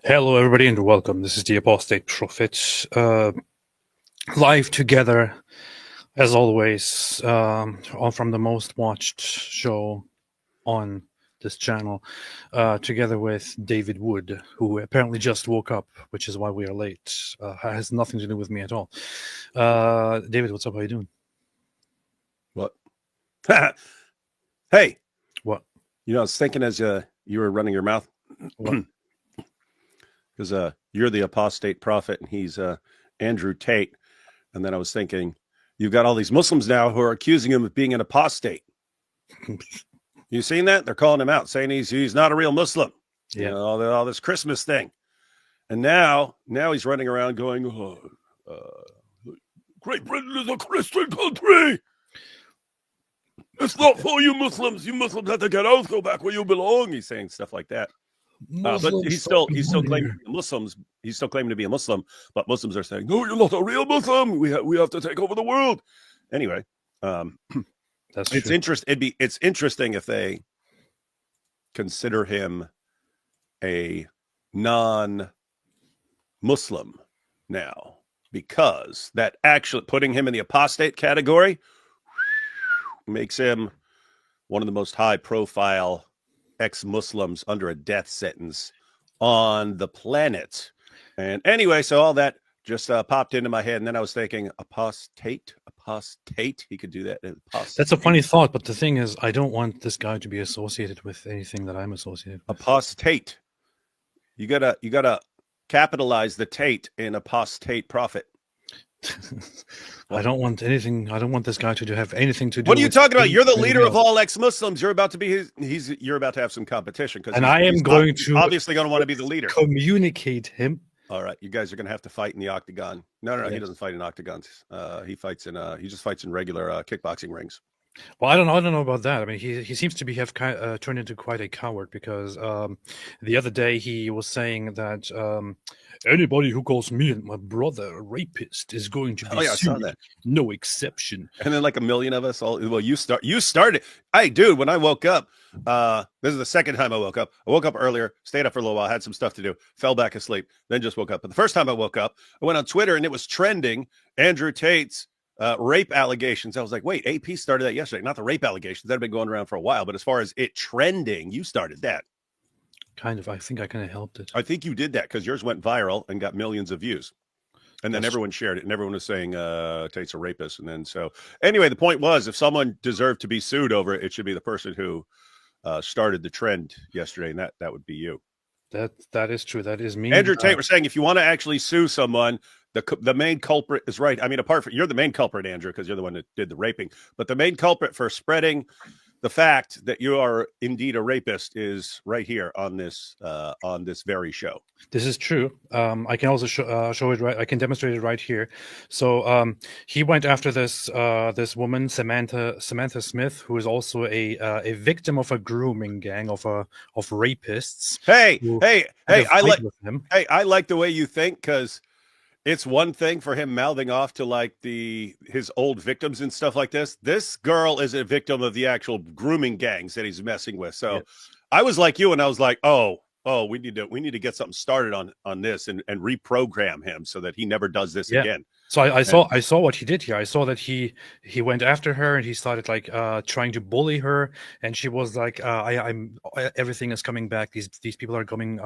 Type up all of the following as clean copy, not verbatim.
Hello, everybody, and welcome. This is the Apostate Prophet, live together, as always, from the most watched show on this channel, together with David Wood, who apparently just woke up, which is why we are late. Has nothing to do with me at all. David, what's up? How you doing? What? Hey. What? I was thinking as you were running your mouth. What? Because you're the apostate prophet and he's Andrew Tate. And then I was thinking, you've got all these Muslims now who are accusing him of being an apostate. You seen that? They're calling him out, saying he's not a real Muslim. Yeah. All this Christmas thing. And now he's running around going, Great Britain is a Christian country. It's not for you Muslims. You Muslims have to get out, go back where you belong. He's saying stuff like that. But he's still claiming to be Muslims. He's still claiming to be a Muslim, but Muslims are saying, "No, you're not a real Muslim. We have to take over the world." Anyway, it's interesting. It's interesting if they consider him a non-Muslim now, because that actually putting him in the apostate category makes him one of the most high-profile ex-Muslims under a death sentence on the planet. And anyway, so all that just popped into my head, and then I was thinking, apostate. He could do that. Apostate. That's a funny thought, but the thing is, I don't want this guy to be associated with anything that I'm associated with. Apostate. You gotta capitalize the Tate in apostate prophet. I don't want this guy to have anything to do. What are you talking about? You're the leader of all ex-Muslims. You're about to be you're about to have some competition, because I am going to obviously going to want to be the leader. Communicate him. All right, you guys are going to have to fight in the octagon. No, yes. He doesn't fight in octagons. He just fights in regular kickboxing rings. Well, I don't know about that. I mean, he seems to have turned into quite a coward, because the other day he was saying that anybody who calls me and my brother a rapist is going to be sued. I saw that. No exception. And then like a million of us all. Well, you started. Hey, dude, when I woke up, this is the second time I woke up. I woke up earlier, stayed up for a little while, had some stuff to do, fell back asleep, then just woke up. But the first time I woke up, I went on Twitter and it was trending Andrew Tate's rape allegations. I was like, wait, AP started that yesterday, not the rape allegations that have been going around for a while. But as far as it trending, you started that. Kind of. I think I kind of helped it. I think you did that because yours went viral and got millions of views. And then everyone shared it, and everyone was saying Tate's a rapist. And then so anyway, the point was, if someone deserved to be sued over it, it should be the person who started the trend yesterday, and that would be you. That is true. That is me. Andrew Tate was saying, if you want to actually sue someone, the main culprit is right. I mean, apart from you're the main culprit, Andrew, because you're the one that did the raping. But the main culprit for spreading the fact that you are indeed a rapist is right here on this very show. This is true. I can also show it right. I can demonstrate it right here. So he went after this woman, Samantha Smith, who is also a victim of a grooming gang of rapists. Hey, I like the way you think, because it's one thing for him mouthing off to like his old victims and stuff like this. This girl is a victim of the actual grooming gangs that he's messing with. So I was like you, and I was like, oh, we need to get something started on this and reprogram him so that he never does this again. So I saw what he did here. I saw that he went after her, and he started like trying to bully her, and she was like, I'm everything is coming back. These people are coming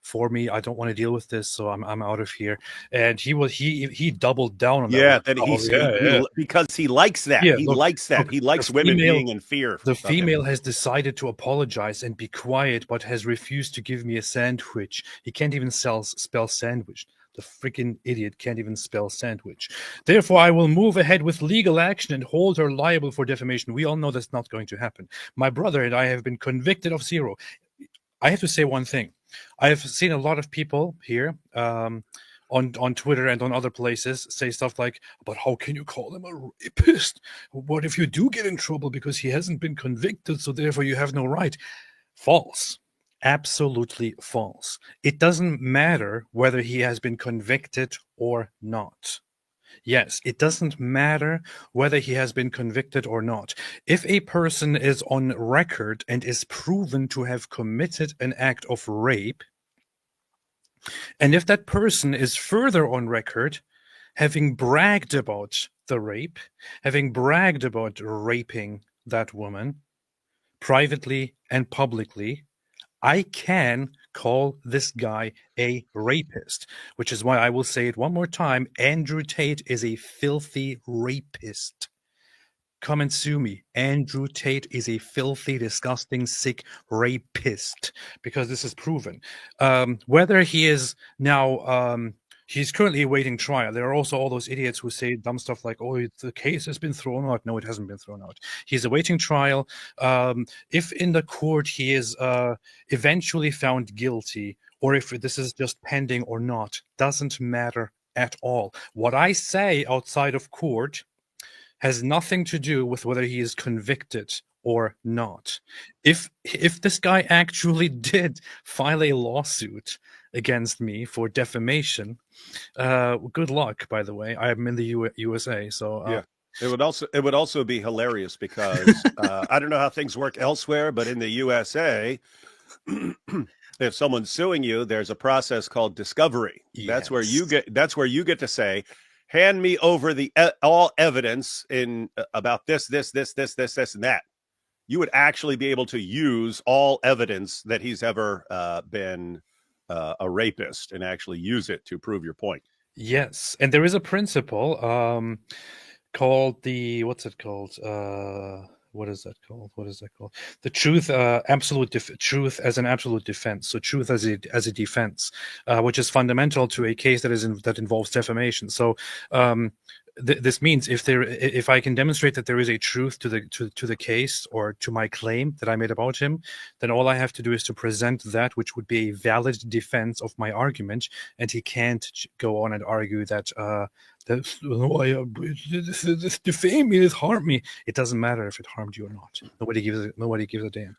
for me. I don't want to deal with this, so I'm out of here. And he doubled down on that. That because he likes that. He likes that. He likes women being in fear. The female has decided to apologize and be quiet, but has refused to give me a sandwich. He can't even spell sandwich. The freaking idiot can't even spell sandwich. Therefore, I will move ahead with legal action and hold her liable for defamation. We all know that's not going to happen. My brother and I have been convicted of zero. I have to say one thing. I have seen a lot of people here on Twitter and on other places say stuff like, but how can you call him a rapist? What if you do get in trouble because he hasn't been convicted, so therefore you have no right? False. Absolutely false. It doesn't matter whether he has been convicted or not. Yes, it doesn't matter whether he has been convicted or not. If a person is on record and is proven to have committed an act of rape, And if that person is further on record having bragged about the rape, having bragged about raping that woman privately and publicly, I can call this guy a rapist, which is why I will say it one more time. Andrew Tate is a filthy rapist. Come and sue me. Andrew Tate is a filthy, disgusting, sick rapist, because this is proven. Whether he is now, he's currently awaiting trial. There are also all those idiots who say dumb stuff like, oh, the case has been thrown out. No, it hasn't been thrown out. He's awaiting trial. If in the court he is eventually found guilty, or if this is just pending or not, doesn't matter at all. What I say outside of court has nothing to do with whether he is convicted or not. If this guy actually did file a lawsuit against me for defamation, good luck, by the way. I am in the USA, so yeah. It would also be hilarious because I don't know how things work elsewhere, but in the USA, if someone's suing you, there's a process called discovery. Yes. That's where you get to say, hand me over the all evidence in about this, and that. You would actually be able to use all evidence that he's ever been a rapist and actually use it to prove your point. Yes, and there is a principle called the what is that called? The truth, truth as an absolute defense. So truth as a defense, which is fundamental to a case that involves defamation. So this means if I can demonstrate that there is a truth to the case or to my claim that I made about him, then all I have to do is to present that which would be a valid defense of my argument, and he can't go on and argue that this defame me, this harmed me. It doesn't matter if it harmed you or not. Nobody gives a damn.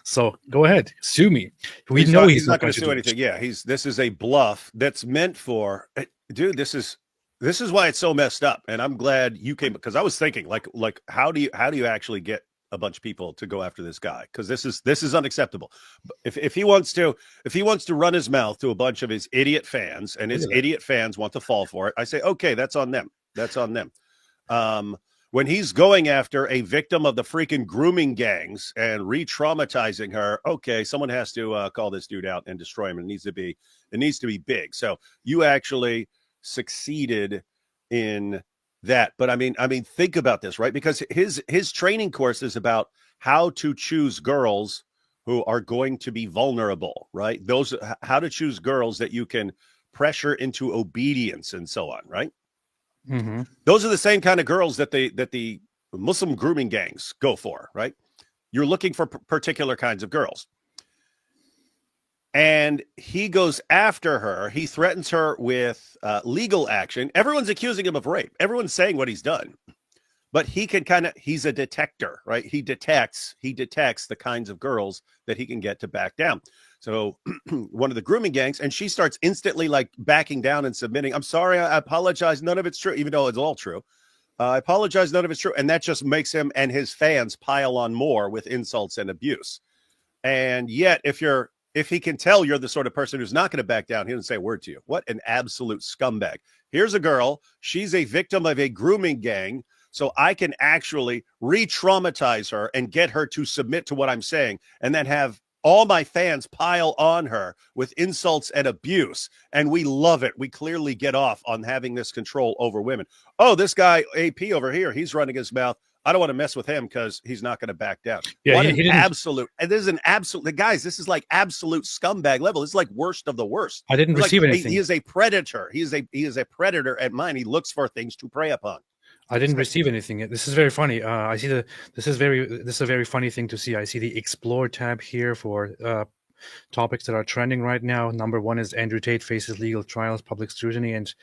So go ahead, sue me. He's not going to do anything. Yeah, this is a bluff that's meant for, dude. This is why it's so messed up. And I'm glad you came, because I was thinking like how do you actually get a bunch of people to go after this guy? Because this is unacceptable. If he wants to run his mouth to a bunch of his idiot fans, and his idiot fans want to fall for it, I say, okay, that's on them. When he's going after a victim of the freaking grooming gangs and re-traumatizing her, okay, someone has to call this dude out and destroy him. It needs to be big. So you actually succeeded in that. But I mean, think about this, right? Because his training course is about how to choose girls who are going to be vulnerable, right? How to choose girls that you can pressure into obedience and so on, right? Mm-hmm. Those are the same kind of girls that the Muslim grooming gangs go for, right? You're looking for particular kinds of girls. And he goes after her. He threatens her with legal action. Everyone's accusing him of rape. Everyone's saying what he's done. But he's a detector, right? He detects the kinds of girls that he can get to back down. So one of the grooming gangs, and she starts instantly like backing down and submitting. I'm sorry, I apologize. None of it's true, even though it's all true. I apologize. None of it's true. And that just makes him and his fans pile on more with insults and abuse. And yet, if he can tell you're the sort of person who's not going to back down, he doesn't say a word to you. What an absolute scumbag. Here's a girl. She's a victim of a grooming gang. So I can actually re-traumatize her and get her to submit to what I'm saying, and then have all my fans pile on her with insults and abuse. And we love it. We clearly get off on having this control over women. Oh, this guy AP over here, he's running his mouth. I don't want to mess with him because he's not going to back down. Yeah, what an absolute. And this is an absolute. Guys, this is like absolute scumbag level. This is like worst of the worst. I didn't receive anything. He is a predator. He is a predator at mine. He looks for things to prey upon. I didn't receive anything. This is very funny. I see this is a very funny thing to see. I see the Explore tab here for topics that are trending right now. Number one is Andrew Tate faces legal trials, public scrutiny, and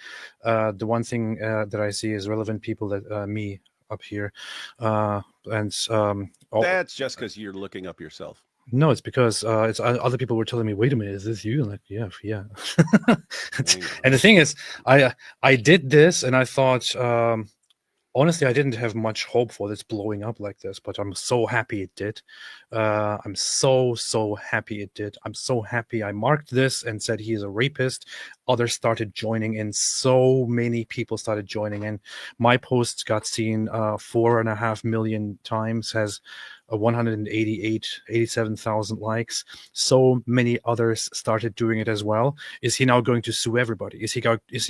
the one thing that I see is relevant people that me up here, that's just because you're looking up yourself. No, it's because it's other people were telling me, wait a minute, is this you? I'm like, yeah. And the thing is, I did this, and I thought honestly, I didn't have much hope for this blowing up like this, but I'm so happy it did. I'm so happy it did. I'm so happy I marked this and said he is a rapist. Others started joining in. So many people started joining in. My post got seen 4.5 million times, has 87,000 likes. So many others started doing it as well. Is he now going to sue everybody? Is he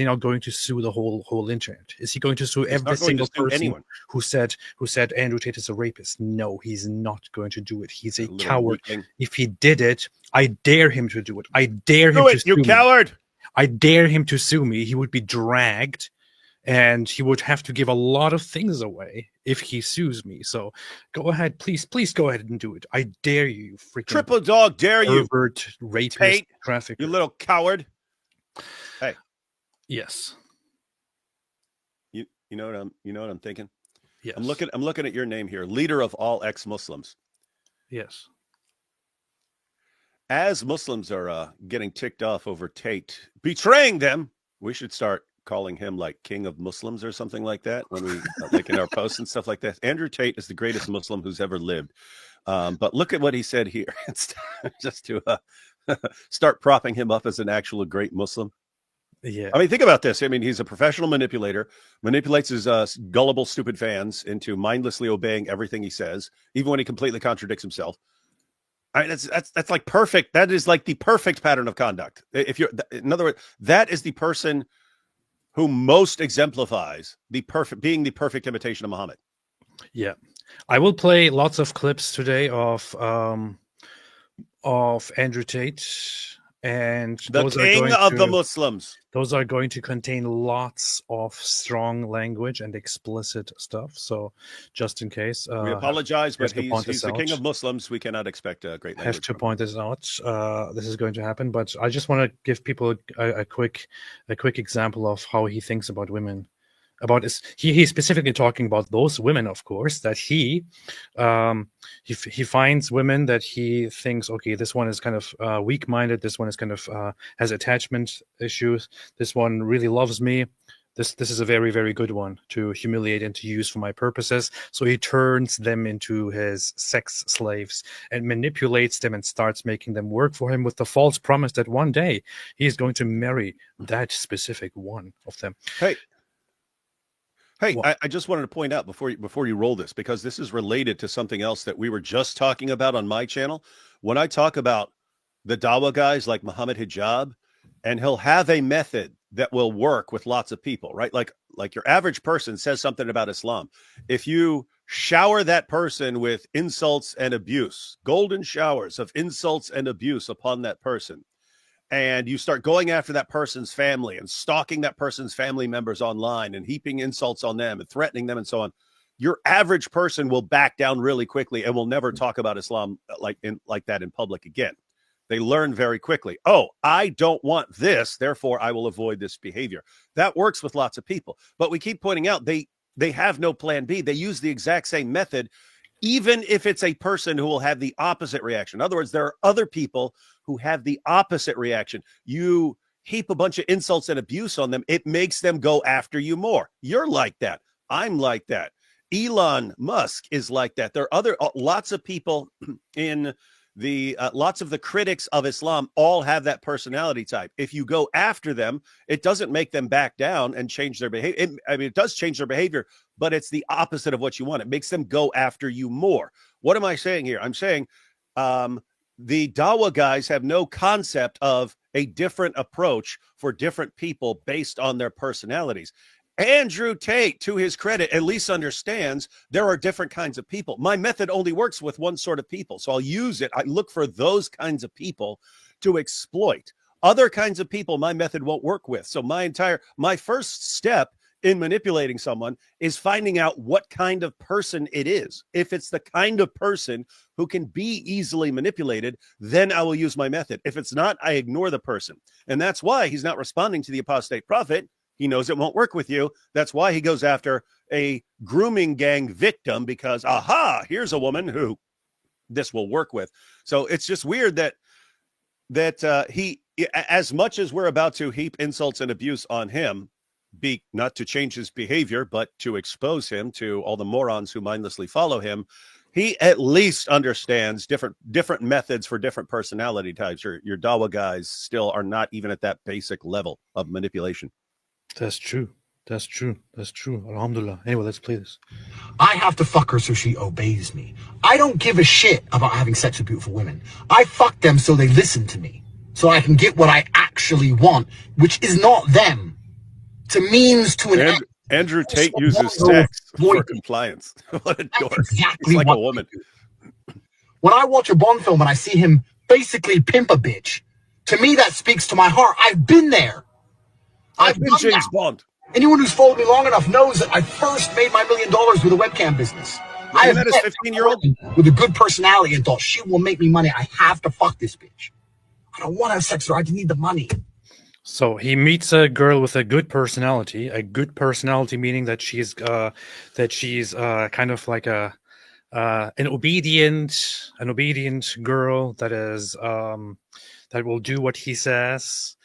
now going to sue the whole internet? Is he going to sue every single person who said Andrew Tate is a rapist? No, he's not going to do it. He's a coward. If he did it, I dare him to do it. I dare him to sue me. You coward! I dare him to sue me. He would be dragged, and he would have to give a lot of things away if he sues me. So go ahead, please go ahead and do it. I dare you, you freaking triple dog dare you, pervert, rapist, Tate, trafficker, you little coward. Hey, yes. You know what I'm thinking? Yes. I'm looking at your name here, leader of all ex-Muslims. Yes. As Muslims are getting ticked off over Tate betraying them, we should start calling him like King of Muslims or something like that when we like in our posts and stuff like that. Andrew Tate is the greatest Muslim who's ever lived. But look at what he said here. It's just to start propping him up as an actual great Muslim. Yeah. I mean, think about this. I mean, he's a professional manipulator, manipulates his gullible, stupid fans into mindlessly obeying everything he says, even when he completely contradicts himself. I mean, that's like perfect. That is like the perfect pattern of conduct. If you're, in other words, that is the person who most exemplifies being the perfect imitation of Muhammad. Yeah, I will play lots of clips today of Andrew Tate, and the king of the Muslims. Those are going to contain lots of strong language and explicit stuff. So, just in case, we apologize, but he's the king of Muslims. We cannot expect a great language. Have to point this out. This is going to happen, but I just want to give people a quick example of how he thinks about women. He's specifically talking about those women, of course, that he finds women that he thinks, okay, this one is kind of weak-minded, this one is kind of has attachment issues, this one really loves me, this is a very, very good one to humiliate and to use for my purposes. So he turns them into his sex slaves and manipulates them and starts making them work for him with the false promise that one day he is going to marry that specific one of them. Hey, I just wanted to point out before you roll this, because this is related to something else that we were just talking about on my channel. When I talk about the Dawa guys like Muhammad Hijab, and he'll have a method that will work with lots of people, right? Like your average person says something about Islam. If you shower that person with insults and abuse, golden showers of insults and abuse upon that person, and you start going after that person's family and stalking that person's family members online and heaping insults on them and threatening them and so on, your average person will back down really quickly and will never talk about Islam like that in public again. They learn very quickly. Oh, I don't want this, therefore I will avoid this behavior. That works with lots of people. But we keep pointing out they have no plan B. They use the exact same method, even if it's a person who will have the opposite reaction. In other words, there are other people who have the opposite reaction. You heap a bunch of insults and abuse on them, it makes them go after you more. You're like that. I'm like that. Elon Musk is like that. There are lots of people in lots of the critics of Islam all have that personality type. If you go after them, it doesn't make them back down and change their behavior. It does change their behavior, but it's the opposite of what you want. It makes them go after you more. What am I saying here? I'm saying the Dawa guys have no concept of a different approach for different people based on their personalities. Andrew Tate, to his credit, at least understands there are different kinds of people. My method only works with one sort of people, so I'll use it. I look for those kinds of people to exploit. Other kinds of people my method won't work with. So my first step in manipulating someone is finding out what kind of person it is. If it's the kind of person who can be easily manipulated, then I will use my method. If it's not, I ignore the person. And that's why he's not responding to the apostate prophet. He knows it won't work with you. That's why he goes after a grooming gang victim, because, aha, here's a woman who this will work with. So it's just weird that he, as much as we're about to heap insults and abuse on him, not to change his behavior, but to expose him to all the morons who mindlessly follow him. He at least understands different methods for different personality types. Your Dawa guys still are not even at that basic level of manipulation. That's true. That's true. That's true. Alhamdulillah. Anyway, let's play this. I have to fuck her so she obeys me. I don't give a shit about having sex with beautiful women. I fuck them so they listen to me, so I can get what I actually want, which is not them. To means to an end. Andrew Tate uses sex for compliance. What a dork. Exactly. He's like a woman. When I watch a Bond film and I see him basically pimp a bitch, to me that speaks to my heart. I've been there. I've been James Bond. Anyone who's followed me long enough knows that I first made my $1 million with a webcam business. I met a 15-year-old with a good personality and thought she will make me money. I have to fuck this bitch. I don't want to have sex with her. I just need the money. So he meets a girl with a good personality meaning that she's kind of like an obedient girl that is that will do what he says,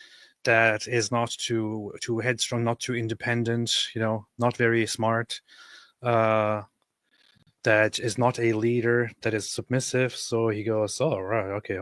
that is not too headstrong, not too independent, not very smart, that is not a leader, that is submissive. So he goes, okay.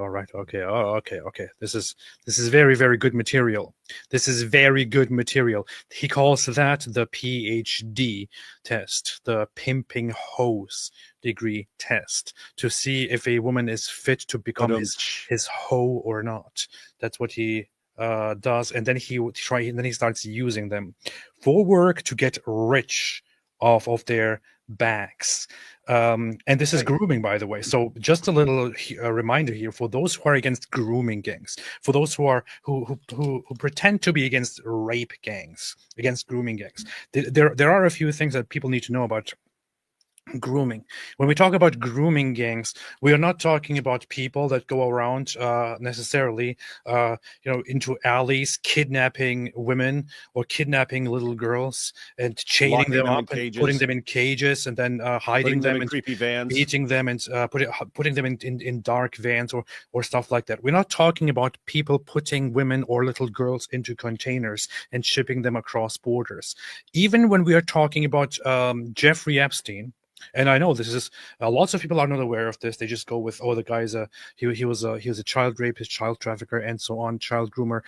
This is very, very good material. This is very good material. He calls that the PhD test, the pimping hose degree test, to see if a woman is fit to become his hoe or not. That's what he does, and then he starts using them for work to get rich off of their backs. And this is grooming, by the way. So just a little reminder here for those who are against grooming gangs, for those who pretend to be against rape gangs, against grooming gangs. There are a few things that people need to know about grooming. When we talk about grooming gangs, we are not talking about people that go around necessarily into alleys kidnapping women or kidnapping little girls and chaining them up and putting them in cages and then hiding them in creepy vans, beating them and putting them in dark vans or stuff like that. We're not talking about people putting women or little girls into containers and shipping them across borders. Even when we are talking about Jeffrey Epstein, and I know this is lots of people are not aware of this. They just go with, the guy's he was a child rapist, child trafficker, and so on, child groomer.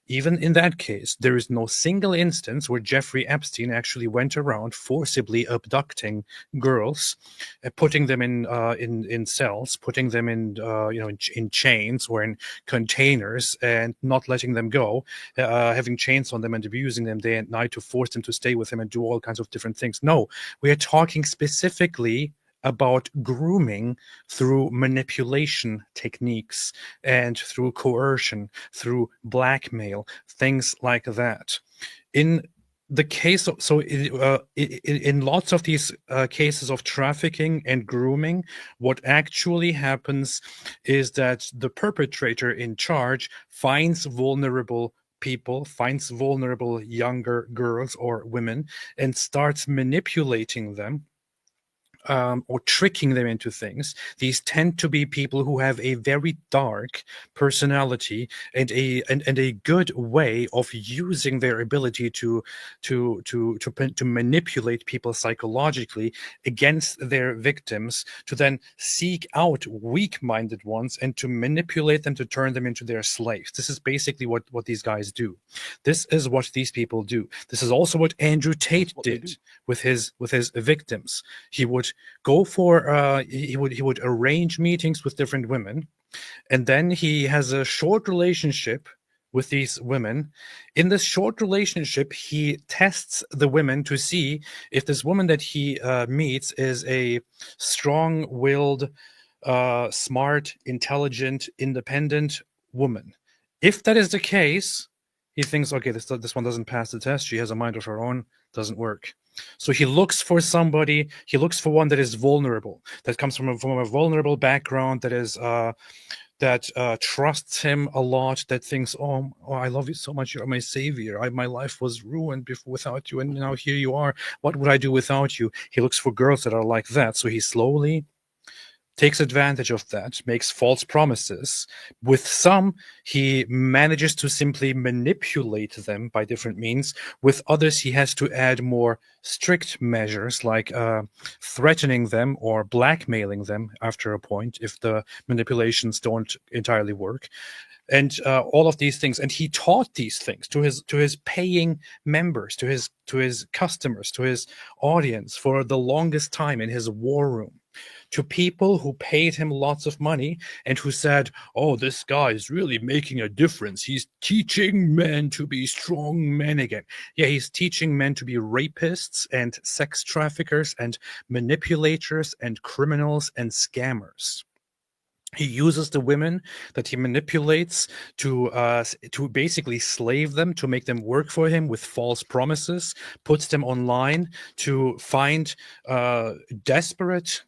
Even in that case, there is no single instance where Jeffrey Epstein actually went around forcibly abducting girls, putting them in cells, putting them in chains or in containers, and not letting them go, having chains on them and abusing them day and night to force them to stay with him and do all kinds of different things. No, we are talking specifically about grooming through manipulation techniques and through coercion, through blackmail, things like that. In the case of, in lots of these cases of trafficking and grooming, what actually happens is that the perpetrator in charge finds vulnerable people, finds vulnerable younger girls or women, and starts manipulating them or tricking them into things. These tend to be people who have a very dark personality and a good way of using their ability to manipulate people psychologically against their victims, to then seek out weak-minded ones and to manipulate them, to turn them into their slaves. This is basically what these guys do. This is what these people do. This is also what Andrew Tate did with his victims. He would go for he would arrange meetings with different women, and then he has a short relationship with these women. In this short relationship, he tests the women to see if this woman that he meets is a strong-willed, smart, intelligent, independent woman. If that is the case, he thinks, okay, this one doesn't pass the test. She has a mind of her own. Doesn't work. So he looks for somebody. He looks for one that is vulnerable, that comes from a vulnerable background, that is that trusts him a lot, that thinks, oh, I love you so much. You're my savior. My life was ruined without you, and now here you are. What would I do without you? He looks for girls that are like that. So he slowly takes advantage of that, makes false promises. With some, he manages to simply manipulate them by different means. With others, he has to add more strict measures, like threatening them or blackmailing them after a point if the manipulations don't entirely work. And all of these things, and he taught these things to his paying members, to his customers, to his audience for the longest time in his war room, to people who paid him lots of money and who said, "Oh, this guy is really making a difference. He's teaching men to be strong men again." Yeah, he's teaching men to be rapists and sex traffickers and manipulators and criminals and scammers. He uses the women that he manipulates to basically slave them, to make them work for him with false promises, puts them online to find desperate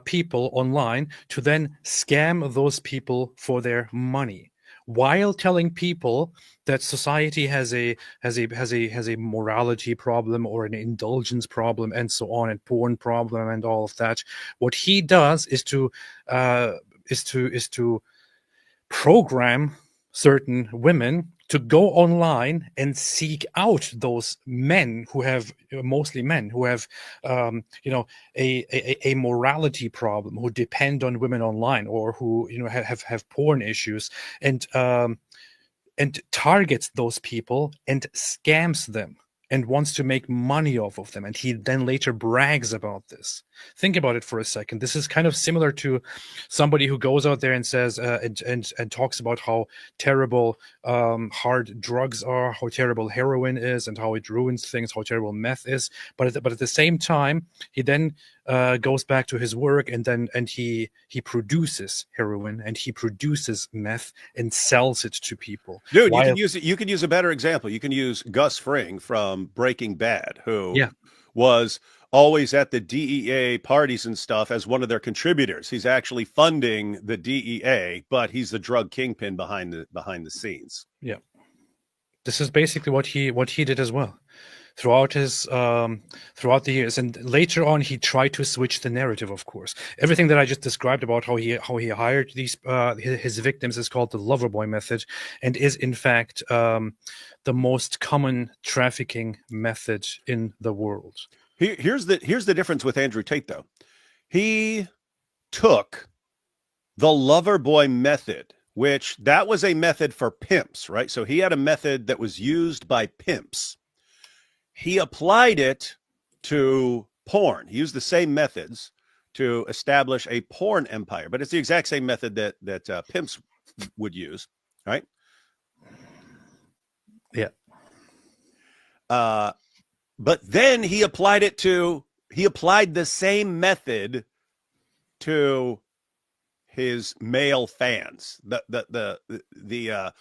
people online, to then scam those people for their money, while telling people that society has a morality problem or an indulgence problem and so on, and porn problem and all of that. What he does is to program certain women to go online and seek out those men who have, mostly men who have a morality problem, who depend on women online, or who have porn issues, and targets those people and scams them and wants to make money off of them. And he then later brags about this. Think about it for a second. This is kind of similar to somebody who goes out there and says and talks about how terrible hard drugs are, how terrible heroin is, and how it ruins things, how terrible meth is. But at the same time, he then goes back to his work, and he produces heroin and he produces meth and sells it to people. Dude, you can use a better example. You can use Gus Fring from Breaking Bad, who was always at the DEA parties and stuff as one of their contributors. He's actually funding the DEA, but he's the drug kingpin behind the scenes. Yeah, this is basically what he did as well throughout the years. And later on, he tried to switch the narrative. Of course, everything that I just described about how he hired these his victims is called the Loverboy method, and is in fact the most common trafficking method in the world. Here's the difference with Andrew Tate, though. He took the Loverboy method, which that was a method for pimps, right? So he had a method that was used by pimps. He applied it to porn. He used the same methods to establish a porn empire, but it's the exact same method that pimps would use, right? Yeah. But then he applied the same method to his male fans. The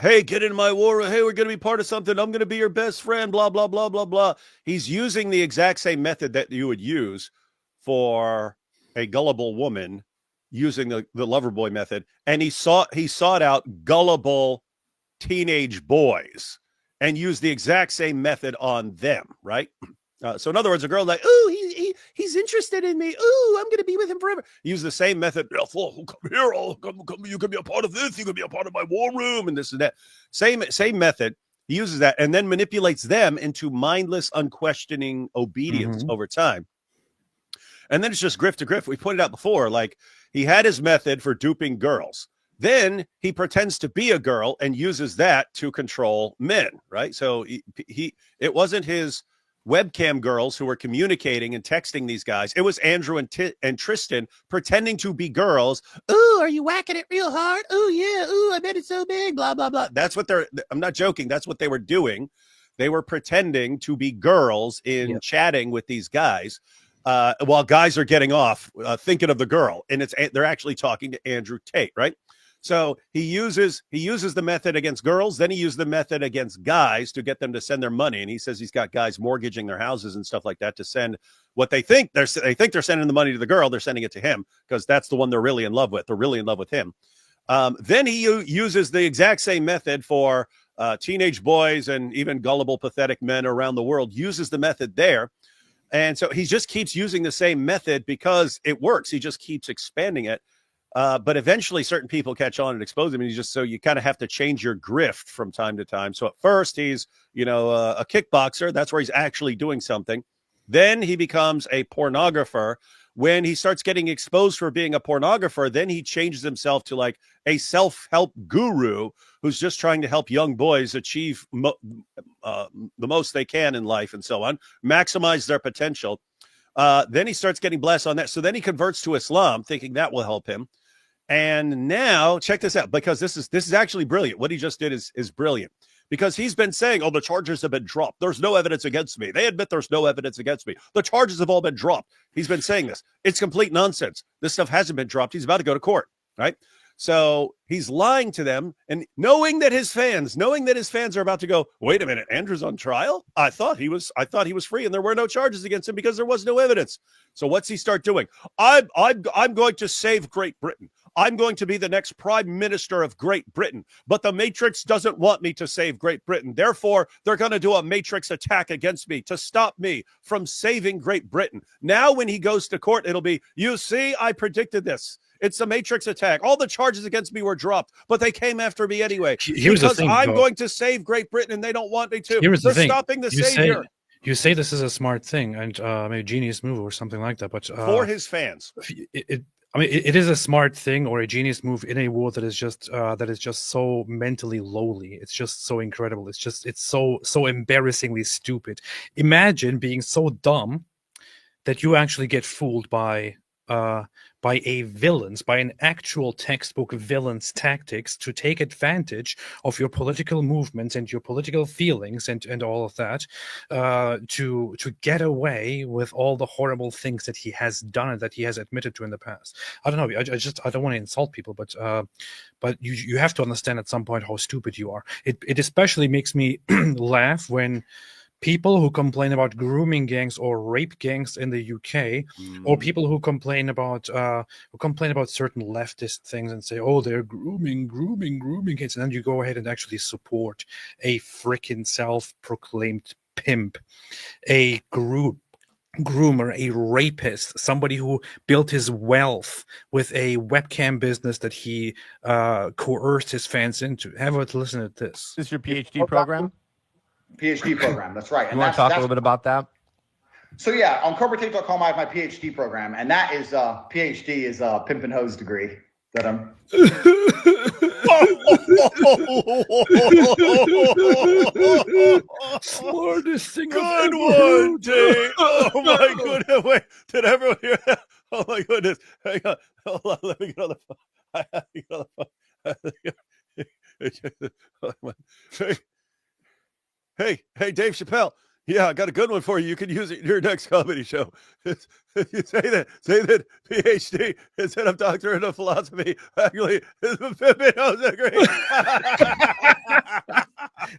hey, get in my war. Hey, we're going to be part of something. I'm going to be your best friend. Blah, blah, blah, blah, blah. He's using the exact same method that you would use for a gullible woman, using the Loverboy method. And he sought out gullible teenage boys and used the exact same method on them, right? So in other words, a girl like, ooh, he's interested in me. Ooh, I'm going to be with him forever. Use the same method. Come here. Come, you can be a part of this. You can be a part of my war room and this and that. Same method. He uses that and then manipulates them into mindless, unquestioning obedience over time. And then it's just grift to grift. We pointed out before, like he had his method for duping girls. Then he pretends to be a girl and uses that to control men, right? So it wasn't his webcam girls who were communicating and texting these guys. It was Andrew and Tristan pretending to be girls. Ooh, are you whacking it real hard? Ooh, yeah. Ooh, I bet it's so big. Blah, blah, blah. That's what I'm not joking. That's what they were doing. They were pretending to be girls in chatting with these guys while guys are getting off thinking of the girl. And they're actually talking to Andrew Tate, right? So he uses the method against girls, then he used the method against guys to get them to send their money. And he says he's got guys mortgaging their houses and stuff like that to send what they think they're sending the money to the girl. They're sending it to him because that's the one they're really in love with. They're really in love with him. Then he uses the exact same method for teenage boys and even gullible, pathetic men around the world, uses the method there. And so he just keeps using the same method because it works. He just keeps expanding it. But eventually certain people catch on and expose him. And you kind of have to change your grift from time to time. So at first he's, a kickboxer. That's where he's actually doing something. Then he becomes a pornographer. When he starts getting exposed for being a pornographer, then he changes himself to like a self-help guru who's just trying to help young boys achieve the most they can in life and so on, maximize their potential. Then he starts getting blessed on that. So then he converts to Islam, thinking that will help him. And now check this out, because this is actually brilliant. What he just did is brilliant. Because he's been saying, the charges have been dropped. There's no evidence against me. They admit there's no evidence against me. The charges have all been dropped. He's been saying this. It's complete nonsense. This stuff hasn't been dropped. He's about to go to court, right? So he's lying to them, and knowing that his fans are about to go, wait a minute, Andrew's on trial? I thought he was free and there were no charges against him because there was no evidence. So what's he start doing? I'm going to save Great Britain. I'm going to be the next prime minister of Great Britain, but the Matrix doesn't want me to save Great Britain. Therefore, they're going to do a Matrix attack against me to stop me from saving Great Britain. Now, when he goes to court, it'll be, you see, I predicted this. It's a Matrix attack. All the charges against me were dropped, but they came after me anyway. Here's because the thing, I'm going to save Great Britain and they don't want me to. Here's they're the thing. Stopping the savior. You say this is a smart thing and maybe a genius move or something like that, but for his fans. It is a smart thing or a genius move in a world that is just so mentally lowly. It's just so incredible. It's so embarrassingly stupid. Imagine being so dumb that you actually get fooled by an actual textbook villain's tactics to take advantage of your political movements and your political feelings and all of that, to get away with all the horrible things that he has done and that he has admitted to in the past. I don't know. I don't want to insult people, but you have to understand at some point how stupid you are. It especially makes me laugh when people who complain about grooming gangs or rape gangs in the UK, or people who complain about certain leftist things and say, "Oh, they're grooming kids," and then you go ahead and actually support a freaking self-proclaimed pimp, a groomer, a rapist, somebody who built his wealth with a webcam business that he coerced his fans into. Have a listen to this. Is this your PhD program? PhD program, that's right. You want to talk a little bit about that? So yeah, on CorporateTape.com I have my PhD program, and that is PhD is a pimp and hose degree that I'm. Smartest thing Good one, Tate. Oh my goodness! Wait, did everyone hear that? Oh my goodness! Hang on, hold on. Let me get on the phone. Hey, Dave Chappelle. Yeah, I got a good one for you. You can use it in your next comedy show. You say that PhD instead of doctorate of philosophy. Actually, is a pimpin' hose degree.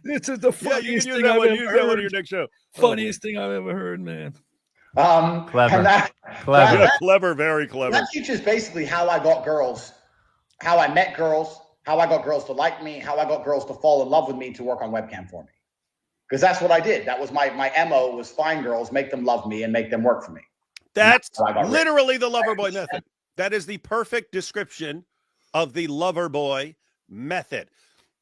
This is the funniest thing I've ever use heard. that one in your next show. Funniest thing I've ever heard, man. Clever. Clever, very clever. That teaches basically how I got girls, how I met girls, how I got girls to like me, how I got girls to fall in love with me to work on webcam for me. Because that's what I did. That was my MO, was find girls, make them love me, and make them work for me. That's literally the lover boy method. That is the perfect description of the lover boy method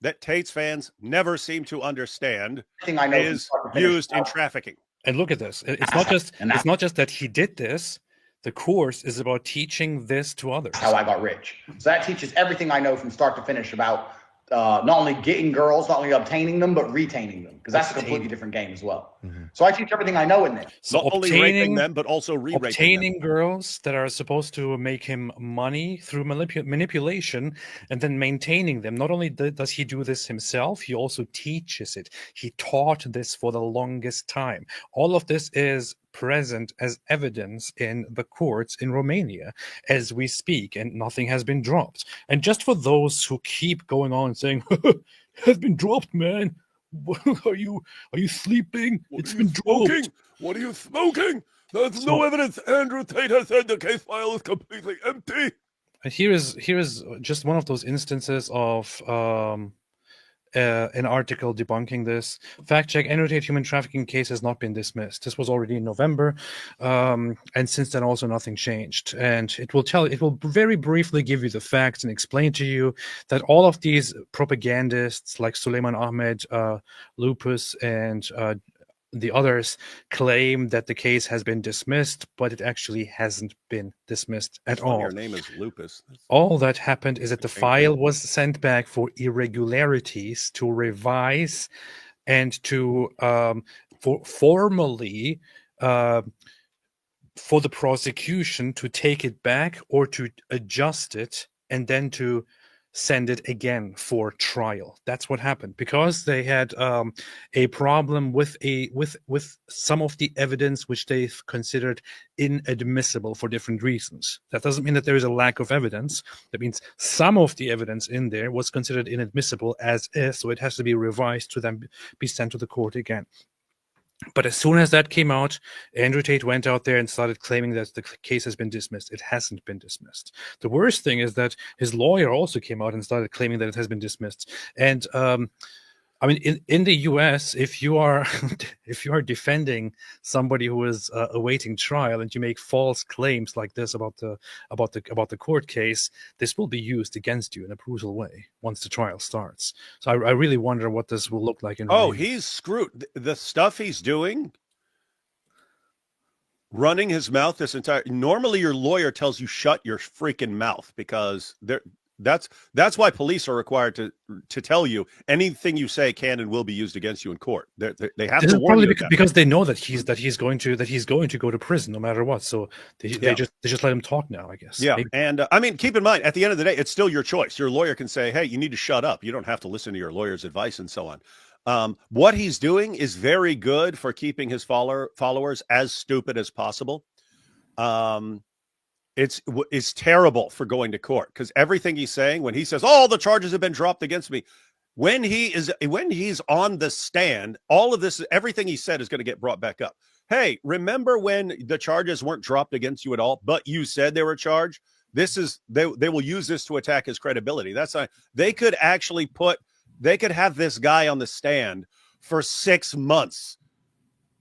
that Tate's fans never seem to understand is used in trafficking. And look at this. It's not just that he did this. The course is about teaching this to others. How I got rich. So that teaches everything I know from start to finish about not only getting girls, not only obtaining them, but retaining them, because that's a completely different game as well. So I teach everything I know in there. So not only raping them, but also re-raping obtaining girls that are supposed to make him money through manipulation, and then maintaining them. Not only does he do this himself, he also teaches it. He taught this for the longest time. All of this is present as evidence in the courts in Romania as we speak, and nothing has been dropped. And just for those who keep going on saying, "It has been dropped, man. Are you sleeping? It's been dropped. What are you smoking? There's no evidence. Andrew Tate has said the case file is completely empty." And here is just one of those instances of an article debunking this. Fact check: Andrew Tate human trafficking case has not been dismissed. This was already in November, and since then also nothing changed. And it will very briefly give you the facts and explain to you that all of these propagandists like Suleiman Ahmed, Lupus, and the others claim that the case has been dismissed, but it actually hasn't been dismissed at all. Your name is Lupus. All that happened is that the file was sent back for irregularities to revise and to formally for the prosecution to take it back or to adjust it and then to send it again for trial. That's what happened, because they had a problem with some of the evidence which they considered inadmissible for different reasons. That doesn't mean that there is a lack of evidence. That means some of the evidence in there was considered inadmissible as is, so it has to be revised to then be sent to the court again. But as soon as that came out, Andrew Tate went out there and started claiming that the case has been dismissed. It hasn't been dismissed. The worst thing is that his lawyer also came out and started claiming that it has been dismissed. And I mean, in the U.S., if you are defending somebody who is awaiting trial and you make false claims like this about the court case, this will be used against you in a brutal way once the trial starts. So I really wonder what this will look like. He's screwed. The stuff he's doing, running his mouth this entire. Normally, your lawyer tells you shut your freaking mouth, because that's why police are required to tell you anything you say can and will be used against you in court. They have to warn you because they know that he's going to go to prison no matter what. So they just let him talk now, I guess. Yeah, and I mean, keep in mind, at the end of the day, it's still your choice. Your lawyer can say, "Hey, you need to shut up." You don't have to listen to your lawyer's advice and so on. What he's doing is very good for keeping his followers as stupid as possible. It's terrible for going to court, because everything he's saying, when he says, "Oh, the charges have been dropped against me," when he's on the stand, all of this, everything he said is going to get brought back up. Hey, remember when the charges weren't dropped against you at all, but you said they were charged? They will use this to attack his credibility. That's not, they could have this guy on the stand for 6 months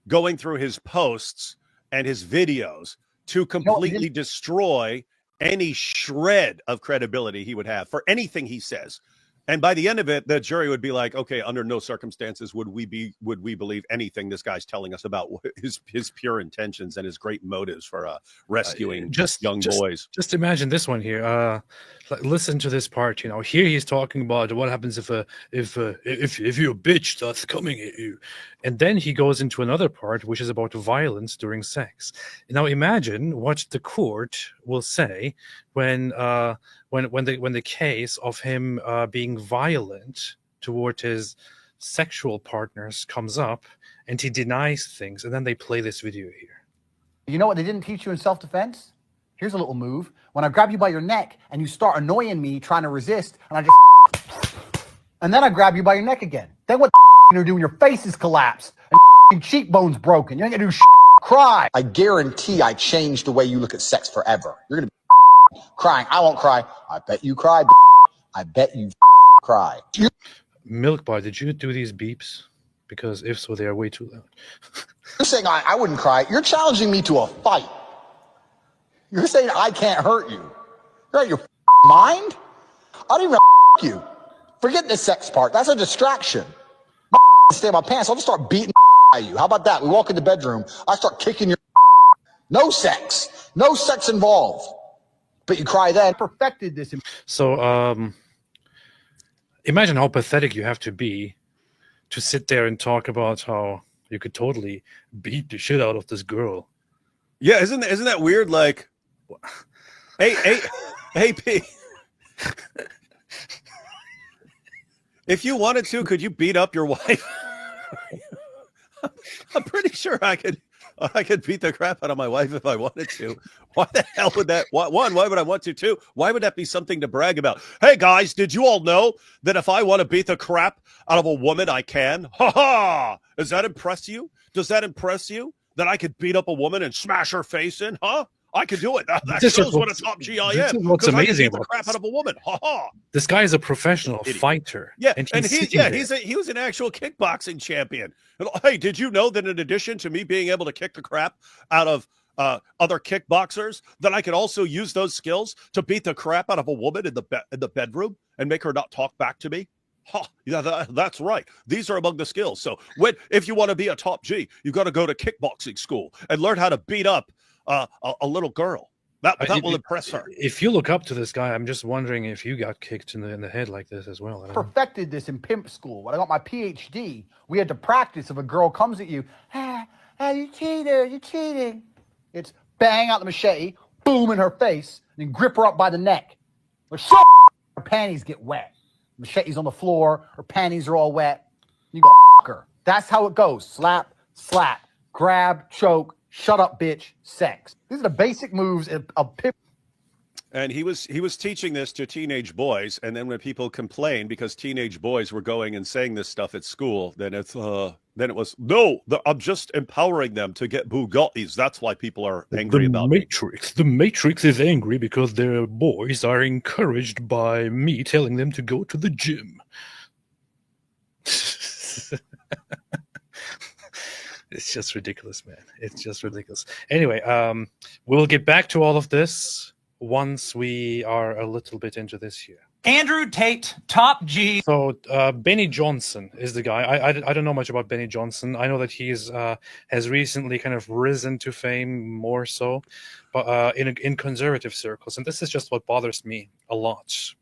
going through his posts and his videos to completely destroy any shred of credibility he would have for anything he says. And by the end of it, the jury would be like, okay, under no circumstances would we believe anything this guy's telling us about his pure intentions and his great motives for rescuing young boys. Just imagine this one here. Listen to this part. You know, here he's talking about what happens if your bitch starts coming at you, and then he goes into another part which is about violence during sex. Now imagine what the court will say when the case of him being violent toward his sexual partners comes up and he denies things, and then they play this video here. You know what they didn't teach you in self-defense? Here's a little move. When I grab you by your neck and you start annoying me trying to resist, and then I grab you by your neck again. Then what you're doing, your face is collapsed and cheekbones broken. You ain't gonna do cry. I guarantee I changed the way you look at sex forever. You're gonna be crying. I won't cry. I bet you cry. I bet you cry. Milk Bar, did you do these beeps? Because if so, they are way too loud. You're saying I wouldn't cry. You're challenging me to a fight. You're saying I can't hurt you. You're out of your mind? I don't even you. Forget the sex part. That's a distraction. Stay in my pants. I'll just start beating at you. How about that? We walk in the bedroom. I start kicking your No sex. No sex involved. But you cry then. Perfected this. So, imagine how pathetic you have to be to sit there and talk about how you could totally beat the shit out of this girl. Yeah, isn't that weird? Like, hey, P. If you wanted to, could you beat up your wife? I'm pretty sure I could beat the crap out of my wife if I wanted to. Why the hell would that? Why would I want to? Two, why would that be something to brag about? Hey guys, did you all know that if I want to beat the crap out of a woman, I can? Ha ha! Does that impress you? Does that impress you that I could beat up a woman and smash her face in? Huh? I can do it. That This is shows what a what's- top G I this am. is what's 'cause I can amazing beat the about crap this. out of a woman. Ha ha. This guy is a professional Idiot. fighter. Yeah, and and sitting there. he was an actual kickboxing champion. And, hey, did you know that in addition to me being able to kick the crap out of other kickboxers, that I could also use those skills to beat the crap out of a woman in the bedroom and make her not talk back to me? Huh, yeah, that's right. These are among the skills. So if you want to be a top G, you've got to go to kickboxing school and learn how to beat up a little girl. That will impress her. If you look up to this guy, I'm just wondering if you got kicked in the head like this as well. I don't know. Perfected this in pimp school. When I got my PhD, we had to practice if a girl comes at you, you cheated, you cheating. It's bang out the machete, boom in her face, and then grip her up by the neck. But her panties get wet. Machete's on the floor, her panties are all wet. You go her. That's how it goes. Slap, slap, grab, choke, shut up, bitch, sex. These are the basic moves of pimp. And he was teaching this to teenage boys, and then when people complained because teenage boys were going and saying this stuff at school, then it was no. I'm just empowering them to get Bugattis. That's why people are angry about Matrix. The Matrix is angry because their boys are encouraged by me telling them to go to the gym. It's just ridiculous, man. It's just ridiculous. Anyway, we'll get back to all of this once we are a little bit into this here. Andrew Tate, top G. So Benny Johnson is the guy. I don't know much about Benny Johnson. I know that he's has recently kind of risen to fame more so, but in conservative circles, and this is just what bothers me a lot.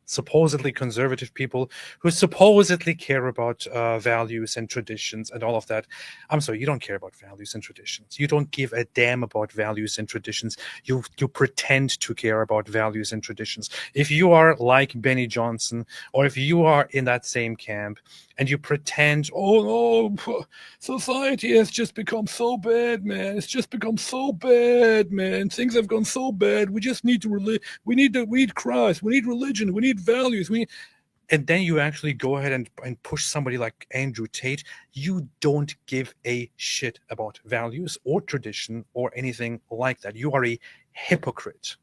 Supposedly conservative people who supposedly care about values and traditions and all of that. I'm sorry, you don't care about values and traditions. You don't give a damn about values and traditions. You pretend to care about values and traditions. If you are like Benny Johnson, or if you are in that same camp and you pretend, oh no, society has just become so bad, man. It's just become so bad, man. Things have gone so bad. We just need to we need Christ. We need religion. We need values. And then you actually go ahead and push somebody like Andrew Tate. You don't give a shit about values or tradition or anything like that. You are a hypocrite.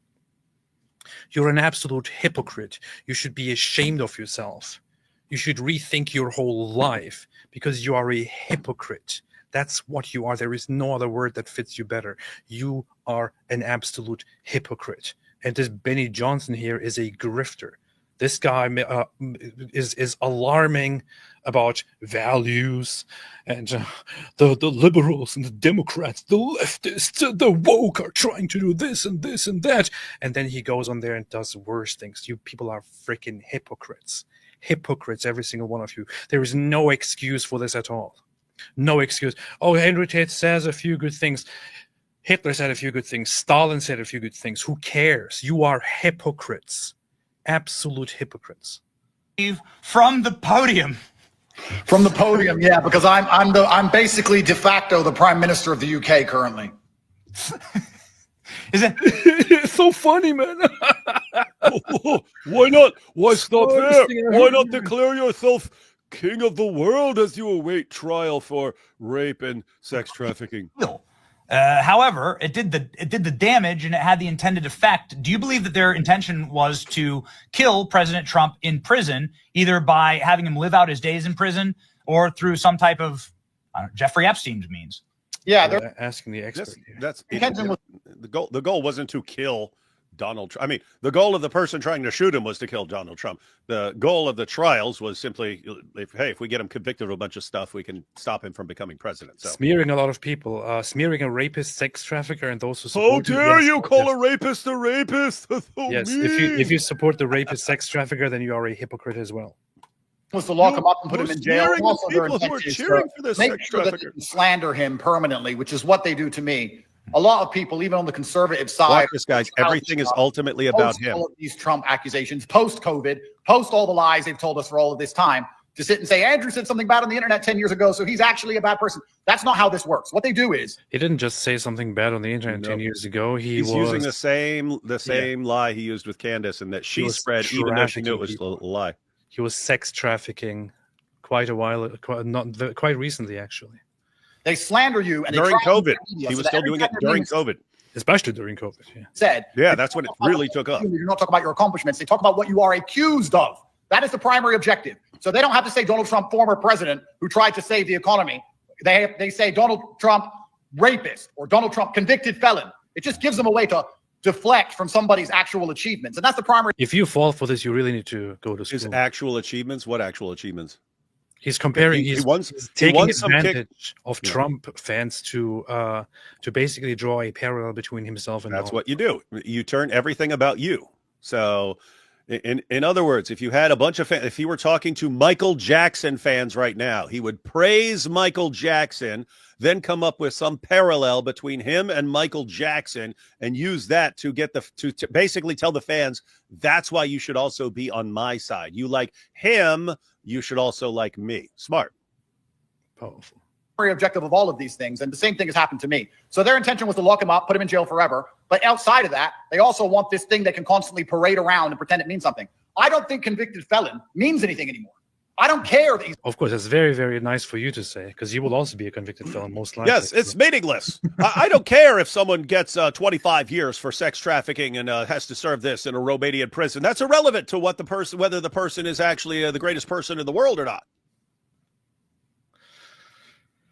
You're an absolute hypocrite. You should be ashamed of yourself. You should rethink your whole life because you are a hypocrite. That's what you are. There is no other word that fits you better. You are an absolute hypocrite. And this Benny Johnson here is a grifter. This guy is alarming about values and the liberals and the Democrats, the leftists, the woke are trying to do this and this and that. And then he goes on there and does worse things. You people are freaking hypocrites. Hypocrites, every single one of you. There is no excuse for this at all. No excuse. Oh, Andrew Tate says a few good things. Hitler said a few good things. Stalin said a few good things. Who cares? You are hypocrites. Absolute hypocrites. From the podium. From the podium, yeah, because I'm basically de facto the Prime Minister of the UK currently. Is it? It's so funny, man. Why not? Why stop there? thing I Why heard. not declare yourself king of the world as you await trial for rape and sex trafficking? However, it did the damage and it had the intended effect. Do you believe that their intention was to kill President Trump in prison, either by having him live out his days in prison or through some type of Jeffrey Epstein's means? Yeah, they're Asking the expert here. That's the goal. The goal wasn't to kill Donald Trump. I mean, the goal of the person trying to shoot him was to kill Donald Trump. The goal of the trials was simply, if we get him convicted of a bunch of stuff, we can stop him from becoming president. So, Smearing a lot of people, smearing a rapist, sex trafficker, and those who how support him. dare Yes, you yes. call a rapist a rapist? That's so Yes, mean. if you support the rapist, sex trafficker, then you are a hypocrite as well. was to lock him up and put You're him in jail. smearing the Also, their people who are intention is cheering to for this make sex sure that they trafficker. can slander him permanently, which is what they do to me. A lot of people, even on the conservative side, Watch this, guys. Everything is ultimately about post him. all of these Trump accusations, post-COVID, post all the lies they've told us for all of this time, to sit and say, Andrew said something bad on the internet 10 years ago, so he's actually a bad person. That's not how this works. What they do is He didn't just say something bad on the internet 10 years ago. He's using the same lie he used with Candace, and that she was spread, even though she knew it was trafficking a lie. He was sex trafficking quite a while, quite recently, actually. they slander you. And During they try to COVID, use media he so was that still every doing time it your name during is- COVID. Especially during COVID. Yeah. Said. Yeah, that's when it really took up. You're not talking about your accomplishments. They talk about what you are accused of. That is the primary objective. So they don't have to say Donald Trump, former president, who tried to save the economy. They say Donald Trump, rapist, or Donald Trump, convicted felon. It just gives them a way to deflect from somebody's actual achievements. And that's the primary. If you fall for this, you really need to go to school. His actual achievements? What actual achievements? He's comparing. He He's wants taking some advantage of Trump fans to basically draw a parallel between himself and. That's what you do. You turn everything about you. So, in other words, if you had a bunch of fans, if he were talking to Michael Jackson fans right now, he would praise Michael Jackson, then come up with some parallel between him and Michael Jackson, and use that to get to basically tell the fans that's why you should also be on my side. You like him. You should also like me. Smart. Powerful. Objective of all of these things, and the same thing has happened to me. So their intention was to lock him up, put him in jail forever. But outside of that, they also want this thing that can constantly parade around and pretend it means something. I don't think convicted felon means anything anymore. I don't care that he's. Of course, that's very, very nice for you to say, because you will also be a convicted felon, most likely. Yes, it's meaningless. I don't care if someone gets 25 years for sex trafficking and has to serve this in a Romanian prison. That's irrelevant to what whether the person is actually the greatest person in the world or not.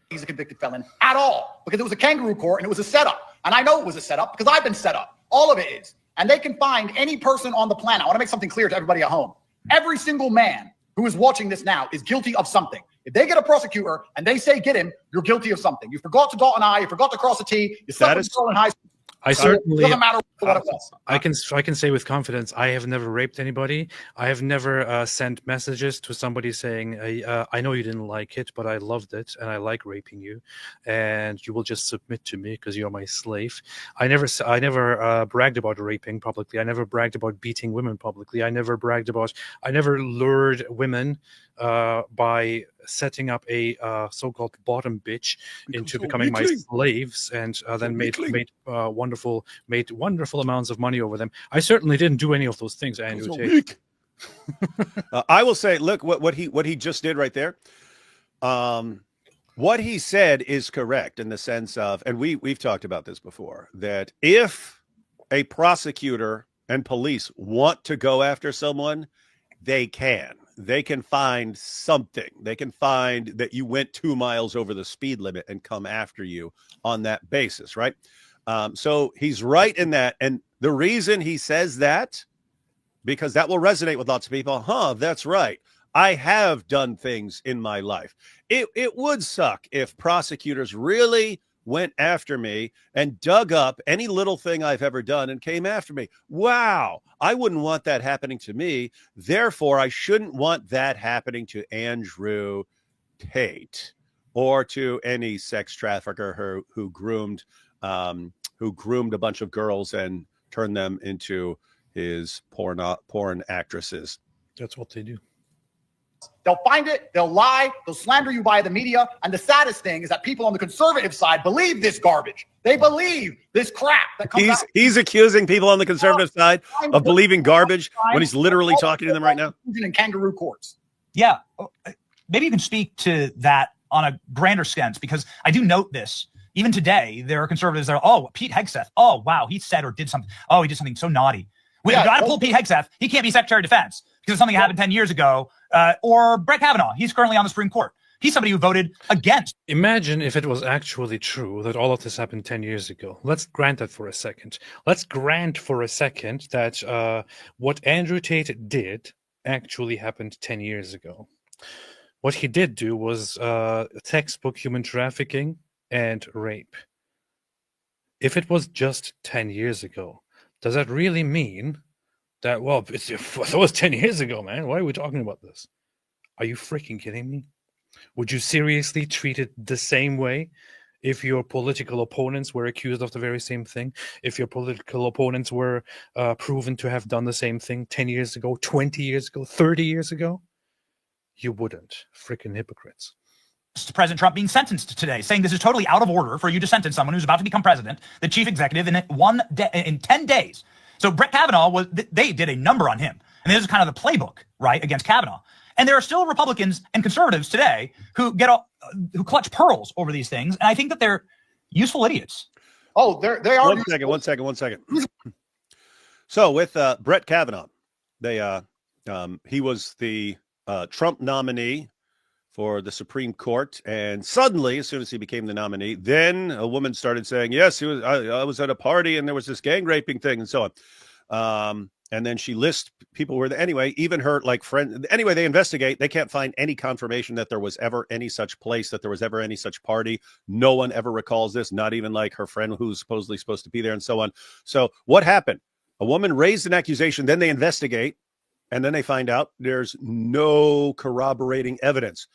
He's a convicted felon at all, because it was a kangaroo court and it was a setup. And I know it was a setup because I've been set up. All of it is. And they can find any person on the planet. I want to make something clear to everybody at home. Every single man who is watching this now is guilty of something. If they get a prosecutor and they say get him, you're guilty of something. You forgot to dot an I, you forgot to cross a T, you slept with a girl in high school. I certainly. It doesn't matter what it was. I can say with confidence, I have never raped anybody. I have never sent messages to somebody saying, I know you didn't like it, but I loved it and I like raping you, and you will just submit to me because you're my slave. I never bragged about raping publicly. I never bragged about beating women publicly. I never lured women by setting up a so-called bottom bitch into becoming my slaves, and then made wonderful amounts of money over them. I certainly didn't do any of those things, Andrew Tate. I will say, look what he just did right there. What he said is correct in the sense of, and we've talked about this before, that if a prosecutor and police want to go after someone, they can. They can find something. They can find that you went 2 miles over the speed limit and come after you on that basis, right? So he's right in that. And the reason he says that, because that will resonate with lots of people. That's right. I have done things in my life. It would suck if prosecutors really went after me and dug up any little thing I've ever done and came after me. Wow. I wouldn't want that happening to me. Therefore, I shouldn't want that happening to Andrew Tate or to any sex trafficker who groomed a bunch of girls and turned them into his porn actresses. That's what they do. They'll find it, they'll lie, they'll slander you via the media. And the saddest thing is that people on the conservative side believe this garbage. They believe this crap that comes out. He's accusing people on the conservative side of believing garbage when he's literally talking to them right now. In kangaroo courts. Yeah. Maybe you can speak to that on a grander sense, because I do note this. Even today, there are conservatives that are, Pete Hegseth. Oh, wow, he said or did something. Oh, he did something so naughty. We got to pull Pete Hegseth. He can't be Secretary of Defense because something happened 10 years ago. Or Brett Kavanaugh. He's currently on the Supreme Court. He's somebody who voted against. Imagine if it was actually true that all of this happened 10 years ago. Let's grant that for a second. Let's grant for a second that what Andrew Tate did actually happened 10 years ago. What he did do was textbook human trafficking and rape. If it was just 10 years ago, does that really mean that, well, it was 10 years ago, man? Why are we talking about this? Are you freaking kidding me? Would you seriously treat it the same way if your political opponents were accused of the very same thing? If your political opponents were proven to have done the same thing 10 years ago, 20 years ago, 30 years ago? You wouldn't. Freaking hypocrites. President Trump being sentenced today, saying this is totally out of order for you to sentence someone who's about to become president, the chief executive, in 10 days. So Brett Kavanaugh, they did a number on him. And this is kind of the playbook, right, against Kavanaugh. And there are still Republicans and conservatives today who clutch pearls over these things. And I think that they're useful idiots. Oh, they are. One second. So with Brett Kavanaugh, he was the Trump nominee for the Supreme Court, and suddenly, as soon as he became the nominee, then a woman started saying, "Yes, I was at a party and there was this gang raping thing and so on." And then she lists people were there. Anyway, even her friend. Anyway, they investigate. They can't find any confirmation that there was ever any such place, that there was ever any such party. No one ever recalls this, not even her friend who's supposedly supposed to be there and so on. So what happened? A woman raised an accusation, then they investigate, and then they find out there's no corroborating evidence.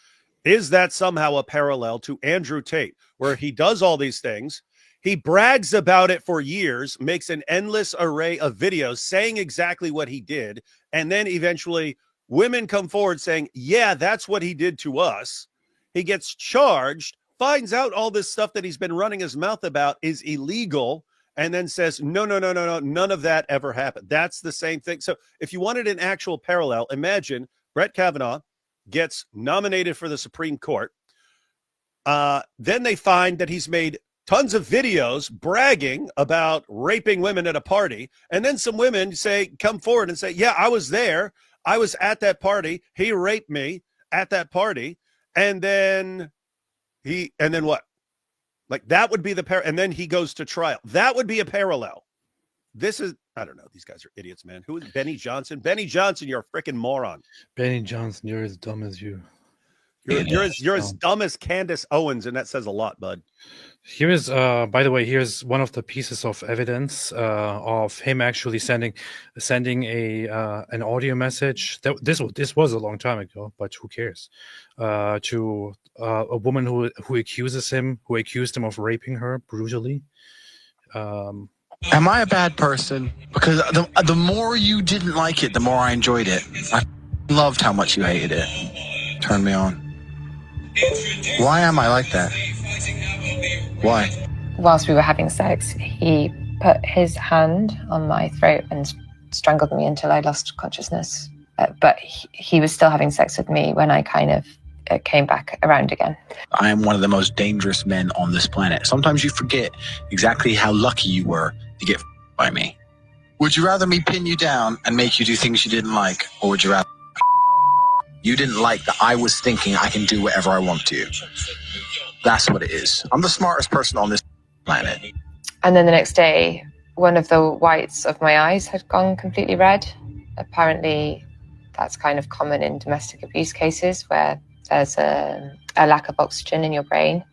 Is that somehow a parallel to Andrew Tate, where he does all these things? He brags about it for years, makes an endless array of videos saying exactly what he did. And then eventually women come forward saying, yeah, that's what he did to us. He gets charged, finds out all this stuff that he's been running his mouth about is illegal, and then says, no, none of that ever happened. That's the same thing. So if you wanted an actual parallel, imagine Brett Kavanaugh gets nominated for the Supreme Court. Then they find that he's made tons of videos bragging about raping women at a party. And then some women come forward and say, yeah, I was there. I was at that party. He raped me at that party. And then what? That would be the and then he goes to trial. That would be a parallel. This is, I don't know. These guys are idiots, man. Who is Benny Johnson? Benny Johnson, you're a freaking moron. Benny Johnson, you're as dumb as you. You're as dumb as Candace Owens, and that says a lot, bud. Here's, by the way, here's one of the pieces of evidence of him actually sending an audio message. This was a long time ago, but who cares? To a woman who accused him of raping her brutally. Am I a bad person? Because the more you didn't like it, the more I enjoyed it. I loved how much you hated it. Turned me on. Why am I like that? Why? Whilst we were having sex, he put his hand on my throat and strangled me until I lost consciousness. But he was still having sex with me when I kind of came back around again. I am one of the most dangerous men on this planet. Sometimes you forget exactly how lucky you were to get by me. Would you rather me pin you down and make you do things you didn't like, or would you rather you didn't like that I was thinking I can do whatever I want to? That's what it is. I'm the smartest person on this planet. And then the next day, one of the whites of my eyes had gone completely red. Apparently, that's kind of common in domestic abuse cases where there's a lack of oxygen in your brain.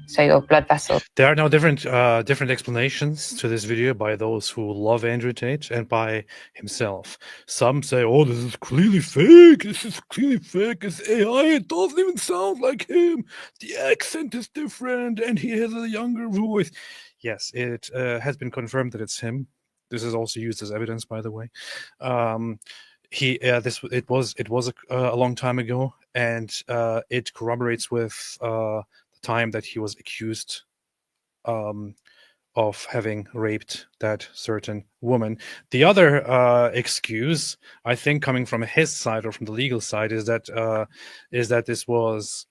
So your blood vessels. There are now different explanations to this video by those who love Andrew Tate and by himself. Some say, "Oh, this is clearly fake. This is clearly fake. It's AI. It doesn't even sound like him. The accent is different, and he has a younger voice." Yes, it has been confirmed that it's him. This is also used as evidence, by the way. It was a long time ago, and it corroborates with time that he was accused of having raped that certain woman. The other excuse, I think, coming from his side or from the legal side, is that this was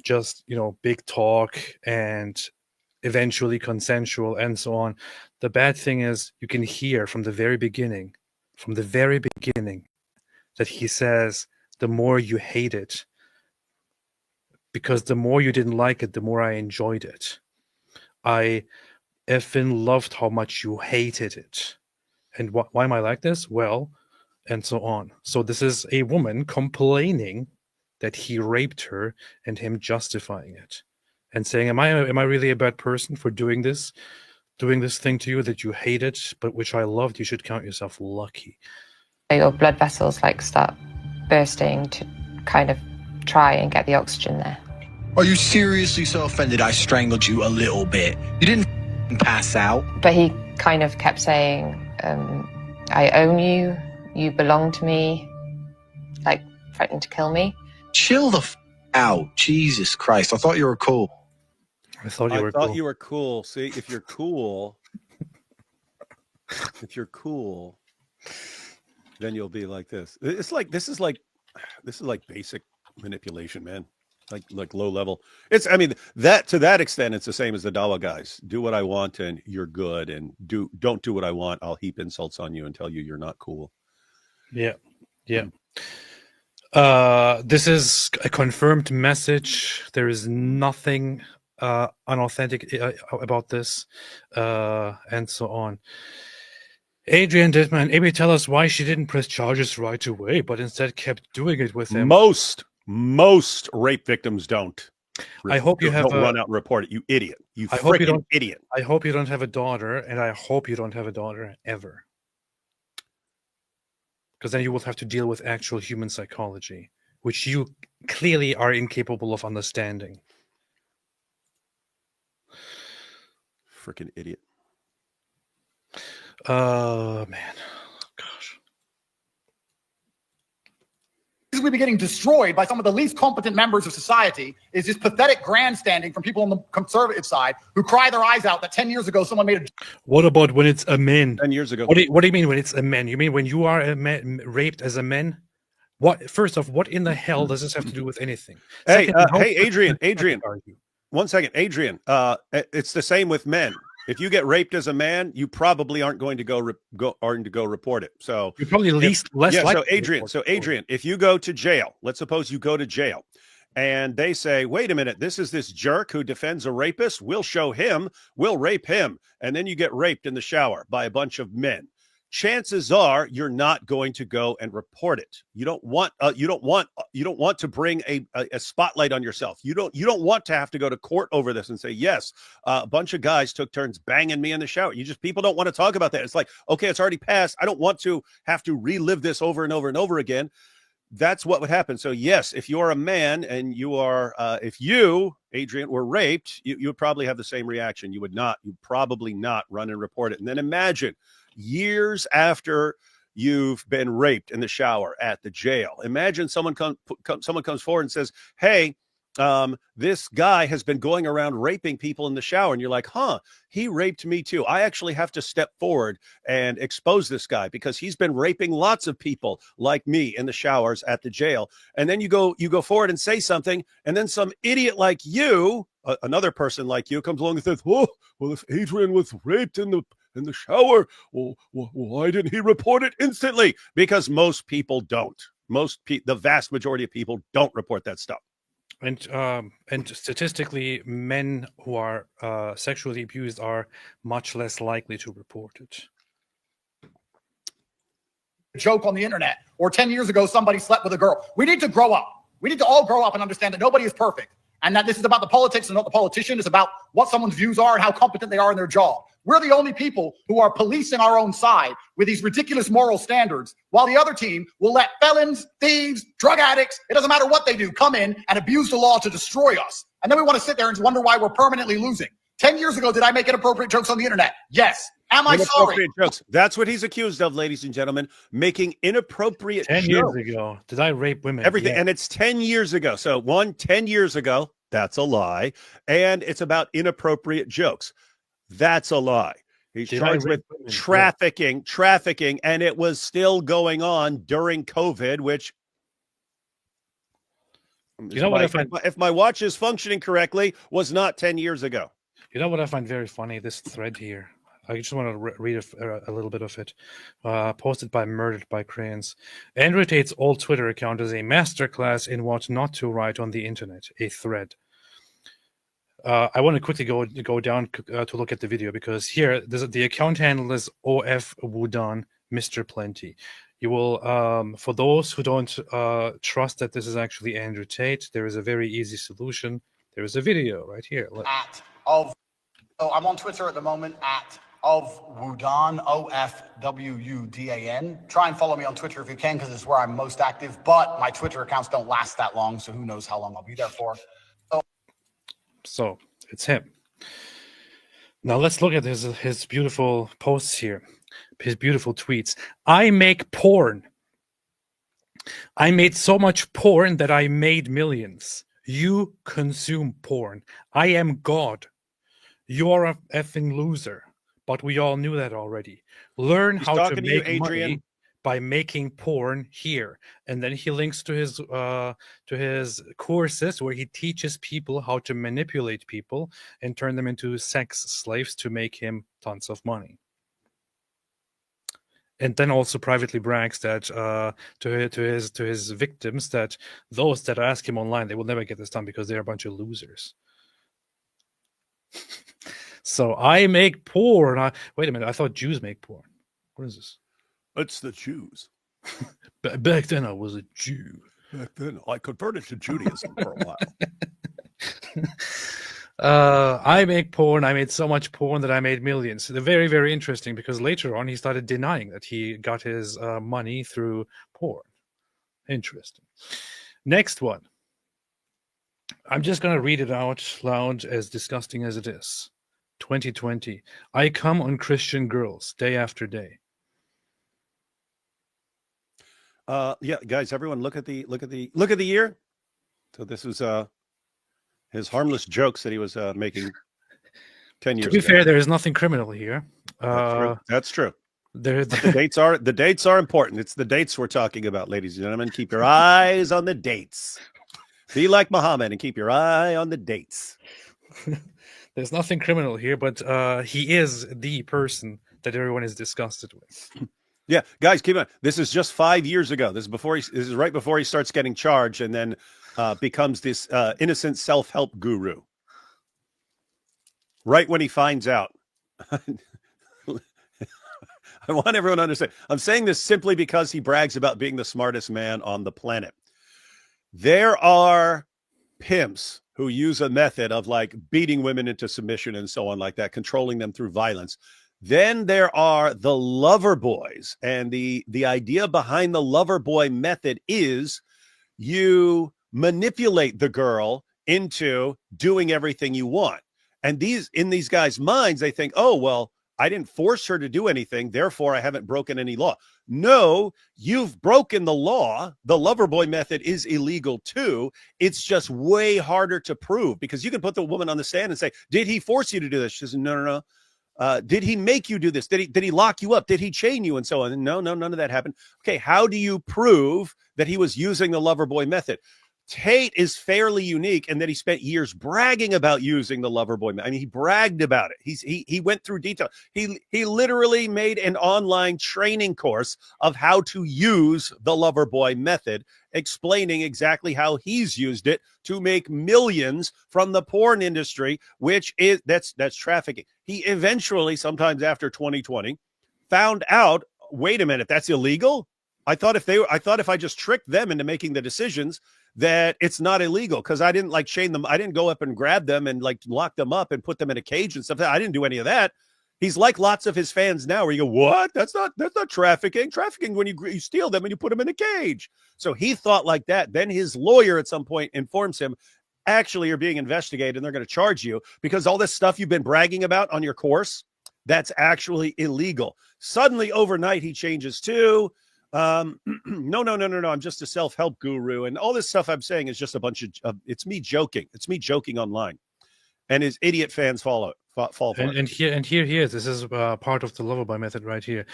just big talk and eventually consensual and so on. The bad thing is you can hear from the very beginning, that he says the more you hate it. Because the more you didn't like it, the more I enjoyed it. I effing loved how much you hated it. And why am I like this? Well, and so on. So this is a woman complaining that he raped her and him justifying it. And saying, am I really a bad person for doing this thing to you that you hated, but which I loved? You should count yourself lucky. Your blood vessels start bursting to kind of try and get the oxygen there. Are you seriously so offended I strangled you a little bit? You didn't pass out. But he kind of kept saying, I own you, you belong to me, threatening to kill me. Chill the out. Jesus Christ. I thought you were cool. I thought you were cool. See, if you're cool, then you'll be like this. This is like basic manipulation, man. like low level. It's, I mean, that to that extent, it's the same as the Dawa guys. Do what I want and you're good, and don't do what I want. I'll heap insults on you and tell you you're not cool. Yeah. This is a confirmed message. There is nothing unauthentic about this, and so on. Adrian Dittman, maybe tell us why she didn't press charges right away, but instead kept doing it with them. Most rape victims don't. I hope you have run out and report it. You idiot. You freaking idiot. I hope you don't have a daughter, and I hope you don't have a daughter ever. Because then you will have to deal with actual human psychology, which you clearly are incapable of understanding. Freaking idiot. Man. Gosh. We've been getting destroyed by some of the least competent members of society is this pathetic grandstanding from people on the conservative side who cry their eyes out that 10 years ago someone made a... What about when it's a man? 10 years ago. What do you mean when it's a man? You mean when you are a man, raped as a man? What? First off, what in the hell does this have to do with anything? Hey, Second, hey, Adrian. 1 second, Adrian. It's the same with men. If you get raped as a man, you probably aren't going to go report it. So you're probably less likely. So Adrian, if you go to jail, let's suppose you go to jail, and they say, "Wait a minute, this is this jerk who defends a rapist. We'll show him. We'll rape him," and then you get raped in the shower by a bunch of men. Chances are you're not going to go and report it. You don't want to bring a spotlight on yourself. You don't want to have to go to court over this and say, yes, a bunch of guys took turns banging me in the shower. People don't want to talk about that. It's like, okay, it's already passed. I don't want to have to relive this over and over and over again. That's what would happen. So yes, if you're a man and you are, if you, Adrian, were raped, you would probably have the same reaction. You'd probably not run and report it. And then imagine years after you've been raped in the shower at the jail. Imagine someone comes forward and says, "Hey, this guy has been going around raping people in the shower," and you're like, "Huh, he raped me too. I actually have to step forward and expose this guy because he's been raping lots of people like me in the showers at the jail." And then you go forward and say something, and then some idiot like you, another person like you, comes along and says, "Oh, well, if Adrian was raped in the shower, well, why didn't he report it instantly?" Because most people don't. The vast majority of people don't report that stuff. And statistically, men who are sexually abused are much less likely to report it. Joke on the internet, or 10 years ago somebody slept with a girl. We need to grow up. We need to all grow up and understand that nobody is perfect, and that this is about the politics and not the politician. It's about what someone's views are and how competent they are in their job. We're the only people who are policing our own side with these ridiculous moral standards, while the other team will let felons, thieves, drug addicts, it doesn't matter what they do, come in and abuse the law to destroy us. And then we want to sit there and wonder why we're permanently losing. 10 years ago, did I make inappropriate jokes on the internet? Yes. Am I sorry? Jokes. That's what he's accused of, ladies and gentlemen, making inappropriate 10 jokes. years ago, did I rape women? Everything. Yeah. And it's 10 years ago. So 10 years ago, that's a lie. And it's about inappropriate jokes. That's a lie. He's charged with trafficking, and it was still going on during COVID, which, you know what I find, if my watch is functioning correctly, was not 10 years ago. You know what I find very funny? This thread here. I just want to read a little bit of it. Posted by Murdered by Cranes. Andrew Tate's old Twitter account is a masterclass in what not to write on the internet. A thread. I want to quickly go down to look at the video, because here the account handle is OF Wudan Mr. Plenty. You will, for those who don't trust that this is actually Andrew Tate, there is a very easy solution. There is a video right here. So I'm on Twitter at the moment at of Wudan, OFWUDAN. Try and follow me on Twitter if you can, because it's where I'm most active. But my Twitter accounts don't last that long, so who knows how long I'll be there for. So it's him. Now let's look at his beautiful posts here, his beautiful tweets. I make porn. I made so much porn that I made millions. You consume porn. I am God. You're a effing loser. But we all knew that already. Learn how to make money by making porn here. And then he links to his courses where he teaches people how to manipulate people and turn them into sex slaves to make him tons of money. And then also privately brags that to his victims that those that ask him online, they will never get this done because they're a bunch of losers. So I make porn. Wait a minute, I thought Jews make porn. What is this? It's the Jews. Back then I was a Jew. Back then I converted to Judaism for a while. I make porn. I made so much porn that I made millions. They're very, very interesting because later on he started denying that he got his money through porn. Interesting. Next one. I'm just going to read it out loud, as disgusting as it is. 2020. I come on Christian girls day after day. Yeah, guys, everyone look at the year. So this was his harmless jokes that he was making 10 years ago. To be fair, there is nothing criminal here. That's true. The dates are important. It's the dates we're talking about, ladies and gentlemen. Keep your eyes on the dates. Be like Muhammad and keep your eye on the dates. There's nothing criminal here, but he is the person that everyone is disgusted with. Yeah, guys, keep on. This is just 5 years ago. This is right before he starts getting charged and then becomes this innocent self-help guru. Right when he finds out. I want everyone to understand. I'm saying this simply because he brags about being the smartest man on the planet. There are pimps who use a method of like beating women into submission and so on like that, controlling them through violence. Then there are the lover boys. And the idea behind the lover boy method is you manipulate the girl into doing everything you want. And in these guys' minds, they think, oh, well, I didn't force her to do anything, therefore I haven't broken any law. No, you've broken the law. The lover boy method is illegal too. It's just way harder to prove because you can put the woman on the stand and say, did he force you to do this? She says, no. Did he make you do this? Did he lock you up? Did he chain you and so on? No, none of that happened. Okay, how do you prove that he was using the lover boy method? Tate is fairly unique in that he spent years bragging about using the lover boy. I mean, he bragged about it. He went through detail. He literally made an online training course of how to use the lover boy method, explaining exactly how he's used it to make millions from the porn industry, which is that's trafficking. He eventually, sometimes after 2020, found out, wait a minute, that's illegal. I thought if I just tricked them into making the decisions that it's not illegal because I didn't like chain them. I didn't go up and grab them and like lock them up and put them in a cage and stuff. I didn't do any of that. He's like lots of his fans now where you go, what? That's not trafficking. Trafficking when you steal them and you put them in a cage. So he thought like that. Then his lawyer at some point informs him, actually you're being investigated and they're going to charge you because all this stuff you've been bragging about on your course, that's actually illegal. Suddenly overnight he changes too. No. I'm just a self-help guru. And all this stuff I'm saying is just a bunch of, it's me joking. It's me joking online. And his idiot fans fall for it. And here, this is part of the lover boy method right here.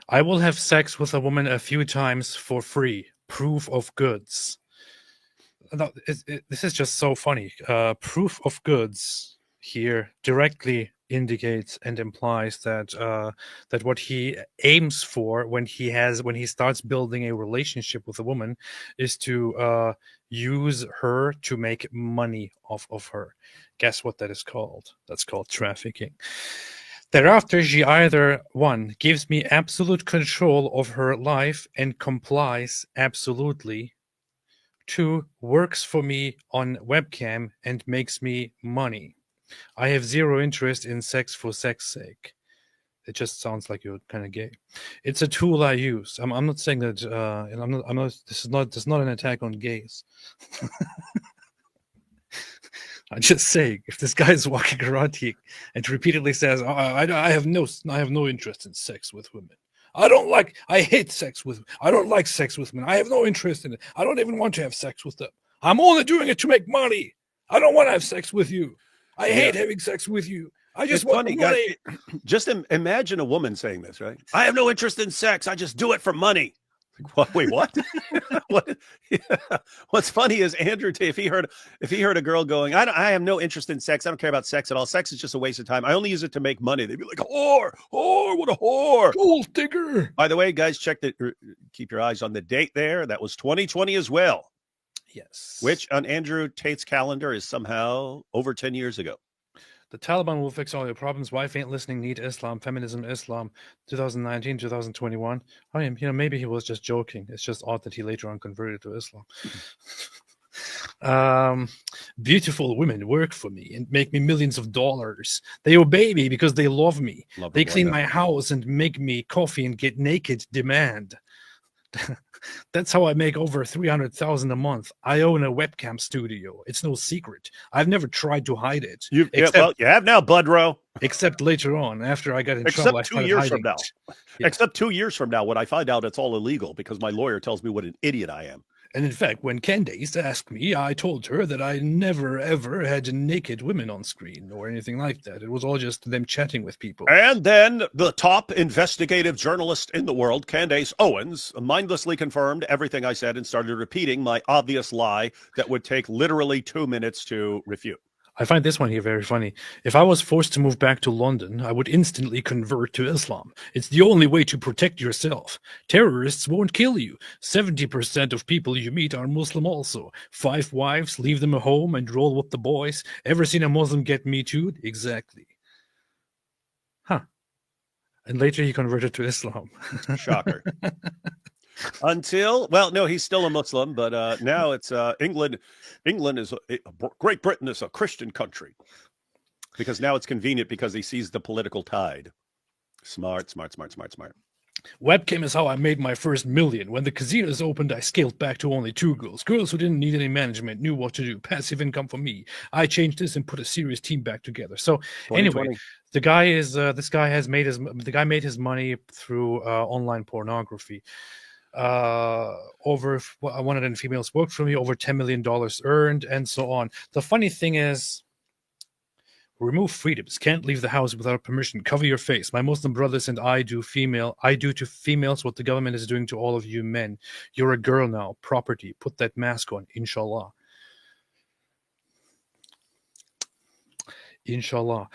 I will have sex with a woman a few times for free. Proof of goods. No, this is just so funny. Proof of goods here directly indicates and implies that that what he aims for when he starts building a relationship with a woman is to use her to make money off of her. Guess what that is called? That's called trafficking. Thereafter, she either 1 gives me absolute control of her life and complies absolutely. 2 works for me on webcam and makes me money. I have zero interest in sex for sex sake. It just sounds like you're kind of gay. It's a tool I use. I'm not saying that. And I'm not. This is not an attack on gays. I'm just saying, if this guy is walking around here and repeatedly says, "I have no interest in sex with women. I hate sex with. I don't like sex with women. I have no interest in it. I don't even want to have sex with them. I'm only doing it to make money. I don't want to have sex with you. I hate having sex with you." I just It's want funny, the guys. money. Just imagine a woman saying this, right? I have no interest in sex. I just do it for money. Like, what? Wait, what? What? Yeah. What's funny is Andrew Tate, if he heard a girl going, I have no interest in sex. I don't care about sex at all. Sex is just a waste of time. I only use it to make money. They'd be like, whore, what a whore. Gold digger. By the way, guys, keep your eyes on the date there. That was 2020 as well. Yes. Which on Andrew Tate's calendar is somehow over 10 years ago. The Taliban will fix all your problems. Wife ain't listening. Need Islam. Feminism. Islam. 2019, 2021. I mean, maybe he was just joking. It's just odd that he later on converted to Islam. Beautiful women work for me and make me millions of dollars. They obey me because they love me. They clean my house and make me coffee and get naked. Demand. That's how I make over $300,000 a month. I own a webcam studio. It's no secret. I've never tried to hide it. You have now, Budrow. Except later on, after I got in Except trouble. 2 years from now. Yeah. Except 2 years from now, when I find out it's all illegal because my lawyer tells me what an idiot I am. And in fact, when Candace asked me, I told her that I never, ever had naked women on screen or anything like that. It was all just them chatting with people. And then the top investigative journalist in the world, Candace Owens, mindlessly confirmed everything I said and started repeating my obvious lie that would take literally 2 minutes to refute. I find this one here very funny. If I was forced to move back to London, I would instantly convert to Islam. It's the only way to protect yourself. Terrorists won't kill you. 70% of people you meet are Muslim also. 5 wives, leave them at home and roll with the boys. Ever seen a Muslim get Me Too'd? Exactly. Huh. And later he converted to Islam. Shocker. No, he's still a Muslim, but now it's England. England is Great Britain is a Christian country because now it's convenient because he sees the political tide. Smart. Webcam is how I made my first million. When the casinos opened, I scaled back to only 2 girls. Girls who didn't need any management, knew what to do. Passive income for me. I changed this and put a serious team back together. So anyway, the guy made his money through online pornography. Over 100 females worked for me, over $10 million earned, and so on. The funny thing is, remove freedoms. Can't leave the house without permission. Cover your face. My Muslim brothers and I do to females what the government is doing to all of you men. You're a girl now. Property. Put that mask on. Inshallah. Inshallah.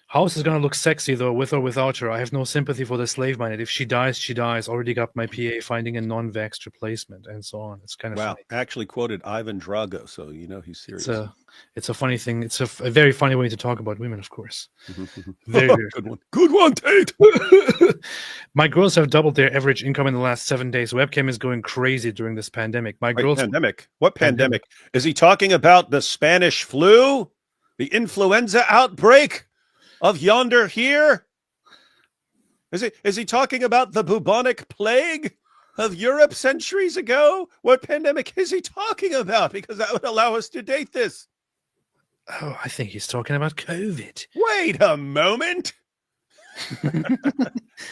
House is going to look sexy, though, with or without her. I have no sympathy for the slave minded. If she dies, she dies. Already got my PA finding a non-vaxxed replacement, and so on. It's kind of funny. Actually quoted Ivan Drago, so he's serious. It's a funny thing. It's a very funny way to talk about women, of course. Very, very good one. Good one, Tate. My girls have doubled their average income in the last 7 days. Webcam is going crazy during this pandemic. Pandemic? What pandemic? Is he talking about the Spanish flu? The influenza outbreak? Of yonder here? Is he talking about the bubonic plague of Europe centuries ago? What pandemic is he talking about? Because that would allow us to date this. Oh, I think he's talking about COVID. Wait a moment.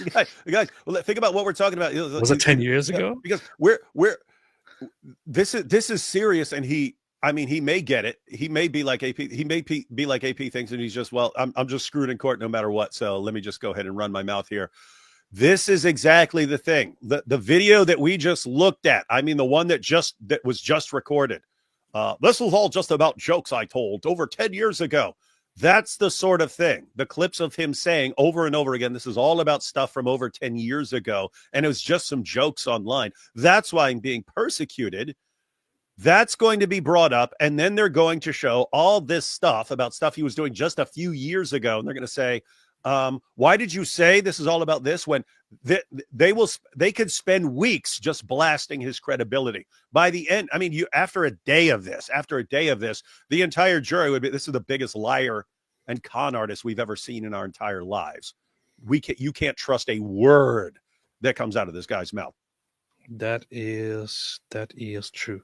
guys, think about what we're talking about. Was it 10 years ago? Because this is serious, and he may get it. He may be like AP. He may be like AP thinks, and he's just, I'm just screwed in court no matter what. So let me just go ahead and run my mouth here. This is exactly the thing. The video that we just looked at. The one that was just recorded. This was all just about jokes I told over 10 years ago. That's the sort of thing. The clips of him saying over and over again, this is all about stuff from over 10 years ago, and it was just some jokes online. That's why I'm being persecuted. That's going to be brought up, and then they're going to show all this stuff about stuff he was doing just a few years ago, and they're going to say, why did you say this is all about this when they could spend weeks just blasting his credibility. By the end, after a day of this, the entire jury would be, this is the biggest liar and con artist we've ever seen in our entire lives. You can't trust a word that comes out of this guy's mouth. That is true.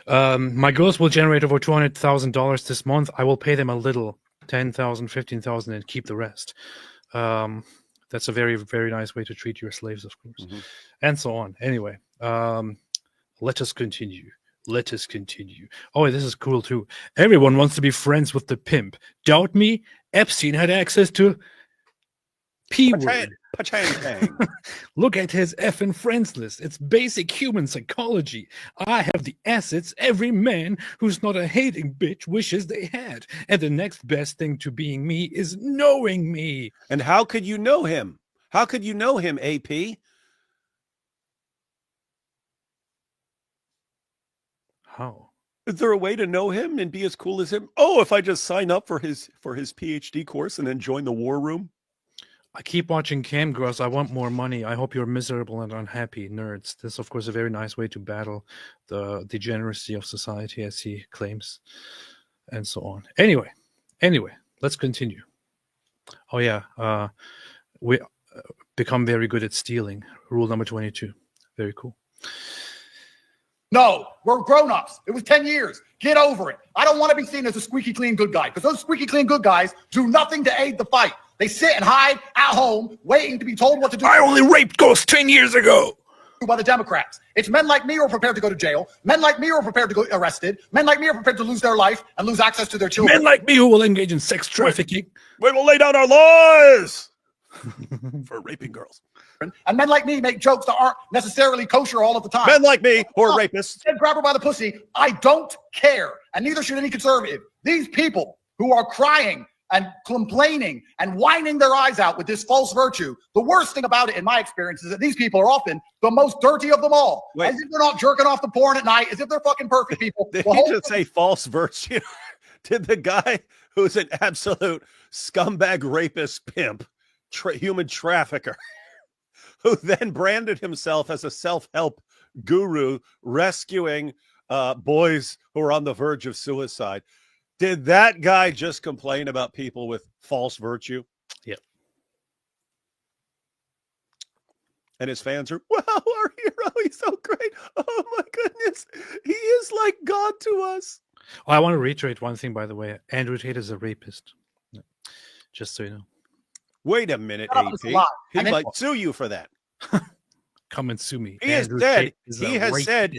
My girls will generate over $200,000 this month. I will pay them a little, $10,000, $15,000, and keep the rest. That's a very, very nice way to treat your slaves, of course, and so on. Anyway, let us continue. Oh, this is cool too. Everyone wants to be friends with the pimp. Doubt me? Epstein had access to P-word. Pachang. Look at his effing friends list. It's basic human psychology. I have the assets every man who's not a hating bitch wishes they had. And the next best thing to being me is knowing me. And how could you know him? How could you know him, AP? How? Is there a way to know him and be as cool as him? Oh, if I just sign up for his PhD course and then join the war room? I keep watching Cam Girls. I want more money. I hope you're miserable and unhappy, nerds. This is, of course, a very nice way to battle the degeneracy of society, as he claims, and so on. Anyway, let's continue. Oh, yeah. We become very good at stealing. Rule number 22. Very cool. No, we're grown-ups. It was 10 years. Get over it. I don't want to be seen as a squeaky clean good guy, because those squeaky clean good guys do nothing to aid the fight. They sit and hide at home, waiting to be told what to do. I only raped ghosts 10 years ago. By the Democrats. It's men like me who are prepared to go to jail. Men like me who are prepared to go arrested. Men like me who are prepared to lose their life and lose access to their children. Men like me who will engage in sex trafficking. We will lay down our lives for raping girls. And men like me make jokes that aren't necessarily kosher all of the time. Men like me who are rapists. And grab her by the pussy. I don't care. And neither should any conservative. These people who are crying and complaining and whining their eyes out with this false virtue. The worst thing about it, in my experience, is that these people are often the most dirty of them all. Wait. As if they're not jerking off the porn at night, as if they're fucking perfect people. Did he just say false virtue? Did the guy who's an absolute scumbag rapist pimp, human trafficker, who then branded himself as a self-help guru rescuing boys who are on the verge of suicide, did that guy just complain about people with false virtue? Yep. And his fans are, wow, our hero, he's so great. Oh my goodness. He is like God to us. Oh, I want to reiterate one thing, by the way. Andrew Tate is a rapist. Just so you know. Wait a minute, Shut up, AP. it's a lie. He And might sue you for that. Come and sue me. He has Andrew said, Tate is he a has rapist. said,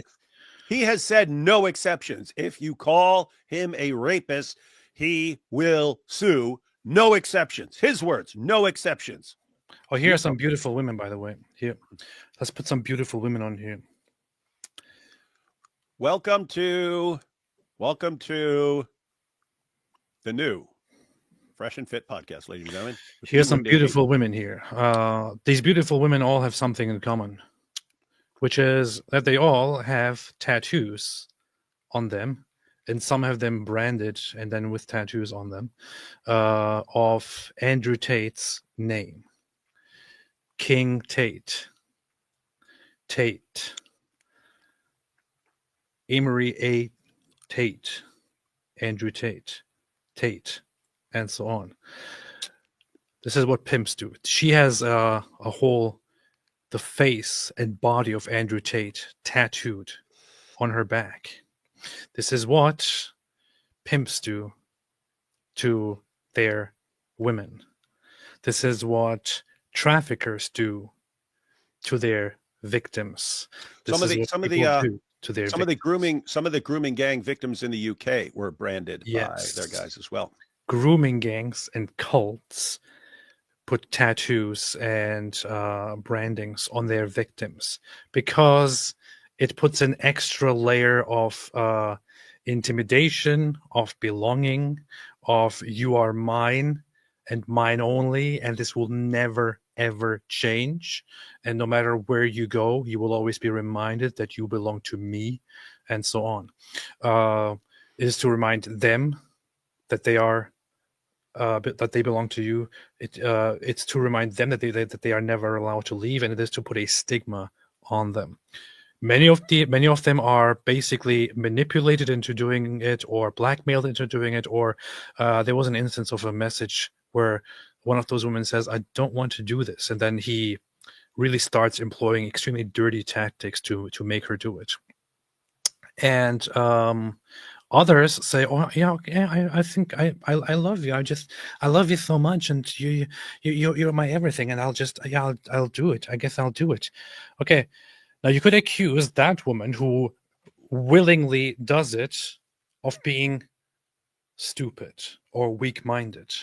he has said no exceptions. If you call him a rapist, he will sue. No exceptions. His words, no exceptions. Oh, here are some beautiful women, by the way. Here, let's put some beautiful women on here. Welcome to the new Fresh and Fit podcast, ladies and gentlemen. Here's some beautiful women here. These beautiful women all have something in common, which is that they all have tattoos on them, and some have them branded and then with tattoos on them of Andrew Tate's name. King Tate. Tate. Amory A. Tate. Andrew Tate. Tate. And so on. This is what pimps do. She has the face and body of Andrew Tate tattooed on her back. This is what pimps do to their women. This is what traffickers do to their victims. Some of the grooming gang victims in the UK were branded by their guys as well. Grooming gangs and cults put tattoos and brandings on their victims because it puts an extra layer of intimidation, of belonging, of you are mine and mine only, and this will never, ever change. And no matter where you go, you will always be reminded that you belong to me, and so on. It is to remind them that they are that they belong to you. It's to remind them that they are never allowed to leave, and it is to put a stigma on them. Many of them are basically manipulated into doing it, or blackmailed into doing it, or there was an instance of a message where one of those women says, "I don't want to do this," and then he really starts employing extremely dirty tactics to make her do it. And others say, "Oh yeah, okay, I think I love you. I love you so much, and you're my everything, and I'll do it. I guess I'll do it." Okay, now you could accuse that woman who willingly does it of being stupid or weak-minded.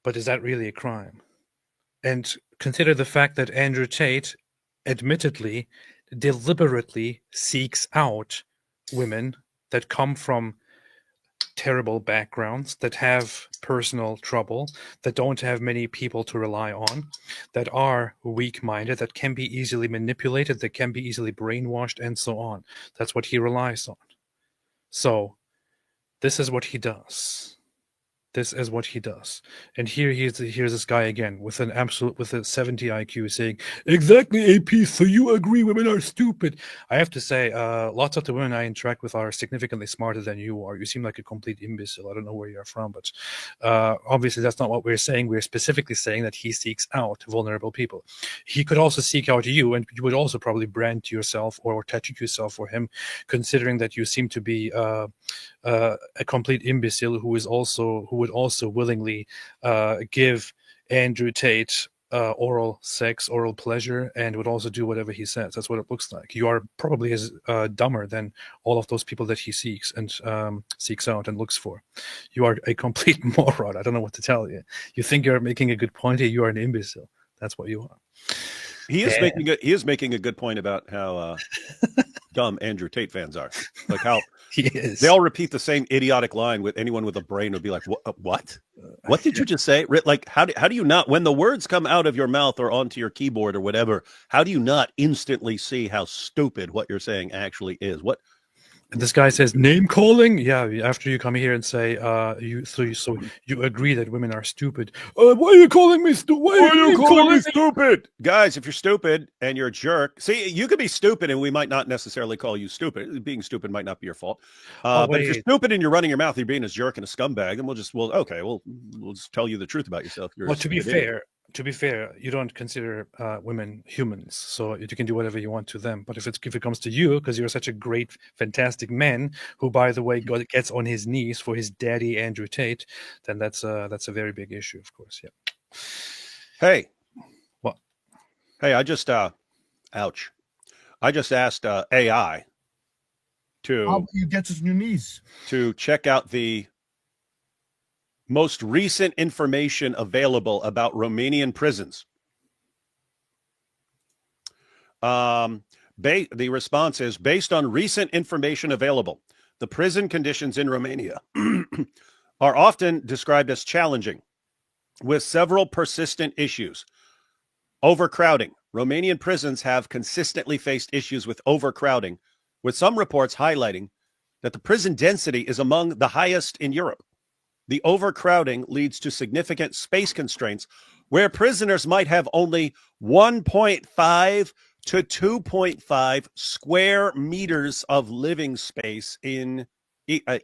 But is that really a crime? And consider the fact that Andrew Tate admittedly, deliberately seeks out women that come from terrible backgrounds, that have personal trouble, that don't have many people to rely on, that are weak-minded, that can be easily manipulated, that can be easily brainwashed, and so on. That's what he relies on. So this is what he does. This is what he does. And here's this guy again with a 70 IQ saying, exactly, AP, so you agree women are stupid. I have to say, lots of the women I interact with are significantly smarter than you are. You seem like a complete imbecile. I don't know where you're from, but obviously that's not what we're saying. We're specifically saying that he seeks out vulnerable people. He could also seek out you, and you would also probably brand yourself or tattoo yourself for him, considering that you seem to be a complete imbecile who would also willingly give Andrew Tate oral pleasure, and would also do whatever he says. That's what it looks like. You are probably as dumber than all of those people that he seeks out and looks for. You are a complete moron. I don't know what to tell you. You think you're making a good point here. You are an imbecile. That's what you are. He is making a good point about how dumb Andrew Tate fans are. Like how he is. They all repeat the same idiotic line. With anyone with a brain would be like, "What? What did you just say?" Like how do you not, when the words come out of your mouth or onto your keyboard or whatever, how do you not instantly see how stupid what you're saying actually is? What? And this guy says name calling. Yeah, after you come here and say you agree that women are stupid. Why are you calling me stupid? Why are you calling me stupid? Guys, if you're stupid and you're a jerk, see, you could be stupid and we might not necessarily call you stupid. Being stupid might not be your fault. But if you're stupid and you're running your mouth, you're being a jerk and a scumbag, then we'll just tell you the truth about yourself. Well, to be fair, you don't consider women humans, so you can do whatever you want to them. But if it comes to you, because you're such a great, fantastic man who, by the way, gets on his knees for his daddy Andrew Tate, then that's a very big issue, of course. Yeah. Hey. What? Hey, I just ouch. I just asked AI to. How you get on your knees to check out the most recent information available about Romanian prisons. The response is, based on recent information available, the prison conditions in Romania are often described as challenging, with several persistent issues. Overcrowding. Romanian prisons have consistently faced issues with overcrowding, with some reports highlighting that the prison density is among the highest in Europe. The overcrowding leads to significant space constraints where prisoners might have only 1.5 to 2.5 square meters of living space in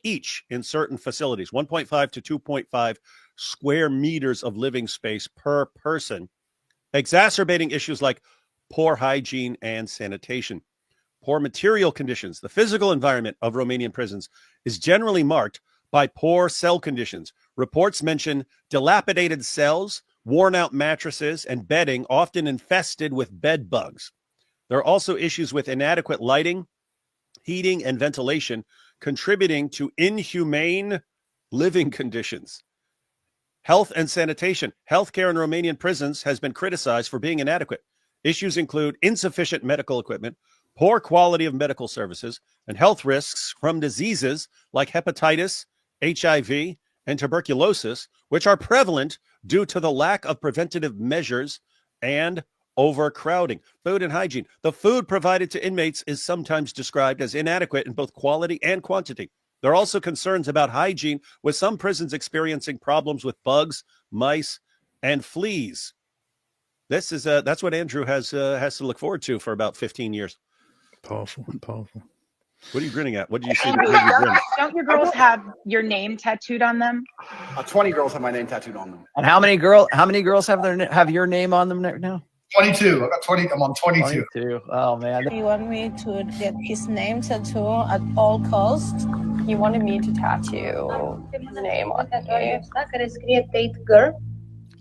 each in certain facilities. 1.5 to 2.5 square meters of living space per person, exacerbating issues like poor hygiene and sanitation. Poor material conditions. The physical environment of Romanian prisons is generally marked by poor cell conditions. Reports mention dilapidated cells, worn-out mattresses, and bedding often infested with bed bugs. There are also issues with inadequate lighting, heating, and ventilation, contributing to inhumane living conditions. Health and sanitation. Healthcare in Romanian prisons has been criticized for being inadequate. Issues include insufficient medical equipment, poor quality of medical services, and health risks from diseases like hepatitis, HIV, and tuberculosis, which are prevalent due to the lack of preventative measures and overcrowding. Food and hygiene. The food provided to inmates is sometimes described as inadequate in both quality and quantity. There are also concerns about hygiene, with some prisons experiencing problems with bugs, mice, and fleas. This is that's what Andrew has to look forward to for about 15 years. Powerful. What are you grinning at? What do you see? Andrew, don't your girls have your name tattooed on them? 20 girls have my name tattooed on them. And how many girls have your name on them now? 22. I got 20. I'm on 22. 22. Oh man. You want me to get his name tattooed at all costs? He wanted me to tattoo his name on me.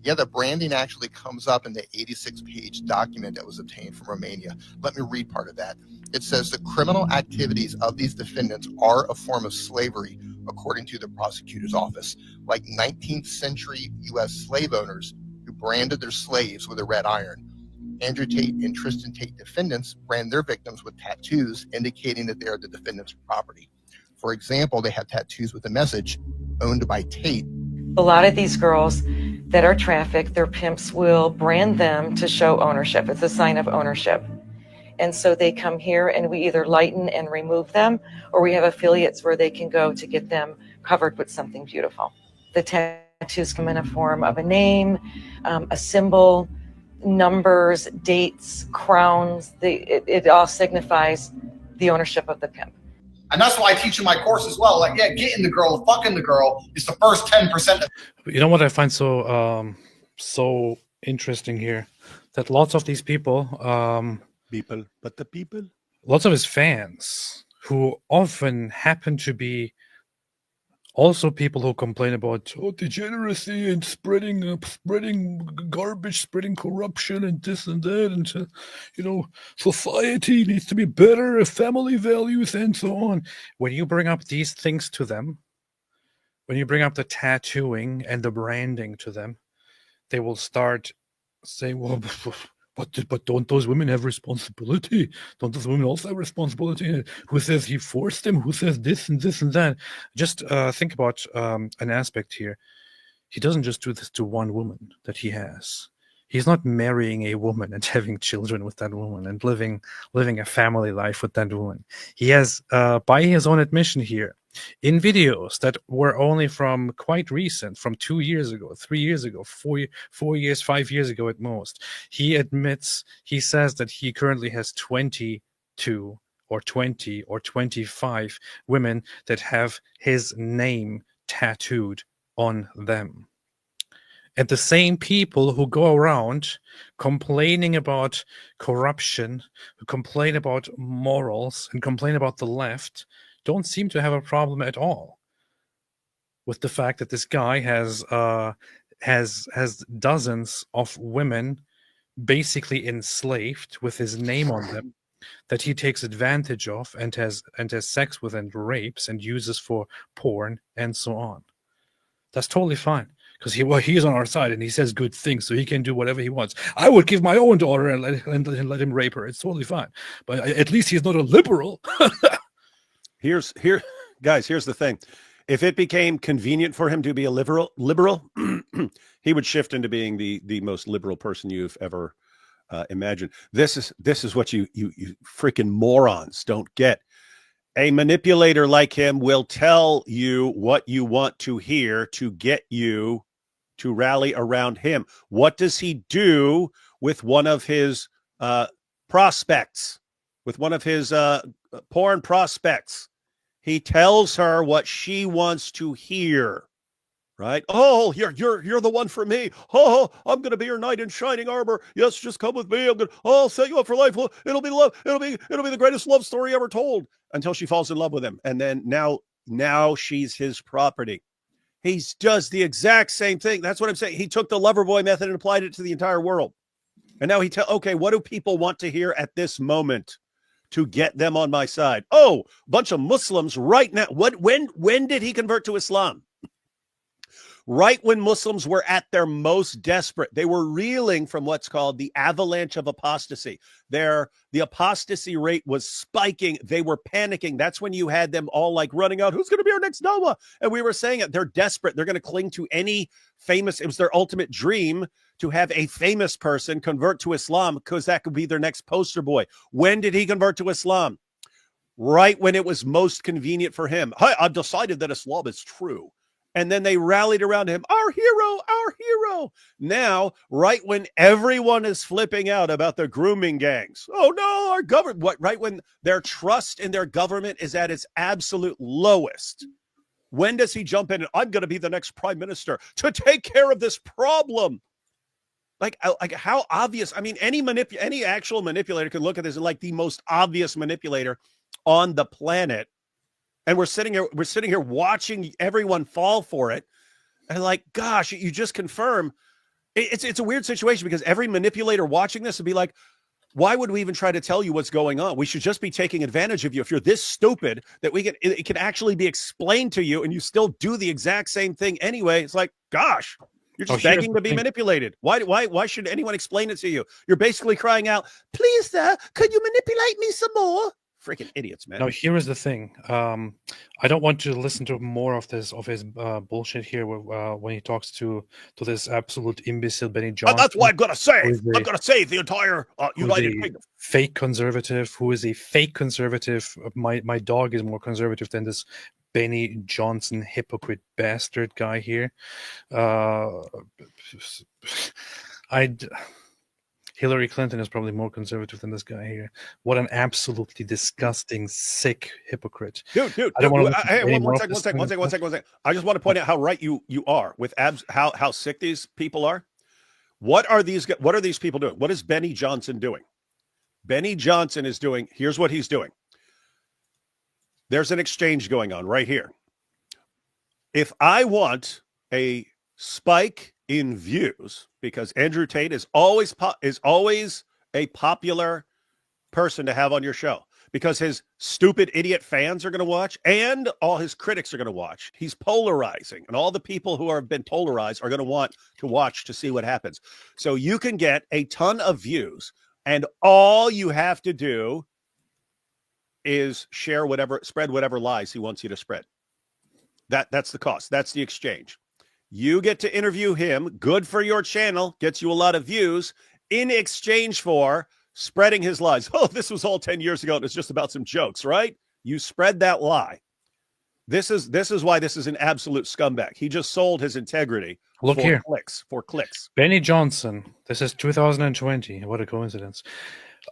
Yeah, the branding actually comes up in the 86-page document that was obtained from Romania. Let me read part of that. It says the criminal activities of these defendants are a form of slavery according to the prosecutor's office, like 19th century U.S. slave owners who branded their slaves with a red iron. Andrew Tate and Tristan Tate defendants brand their victims with tattoos indicating that they are the defendant's property. For example, they have tattoos with the message, owned by Tate. A lot of these girls that are trafficked, their pimps will brand them to show ownership. It's a sign of ownership. And so they come here and we either lighten and remove them, or we have affiliates where they can go to get them covered with something beautiful. The tattoos come in a form of a name, a symbol, numbers, dates, crowns. It all signifies the ownership of the pimp. And that's why I teach in my course as well. Like, yeah, getting the girl, fucking the girl is the first 10%. You know what I find so so interesting here? That lots of these people, lots of his fans, who often happen to be also people who complain about degeneracy and spreading garbage, spreading corruption and this and that, and society needs to be better, family values and so on. When you bring up these things to them, when you bring up the tattooing and the branding to them, they will start saying, well, but don't those women have responsibility? Don't those women also have responsibility? Who says he forced them? Who says this and this and that? Just think about an aspect here. He doesn't just do this to one woman that he has. He's not marrying a woman and having children with that woman and living a family life with that woman. He has, by his own admission here, in videos that were only from quite recent, from 2 years ago, 3 years ago, 4 years, 5 years ago at most, he says that he currently has 22 or 20 or 25 women that have his name tattooed on them. And the same people who go around complaining about corruption, who complain about morals and complain about the left, don't seem to have a problem at all with the fact that this guy has dozens of women basically enslaved with his name on them, that he takes advantage of and has sex with and rapes and uses for porn and so on. That's totally fine, because he's on our side and he says good things, so he can do whatever he wants. I would give my own daughter and let him rape her. It's totally fine, but at least he's not a liberal. Guys, here's the thing. If it became convenient for him to be a liberal, he would shift into being the most liberal person you've ever imagined. This is what you freaking morons don't get. A manipulator like him will tell you what you want to hear to get you to rally around him. What does he do with one of his prospects, with one of his porn prospects? He tells her what she wants to hear, right? Oh, you're the one for me. Oh, I'm going to be your knight in shining armor. Yes, just come with me. I'll set you up for life. It'll be love. It'll be the greatest love story ever told, until she falls in love with him. And then now she's his property. He does the exact same thing. That's what I'm saying. He took the lover boy method and applied it to the entire world. And now okay, what do people want to hear at this moment to get them on my side? Oh, bunch of Muslims right now. When did he convert to Islam? Right when Muslims were at their most desperate. They were reeling from what's called the avalanche of apostasy. The apostasy rate was spiking. They were panicking. That's when you had them all like running out. Who's going to be our next Noah? And we were saying it. They're desperate. They're going to cling to any famous. It was their ultimate dream to have a famous person convert to Islam, because that could be their next poster boy. When did he convert to Islam? Right when it was most convenient for him. Hey, I've decided that Islam is true. And then they rallied around him. Our hero, our hero. Now, right when everyone is flipping out about the grooming gangs. Oh no, our government. Right when their trust in their government is at its absolute lowest. When does he jump in and I'm going to be the next prime minister to take care of this problem? Like how obvious. I mean, any actual manipulator can look at this and like the most obvious manipulator on the planet. And we're sitting here watching everyone fall for it. And like, gosh, you just confirm it's a weird situation, because every manipulator watching this would be like, Why would we even try to tell you what's going on? We should just be taking advantage of you. If you're this stupid that it can actually be explained to you and you still do the exact same thing anyway, it's like, gosh, you're just begging to be manipulated. Why should anyone explain it to you? You're basically crying out, please, sir, could you manipulate me some more? Freaking idiots, man. Now, here is the thing. I don't want to listen to more of his bullshit here when he talks to this absolute imbecile Benny Johnson. That's why I'm gonna save. I'm gonna save the entire United Kingdom. Fake conservative who is a fake conservative. My dog is more conservative than this Benny Johnson hypocrite bastard guy here. Hillary Clinton is probably more conservative than this guy here. What an absolutely disgusting, sick hypocrite. Dude. One second. I just want to point out how right you are with how sick these people are. What are these people doing? What is Benny Johnson doing? Benny Johnson is doing, here's what he's doing. There's an exchange going on right here. If I want a spike in views, because Andrew Tate is always a popular person to have on your show, because his stupid idiot fans are going to watch and all his critics are going to watch. He's polarizing, and all the people who have been polarized are going to want to watch to see what happens. So you can get a ton of views, and all you have to do is spread whatever lies he wants you to spread. That's the cost. That's the exchange. You get to interview him. Good for your channel. Gets you a lot of views in exchange for spreading his lies. Oh, this was all 10 years ago. And it's just about some jokes, right? You spread that lie. This is why this is an absolute scumbag. He just sold his integrity for clicks. Benny Johnson. This is 2020. What a coincidence.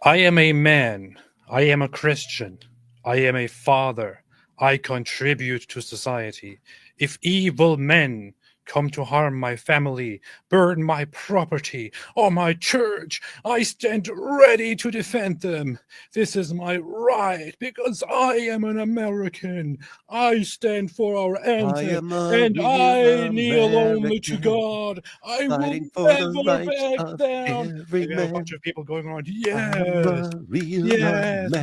I am a man. I am a Christian. I am a father. I contribute to society. If evil men come to harm my family, burn my property or my church, I stand ready to defend them. This is my right because I am an American. I stand for our anthem and I kneel only to God. I will never back down. A bunch of people going around. Yes,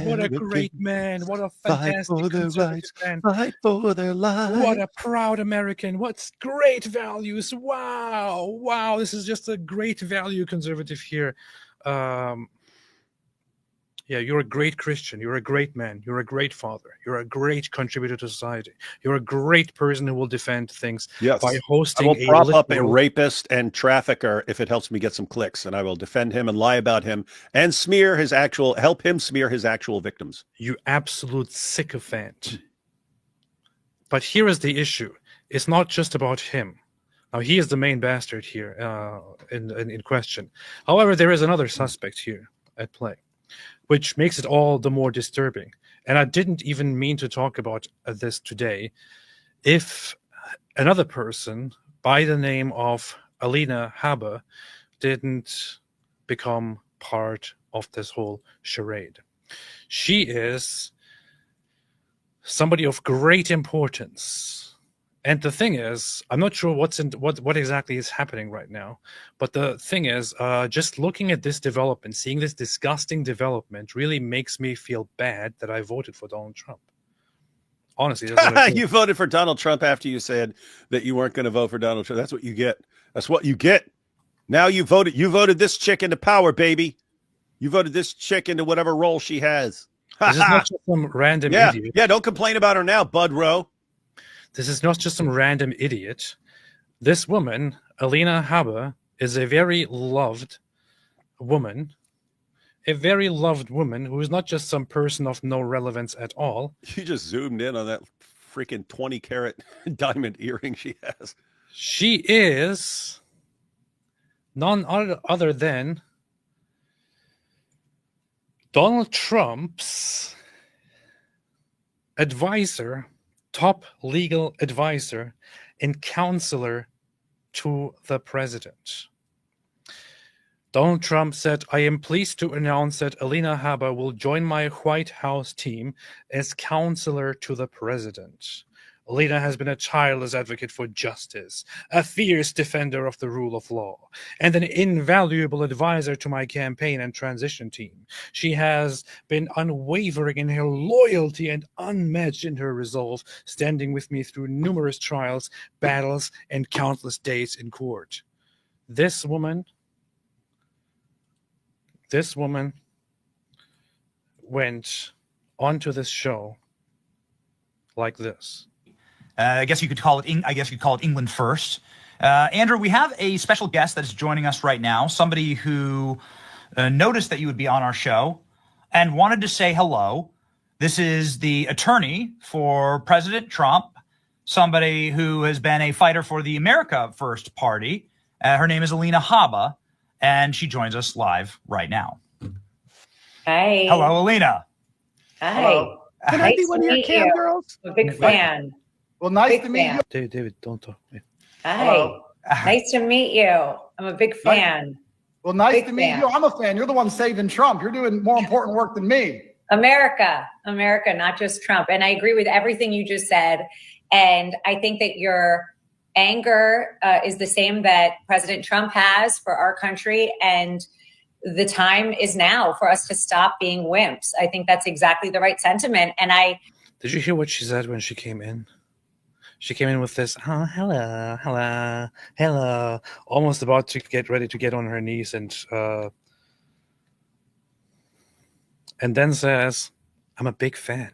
what a great man. What a fantastic man. Fight for their lives. What a proud American. What's great values. Wow. This is just a great value conservative here. You're a great Christian. You're a great man. You're a great father. You're a great contributor to society. You're a great person who will defend things by hosting. I will prop up a rapist and trafficker if it helps me get some clicks, and I will defend him and lie about him and help him smear his actual victims. You absolute sycophant. But here is the issue. It's not just about him. Now, he is the main bastard here in question. However, there is another suspect here at play, which makes it all the more disturbing. And I didn't even mean to talk about this today. If another person by the name of Alina Haber didn't become part of this whole charade. She is somebody of great importance. And the thing is, I'm not sure what exactly is happening right now. But the thing is, just looking at this development, seeing this disgusting development really makes me feel bad that I voted for Donald Trump. Honestly, that's what I you voted for Donald Trump after you said that you weren't going to vote for Donald Trump. That's what you get. That's what you get. Now you voted this chick into power, baby. You voted this chick into whatever role she has. This is not just some random idiot. Yeah, don't complain about her now, Bud Rowe. This is not just some random idiot. This woman, Alina Haber, is a very loved woman. A very loved woman who is not just some person of no relevance at all. You just zoomed in on that freaking 20-carat diamond earring she has. She is none other than Donald Trump's advisor, top legal advisor and counselor to the president. Donald Trump said, I am pleased to announce that Alina Haber will join my White House team as counselor to the president. Alina has been a tireless advocate for justice, a fierce defender of the rule of law, and an invaluable advisor to my campaign and transition team. She has been unwavering in her loyalty and unmatched in her resolve, standing with me through numerous trials, battles, and countless days in court. This woman went onto this show like this. I guess you could call it England first. Andrew, we have a special guest that is joining us right now, somebody who noticed that you would be on our show and wanted to say hello. This is the attorney for President Trump, somebody who has been a fighter for the America First Party. Her name is Alina Habba, and she joins us live right now. Hey. Hello, Alina. Hi. Hello. Can I be one of your cam girls? I'm a big fan. Well, nice Big to meet fan. you. David, don't talk. Hi. Hello. Nice to meet you. I'm a big fan. Well, nice Big to meet fan. you. I'm a fan. You're the one saving Trump. You're doing more important work than me. America, not just Trump. And I agree with everything you just said. And I think that your anger is the same that President Trump has for our country. And the time is now for us to stop being wimps. I think that's exactly the right sentiment. And Did you hear what she said when she came in? She came in with this, oh, hello, almost about to get ready to get on her knees and then says, I'm a big fan.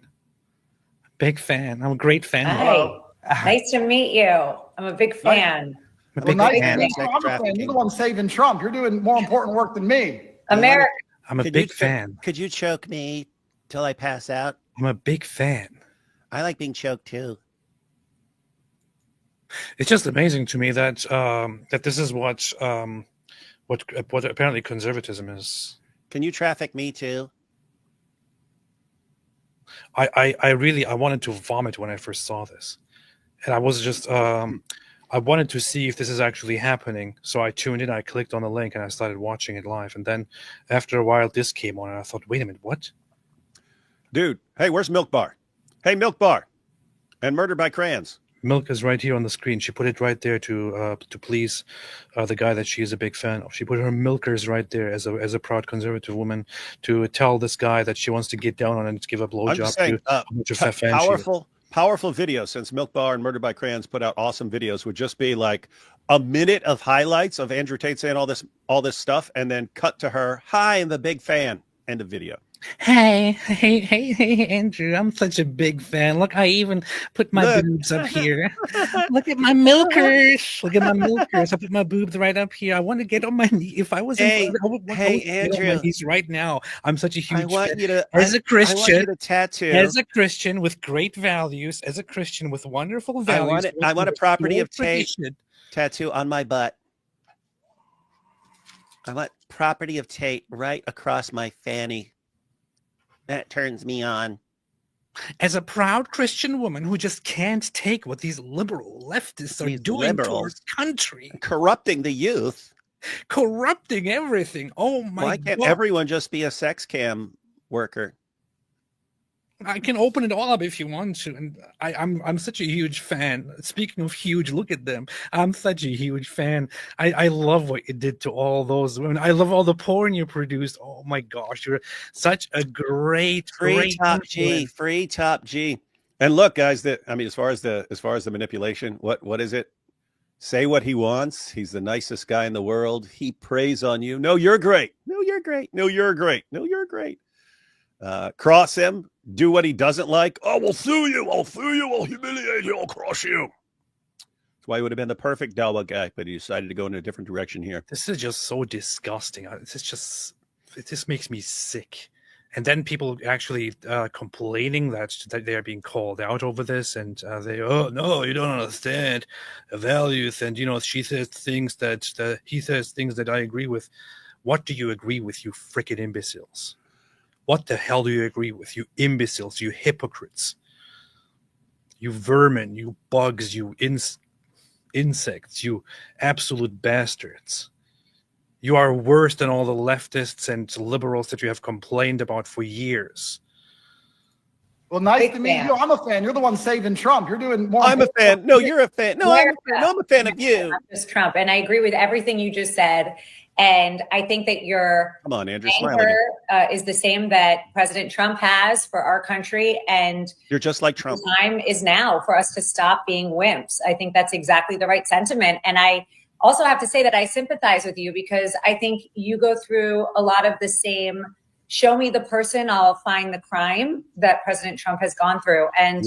I'm a great fan. hi. Nice to meet you. I'm a big fan. I'm a Well, big nice to fan. meet you. I'm a fan. You're the one saving Trump. You're doing more important work than me. America. I'm a big fan. Could you choke me till I pass out? I'm a big fan. I like being choked too. It's just amazing to me that that this is what apparently conservatism is. Can you traffic me too? I wanted to vomit when I first saw this, and I was just I wanted to see if this is actually happening. So I tuned in, I clicked on the link, and I started watching it live. And then after a while, this came on, and I thought, wait a minute, what? Dude, hey, where's Milk Bar? Hey, Milk Bar, and Murder by Crayons. Milk is right here on the screen. She put it right there to please the guy that she is a big fan of. She put her milkers right there as a proud conservative woman to tell this guy that she wants to get down on and give a blowjob to how much of a fan she is. Powerful video, since Milk Bar and Murder by Crayons put out awesome videos, would just be like a minute of highlights of Andrew Tate saying all this stuff, and then cut to her, hi, I'm the big fan, end of video. Hey, Andrew, I'm such a big fan. Look, I even put my boobs up here. Look at my milkers. Look at my milkers. I put my boobs right up here. I want to get on my knee. If I was Andrew, get on my knees right now. I'm such a huge I want fan. you to, as a Christian, I want you to tattoo. As a Christian with great values, as a Christian with wonderful values. I want a property of Tate tattoo on my butt. I want property of Tate right across my fanny. That turns me on. As a proud Christian woman who just can't take what these liberal leftists are doing to our country. Corrupting the youth. Corrupting everything. Oh my God. Why can't everyone just be a sex cam worker? I can open it all up if you want to. And I'm such a huge fan. Speaking of huge, look at them. I'm such a huge fan. I love what you did to all those women. I love all the porn you produced. Oh my gosh, you're such a great Free top G. And look, guys, as far as the manipulation, what is it? Say what he wants. He's the nicest guy in the world. He preys on you. No, you're great. No, you're great. No, you're great. No, you're great. Cross him. Do what he doesn't like. Oh, we'll sue you. I'll sue you. I'll humiliate you. I'll crush you. That's why he would have been the perfect Dalwa guy, but he decided to go in a different direction here. This is just so disgusting. It just makes me sick. And then people actually complaining that they are being called out over this, and oh no, you don't understand the values, and she says things that he says things that I agree with. What do you agree with, you frickin' imbeciles? What the hell do you agree with, you imbeciles, you hypocrites, you vermin, you bugs, you insects, you absolute bastards? You are worse than all the leftists and liberals that you have complained about for years. Well, nice Big to meet fan. you. I'm a fan. You're the one saving Trump. You're doing more. I'm a fan. No, you're a fan. No, I'm a fan of you. Not just Trump. And I agree with everything you just said. And I think that your Come on, Andrew, smile anger again. is the same that President Trump has for our country. And You're just like Trump. the time is now for us to stop being wimps. I think that's exactly the right sentiment. And I also have to say that I sympathize with you because I think you go through a lot of the same show me the person, I'll find the crime that President Trump has gone through. And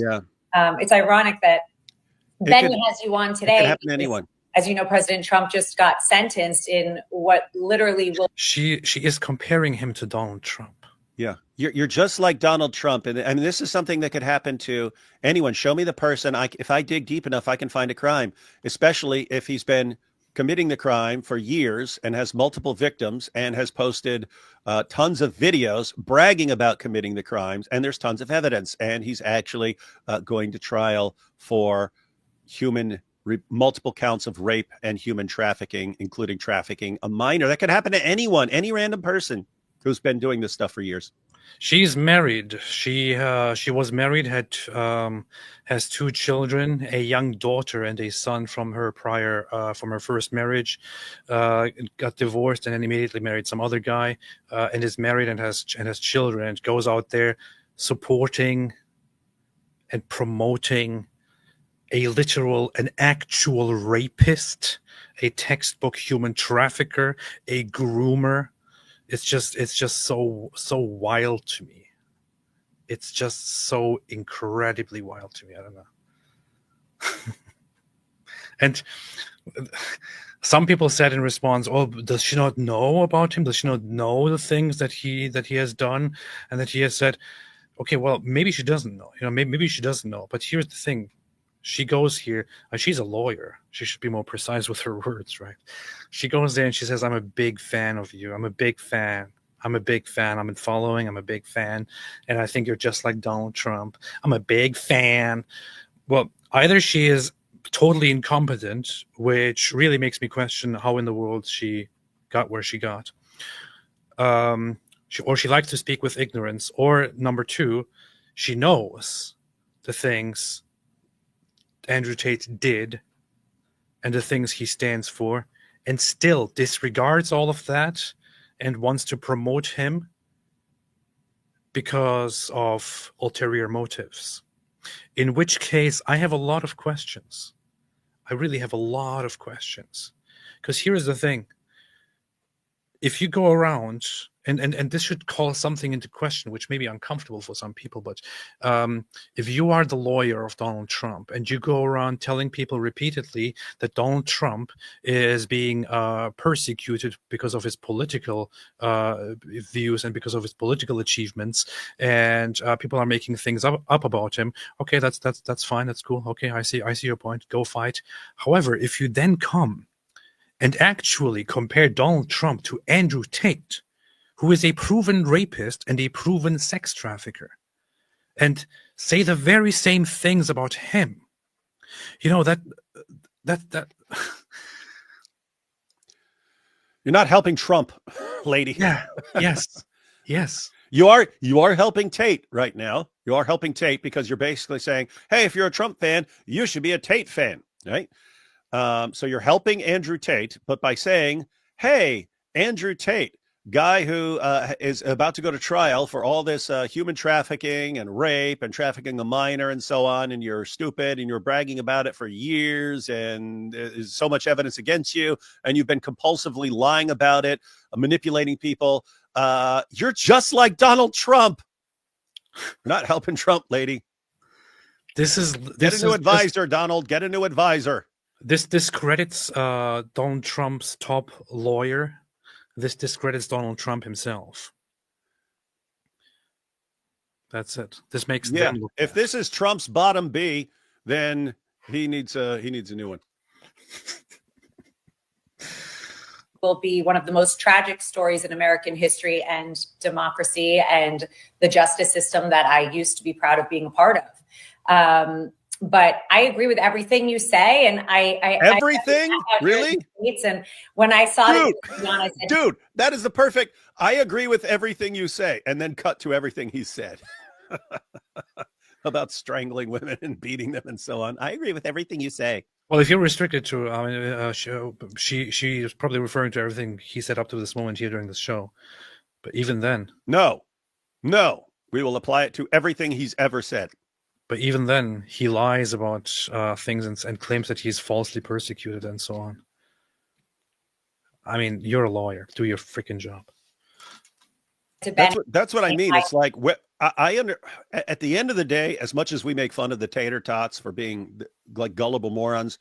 it's ironic that Benny has you on today. It could happen to anyone. As you know, President Trump just got sentenced in what literally will. She is comparing him to Donald Trump. Yeah, you're just like Donald Trump, and I mean this is something that could happen to anyone. Show me the person. If I dig deep enough, I can find a crime. Especially if he's been committing the crime for years and has multiple victims and has posted tons of videos bragging about committing the crimes, and there's tons of evidence, and he's actually going to trial for multiple counts of rape and human trafficking, including trafficking a minor. That could happen to anyone, any random person who's been doing this stuff for years. She's married. She was married, has 2 children, a young daughter and a son from her from her first marriage. Got divorced and then immediately married some other guy, and is married and has children, and goes out there supporting and promoting an actual rapist, a textbook human trafficker, a groomer. It's just so wild to me. It's just so incredibly wild to me. I don't know. And some people said in response, "Oh, does she not know about him? Does she not know the things that he has done and that he has said?" Okay, well, maybe she doesn't know. Maybe she doesn't know. But here's the thing. She goes here, she's a lawyer. She should be more precise with her words, right? She goes there and she says, "I'm a big fan of you. I'm a big fan. I'm a big fan. I'm following. I'm a big fan. And I think you're just like Donald Trump. I'm a big fan." Well, either she is totally incompetent, which really makes me question how in the world she got where she got. Or she likes to speak with ignorance. Or number 2, she knows the things Andrew Tate did and the things he stands for, and still disregards all of that and wants to promote him because of ulterior motives. In which case, I have a lot of questions. I really have a lot of questions. Because here's the thing. If you go around, and this should call something into question, which may be uncomfortable for some people, but if you are the lawyer of Donald Trump and you go around telling people repeatedly that Donald Trump is being persecuted because of his political views and because of his political achievements, and people are making things up about him, okay, that's fine, that's cool, okay, I see your point, go fight. However, if you then come and actually compare Donald Trump to Andrew Tate, who is a proven rapist and a proven sex trafficker, and say the very same things about him, that you're not helping Trump, lady. Yeah. Yes. You are helping Tate right now. You are helping Tate because you're basically saying, hey, if you're a Trump fan, you should be a Tate fan, right? So you're helping Andrew Tate, but by saying, hey, Andrew Tate, guy who is about to go to trial for all this human trafficking and rape and trafficking a minor and so on, and you're stupid and you're bragging about it for years, and there's so much evidence against you, and you've been compulsively lying about it, manipulating people. You're just like Donald Trump. You're not helping Trump, lady. Get a new advisor, Donald. Get a new advisor. This discredits Donald Trump's top lawyer. This discredits Donald Trump himself. That's it. This makes them look if this is Trump's bottom B, then he needs a new one. Will be one of the most tragic stories in American history and democracy and the justice system that I used to be proud of being a part of. But I agree with everything you say, and everything really. And when I saw dude, that is the perfect. I agree with everything you say, and then cut to everything he said. about strangling women and beating them and so on. I agree with everything you say. Well, if you're restricted to, I mean, she is probably referring to everything he said up to this moment here during the show. But even then, no, we will apply it to everything he's ever said. But even then, he lies about things and claims that he's falsely persecuted and so on. I mean, you're a lawyer. Do your freaking job. That's what I mean. It's like at the end of the day, as much as we make fun of the tater tots for being like gullible morons,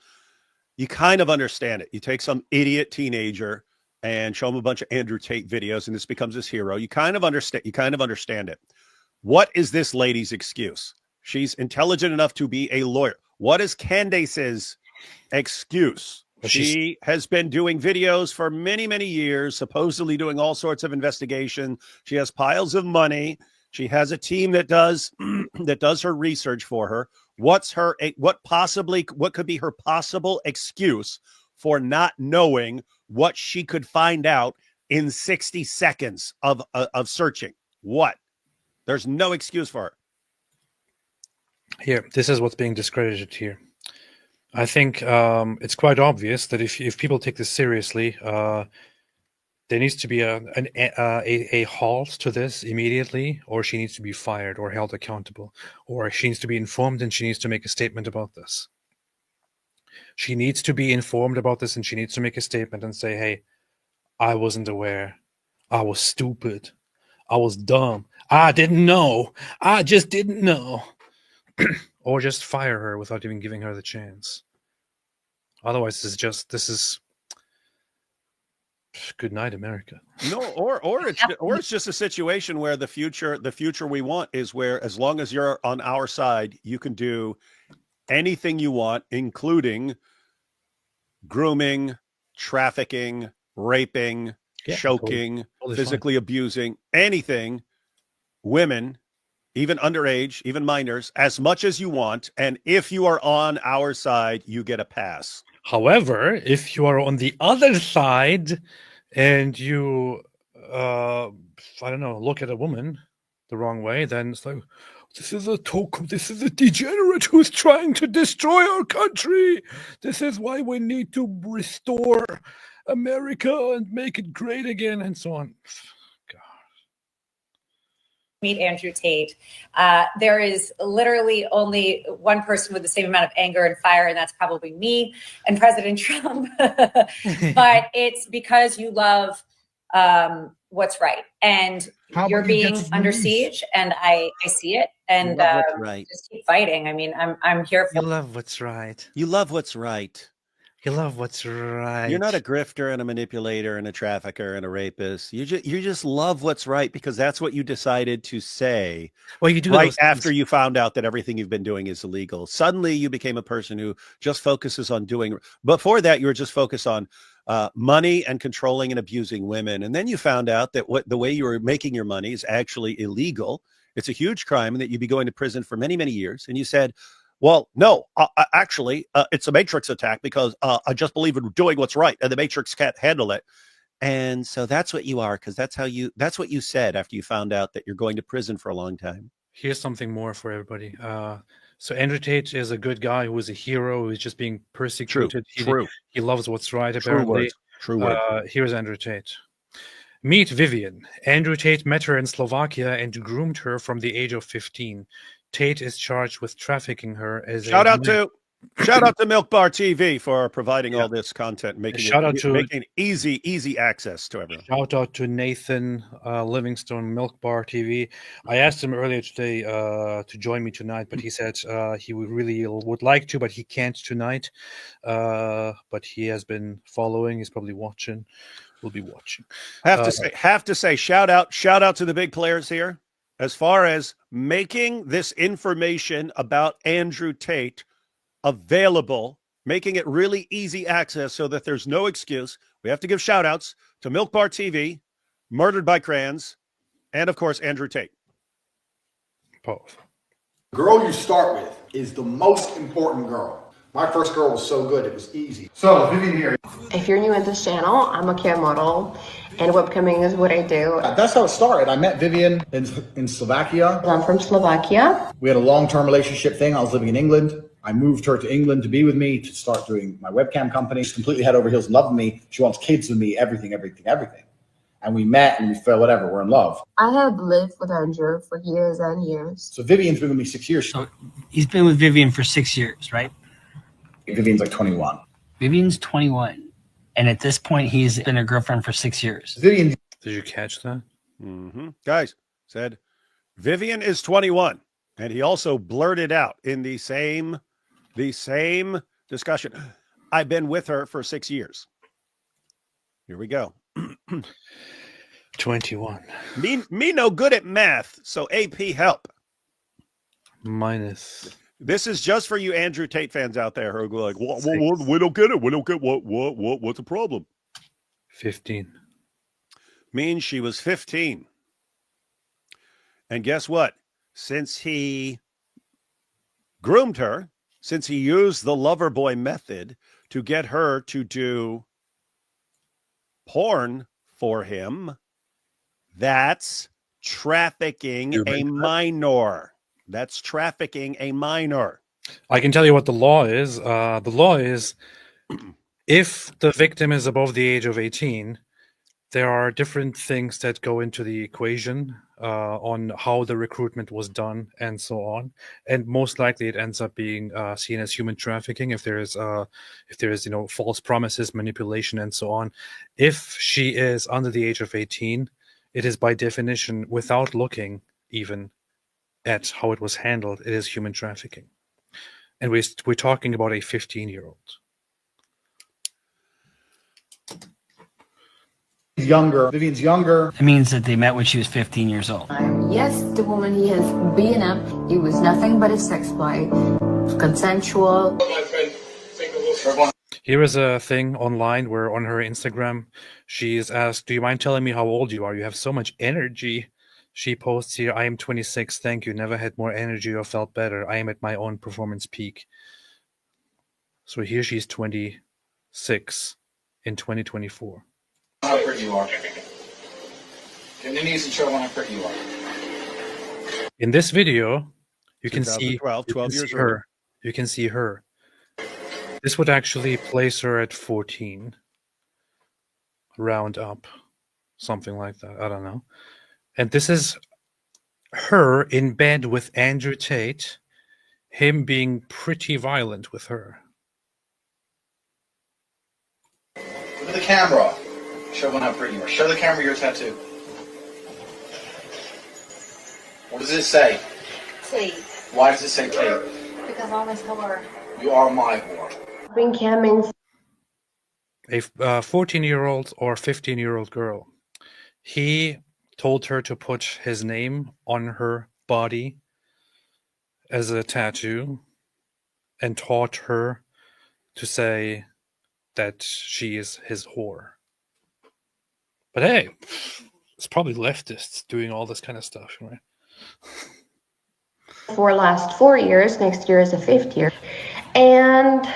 you kind of understand it. You take some idiot teenager and show him a bunch of Andrew Tate videos, and this becomes his hero. You kind of understand it. What is this lady's excuse? She's intelligent enough to be a lawyer. What is Candace's excuse? She has been doing videos for many, many years, supposedly doing all sorts of investigation. She has piles of money. She has a team that does her research for her. What could be her possible excuse for not knowing what she could find out in 60 seconds of searching? What? There's no excuse for her. Here, this is what's being discredited here. I think it's quite obvious that if people take this seriously, there needs to be a halt to this immediately, or she needs to be fired or held accountable, or she needs to be informed and she needs to make a statement about this. She needs to be informed about this and she needs to make a statement and say, hey, I wasn't aware. I was stupid. I was dumb. I didn't know. I just didn't know. Or just fire her without even giving her the chance. Otherwise, this is good night, America. No, or it's just a situation where the future we want is where, as long as you're on our side, you can do anything you want, including grooming, trafficking, raping, choking, totally physically abusing, anything, women, even underage, even minors, as much as you want. And if you are on our side, you get a pass. However, if you are on the other side and you, I don't know, look at a woman the wrong way, then it's like, this is a degenerate who's trying to destroy our country. This is why we need to restore America and make it great again, and so on. Meet Andrew Tate. There is literally only one person with the same amount of anger and fire, and that's probably me and President Trump. But it's because you love what's right, and you're being under siege, and I see it, and just keep fighting. I mean, I'm here for. You love what's right. You love what's right. You love what's right. You're not a grifter and a manipulator and a trafficker and a rapist. You just love what's right because that's what you decided to say. Well, you do right after you found out that everything you've been doing is illegal. Suddenly, you became a person who just focuses on doing. Before that, you were just focused on money and controlling and abusing women. And then you found out that the way you were making your money is actually illegal. It's a huge crime, and that you'd be going to prison for many, many years. And you said, well, no, actually, it's a Matrix attack because I just believe in doing what's right, and the Matrix can't handle it. And so that's what you are, because that's what you said after you found out that you're going to prison for a long time. Here's something more for everybody. So Andrew Tate is a good guy who is a hero who is just being persecuted. True. He loves what's right, apparently. True words. Here's Andrew Tate. Meet Vivian. Andrew Tate met her in Slovakia and groomed her from the age of 15. Tate is charged with trafficking her as shout out to Milk Bar TV for providing all this content, making easy access to everyone. Shout out to Nathan Livingstone, Milk Bar TV. I asked him earlier today to join me tonight, but he said he would like to, but he can't tonight. But he has been following. He's probably watching. We'll be watching. Have to say shout out to the big players here. As far as making this information about Andrew Tate available, making it really easy access so that there's no excuse, we have to give shout outs to Milk Bar TV, Murdered by Crayons, and of course, Andrew Tate. The girl you start with is the most important girl. My first girl was so good, it was easy. So, Vivian here. If you're new in this channel, I'm a care model, and webcaming is what I do. That's how it started. I met Vivian in Slovakia. I'm from Slovakia. We had a long-term relationship thing. I was living in England. I moved her to England to be with me, to start doing my webcam company. She's completely head over heels in love with me. She wants kids with me, everything. And we met and we felt whatever, we're in love. I have lived with Andrew for years and years. So Vivian's been with me 6 years. So he's been with Vivian for 6 years, right? Vivian's like 21. Vivian's 21. And at this point, he's been a girlfriend for 6 years. Vivian. Did you catch that? Guys, said Vivian is 21. And he also blurted out in the same discussion, I've been with her for 6 years. Here we go. 21. Me no good at math, so AP help. Minus. This is just for you Andrew Tate fans out there who are like, what, we don't get it. We don't get what's the problem? 15. Means she was 15. And guess what? Since he groomed her, since he used the lover boy method to get her to do porn for him, that's trafficking a minor. That's trafficking a minor. I can tell you what the law is. The law is if the victim is above the age of 18, there are different things that go into the equation on how the recruitment was done and so on. And most likely it ends up being seen as human trafficking if there is false promises, manipulation, and so on. If she is under the age of 18, it is by definition, without looking even at how it was handled, it is human trafficking. And we're talking about a 15-year-old. Younger. Vivian's younger. It means that they met when she was 15 years old. Yes, the woman he has beaten up, it was nothing but a sex play, consensual. Here is a thing online where on her Instagram, she is asked, do you mind telling me how old you are? You have so much energy. She posts here, I am 26. Thank you. Never had more energy or felt better. I am at my own performance peak. So here she's 26 in 2024. How pretty you are. Get on your knees and show how pretty you are. In this video, you can see 12 years her. You can see her. This would actually place her at 14. Round up. Something like that. I don't know. And this is her in bed with Andrew Tate, him being pretty violent with her. Look at the camera. Show them how pretty you are. Show the camera your tattoo. What does it say? Tate. Why does it say Tate? Because I'm his whore. You are my whore. Been camming. A 14-year-old or 15-year-old girl. He told her to put his name on her body as a tattoo and taught her to say that she is his whore. But hey, it's probably leftists doing all this kind of stuff, right? For the last 4 years, next year is the 5th year. And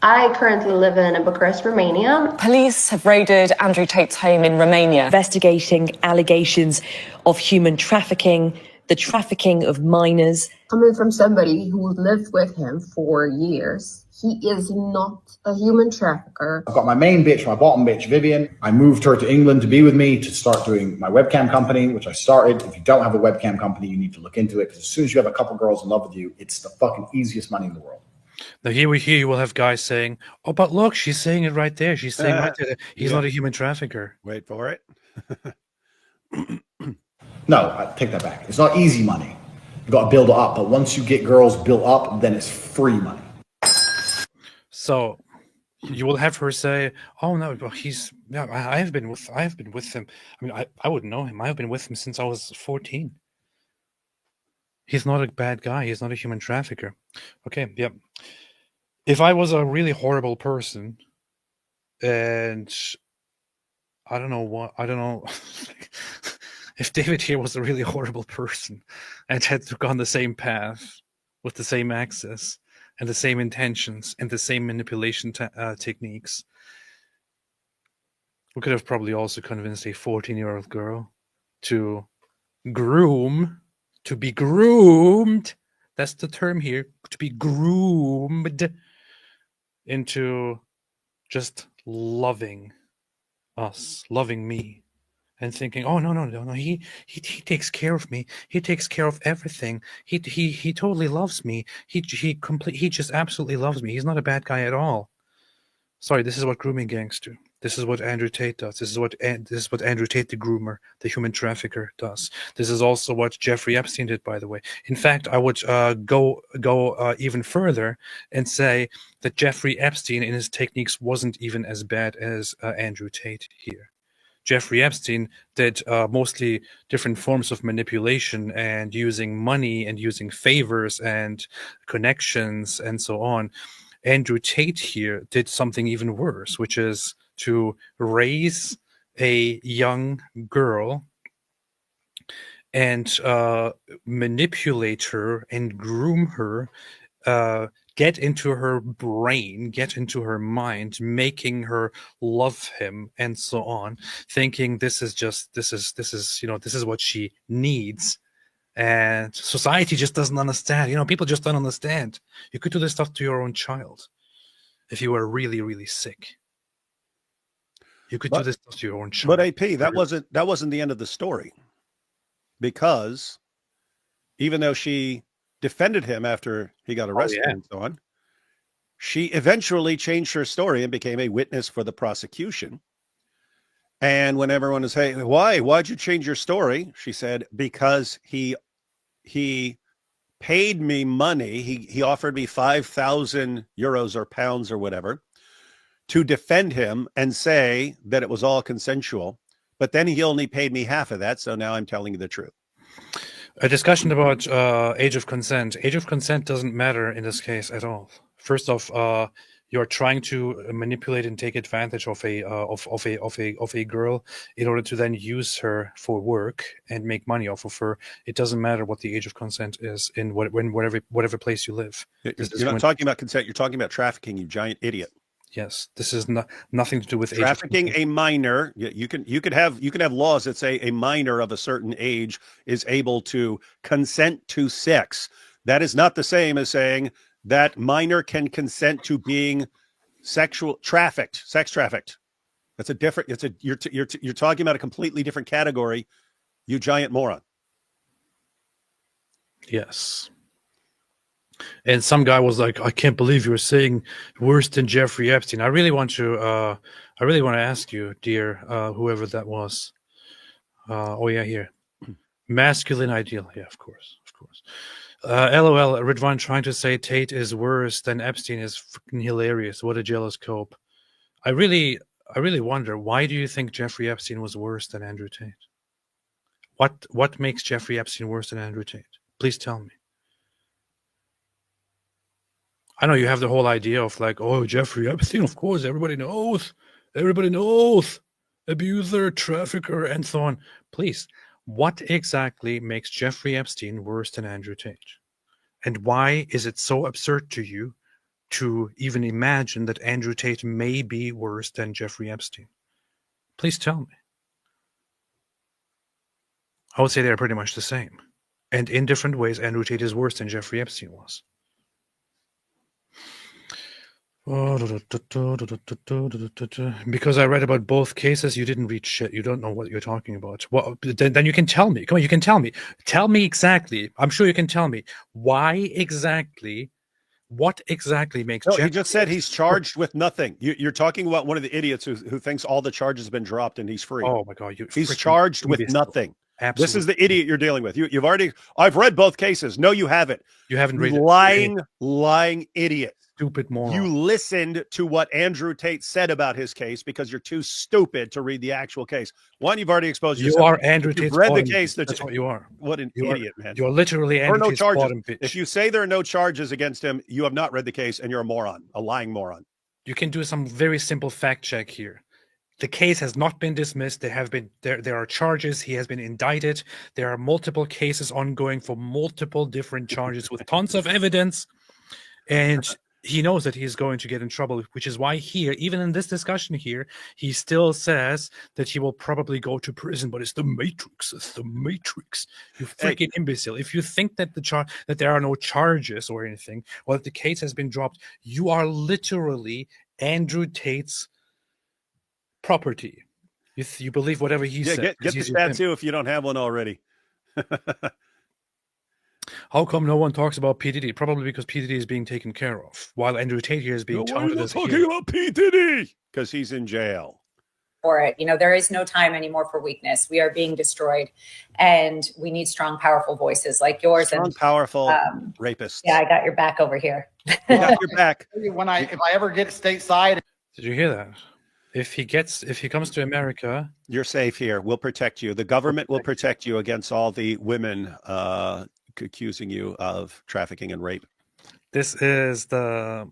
I currently live in Bucharest, Romania. Police have raided Andrew Tate's home in Romania, investigating allegations of human trafficking, the trafficking of minors. Coming from somebody who lived with him for years, he is not a human trafficker. I've got my main bitch, my bottom bitch, Vivian. I moved her to England to be with me to start doing my webcam company, which I started. If you don't have a webcam company, you need to look into it, because as soon as you have a couple girls in love with you, it's the fucking easiest money in the world. Now here you will have guys saying, oh, but look, she's saying it right there. She's saying right there, he's not a human trafficker. Wait for it. No, I take that back. It's not easy money. You got to build it up. But once you get girls built up, then it's free money. So you will have her say, oh no, well, I have been with him. I mean, I wouldn't know him. I've been with him since I was 14. He's not a bad guy. He's not a human trafficker. Okay, yep. If I was a really horrible person, and I don't know, if David here was a really horrible person and had gone the same path with the same access, and the same intentions and the same manipulation techniques. We could have probably also convinced a 14-year-old girl to be groomed. That's the term here, to be groomed into just loving us, loving me, and thinking, oh no, he takes care of me. He takes care of everything. He totally loves me. He just absolutely loves me. He's not a bad guy at all. Sorry, this is what grooming gangs do. This is what Andrew Tate does. This is what Andrew Tate, the groomer, the human trafficker, does. This is also what Jeffrey Epstein did, by the way. In fact, I would go even further and say that Jeffrey Epstein in his techniques wasn't even as bad as Andrew Tate here. Jeffrey Epstein did mostly different forms of manipulation and using money and using favors and connections and so on. Andrew Tate here did something even worse, which is to raise a young girl and manipulate her and groom her, get into her brain, get into her mind, making her love him and so on, thinking this is what she needs. And society just doesn't understand. People just don't understand. You could do this stuff to your own child if you were really, really sick. You could do this stuff to your own child. But AP, that wasn't the end of the story, because even though she defended him after he got arrested and so on, she eventually changed her story and became a witness for the prosecution. And when everyone is, hey, why'd you change your story? She said, because he paid me money. He offered me 5,000 euros or pounds or whatever to defend him and say that it was all consensual. But then he only paid me half of that. So now I'm telling you the truth. A discussion about age of consent. Age of consent doesn't matter in this case at all. First off, you're trying to manipulate and take advantage of a girl in order to then use her for work and make money off of her. It doesn't matter what the age of consent is in whatever place you live. You're not talking about consent. You're talking about trafficking, you giant idiot. Yes, this is nothing to do with trafficking. A minor. You could have laws that say a minor of a certain age is able to consent to sex. That is not the same as saying that minor can consent to being sex trafficked. That's a different. You're talking about a completely different category. You giant moron. Yes. And some guy was like, I can't believe you're saying worse than Jeffrey Epstein. I really want to ask you, dear, whoever that was. Here. Masculine ideal. Yeah, of course. LOL, Ridwan trying to say Tate is worse than Epstein is freaking hilarious. What a jealous cope. I really wonder, why do you think Jeffrey Epstein was worse than Andrew Tate? What makes Jeffrey Epstein worse than Andrew Tate? Please tell me. I know you have the whole idea of like, oh, Jeffrey Epstein, of course, everybody knows, abuser, trafficker, and so on. Please, what exactly makes Jeffrey Epstein worse than Andrew Tate? And why is it so absurd to you to even imagine that Andrew Tate may be worse than Jeffrey Epstein? Please tell me. I would say they're pretty much the same. And in different ways, Andrew Tate is worse than Jeffrey Epstein was. Because I read about both cases, you didn't read shit. You don't know what you're talking about. Well, then you can tell me. Come on, you can tell me. Tell me exactly. I'm sure you can tell me. Why exactly? What exactly makes... No, he just said he's charged with nothing. You're talking about one of the idiots who thinks all the charges have been dropped and he's free. Oh my God. He's charged with nothing. Absolutely. This is the idiot you're dealing with. You've already... I've read both cases. No, you haven't. You haven't read it. Lying idiot. Stupid moron. You listened to what Andrew Tate said about his case because you're too stupid to read the actual case. One, you've already exposed yourself. You are Andrew Tate's You've read the bottom case. That's what you are. What an idiot, man. You're literally Andrew Tate's bottom bitch. If you say there are no charges against him, you have not read the case and you're a moron, a lying moron. You can do some very simple fact check here. The case has not been dismissed. There are charges. He has been indicted. There are multiple cases ongoing for multiple different charges with tons of evidence. And he knows that he's going to get in trouble, which is why here, even in this discussion here, he still says that he will probably go to prison. But it's the Matrix. It's the Matrix. You freaking imbecile! If you think that that there are no charges or anything, or that the case has been dropped, you are literally Andrew Tate's property. You believe whatever he says. Get the tattoo if you don't have one already. How come no one talks about P. Diddy? Probably because P. Diddy is being taken care of, while Andrew Tate here is being touted as talking about P. Diddy because he's in jail. For it, there is no time anymore for weakness. We are being destroyed, and we need strong, powerful voices like yours. Strong, powerful rapists. Yeah, I got your back over here. Got your back. If I ever get stateside. Did you hear that? If he comes to America, you're safe here. We'll protect you. The government will protect you against all the women accusing you of trafficking and rape. This is the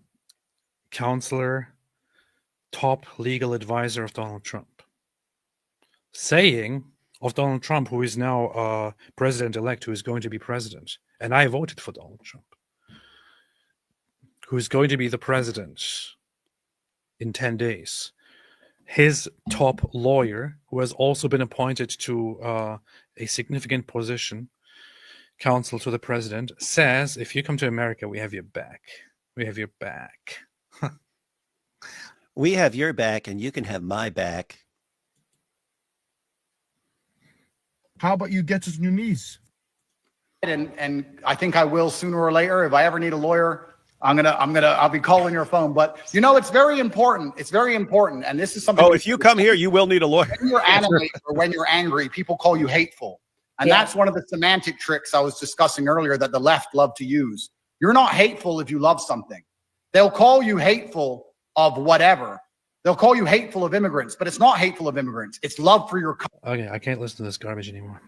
counselor, top legal advisor of Donald Trump, saying of Donald Trump, who is now president-elect, who is going to be president, and I voted for Donald Trump, who is going to be the president in 10 days. His top lawyer, who has also been appointed to a significant position, counsel to the president, says, if you come to America, we have your back. We have your back. We have your back, and you can have my back. How about you get us on your knees? And I think I will sooner or later. If I ever need a lawyer, I'll be calling your phone. But it's very important. It's very important. And this is something. Oh, if you come here, you will need a lawyer. When you're animated or when you're angry, people call you hateful. And that's one of the semantic tricks I was discussing earlier that the left love to use. You're not hateful if you love something. They'll call you hateful of whatever. They'll call you hateful of immigrants, but it's not hateful of immigrants. It's love for your country. Okay, I can't listen to this garbage anymore.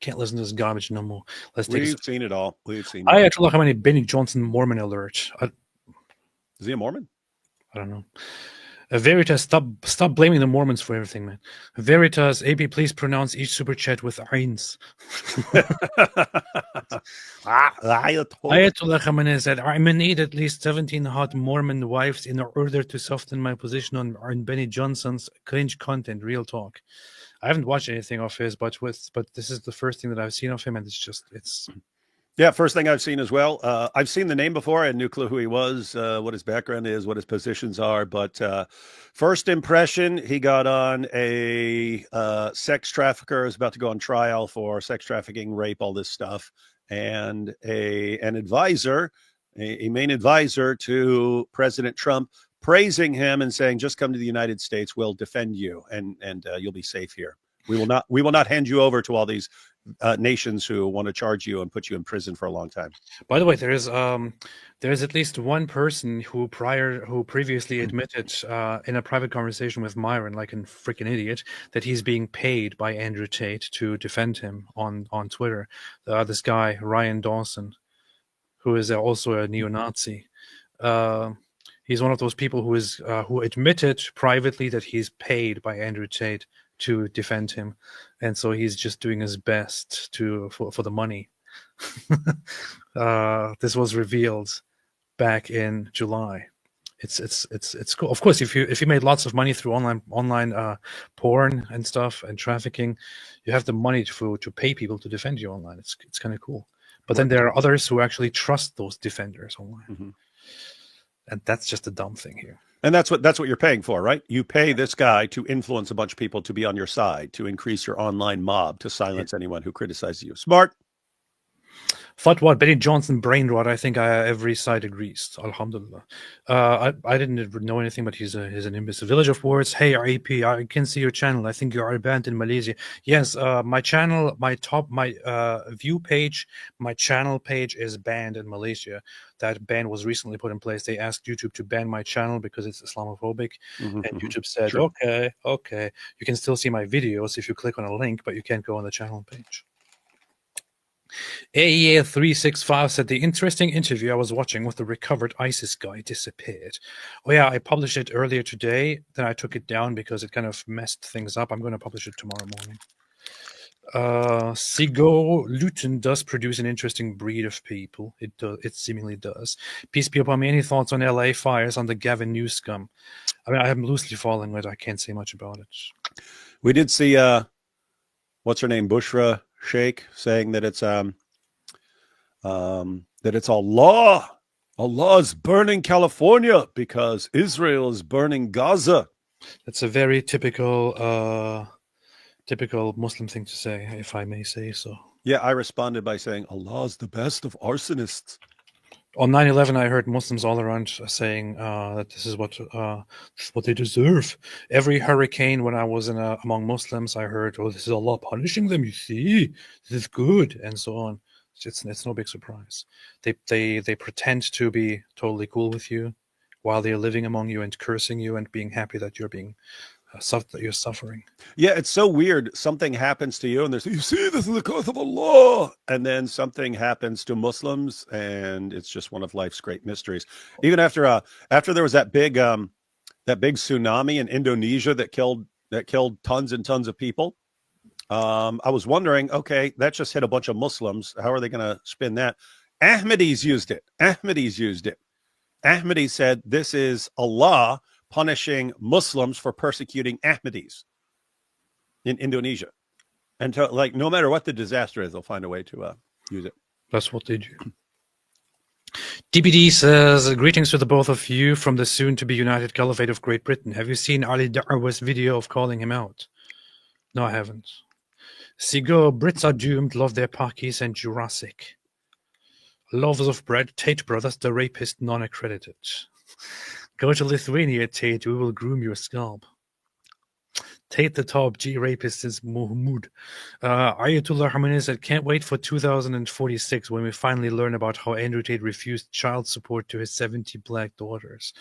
Can't listen to this garbage no more. We've seen it all. We've seen it. Ayatollah Khamenei, Benny Johnson, Mormon alert. Is he a Mormon? I don't know. Veritas, stop blaming the Mormons for everything, man. Veritas, AB, please pronounce each super chat with eins. Ayatollah Khamenei said, I may need at least 17 hot Mormon wives in order to soften my position on Benny Johnson's cringe content. Real talk. I haven't watched anything of his, but this is the first thing that I've seen of him, and it's yeah, first thing I've seen as well. I've seen the name before. I had no clue who he was, what his background is, what his positions are. But first impression, he got on a sex trafficker, is about to go on trial for sex trafficking, rape, all this stuff, and an advisor, a main advisor to President Trump, praising him and saying, just come to the United States, we'll defend you, and you'll be safe here. We will not hand you over to all these nations who want to charge you and put you in prison for a long time. By the way, there's at least one person who previously admitted in a private conversation with Myron, like a freaking idiot, that he's being paid by Andrew Tate to defend him on Twitter. This guy Ryan Dawson, who is also a neo-Nazi. He's one of those people who admitted privately that he's paid by Andrew Tate to defend him, and so he's just doing his best for the money. This was revealed back in July. It's cool. Of course, if you made lots of money through online porn and stuff and trafficking, you have the money to pay people to defend you online. It's kind of cool. But then there are others who actually trust those defenders online, and that's just a dumb thing here. And that's what you're paying for, right? You pay this guy to influence a bunch of people to be on your side, to increase your online mob, to silence anyone who criticizes you. Smart. Fatwa, Benny Johnson, brain rot. I think every side agrees. Alhamdulillah. I didn't know anything, but he's an imbecile. Village of Words. Hey, RAP, I can see your channel. I think you are banned in Malaysia. Yes, my channel, my view page, my channel page is banned in Malaysia. That ban was recently put in place. They asked YouTube to ban my channel because it's Islamophobic, and YouTube said, okay, you can still see my videos if you click on a link, but you can't go on the channel page. AEA365 said the interesting interview I was watching with the recovered ISIS guy disappeared. Oh yeah, I published it earlier today, then I took it down because it kind of messed things up. I'm going to publish it tomorrow morning. Sigo Luton does produce an interesting breed of people. It seemingly does. Peace be upon me. Any thoughts on LA fires on the Gavin Newscom? I mean, I'm loosely following it. I can't say much about it. We did see what's her name, Bushra Sheikh, saying that it's Allah. Allah is burning California because Israel is burning Gaza. That's a very typical Muslim thing to say, if I may say so. Yeah, I responded by saying Allah is the best of arsonists. On 9/11, I heard Muslims all around saying that this is what they deserve. Every hurricane, when I was among Muslims, I heard, "Oh, this is Allah punishing them. You see, this is good," and so on. It's no big surprise. They pretend to be totally cool with you while they're living among you and cursing you and being happy that you're being that you're suffering. Yeah, it's so weird. Something happens to you, and there's, you see, this is the curse of Allah, and then something happens to Muslims, and it's just one of life's great mysteries. Even after there was that big tsunami in Indonesia that killed tons and tons of people. I was wondering, okay, that just hit a bunch of Muslims. How are they going to spin that? Ahmadis used it. Ahmadis said this is Allah punishing Muslims for persecuting Ahmadis in Indonesia. And to, like, no matter what the disaster is, they'll find a way to use it. That's what they do. DBD says, greetings to the both of you from the soon-to-be United Caliphate of Great Britain. Have you seen Ali Darwa's video of calling him out? No, I haven't. Sigo, Brits are doomed, love their Pakis and Jurassic. Lovers of bread, Tate brothers, the rapist non-accredited. Go to Lithuania, Tate, we will groom your scalp. Tate the top G rapist is Mahmoud. Ayatollah Khamenei said, can't wait for 2046 when we finally learn about how Andrew Tate refused child support to his 70 black daughters.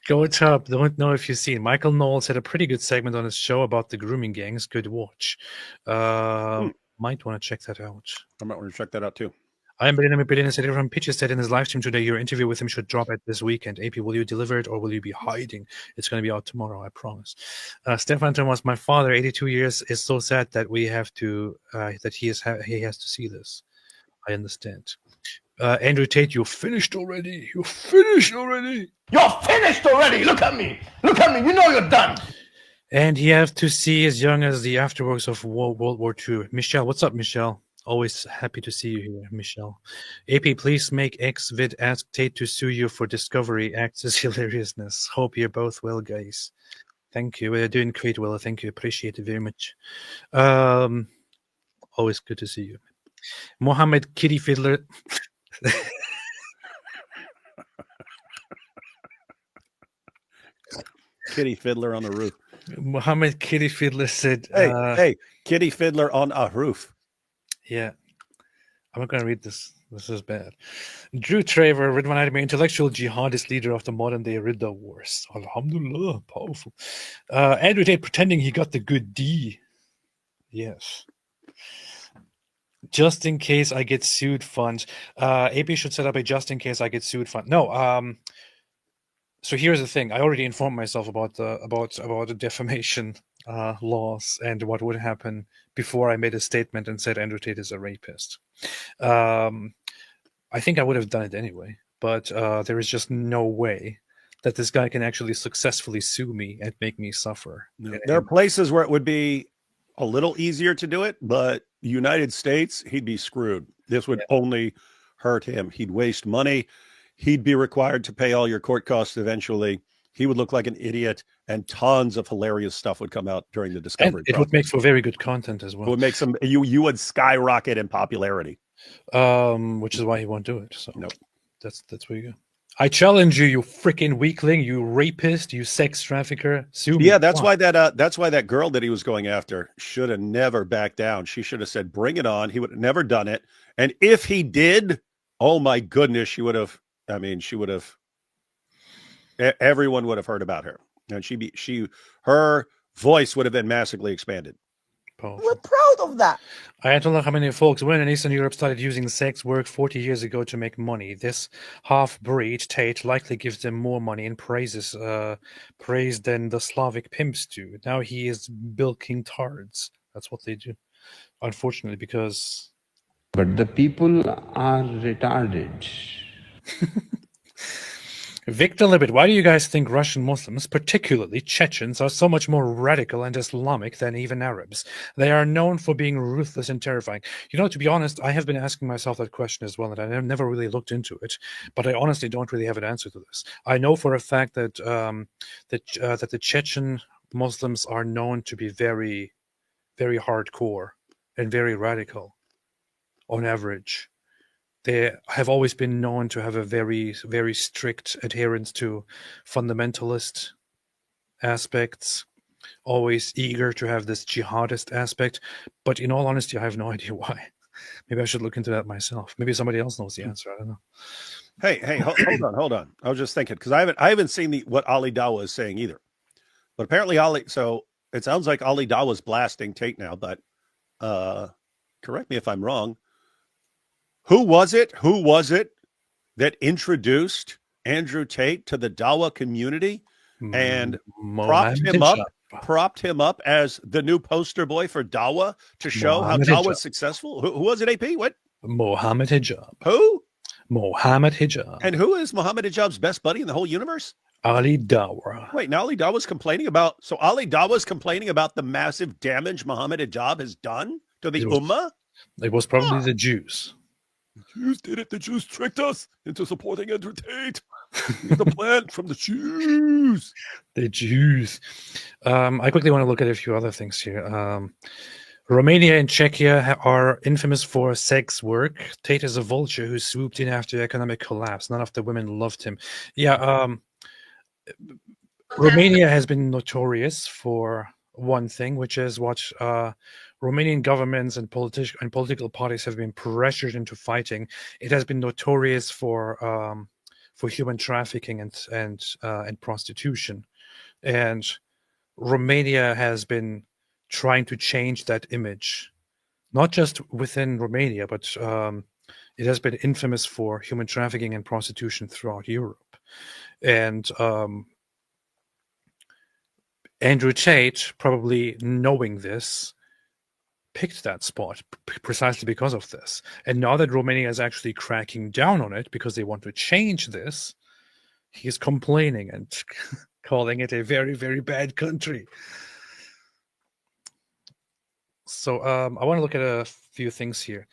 Go top. Don't know if you've seen. Michael Knowles had a pretty good segment on his show about the grooming gangs. Good watch. Might want to check that out. I might want to check that out too. I am Berlin said from Pitches said in his live stream today, your interview with him should drop at this weekend. AP, will you deliver it or will you be hiding? It's going to be out tomorrow, I promise. Stefan Thomas, my father, 82 years, is so sad that we have to, that he has to see this. I understand. Andrew Tate, you're finished already. You're finished already. You're finished already. Look at me. Look at me. You know you're done. And he have to see as young as the afterworks of World War II. Michelle, what's up, Michelle? Always happy to see you here, Michelle. AP, please make XVid ask Tate to sue you for Discovery Acts' hilariousness. Hope you're both well, guys. Thank you. We're doing great, well. Thank you. Appreciate it very much. Always good to see you. Mohammed Kitty Fiddler. Kitty Fiddler on the roof. Mohammed Kitty Fiddler said, hey, Kitty Fiddler on a roof. Yeah. I'm not going to read this. This is bad. Drew Traver, Ridwan Ademir, intellectual jihadist leader of the modern day Ridda Wars. Alhamdulillah, powerful. Andrew Tate pretending he got the good D. Yes. Just in case I get sued fund. AP should set up a just in case I get sued fund. No, so here's the thing. I already informed myself about the defamation laws and what would happen before I made a statement and said Andrew Tate is a rapist. I think I would have done it anyway, but there is just no way that this guy can actually successfully sue me and make me suffer. No. There are places where it would be a little easier to do it, but the United States, he'd be screwed. This would only hurt him. He'd waste money. He'd be required to pay all your court costs eventually. He would look like an idiot, and tons of hilarious stuff would come out during the discovery. And it would make for very good content as well. It would make some. You would skyrocket in popularity. Which is why he won't do it. So no, that's where you go. I challenge you, you freaking weakling, you rapist, you sex trafficker. Sue me. Yeah, that's why that girl that he was going after should have never backed down. She should have said, "Bring it on." He would have never done it, and if he did, oh my goodness, she would have. I mean, she would have. Everyone would have heard about her, and her voice would have been massively expanded. Powerful. We're proud of that. Ayatollah Khamenei, folks, when in Eastern Europe started using sex work 40 years ago to make money, this half-breed Tate likely gives them more money and praise than the Slavic pimps do. Now he is bilking tards. That's what they do, unfortunately, because. But the people are retarded. Victor Libet, why do you guys think Russian Muslims, particularly Chechens, are so much more radical and Islamic than even Arabs? They are known for being ruthless and terrifying. You know, to be honest, I have been asking myself that question as well, and I never really looked into it. But I honestly don't really have an answer to this. I know for a fact that that the Chechen Muslims are known to be very, very hardcore and very radical, on average. They have always been known to have a very, very strict adherence to fundamentalist aspects, always eager to have this jihadist aspect. But in all honesty, I have no idea why. Maybe I should look into that myself. Maybe somebody else knows the answer. I don't know. Hey, hold on. I was just thinking, because I haven't seen what Ali Dawa is saying either. But apparently so it sounds like Ali Dawa is blasting Tate now, but correct me if I'm wrong. Who was it that introduced Andrew Tate to the Dawa community and propped him up as the new poster boy for Dawa to show how Dawa is successful? Who was it, AP? What? Mohammed Hijab. Who? Mohammed Hijab. And who is Mohammed Hijab's best buddy in the whole universe? Ali Dawa. Wait, now Ali Dawa's complaining about the massive damage Mohammed Hijab has done to the Ummah? It was probably the Jews. The Jews did it. The Jews tricked us into supporting Andrew Tate. The plan from the Jews. The Jews. I quickly want to look at a few other things here. Romania and Czechia are infamous for sex work. Tate is a vulture who swooped in after economic collapse. None of the women loved him. Yeah, Romania has been notorious for one thing, which is what Romanian governments and political parties have been pressured into fighting. It has been notorious for human trafficking and prostitution, and Romania has been trying to change that image, not just within Romania, but it has been infamous for human trafficking and prostitution throughout Europe. And Andrew Tate, probably knowing this, picked that spot precisely because of this. And now that Romania is actually cracking down on it because they want to change this, he's complaining and calling it a very, very bad country. So I want to look at a few things here.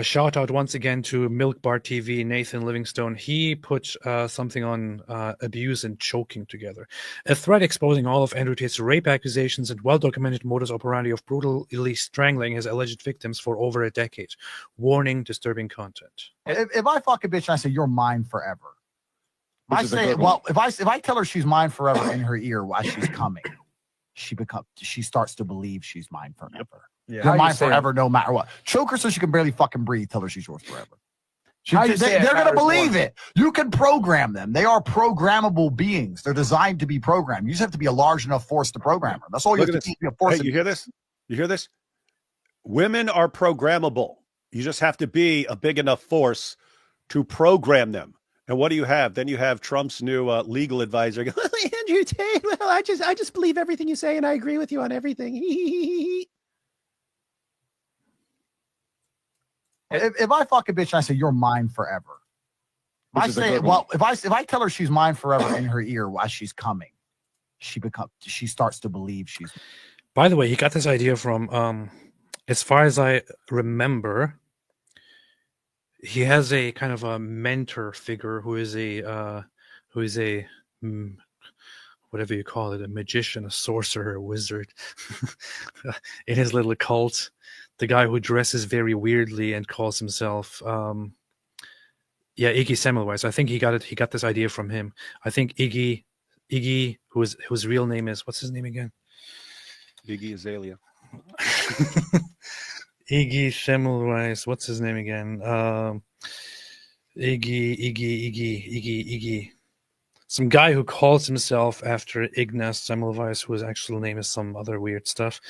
Shout out once again to Milk Bar TV, Nathan Livingstone. He put something on abuse and choking together. A thread exposing all of Andrew Tate's rape accusations and well-documented modus operandi of brutally strangling his alleged victims for over a decade. Warning, disturbing content. If I fuck a bitch and I say, you're mine forever. If I tell her she's mine forever in her ear while she's coming, she starts to believe she's mine forever. Yeah. You're mine forever, no matter what. Choke her so she can barely fucking breathe. Tell her she's yours forever. They're going to believe it. You can program them. They are programmable beings. They're designed to be programmed. You just have to be a large enough force to program them. That's all you have to teach me a force. Hey, you hear this? You hear this? Women are programmable. You just have to be a big enough force to program them. And what do you have? Then you have Trump's new legal advisor. Andrew Tate, well, I just believe everything you say and I agree with you on everything. If I fuck a bitch and I say, you're mine forever. If I tell her she's mine forever in her ear while she's coming, she starts to believe she's. By the way, he got this idea from, as far as I remember, he has a kind of a mentor figure who is a whatever you call it, a magician, a sorcerer, a wizard in his little cult. The guy who dresses very weirdly and calls himself, Iggy Semmelweis. I think he got this idea from him. I think Iggy, whose real name is, what's his name again? Iggy Azalea. Iggy Semmelweis. What's his name again? Iggy. Some guy who calls himself after Ignaz Semmelweis, whose actual name is some other weird stuff.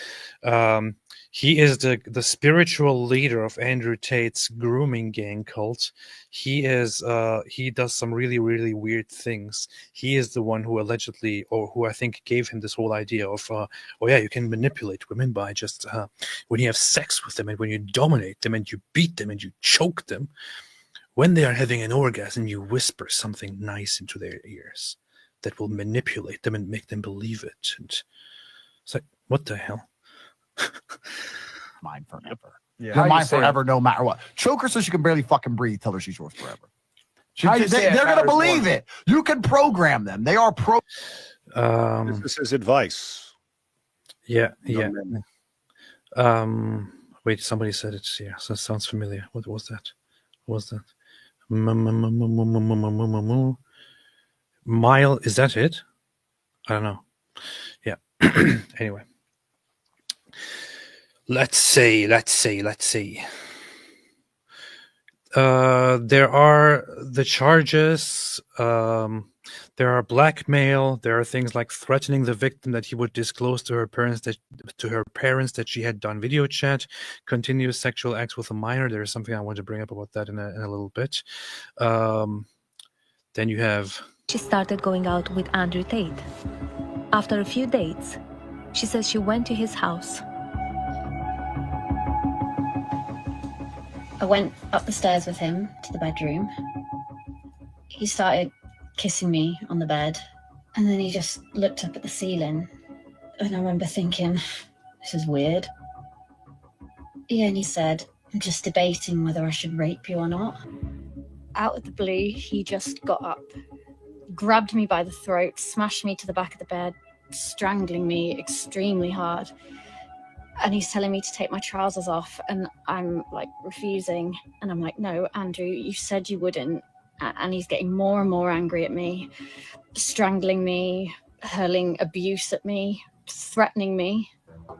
He is the spiritual leader of Andrew Tate's grooming gang cult. He does some really, really weird things. He is the one who allegedly, or who I think gave him this whole idea of, oh yeah, you can manipulate women by just when you have sex with them and when you dominate them and you beat them and you choke them. When they are having an orgasm, you whisper something nice into their ears that will manipulate them and make them believe it. And it's like, what the hell? Mine forever. Yeah. You're mine forever, no matter what. Choke her so she can barely fucking breathe. Tell her she's yours forever. They're gonna believe it. You can program them. They are pro. This is advice. Yeah. Wait, somebody said it. Yeah, so it sounds familiar. What was that? What was that? Mile, is that it? I don't know. Yeah. Anyway. Let's see. There are the charges. There are blackmail. There are things like threatening the victim that he would disclose to her parents that she had done video chat, continuous sexual acts with a minor. There is something I want to bring up about that in a little bit. Then you have. She started going out with Andrew Tate. After a few dates, she says she went to his house. I went up the stairs with him to the bedroom. He started kissing me on the bed, and then he just looked up at the ceiling, and I remember thinking, this is weird. Yeah, and he said, I'm just debating whether I should rape you or not. Out of the blue, he just got up, grabbed me by the throat, smashed me to the back of the bed, strangling me extremely hard. And he's telling me to take my trousers off, and I'm like refusing. And I'm like, no, Andrew, you said you wouldn't. And he's getting more and more angry at me, strangling me, hurling abuse at me, threatening me.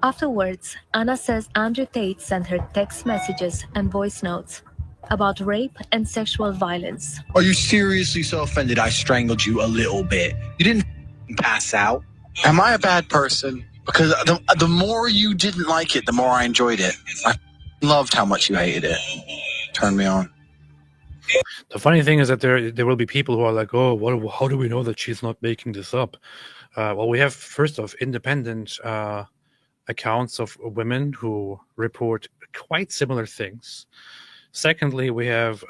Afterwards, Anna says Andrew Tate sent her text messages and voice notes about rape and sexual violence. Are you seriously so offended I strangled you a little bit? You didn't pass out. Am I a bad person? Because the more you didn't like it, the more I enjoyed it. I loved how much you hated it. Turned me on. The funny thing is that there will be people who are like, oh, how do we know that she's not making this up? Well, we have, first off, independent accounts of women who report quite similar things. Secondly, we have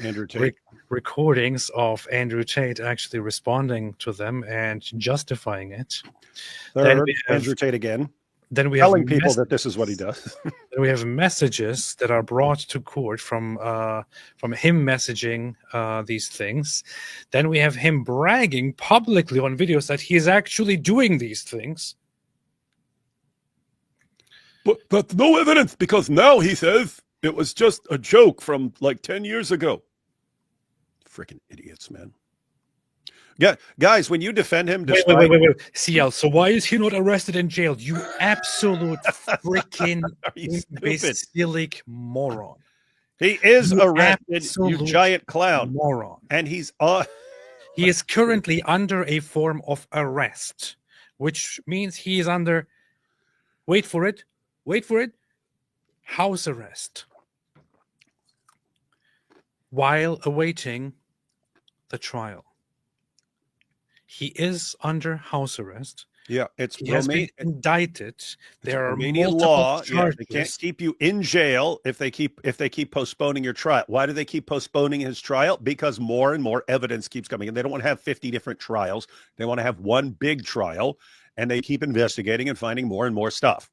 Andrew Tate. Recordings of Andrew Tate actually responding to them and justifying it. Then we have Andrew Tate again. Then we telling have people that this is what he does. Then we have messages that are brought to court from him messaging these things. Then we have him bragging publicly on videos that he is actually doing these things. But that's no evidence, because now he says it was just a joke from like 10 years ago. Freaking idiots, man. Yeah, guys, when you defend him, wait. CL, so why is he not arrested and jailed? You absolute freaking imbecilic moron. He is arrested, you giant clown. Moron. And he's he is currently under a form of arrest, which means he is under, wait for it, house arrest, while awaiting the trial. He is under house arrest. Yeah, he has been indicted. There are Romanian multiple law. charges. Yeah, they can't keep you in jail if they keep postponing your trial. Why do they keep postponing his trial? Because more and more evidence keeps coming in. They don't want to have 50 different trials. They want to have one big trial, and they keep investigating and finding more and more stuff.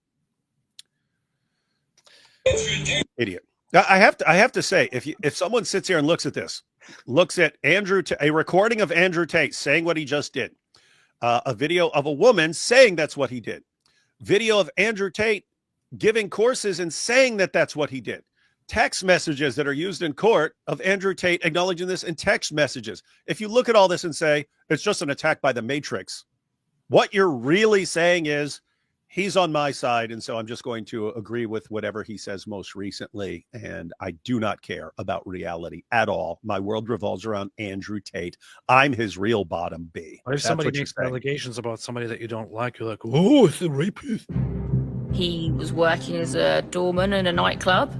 Idiot. I have to say, if someone sits here and looks at a recording of Andrew Tate saying what he just did, a video of a woman saying that's what he did, video of Andrew Tate giving courses and saying that that's what he did, text messages that are used in court of Andrew Tate acknowledging this in text messages. If you look at all this and say it's just an attack by the Matrix, what you're really saying is he's on my side, and so I'm just going to agree with whatever he says most recently, and I do not care about reality at all. My world revolves around Andrew Tate. I'm his real bottom B. What if somebody makes allegations about somebody that you don't like? You're like, oh, it's a rapist. He was working as a doorman in a nightclub.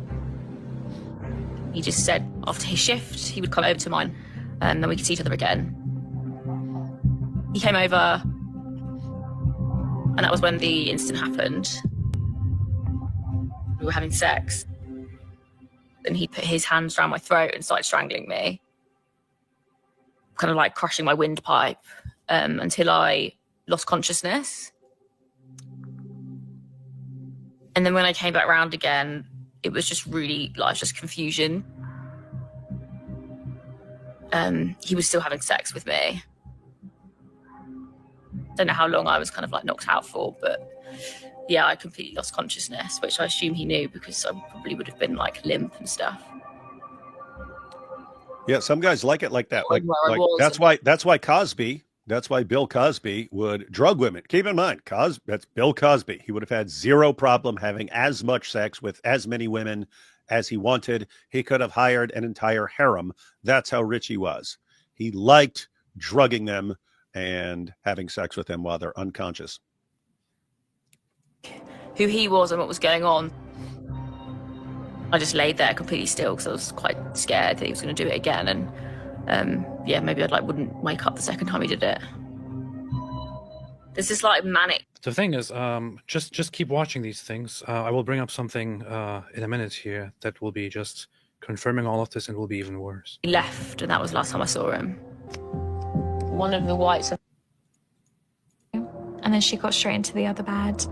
He just said after his shift, he would come over to mine and then we could see each other again. He came over and that was when the incident happened. We were having sex and he put his hands around my throat and started strangling me, kind of like crushing my windpipe until I lost consciousness. And then when I came back round again, it was just really like just confusion. He was still having sex with me. Don't know how long I was kind of like knocked out for, but yeah, I completely lost consciousness, which I assume he knew because I probably would have been like limp and stuff. Yeah, some guys like it like that. Like That's why Bill Cosby would drug women. Keep in mind, that's Bill Cosby. He would have had zero problem having as much sex with as many women as he wanted. He could have hired an entire harem. That's how rich he was. He liked drugging them and having sex with them while they're unconscious. Who he was and what was going on. I just laid there completely still because I was quite scared that he was going to do it again. And yeah, maybe I wouldn't wake up the second time he did it. This is like manic. The thing is, just keep watching these things. I will bring up something in a minute here that will be just confirming all of this and will be even worse. He left, and that was the last time I saw him. One of the whites. And then she got straight into the other bed.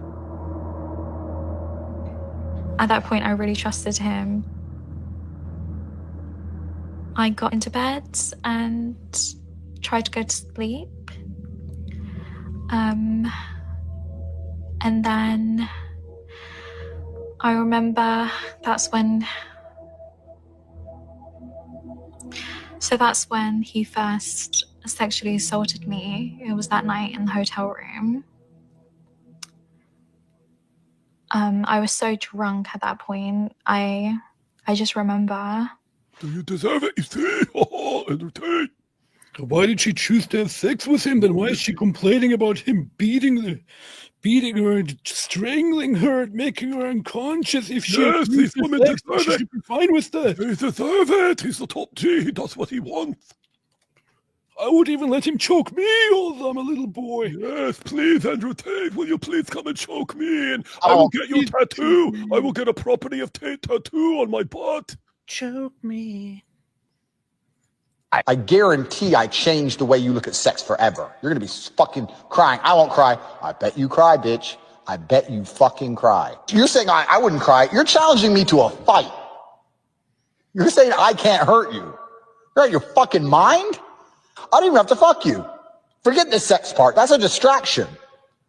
At that point, I really trusted him. I got into bed and tried to go to sleep. And then I remember that's when he first sexually assaulted me. It was that night in the hotel room. I was so drunk at that point. I just remember. Do you deserve it, you see? Andrew Tate. Why did she choose to have sex with him? Then why is she complaining about him beating her, and strangling her, and making her unconscious? If she these women deserve she it. should be fine with that. They deserve it. He's the top G. He does what he wants. I would even let him choke me, although I'm a little boy. Yes, please, Andrew Tate, will you please come and choke me? And I will get you a tattoo. I will get a property of Tate tattoo on my butt. Choke me. I guarantee I changed the way you look at sex forever. You're going to be fucking crying. I won't cry. I bet you cry, bitch. I bet you fucking cry. You're saying I wouldn't cry. You're challenging me to a fight. You're saying I can't hurt you. You're out of your fucking mind? I don't even have to fuck you. Forget the sex part. That's a distraction.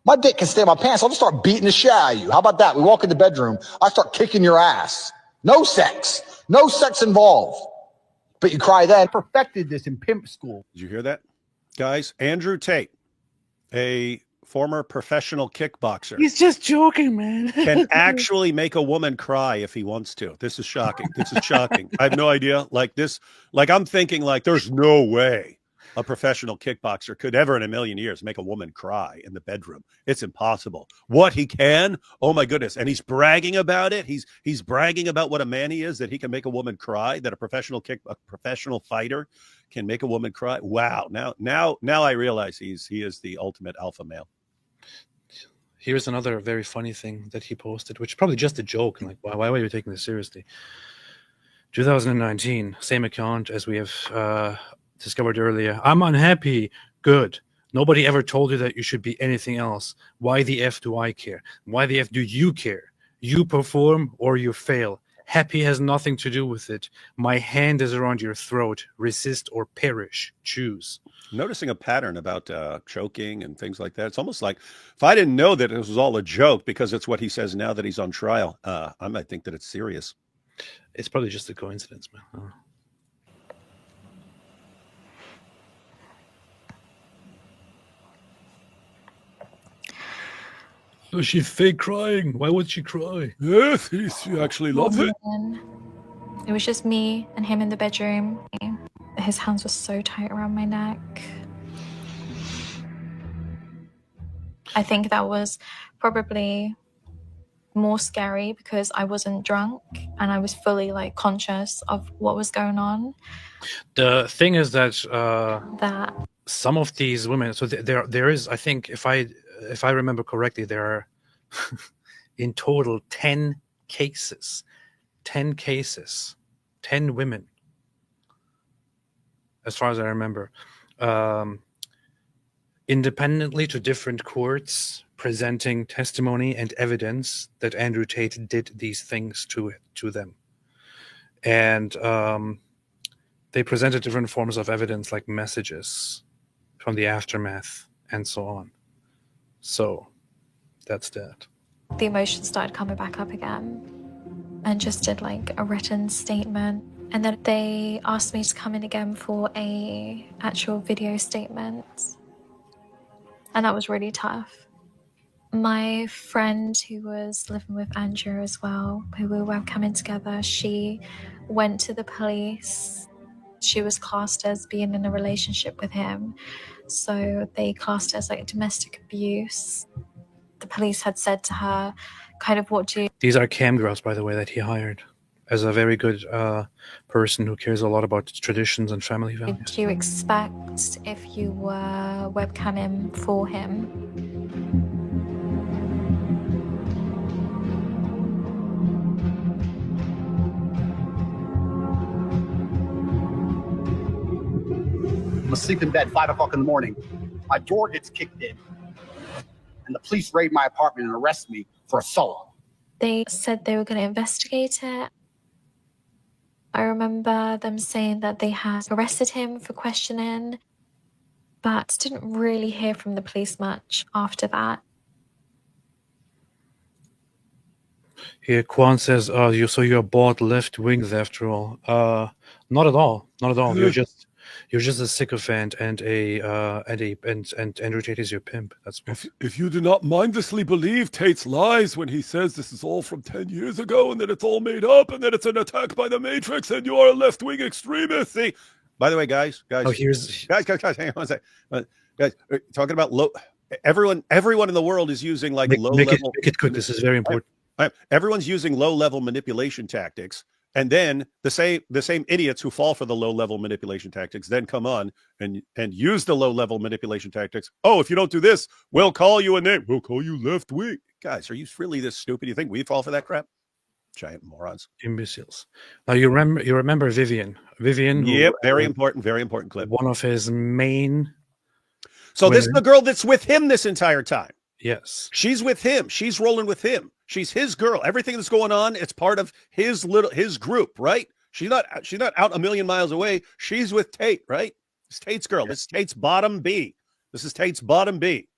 My dick can stay in my pants. I'll just start beating the shit out of you. How about that? We walk in the bedroom. I start kicking your ass. No sex. No sex involved. But you cry then. Perfected this in pimp school. Did you hear that? Guys, Andrew Tate, a former professional kickboxer. He's just joking, man. Can actually make a woman cry if he wants to. This is shocking. This is shocking. I have no idea. I'm thinking there's no way a professional kickboxer could ever in a million years make a woman cry in the bedroom. It's impossible. What he can, oh my goodness. And he's bragging about it. He's bragging about what a man he is, that he can make a woman cry, that a professional fighter can make a woman cry. Wow. Now I realize he is the ultimate alpha male. Here's another very funny thing that he posted, which is probably just a joke. Like, why are you taking this seriously? 2019, same account as we have discovered earlier. I'm unhappy. Good. Nobody ever told you that you should be anything else. Why the F do I care? Why the F do you care? You perform or you fail. Happy has nothing to do with it. My hand is around your throat. Resist or perish. Choose. Noticing a pattern about choking and things like that. It's almost like if I didn't know that it was all a joke because it's what he says now that he's on trial, I might think that it's serious. It's probably just a coincidence, man. Was she fake crying? Why would she cry? Yes, she actually loves it. It was just me and him in the bedroom. His hands were so tight around my neck. I think that was probably more scary because I wasn't drunk and I was fully like conscious of what was going on. The thing is that That some of these women, so there is, I think, if I remember correctly, there are in total 10 cases, 10 women, as far as I remember, independently to different courts, presenting testimony and evidence that Andrew Tate did these things to them. And they presented different forms of evidence, like messages from the aftermath and so on. So that's that. the emotions started coming back up again, and just did like a written statement. And then they asked me to come in again for a actual video statement. And that was really tough. My friend who was living with Andrew as well, who we were webcamming together, she went to the police. She was classed as being in a relationship with him. So they classed it as like domestic abuse. The police had said to her, kind of, what do you... These are cam girls, by the way, that he hired as a very good person who cares a lot about traditions and family values. Do you expect if you were webcamming for him? I'm asleep in bed, 5 o'clock in the morning. My door gets kicked in, and the police raid my apartment and arrest me for assault. They said they were going to investigate it. I remember them saying that they had arrested him for questioning, but didn't really hear from the police much after that. Here, Kwan says, you're bought left wings after all. Not at all. Not at all. You're just a sycophant and Andrew Tate is your pimp. That's what. If you do not mindlessly believe Tate's lies when he says this is all from 10 years ago and that it's all made up and that it's an attack by the Matrix and you are a left-wing extremist. See, by the way, guys, hang on a second. Guys, talking about everyone in the world is using like low level. Make it quick. This is very important. Everyone's using low level manipulation tactics. And then the same idiots who fall for the low-level manipulation tactics then come on and use the low-level manipulation tactics. Oh, if you don't do this, we'll call you a name. We'll call you left-wing. Guys, are you really this stupid? You think we fall for that crap? Giant morons. Imbeciles. Now, you remember Vivian. Vivian. Yep, very important clip. One of his main... So this is the girl that's with him this entire time. Yes. She's with him. She's rolling with him. She's his girl. Everything that's going on, it's part of his group, right? She's not out a million miles away. She's with Tate, right? It's Tate's girl. This is Tate's bottom B.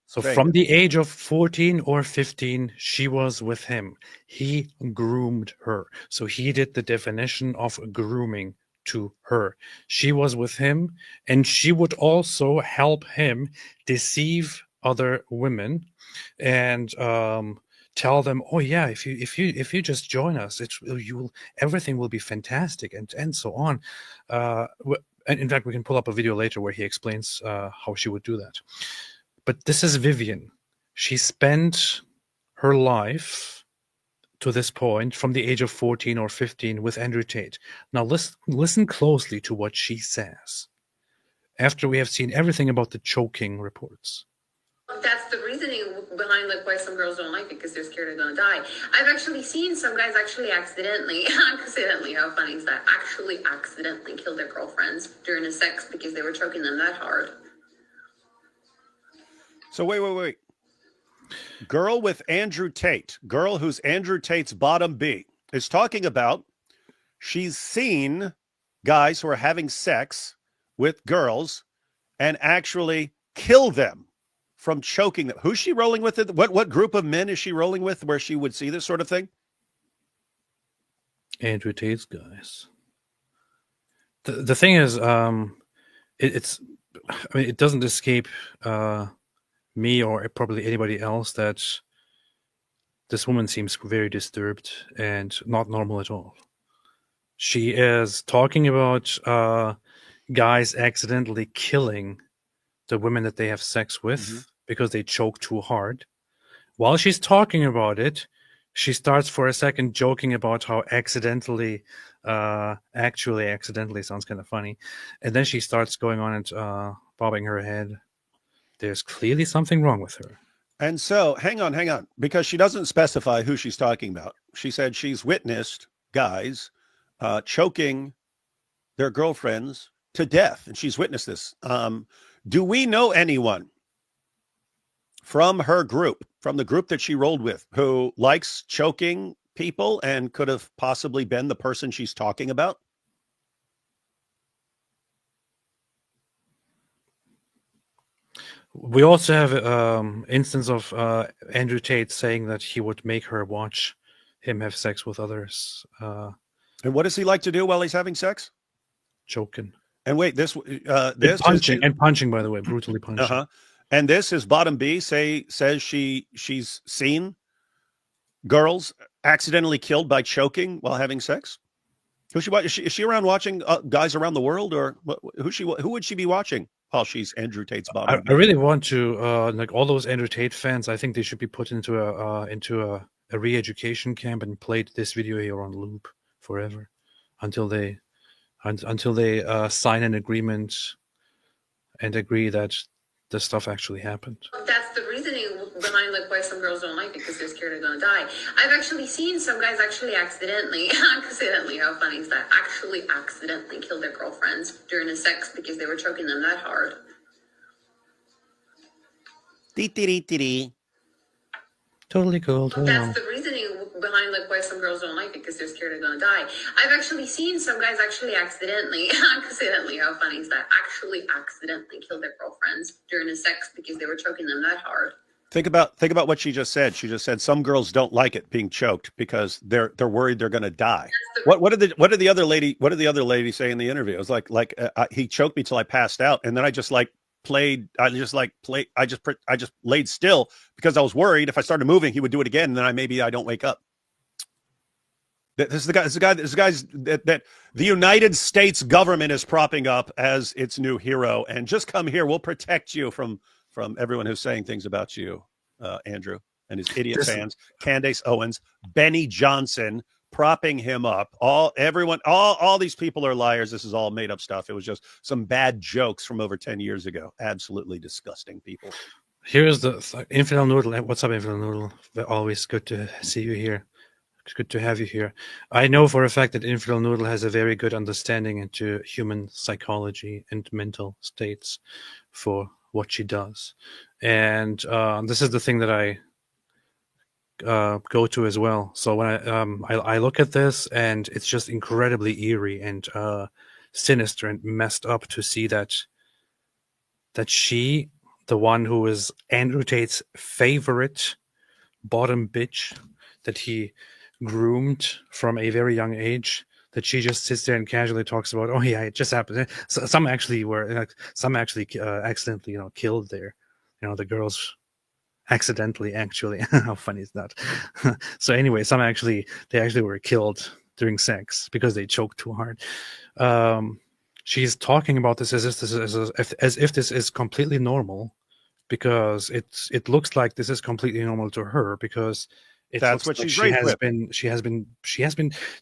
So from the age of 14 or 15, she was with him. He groomed her. So he did the definition of grooming to her. She was with him, and she would also help him deceive other women and tell them, oh yeah, if you just join us, everything will be fantastic, and so on. And in fact, we can pull up a video later where he explains how she would do that. But this is Vivian. She spent her life to this point from the age of 14 or 15 with Andrew Tate. Now listen closely to what she says after we have seen everything about the choking reports. That's the reasoning behind like why some girls don't like it, because they're scared they're gonna die. I've actually seen some guys accidentally, how funny is that? Accidentally kill their girlfriends during a sex because they were choking them that hard. So wait. Girl with Andrew Tate, girl who's Andrew Tate's bottom B, is talking about she's seen guys who are having sex with girls and actually kill them from choking them. Who's she rolling with? What group of men is she rolling with where she would see this sort of thing? Andrew Tate's guys. The thing is, it doesn't escape me or probably anybody else that this woman seems very disturbed and not normal at all. She is talking about guys accidentally killing the women that they have sex with because they choke too hard. While she's talking about it, she starts for a second joking about how accidentally sounds kind of funny, and then she starts going on and bobbing her head. There's clearly something wrong with her. And so, hang on, because she doesn't specify who she's talking about. She said she's witnessed guys choking their girlfriends to death, and she's witnessed this. Do we know anyone from her group, from the group that she rolled with, who likes choking people and could have possibly been the person she's talking about? We also have instance of Andrew Tate saying that he would make her watch him have sex with others. And what does he like to do while he's having sex? Choking. And wait, this punching, and punching, by the way, brutally punching. And this is Bottom B says she's seen girls accidentally killed by choking while having sex. Is she around watching guys around the world, or who would she be watching while she's Andrew Tate's bottom? I really want to like all those Andrew Tate fans. I think they should be put into a re-education camp and played this video here on loop forever until they sign an agreement and agree that this stuff actually happened. That's the reasoning behind like why some girls don't like it, because they're scared they're gonna die. I've actually seen some guys actually accidentally, how funny is that? Actually accidentally kill their girlfriends during a sex because they were choking them that hard. Totally cool. Totally That's the reasoning behind like why some girls don't like it, because they're scared they're gonna die. I've actually seen some guys actually accidentally, how funny is that? Actually accidentally kill their girlfriends during a sex because they were choking them that hard. Think about what she just said. She just said some girls don't like it being choked because they're worried they're going to die. What did the other lady say in the interview? It was like he choked me till I passed out, and then I just laid still because I was worried if I started moving he would do it again, and then I don't wake up. This is the guy that the United States government is propping up as its new hero, and just come here, we'll protect you from everyone who's saying things about you, Andrew, and his idiot fans, Candace Owens, Benny Johnson, propping him up. All these people are liars. This is all made up stuff. It was just some bad jokes from over 10 years ago. Absolutely disgusting people. Here's the Infidel Noodle. What's up, Infidel Noodle? Always good to see you here. It's good to have you here. I know for a fact that Infidel Noodle has a very good understanding into human psychology and mental states for what she does. And this is the thing that I go to as well. So when I look at this, and it's just incredibly eerie and sinister and messed up to see that she, the one who is Andrew Tate's favorite bottom bitch that he groomed from a very young age, that she just sits there and casually talks about, oh yeah, it just happened. So some actually accidentally killed their the girls accidentally, actually. How funny is that? So anyway, they actually were killed during sex because they choked too hard. She's talking about this as if this is completely normal, because it looks like this is completely normal to her, because that's what like she has been. She has been.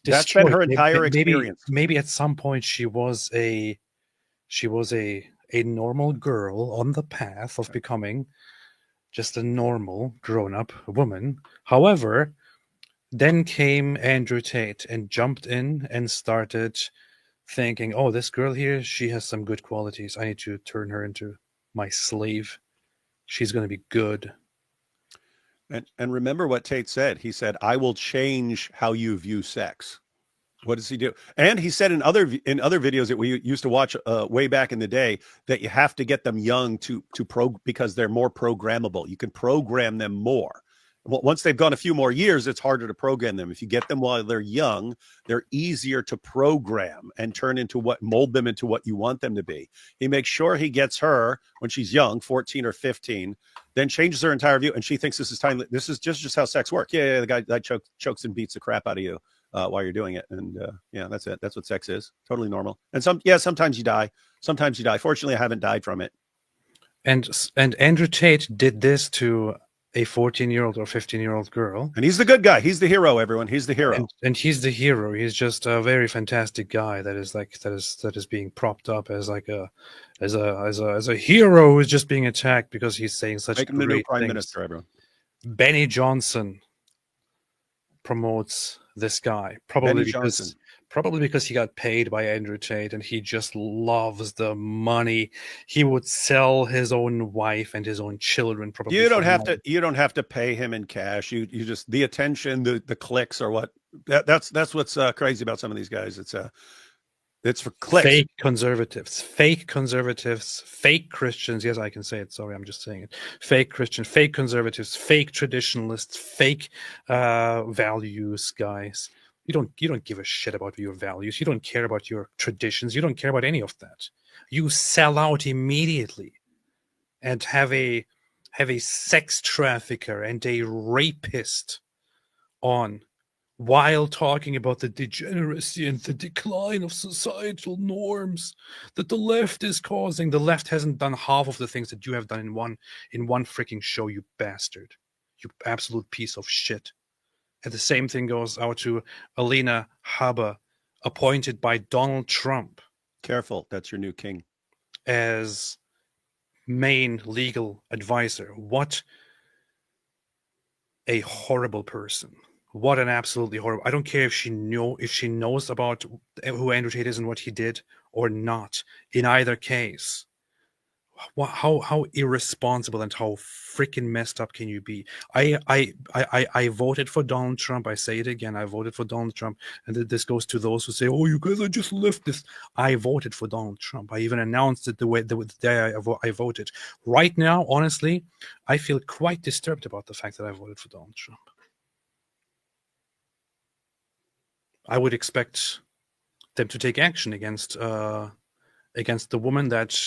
That's been her entire experience. Maybe at some point she was a normal girl on the path of becoming just a normal grown-up woman. However, then came Andrew Tate and jumped in and started thinking, oh, this girl here, she has some good qualities. I need to turn her into my slave. She's going to be good. And remember what Tate said. He said, I will change how you view sex. What does he do? And he said in other videos that we used to watch way back in the day, that you have to get them young because they're more programmable. You can program them more. Once they've gone a few more years, it's harder to program them. If you get them while they're young, they're easier to program and mold them into what you want them to be. He makes sure he gets her when she's young, 14 or 15, then changes her entire view, and she thinks this is time. This is just how sex works. Yeah, the guy that chokes and beats the crap out of you while you're doing it, and yeah, that's it. That's what sex is. Totally normal. And sometimes you die. Sometimes you die. Fortunately, I haven't died from it. And Andrew Tate did this to a 14-year-old or 15-year-old girl. And he's the good guy. He's the hero, everyone. He's the hero. And he's the hero. He's just a very fantastic guy that is being propped up as like as a hero who's just being attacked because he's saying such Make him the new great prime things. minister, everyone. Benny Johnson promotes this guy probably because he got paid by Andrew Tate and he just loves the money. He would sell his own wife and his own children. Probably You don't have to pay him in cash. You just the attention, the clicks are what that's what's crazy about some of these guys. It's for clicks. Fake conservatives, fake Christians. Yes, I can say it. Sorry, I'm just saying it. Fake Christian, fake conservatives, fake traditionalists, fake values guys. You don't give a shit about your values. You don't care about your traditions. You don't care about any of that. You sell out immediately and have a sex trafficker and a rapist on while talking about the degeneracy and the decline of societal norms that the left is causing. The left hasn't done half of the things that you have done in one freaking show, you bastard. You absolute piece of shit. And the same thing goes out to Alina Habba, appointed by Donald Trump. Careful, that's your new king. As main legal advisor. What a horrible person. What an absolutely horrible. I don't care if she knows about who Andrew Tate is and what he did or not. In either case, how irresponsible and how freaking messed up can you be? I voted for Donald Trump. I say it again. I voted for Donald Trump. And this goes to those who say, "Oh, you guys are just leftists." I voted for Donald Trump. I even announced it the day I voted. Right now, honestly, I feel quite disturbed about the fact that I voted for Donald Trump. I would expect them to take action against the woman that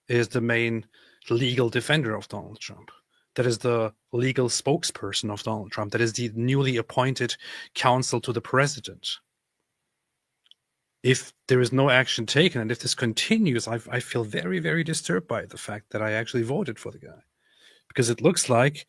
is the main legal defender of Donald Trump. That is the legal spokesperson of Donald Trump. That is the newly appointed counsel to the president. If there is no action taken and if this continues, I feel very, very disturbed by the fact that I actually voted for the guy. Because it looks like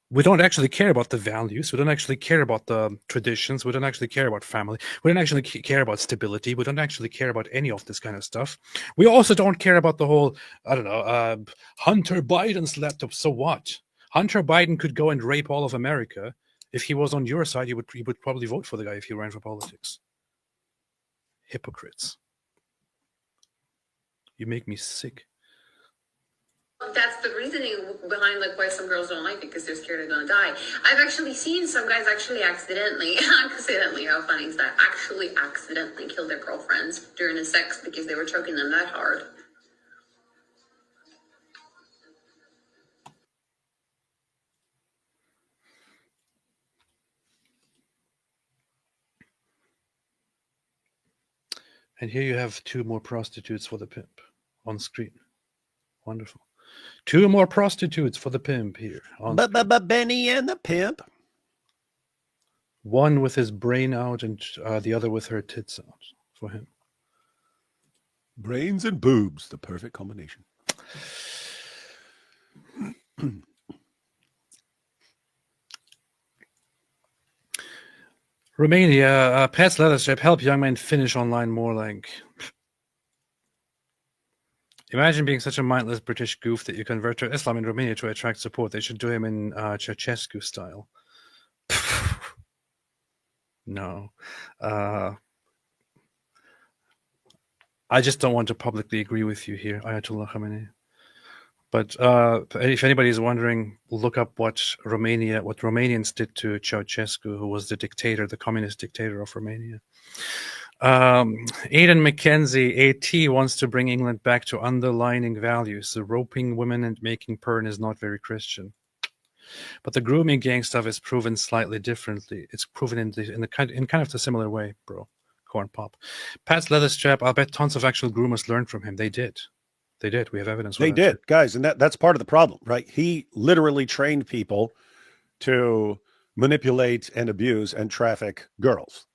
we don't actually care about the values. We don't actually care about the traditions. We don't actually care about family. We don't actually care about stability. We don't actually care about any of this kind of stuff. We also don't care about the whole, Hunter Biden's laptop. So what? Hunter Biden could go and rape all of America. If he was on your side, you would probably vote for the guy if he ran for politics. Hypocrites. You make me sick. That's the reasoning behind like why some girls don't like it, because they're scared they're gonna die. I've actually seen some guys actually accidentally, how funny is that? Actually accidentally kill their girlfriends during the sex because they were choking them that hard. And here you have 2 more prostitutes for the pimp on screen. Wonderful. 2 more prostitutes for the pimp here. Benny and the pimp. One with his brain out and the other with her tits out for him. Brains and boobs, the perfect combination. Romania, Pat's leather strap, help young men finish online more like... Imagine being such a mindless British goof that you convert to Islam in Romania to attract support. They should do him in Ceausescu style. No. I just don't want to publicly agree with you here, Ayatollah Khamenei. But if anybody is wondering, look up what Romanians did to Ceausescu, who was the dictator, the communist dictator of Romania. Aidan McKenzie, AT, wants to bring England back to underlining values. The roping women and making porn is not very Christian. But the grooming gang stuff is proven slightly differently. It's proven in kind of the similar way, bro. Corn pop. Pat's leather strap, I'll bet tons of actual groomers learned from him. They did. They did. We have evidence. They did, guys. And that's part of the problem, right? He literally trained people to manipulate and abuse and traffic girls.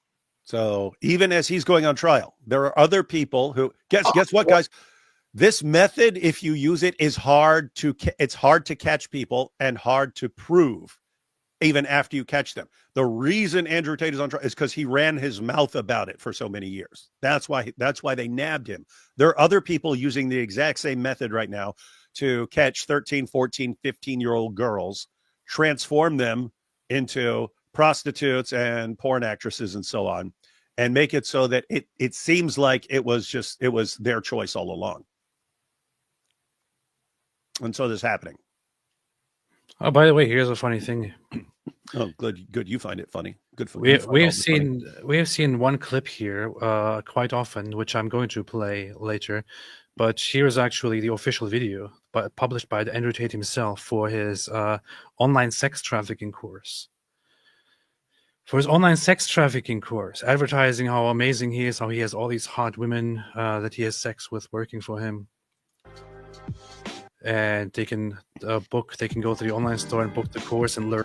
So even as he's going on trial, there are other people who guess what, guys? This method, if you use it, is hard to catch people and hard to prove even after you catch them. The reason Andrew Tate is on trial is because he ran his mouth about it for so many years. That's why they nabbed him. There are other people using the exact same method right now to catch 13, 14, 15-year-old girls, transform them into prostitutes and porn actresses and so on, and make it so that it seems like it was their choice all along. And so this is happening. Oh, by the way, here's a funny thing. Oh, good. You find it funny. Good for we have seen one clip here quite often, which I'm going to play later. But here's actually the official video, published by Andrew Tate himself for his online sex trafficking course. For his online sex trafficking course, advertising how amazing he is, how he has all these hot women that he has sex with working for him. And they can they can go to the online store and book the course and learn.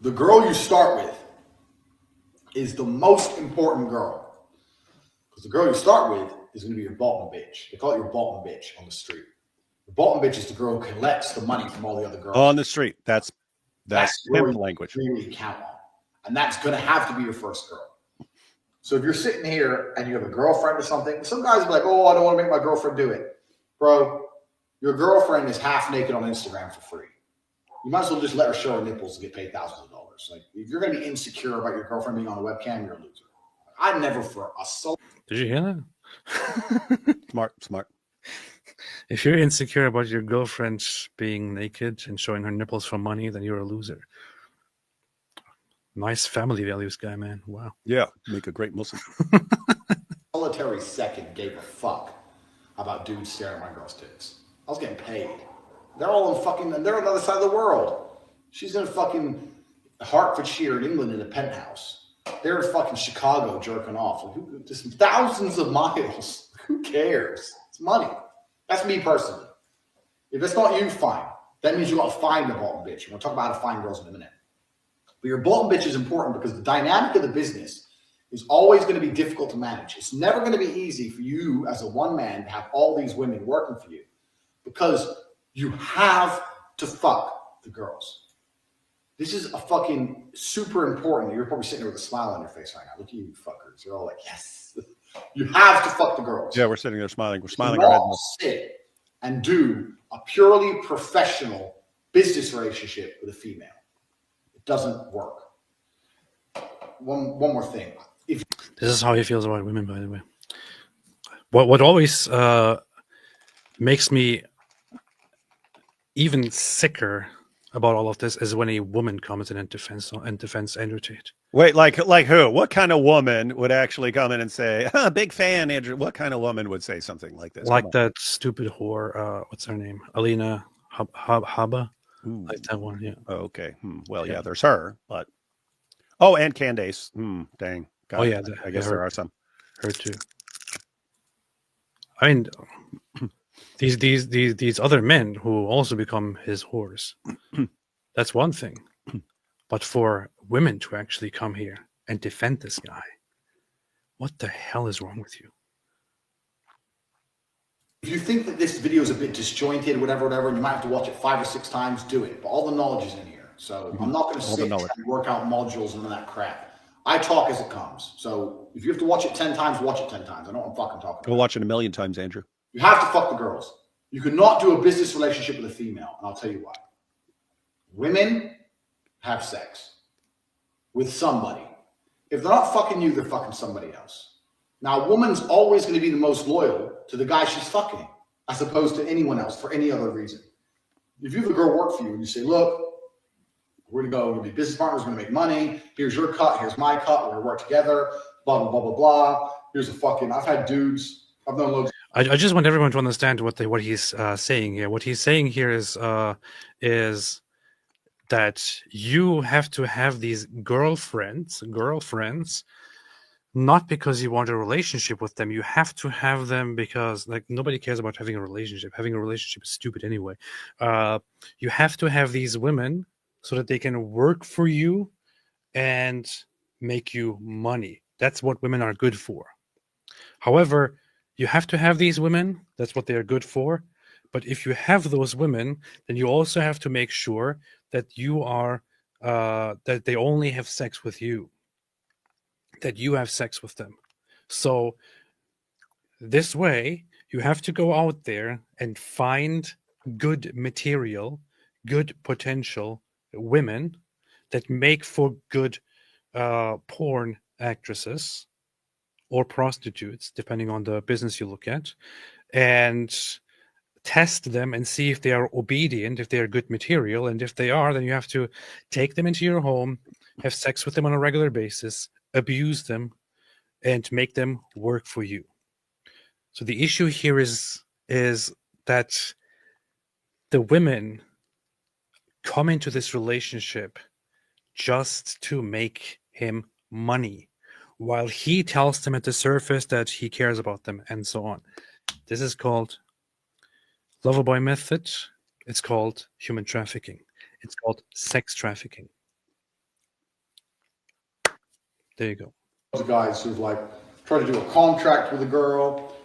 The girl you start with is the most important girl. Because the girl you start with is going to be your bottom bitch. They call it your bottom bitch on the street. The bottom bitch is the girl who collects the money from all the other girls. On the street. That's pimp language. Really count on. And that's going to have to be your first girl. So if you're sitting here and you have a girlfriend or something, some guys are like, oh, I don't want to make my girlfriend do it. Bro, your girlfriend is half naked on Instagram for free. You might as well just let her show her nipples and get paid thousands of dollars. Like, if you're going to be insecure about your girlfriend being on a webcam, you're a loser. I never for a soul. Did you hear that? Smart. If you're insecure about your girlfriend being naked and showing her nipples for money, then you're a loser. Nice family values guy, man. Wow. Yeah, make a great Muslim. Solitary second gave a fuck about dudes staring at my girl's tits. I was getting paid. They're all in fucking, they're on the other side of the world. She's in fucking Hertfordshire in England in a penthouse. They're in fucking Chicago jerking off. Like, just thousands of miles. Who cares? It's money. That's me personally. If it's not you, fine. That means you got to find a bottom bitch. We're going to talk about how to find girls in a minute. But your bottom bitch is important because the dynamic of the business is always going to be difficult to manage. It's never going to be easy for you as a one man to have all these women working for you because you have to fuck the girls. This is a fucking super important. You're probably sitting there with a smile on your face right now. Look at you fuckers. You're all like, yes. You have to fuck the girls. Yeah, we're sitting there smiling. We're smiling. All sit and do a purely professional business relationship with a female. It doesn't work. One more thing. This is how he feels about women, by the way. What always makes me even sicker about all of this is when a woman comes in and defends Andrew Tate. Wait, like who? What kind of woman would actually come in and say, big fan, Andrew? What kind of woman would say something like this? Like that stupid whore, what's her name? Alina Habba? Like that one, yeah. Oh, okay. Well, yeah, there's her, but... Oh, and Candace. Dang. God, yeah. I guess there are some. Her too. I mean... These other men who also become his whores. That's one thing. But for women to actually come here and defend this guy, what the hell is wrong with you? If you think that this video is a bit disjointed, whatever, and you might have to watch it 5 or 6 times, do it. But all the knowledge is in here. So I'm not going to sit and work out modules and all that crap. I talk as it comes. So if you have to watch it 10 times, watch it 10 times. I know what I'm fucking talking about. Go watch it 1,000,000 times, Andrew. You have to fuck the girls. You cannot do a business relationship with a female, and I'll tell you why. Women have sex with somebody. If they're not fucking you, they're fucking somebody else. Now, a woman's always going to be the most loyal to the guy she's fucking, as opposed to anyone else for any other reason. If you have a girl work for you and you say, look, we're going to go, we're going to be business partners, we're going to make money, here's your cut, here's my cut, we're going to work together, blah, blah, blah, blah, blah. Here's a fucking, I've had dudes, I've known loads. I just want everyone to understand what he's saying here. What he's saying here is that you have to have these girlfriends, not because you want a relationship with them. You have to have them because, like, nobody cares about having a relationship. Having a relationship is stupid anyway. You have to have these women so that they can work for you and make you money. That's what women are good for. However, you have to have these women. That's what they are good for. But if you have those women, then you also have to make sure that you are that they only have sex with you, that you have sex with them. So this way, you have to go out there and find good material, good potential women that make for good porn actresses or prostitutes, depending on the business you look at, and test them and see if they are obedient, if they are good material. And if they are, then you have to take them into your home, have sex with them on a regular basis, abuse them, and make them work for you. So the issue here is that the women come into this relationship just to make him money, while he tells them at the surface that he cares about them and so on. This is called Loverboy method. It's called human trafficking. It's called sex trafficking. There you go. Those guys who've like tried to do a contract with a girl,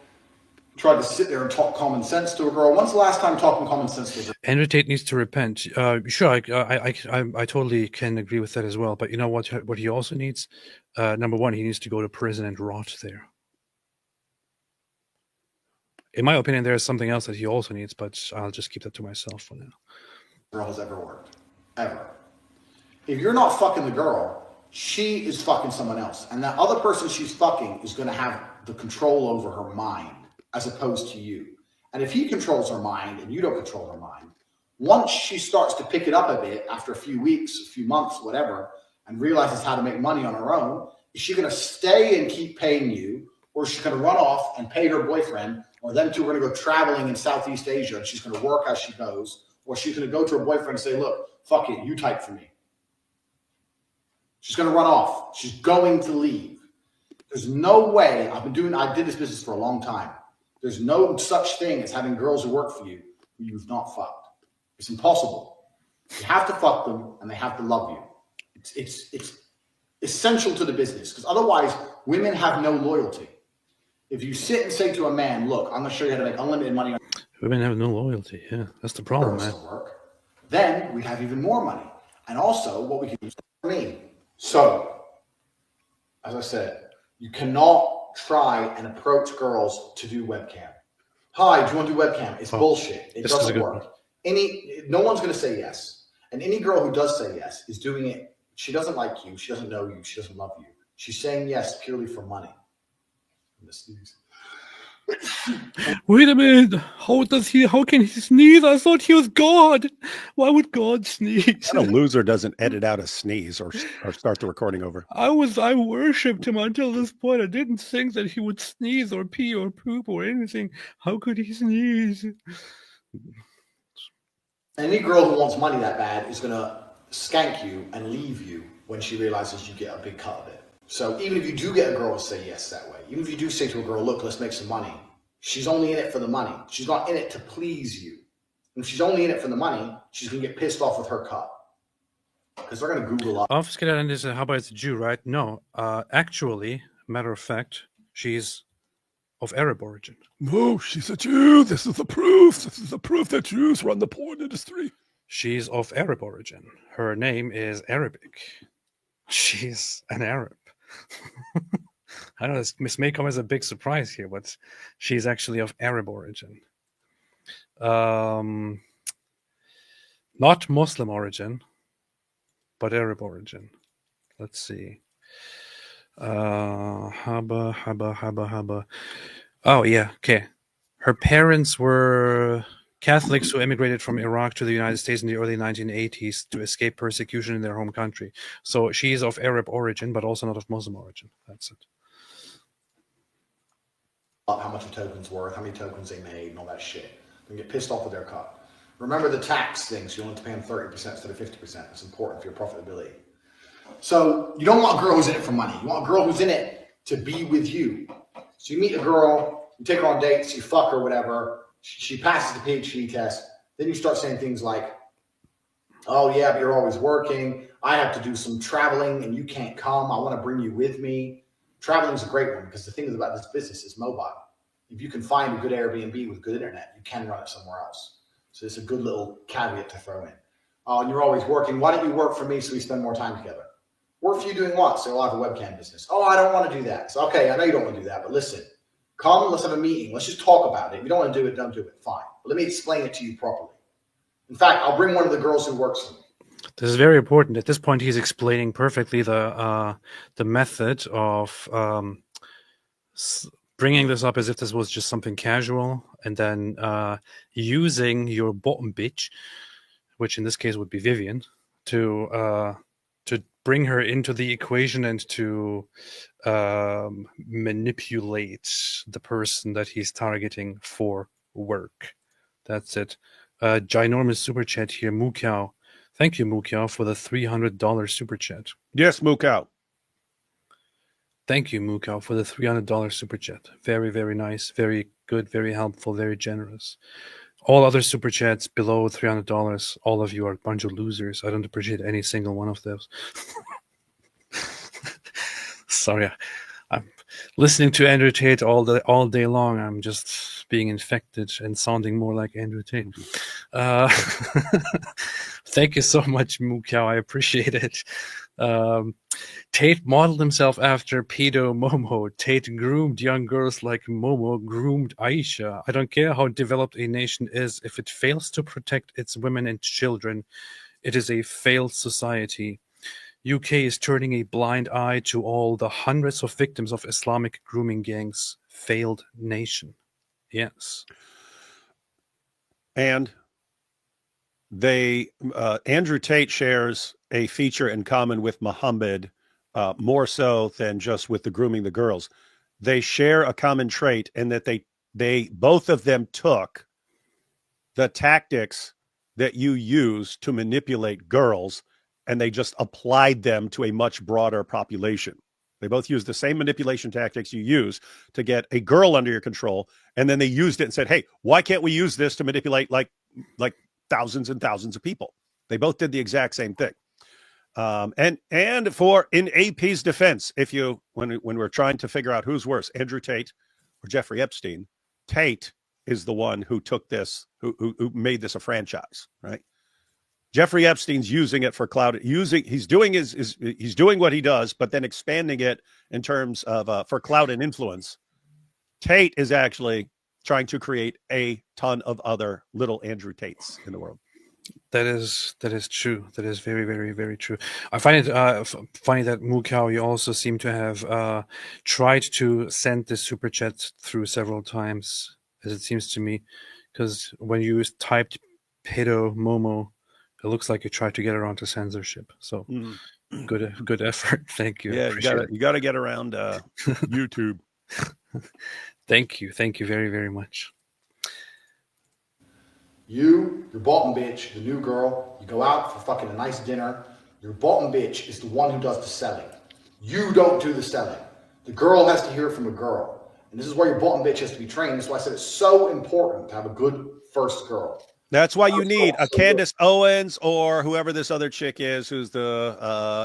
tried to sit there and talk common sense to a girl. When's the last time talking common sense to a girl? Andrew Tate needs to repent. Sure, I totally can agree with that as well. But you know what he also needs? Number one, he needs to go to prison and rot there. In my opinion, there is something else that he also needs, but I'll just keep that to myself for now. Girl has ever worked. Ever. If you're not fucking the girl, she is fucking someone else. And that other person she's fucking is going to have the control over her mind as opposed to you. And if he controls her mind and you don't control her mind, once she starts to pick it up a bit after a few weeks, a few months, whatever, and realizes how to make money on her own, is she going to stay and keep paying you, or is she going to run off and pay her boyfriend, or them two are going to go traveling in Southeast Asia and she's going to work as she goes, or she's going to go to her boyfriend and say, look, fuck it, you type for me. She's going to run off. She's going to leave. There's no way. I did this business for a long time. There's no such thing as having girls who work for you who you've not fucked. It's impossible. You have to fuck them and they have to love you. It's essential to the business, because otherwise women have no loyalty. If you sit and say to a man, look, I'm going to show you how to make unlimited money. Women have no loyalty. Yeah, that's the problem, man. Then we have even more money. And also what we can do for me. So, as I said, you cannot try and approach girls to do webcam. Hi, do you want to do webcam? It's bullshit. It doesn't work. No one's going to say yes. And any girl who does say yes is doing it. She doesn't like you. She doesn't know you. She doesn't love you. She's saying yes purely for money. Wait a minute. How can he sneeze? I thought he was God. Why would God sneeze? And a loser doesn't edit out a sneeze or start the recording over. I worshipped him until this point. I didn't think that he would sneeze or pee or poop or anything. How could he sneeze? Any girl who wants money that bad is going to skank you and leave you when she realizes you get a big cut of it. So even if you do get a girl to say yes that way, even if you do say to a girl, look, let's make some money, she's only in it for the money. She's not in it to please you. And if she's only in it for the money, she's going to get pissed off with her cut. Because they're going to Google up. Aufskeleran is how about it's a Jew, right? No, actually, matter of fact, she's of Arab origin. No, she's a Jew. This is the proof. This is the proof that Jews run the porn industry. She's of Arab origin. Her name is Arabic. She's an Arab. I know this may come as a big surprise here, but she's actually of Arab origin. Not Muslim origin, but Arab origin. Let's see. Haba. Oh, yeah, okay. Her parents were Catholics who immigrated from Iraq to the United States in the early 1980s to escape persecution in their home country. So she's of Arab origin, but also not of Muslim origin. That's it. How much a token's worth, how many tokens they made, and all that shit. They get pissed off with their cut. Remember the tax things. You only have to pay them 30% instead of 50%. That's important for your profitability. So you don't want a girl who's in it for money. You want a girl who's in it to be with you. So you meet a girl, you take her on dates, you fuck her, whatever. She passes the PhD test. Then you start saying things like, oh yeah, but you're always working. I have to do some traveling and you can't come. I want to bring you with me. traveling is a great one because the thing about this business is mobile. If you can find a good Airbnb with good internet, you can run it somewhere else. So it's a good little caveat to throw in. And you're always working. Why don't you work for me so we spend more time together? Work for you doing what? So I'll have a webcam business. Oh, I don't want to do that. So, okay, I know you don't want to do that, but listen, come, let's have a meeting. Let's just talk about it. If you don't want to do it, don't do it. Fine. But let me explain it to you properly. In fact, I'll bring one of the girls who works for me. This is very important. At this point, he's explaining perfectly the method of bringing this up as if this was just something casual, and then using your bottom bitch, which in this case would be Vivian, to bring her into the equation and to manipulate the person that he's targeting for work. That's it. Ginormous super chat here, Mukau. Thank you, Mukau, for the $300 super chat. Yes, Mukau. Thank you, Mukau, for the $300 super chat. Very, very nice, very good, very helpful, very generous. All other super chats below $300, all of you are a bunch of losers. I don't appreciate any single one of those. Sorry, I'm listening to Andrew Tate all day long. I'm just being infected and sounding more like Andrew Tate. Thank you so much, Mukau. I appreciate it. Tate modeled himself after pedo Momo. Tate groomed young girls like Momo groomed Aisha. I don't care how developed a nation is. If it fails to protect its women and children, it is a failed society. UK is turning a blind eye to all the hundreds of victims of Islamic grooming gangs. Failed nation. Yes. And Andrew Tate shares a feature in common with Muhammad, more so than just with the grooming the girls. They share a common trait in that they both of them took the tactics that you use to manipulate girls, and they just applied them to a much broader population. They both used the same manipulation tactics you use to get a girl under your control, and then they used it and said, hey, why can't we use this to manipulate like thousands and thousands of people? They both did the exact same thing. And for in AP's defense, when we're trying to figure out who's worse, Andrew Tate or Jeffrey Epstein, Tate is the one who took this, who made this a franchise, right? Jeffrey Epstein's using it for clout. He's doing what he does, but then expanding it in terms of for clout and influence. Tate is actually trying to create a ton of other little Andrew Tates in the world. That is true. That is very, very, very true. I find it funny that Mukau, you also seem to have tried to send this super chat through several times, as it seems to me, because when you typed pedo Momo, it looks like you tried to get around to censorship. So good effort. Thank you. Yeah, you got to get around YouTube. Thank you very, very much. Your bottom bitch, the new girl, you go out for fucking a nice dinner. Your bottom bitch is the one who does the selling. You don't do the selling. The girl has to hear it from a girl. And this is where your bottom bitch has to be trained. That's why I said it's so important to have a good first girl. That's why you need a Candace Owens or whoever this other chick is who's the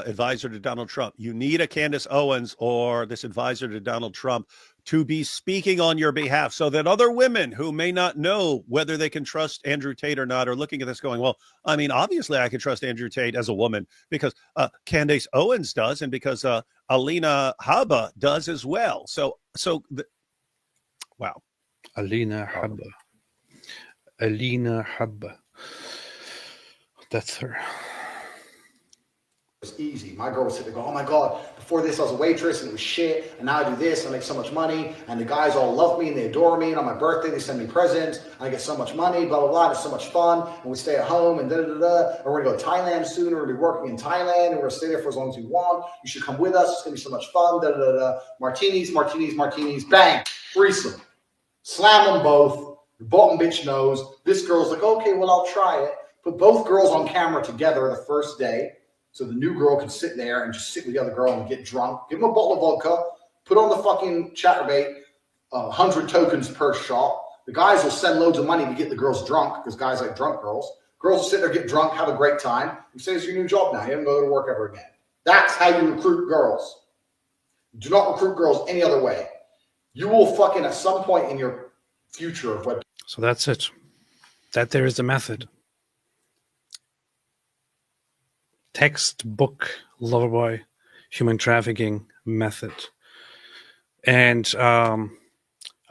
advisor to Donald Trump. You need a Candace Owens or this advisor to Donald Trump to be speaking on your behalf so that other women who may not know whether they can trust Andrew Tate or not are looking at this going, well, I mean, obviously I can trust Andrew Tate as a woman because Candace Owens does and because Alina Habba does as well. Wow. Alina Habba. That's her. It's easy. My girl would sit there and go, oh my God, before this I was a waitress and it was shit, and now I do this and I make so much money, and the guys all love me and they adore me, and on my birthday they send me presents, and I get so much money, blah, blah, blah, it's so much fun, and we stay at home, and da-da-da-da, and we're going to go to Thailand soon, we're going to be working in Thailand, and we're going to stay there for as long as we want, you should come with us, it's going to be so much fun, da-da-da-da, martinis, bang, threesome. Slam them both, the bottom bitch knows, this girl's like, okay, well, I'll try it. Put both girls on camera together the first day, so the new girl can sit there and just sit with the other girl and get drunk. Give them a bottle of vodka. Put on the fucking chatterbait, 100 tokens per shot. The guys will send loads of money to get the girls drunk because guys like drunk girls. Girls will sit there, get drunk, have a great time. You say it's your new job now. You don't go to work ever again. That's how you recruit girls. Do not recruit girls any other way. You will fucking at some point in your future of web. So that's it. That there is a method. Textbook loverboy human trafficking method. And I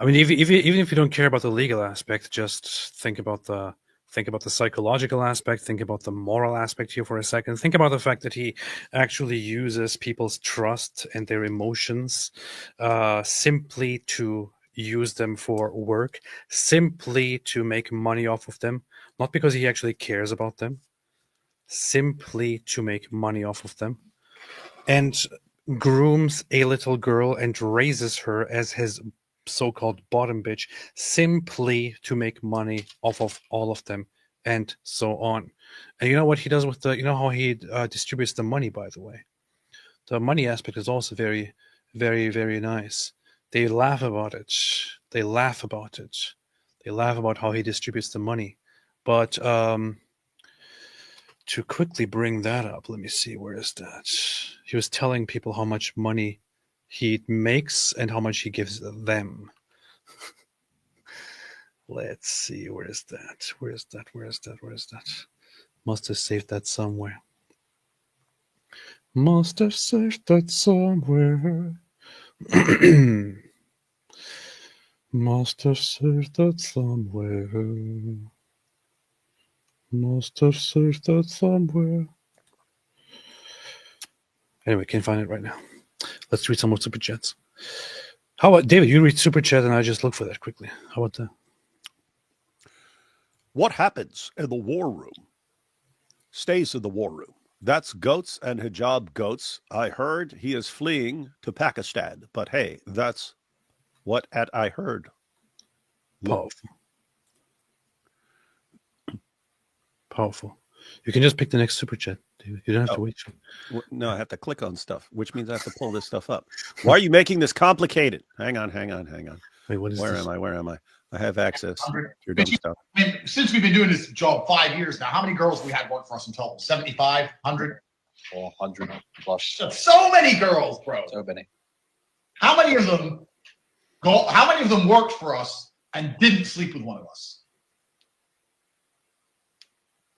mean, even if you don't care about the legal aspect, just think about the psychological aspect. Think about the moral aspect here for a second. Think about the fact that he actually uses people's trust and their emotions simply to use them for work, simply to make money off of them, not because he actually cares about them, simply to make money off of them, and grooms a little girl and raises her as his so-called bottom bitch simply to make money off of all of them, and so on. And you know what he does with the, you know how he distributes the money, by the way. The money aspect is also very, very, very nice. They laugh about it. They laugh about it. They laugh about how he distributes the money. But to quickly bring that up, let me see, where is that? He was telling people how much money he makes and how much he gives them. Let's see, where is that? Where is that? Where is that? Where is that? Must have saved that somewhere. Must have saved that somewhere. Must have saved that somewhere. Must have saved that somewhere. Anyway, can't find it right now. Let's read some more super chats. How about David? You read super chat, and I just look for that quickly. How about that? What happens in the war room stays in the war room. That's Goats and Hijab Goats. I heard he is fleeing to Pakistan, but hey, that's what I heard. Powerful. Powerful. You can just pick the next super chat, David. You don't have to wait. No, I have to click on stuff, which means I have to pull this stuff up. Why are you making this complicated? Hang on. Wait, what is Where this? am I? I have access to your dumb stuff. I mean, since we've been doing this job 5 years now, how many girls we had work for us in total? 75, 100? 100 plus. So many girls, bro. So many. How many of them worked for us and didn't sleep with one of us?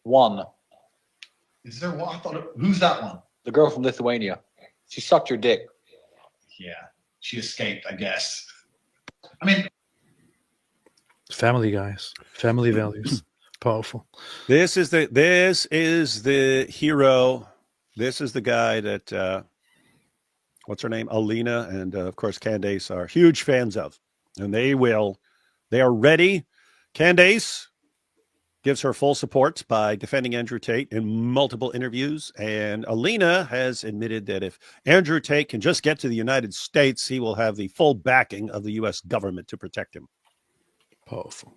One. Is there one? I thought who's that one? The girl from Lithuania. She sucked your dick. Yeah, she escaped, I guess. I mean, Family, guys. Family values. Powerful. This is the hero. This is the guy that what's her name? Alina and of course Candace are huge fans of. And they are ready. Candace gives her full support by defending Andrew Tate in multiple interviews. And Alina has admitted that if Andrew Tate can just get to the United States, he will have the full backing of the U.S. government to protect him. Powerful.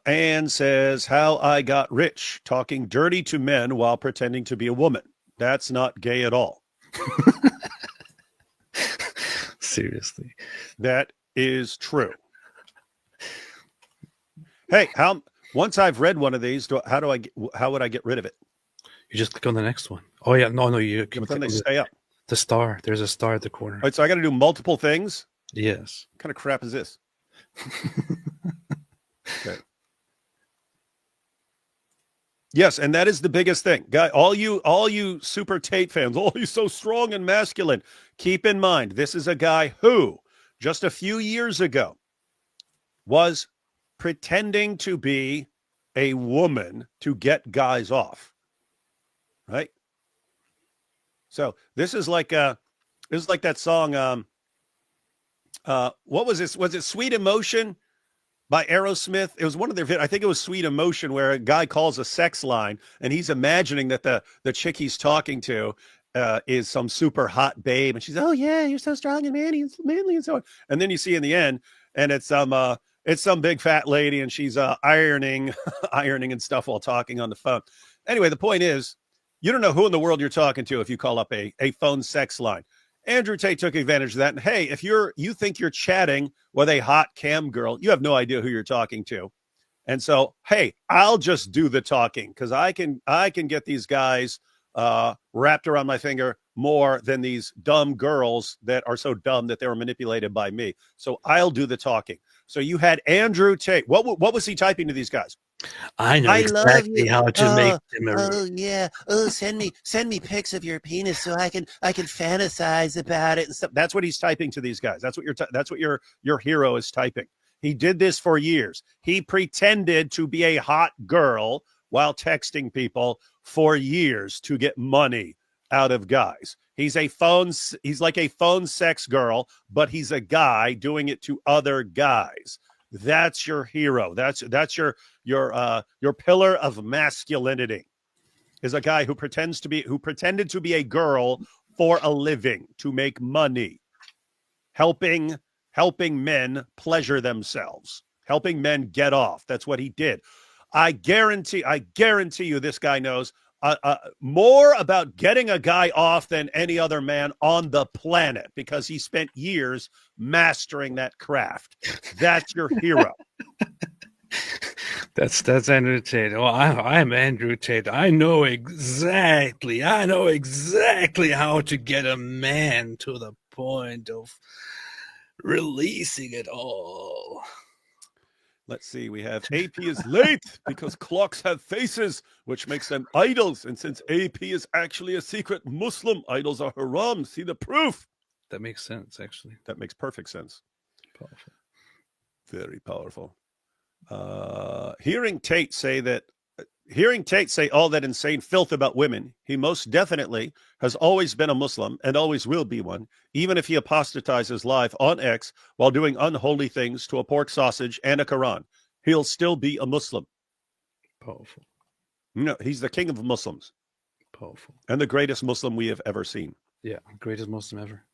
Anne says, how I got rich, talking dirty to men while pretending to be a woman. That's not gay at all. Seriously. That is true. Hey, once I've read one of these, how would I get rid of it? You just click on the next one. Oh yeah, no, you can but then they stay up. The star. There's a star at the corner. All right, so I got to do multiple things? Yes. What kind of crap is this? Okay. Yes, and that is the biggest thing. Guy, all you super Tate fans, oh, he's so strong and masculine. Keep in mind, this is a guy who just a few years ago was pretending to be a woman to get guys off. Right? So this is like that song. What was this? Was it Sweet Emotion by Aerosmith? It was one of their, I think it was Sweet Emotion, where a guy calls a sex line and he's imagining that the chick he's talking to is some super hot babe. And she's, oh yeah, you're so strong and manly and so on. And then you see in the end, and it's some big fat lady and she's ironing and stuff while talking on the phone. Anyway, the point is, you don't know who in the world you're talking to if you call up a phone sex line. Andrew Tate took advantage of that. And hey, if you think you're chatting with a hot cam girl, you have no idea who you're talking to. And so, hey, I'll just do the talking because I can get these guys wrapped around my finger more than these dumb girls that are so dumb that they were manipulated by me. So I'll do the talking. So you had Andrew Tate. What was he typing to these guys? I know exactly how to make them. Send me pics of your penis so I can fantasize about it and stuff. That's what he's typing to these guys. That's what your hero is typing. He did this for years. He pretended to be a hot girl while texting people for years to get money out of guys. He's like a phone sex girl, but he's a guy doing it to other guys. That's your hero. That's your pillar of masculinity. Is a guy who pretended to be a girl for a living to make money, helping men pleasure themselves, helping men get off. That's what he did. I guarantee you this guy knows more about getting a guy off than any other man on the planet because he spent years mastering that craft. That's your hero. That's Andrew Tate. Oh, I'm Andrew Tate. I know exactly how to get a man to the point of releasing it all. Let's see. We have AP is late because clocks have faces, which makes them idols. And since AP is actually a secret Muslim, idols are haram. See the proof. That makes sense, actually. That makes perfect sense. Powerful. Very powerful. Hearing Tate say all that insane filth about women, he most definitely has always been a Muslim and always will be one, even if he apostatizes live on X while doing unholy things to a pork sausage and a Quran. He'll still be a Muslim. Powerful. No, he's the king of Muslims. Powerful. And the greatest Muslim we have ever seen. Yeah, greatest Muslim ever.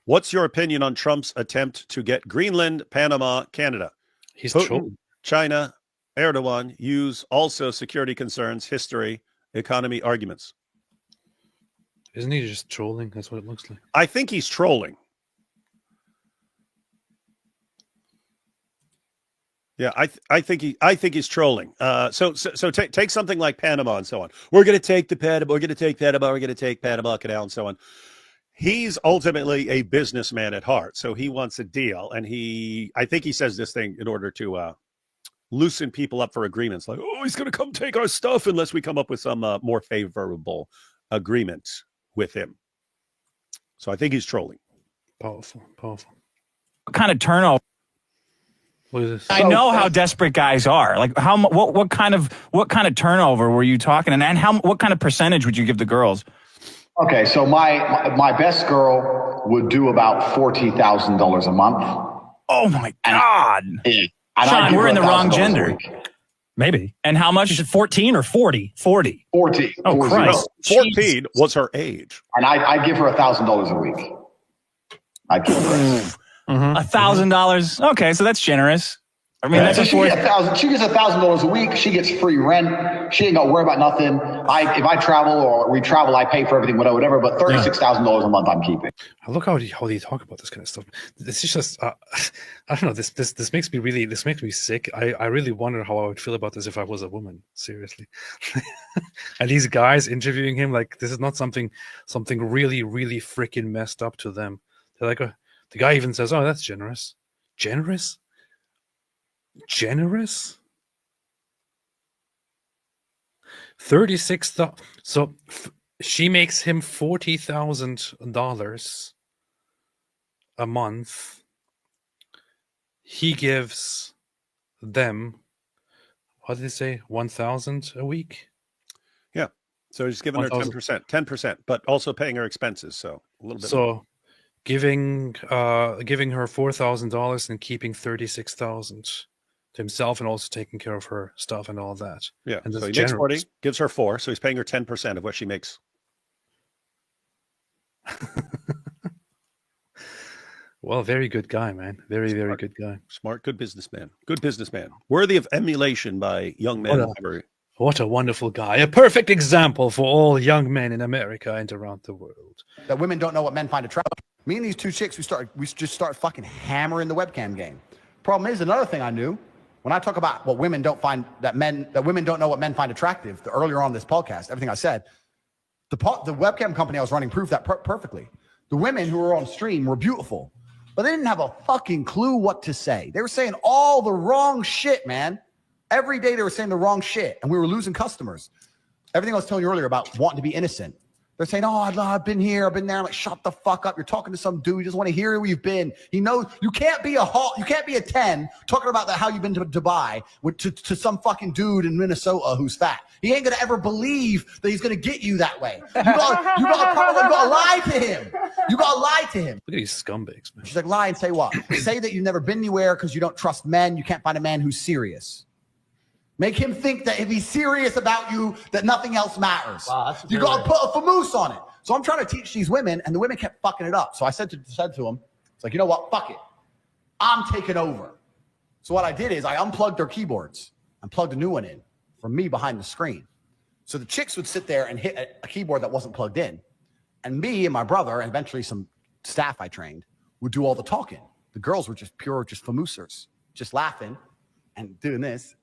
What's your opinion on Trump's attempt to get Greenland, Panama, Canada? He's Putin, trolling. China, Erdogan use also security concerns, history, economy arguments. Isn't he just trolling? That's what it looks like. I think he's trolling. Yeah, I think he's trolling. So take something like Panama and so on. We're going to take Panama. We're going to take Panama Canal and so on. He's ultimately a businessman at heart, so he wants a deal, and I think he says this thing in order to loosen people up for agreements. Like, oh, he's going to come take our stuff unless we come up with some more favorable agreement with him. So I think he's trolling. Powerful. What kind of turnover? Look at this. I know how desperate guys are. Like, what kind of turnover were you talking? And what kind of percentage would you give the girls? Okay, so my best girl would do about $40,000 a month. Oh my God! And Sean, we're in the wrong gender. Maybe. And how much? 14 or 40? 40. Oh, Christ. 14 was her age. And I'd give her $1,000 a week. I'd give her $1,000. Okay, so that's generous. I mean, that's she gets $1,000 a week. She gets free rent. She ain't got to worry about nothing. If I travel or we travel, I pay for everything, whatever. But $36,000 a month, I'm keeping. I look how they talk about this kind of stuff. This is just, I don't know. This makes me sick. I really wonder how I would feel about this if I was a woman. Seriously, and these guys interviewing him, like, this is not something really, really freaking messed up to them. They're like, the guy even says, "Oh, that's generous." Generous. 36,000. So she makes him $40,000 a month. He gives them, what did they say, 1,000 a week? Yeah. So he's giving her 10%, but also paying her expenses. So a little bit. So giving her $4,000 and keeping 36,000 to himself, and also taking care of her stuff and all that. Yeah. And so he makes 40, gives her 4, so he's paying her 10% of what she makes. Well, very good guy, man. Very, very good guy. Smart, good businessman. Good businessman. Worthy of emulation by young men. What a wonderful guy. A perfect example for all young men in America and around the world. That women don't know what men find attractive. Me and these two chicks, we just start fucking hammering the webcam game. Problem is, another thing I knew, When I talk about what women don't find that women don't know what men find attractive, earlier on this podcast, everything I said, the webcam company I was running proved that perfectly. The women who were on stream were beautiful, but they didn't have a fucking clue what to say. They were saying all the wrong shit, man. Every day they were saying the wrong shit, and we were losing customers. Everything I was telling you earlier about wanting to be innocent. They're saying, oh, I've been here, I've been there. I'm like, shut the fuck up. You're talking to some dude. You just want to hear where you've been. He knows you can't be a 10 talking about how you've been to Dubai to some fucking dude in Minnesota who's fat. He ain't gonna ever believe that he's gonna get you that way. You gotta lie to him. You gotta lie to him. Look at these scumbags, man. She's like, lie and say what? Say that you've never been anywhere because you don't trust men. You can't find a man who's serious. Make him think that if he's serious about you, that nothing else matters. Wow, you got to put a famoose on it. So I'm trying to teach these women, and the women kept fucking it up. So I said to him, it's like, you know what? Fuck it. I'm taking over. So what I did is I unplugged their keyboards and plugged a new one in from me behind the screen. So the chicks would sit there and hit a keyboard that wasn't plugged in. And me and my brother, and eventually some staff I trained, would do all the talking. The girls were just famoosers, just laughing and doing this.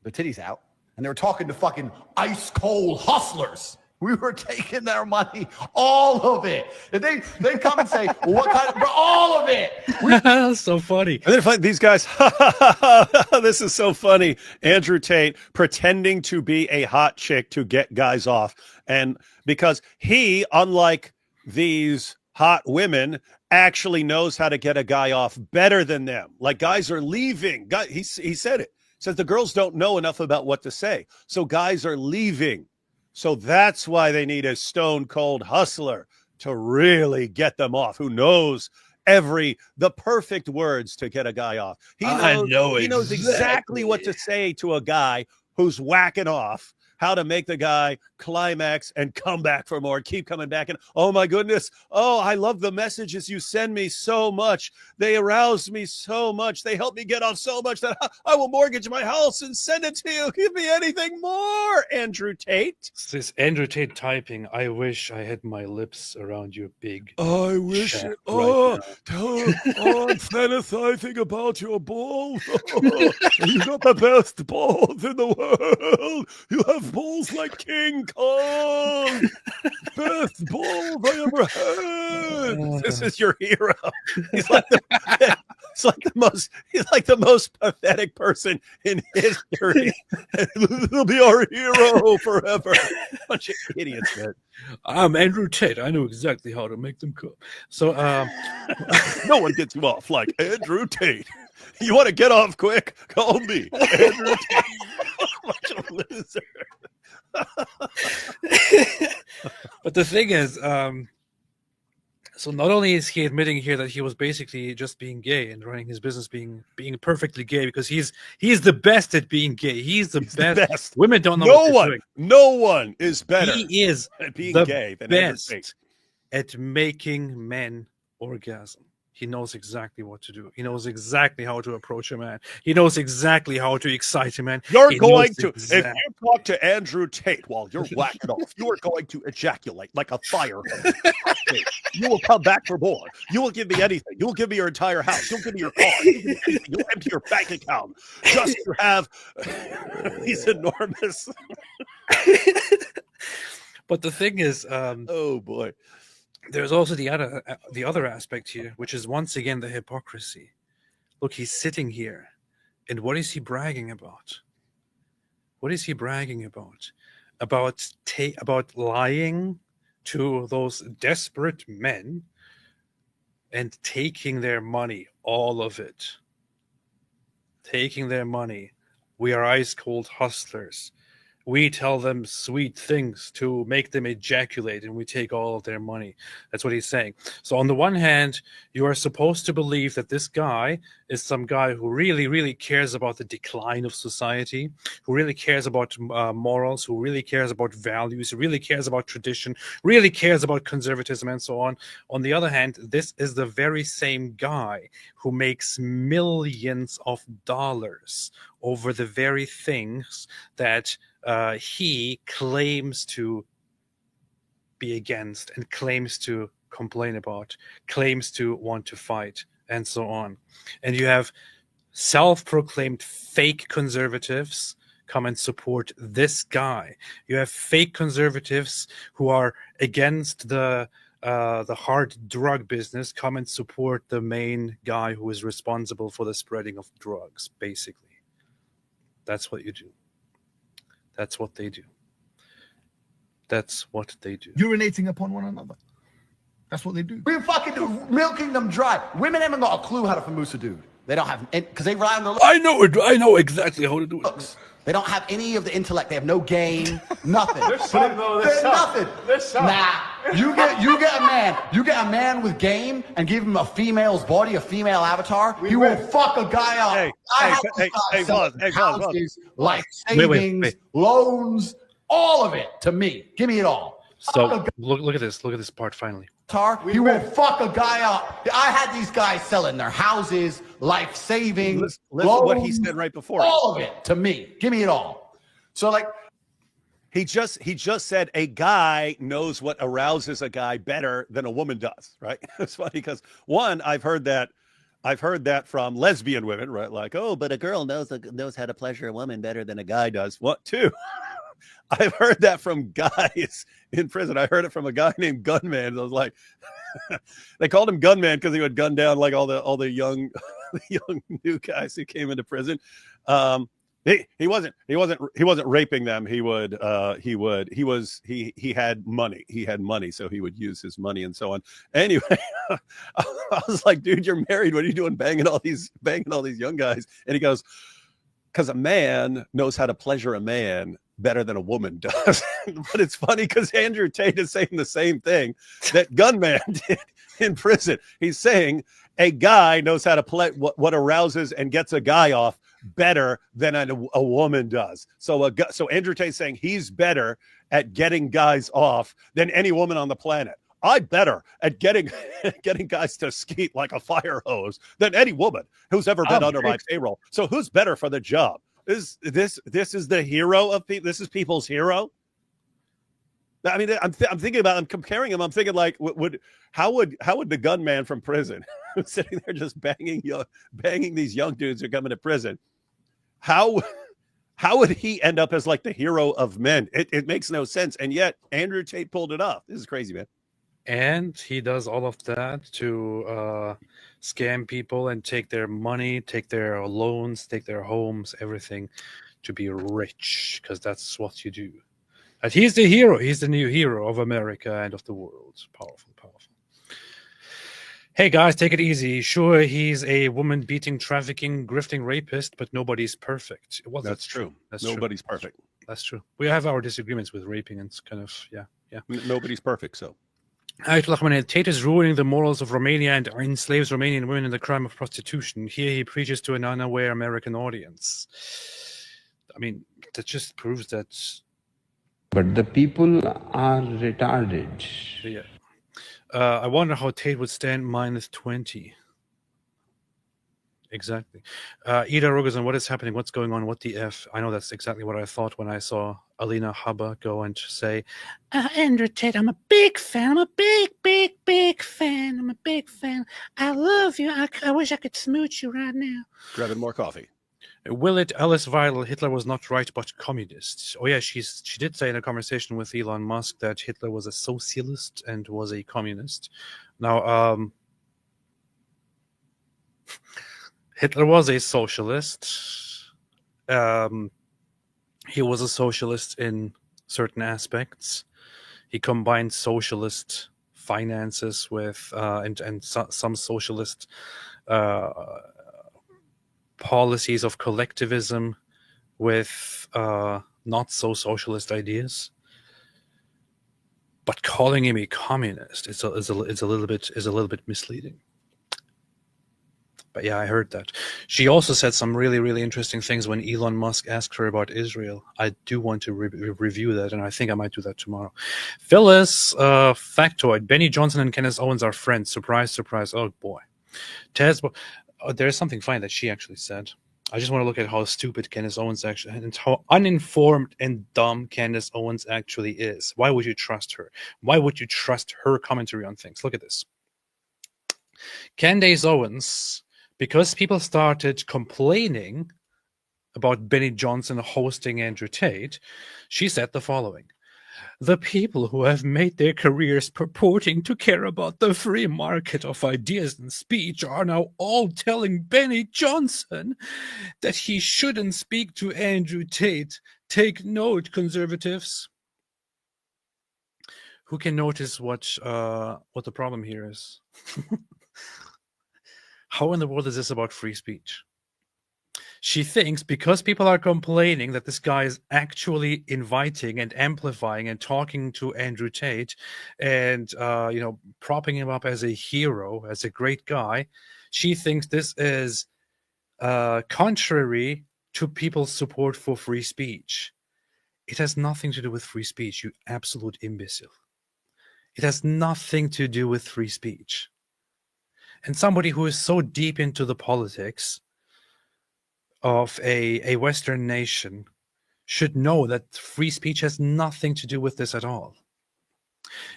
Their titties out, and they were talking to fucking ice cold hustlers. We were taking their money, all of it. And they come and say, well, what kind of, all of it. That's so funny. And then find these guys. This is so funny. Andrew Tate pretending to be a hot chick to get guys off. And because he, unlike these hot women, actually knows how to get a guy off better than them. Like, guys are leaving. He said it. Says the girls don't know enough about what to say. So guys are leaving. So that's why they need a stone cold hustler to really get them off, who knows the perfect words to get a guy off. He knows exactly what to say to a guy who's whacking off, how to make the guy climax and come back for more, keep coming back. And oh my goodness, oh, I love the messages you send me so much. They arouse me so much. They help me get off so much that I will mortgage my house and send it to you. Give me anything more, Andrew Tate. This Andrew Tate typing, I wish I had my lips around your big I wish it. right I'm fantasizing about your balls. You got the best balls in the world. You have balls like King Kong. Best balls I ever had. This is your hero. He's like the most pathetic person in history. He'll be our hero forever. Bunch of idiots, man. I'm Andrew Tate. I know exactly how to make them come. So no one gets you off like Andrew Tate. You want to get off quick? Call me, Andrew Tate. Bunch of loser. But the thing is, so not only is he admitting here that he was basically just being gay and running his business being perfectly gay, because he's the best at being gay. He's the best. Women don't know. No one is better. He is at being the gay than best at making men orgasm. He knows exactly what to do. He knows exactly how to approach a man. He knows exactly how to excite a man. You're going to, if you talk to Andrew Tate while you're whacking off, you are going to ejaculate like a fire hose. You will come back for more. You will give me anything. You will give me your entire house. You'll give me your car. You'll empty your bank account just to have. He's enormous. But the thing is, oh boy. There's also the other aspect here, which is once again the hypocrisy. Look, he's sitting here, and what is he bragging about? What is he bragging about? About lying to those desperate men and taking their money, all of it. Taking their money. We are ice cold hustlers. We tell them sweet things to make them ejaculate, and we take all of their money. That's what he's saying. So on the one hand, you are supposed to believe that this guy is some guy who really, really cares about the decline of society, who really cares about morals, who really cares about values, who really cares about tradition, really cares about conservatism, and so on. On the other hand, this is the very same guy who makes millions of dollars over the very things that he claims to be against and claims to complain about, claims to want to fight, and so on. And you have self-proclaimed fake conservatives come and support this guy. You have fake conservatives who are against the hard drug business come and support the main guy who is responsible for the spreading of drugs, basically. That's what you do. That's what they do. That's what they do. Urinating upon one another. That's what they do. We're fucking milking them dry. Women haven't got a clue how to famusa, dude. They don't have, because they rely on the. I know exactly how to do it. They don't have any of the intellect. They have no game, nothing. There's some, though. There's nothing. There's some. Nah, you get a man with game and give him a female's body, a female avatar. He will fuck a guy up. Houses, life savings, loans, all of it to me. Give me it all. So look at this. Look at this part finally. He will fuck a guy up. I had these guys selling their houses, life savings, listen to what he said right before. All of it to me. Give me it all. So like he just said a guy knows what arouses a guy better than a woman does, right? It's funny because one, I've heard that from lesbian women, right? Like, oh, but a girl knows how to pleasure a woman better than a guy does. What? Two. I've heard that from guys in prison. I heard it from a guy named Gunman. I was like, they called him Gunman because he would gun down like all the young new guys who came into prison. He wasn't raping them. He had money. He had money, so he would use his money and so on. Anyway, I was like, dude, you're married. What are you doing banging all these young guys? And he goes, because a man knows how to pleasure a man better than a woman does. But it's funny because Andrew Tate is saying the same thing that Gunman did in prison. He's saying a guy knows how to play what arouses and gets a guy off better than a woman does. So Andrew Tate's saying he's better at getting guys off than any woman on the planet. I'm better at getting guys to skeet like a fire hose than any woman who's ever been under my payroll. So who's better for the job? This is the hero of people. This is people's hero. I mean, I'm comparing him. I'm thinking like, how would the gunman from prison sitting there just banging these young dudes who are coming to prison? How would he end up as like the hero of men? It makes no sense. And yet Andrew Tate pulled it off. This is crazy, man. And he does all of that to scam people and take their money, take their loans, take their homes, everything to be rich, because that's what you do. And he's the hero. He's the new hero of America and of the world. Powerful, powerful. Hey, guys, take it easy. Sure, he's a woman-beating, trafficking, grifting rapist, but nobody's perfect. Well, that's true. Nobody's perfect. That's true. We have our disagreements with raping and kind of, yeah. Nobody's perfect, so. Tate is ruining the morals of Romania and enslaves Romanian women in the crime of prostitution. Here he preaches to an unaware American audience. I mean, that just proves that. But the people are retarded. Yeah. I wonder how Tate would stand -20. Exactly. Ida Rogerson, what is happening? What's going on? What the F? I know that's exactly what I thought when I saw Alina Habba go and say, Andrew Tate, I'm a big fan. I'm a big fan. I'm a big fan. I love you. I wish I could smooch you right now. Grabbing more coffee. Will it, Alice Weidel, Hitler was not right, but communist. Oh, yeah, she did say in a conversation with Elon Musk that Hitler was a socialist and was a communist. Now, Hitler was a socialist. He was a socialist in certain aspects. He combined socialist finances with and some socialist policies of collectivism with not so socialist ideas. But calling him a communist is a little bit misleading. But yeah, I heard that. She also said some really, really interesting things when Elon Musk asked her about Israel. I do want to review that, and I think I might do that tomorrow. Phyllis, factoid. Benny Johnson and Kenneth Owens are friends. Surprise, surprise. Oh, boy. Tez, there's something funny that she actually said. I just want to look at how stupid Candace Owens actually, and how uninformed and dumb Candace Owens actually is. Why would you trust her? Why would you trust her commentary on things? Look at this. Candace Owens Because people started complaining about Benny Johnson hosting Andrew Tate, she said the following. The people who have made their careers purporting to care about the free market of ideas and speech are now all telling Benny Johnson that he shouldn't speak to Andrew Tate. Take note, conservatives. Who can notice what the problem here is? How in the world is this about free speech? She thinks because people are complaining that this guy is actually inviting and amplifying and talking to Andrew Tate and, propping him up as a hero, as a great guy, she thinks this is contrary to people's support for free speech. It has nothing to do with free speech, you absolute imbecile. It has nothing to do with free speech. And somebody who is so deep into the politics of a Western nation should know that free speech has nothing to do with this at all.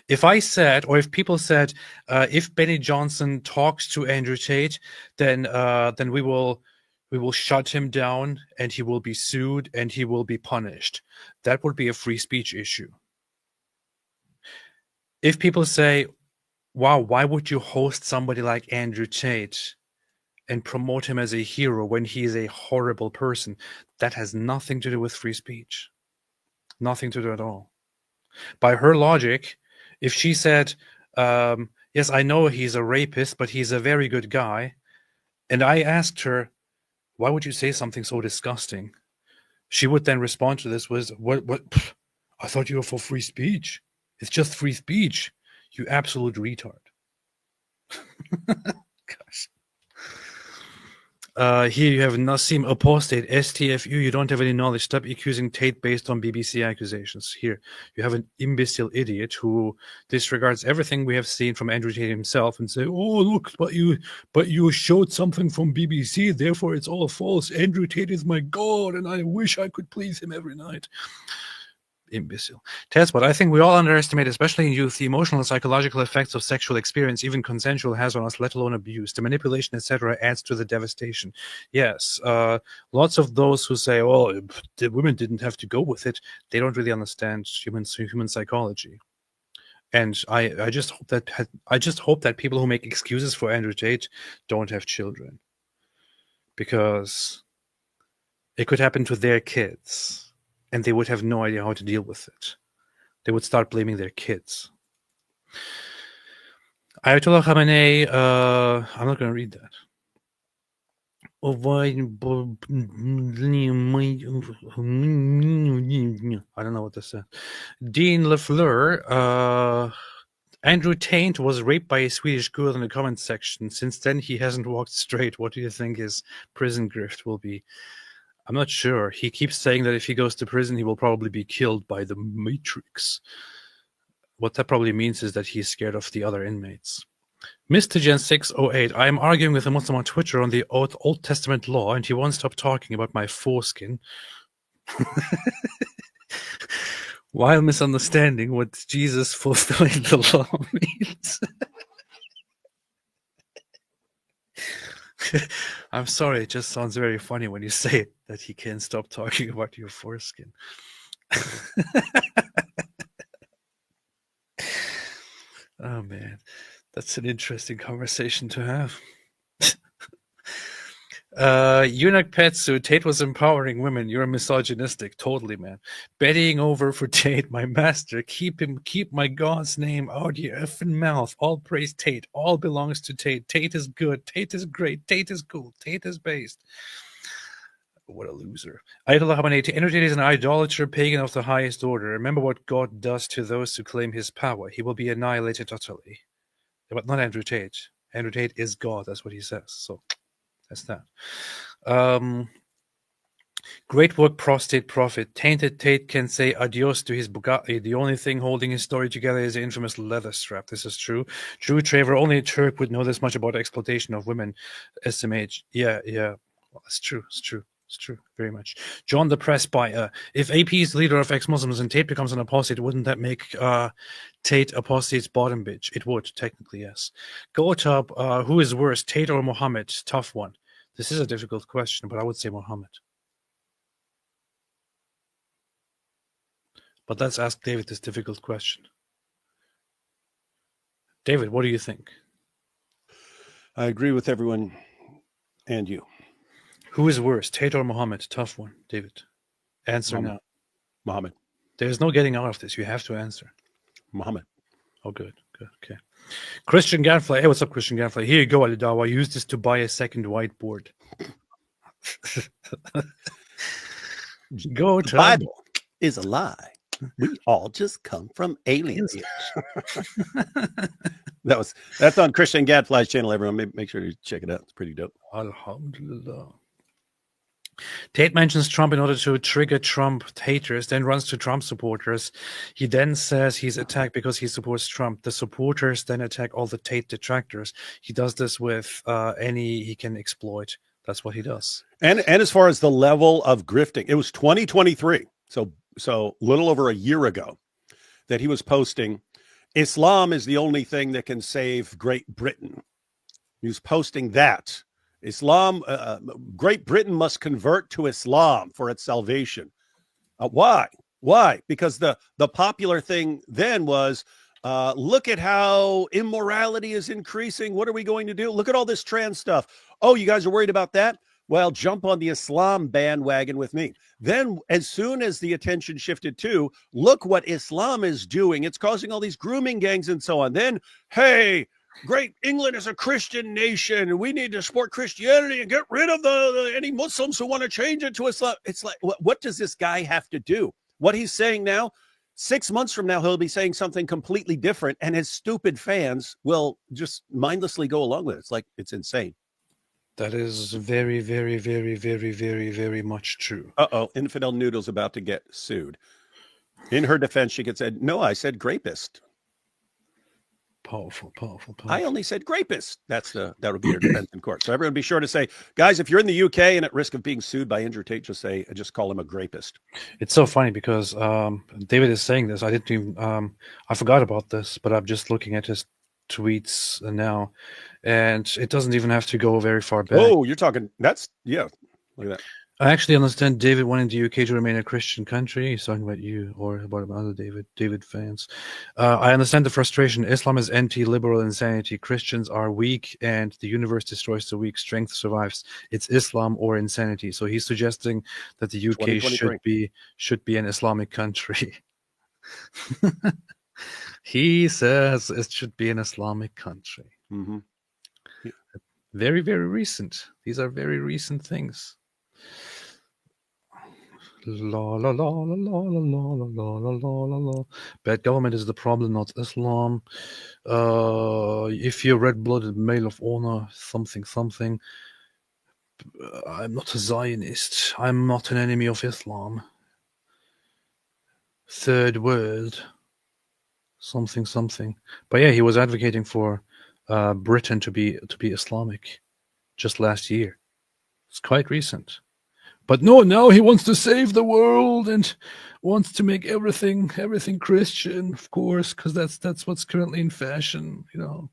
If I said, or if people said, if Benny Johnson talks to Andrew Tate, then we will shut him down and he will be sued and he will be punished. That would be a free speech issue. If people say, wow, why would you host somebody like Andrew Tate and promote him as a hero when he is a horrible person? That has nothing to do with free speech. Nothing to do at all. By her logic, if she said, yes, I know he's a rapist, but he's a very good guy, and I asked her, why would you say something so disgusting? She would then respond to this with, what? I thought you were for free speech. It's just free speech. You absolute retard. Gosh. Here you have Nassim Apostate, STFU, you don't have any knowledge. Stop accusing Tate based on BBC accusations. Here, you have an imbecile idiot who disregards everything we have seen from Andrew Tate himself and say, oh, look, but you showed something from BBC, therefore it's all false. Andrew Tate is my God, and I wish I could please him every night. Imbecile. That's what I think we all underestimate, especially in youth, the emotional and psychological effects of sexual experience, even consensual, has on us, let alone abuse. The manipulation, etc., adds to the devastation. Yes, lots of those who say, "Oh, the women didn't have to go with it," they don't really understand human psychology. And I just hope that people who make excuses for Andrew Tate don't have children, because it could happen to their kids. And they would have no idea how to deal with it. They would start blaming their kids. Ayatollah Khamenei, I'm not going to read that. I don't know what this said. Dean LaFleur, Andrew Tate was raped by a Swedish girl in the comment section. Since then, he hasn't walked straight. What do you think his prison grift will be? I'm not sure. He keeps saying that if he goes to prison, he will probably be killed by the Matrix. What that probably means is that he's scared of the other inmates. Mr. Gen 608, I am arguing with a Muslim on Twitter on the Old Testament law, and he won't stop talking about my foreskin while misunderstanding what Jesus fulfilling the law means. I'm sorry, it just sounds very funny when you say it, that he can't stop talking about your foreskin. Oh man, that's an interesting conversation to have. Eunuch Petsu, Tate was empowering women. You're misogynistic. Totally, man. Betting over for Tate, my master. Keep my God's name out your effing mouth. All praise Tate. All belongs to Tate. Tate is good. Tate is great. Tate is cool. Tate is based. What a loser. Ayatollah Khamenei, Andrew Tate is an idolater, pagan of the highest order. Remember what God does to those who claim his power. He will be annihilated utterly. But not Andrew Tate. Andrew Tate is God. That's what he says. So that's that. Great work, Prostate Prophet. Tainted Tate can say adios to his Bugatti. The only thing holding his story together is the infamous leather strap. This is true. True, Trevor. Only a Turk would know this much about exploitation of women. SMH. Yeah. Well, it's true. It's true. It's true, very much. John the Press Buyer. If AP is the leader of ex-Muslims and Tate becomes an apostate, wouldn't that make Tate apostate's bottom bitch? It would, technically, yes. Go Tub, who is worse, Tate or Muhammad? Tough one. This is a difficult question, but I would say Muhammad. But let's ask David this difficult question. David, what do you think? I agree with everyone and you. Who is worse, Tate or Muhammad? Tough one, David. Answer Muhammad. now. Muhammad. There's no getting out of this. You have to answer. Muhammad. Oh, good. Okay. Christian Ganfly. Hey, what's up, Christian Ganfly? Here you go, Alidawa. Use this to buy a second whiteboard. Go The to Bible is a lie. We all just come from aliens. That's on Christian Gadfly's channel, everyone. Make sure you check it out. It's pretty dope. Alhamdulillah. Tate mentions Trump in order to trigger Trump haters, then runs to Trump supporters. He then says he's attacked because he supports Trump. The supporters then attack all the Tate detractors. He does this with any he can exploit. That's what he does. And as far as the level of grifting, it was 2023. So little over a year ago that he was posting, Islam is the only thing that can save Great Britain. He was posting that. Islam, Great Britain must convert to Islam for its salvation. Why? Because the popular thing then was, look at how immorality is increasing. What are we going to do? Look at all this trans stuff. Oh, you guys are worried about that? Well, jump on the Islam bandwagon with me. Then as soon as the attention shifted to, look what Islam is doing. It's causing all these grooming gangs and so on. Then, hey, great England is a Christian nation. We need to support Christianity and get rid of any Muslims who want to change it to Islam. It's like, what does this guy have to do? What he's saying now, 6 months from now, he'll be saying something completely different, and his stupid fans will just mindlessly go along with it. It's like, it's insane. That is very, very, very, very, very, very much true. Uh-oh, Infidel Noodle's about to get sued. In her defense, she could say, no, I said grapist. Powerful. I only said grapist. That would be your defense in court. So everyone be sure to say, guys, if you're in the UK and at risk of being sued by Andrew Tate, just call him a grapist. It's so funny because David is saying this. I didn't even I forgot about this, but I'm just looking at his tweets now, and it doesn't even have to go very far back. Oh, you're talking. Look at that. I actually understand David wanting the UK to remain a Christian country. He's talking about you or about other David fans. I understand the frustration. Islam is anti-liberal insanity. Christians are weak and the universe destroys the weak. Strength survives. It's Islam or insanity. So he's suggesting that the UK should be an Islamic country. He says it should be an Islamic country. Mm-hmm. Yeah. Very, very recent. These are very recent things. La la la la la la la la la la la. Bad government is the problem, not Islam. If you're red-blooded male of honor, something. I'm not a Zionist. I'm not an enemy of Islam. Third world. Something. But yeah, he was advocating for Britain to be Islamic just last year. It's quite recent. But no, now he wants to save the world and wants to make everything Christian, of course, because that's what's currently in fashion, you know.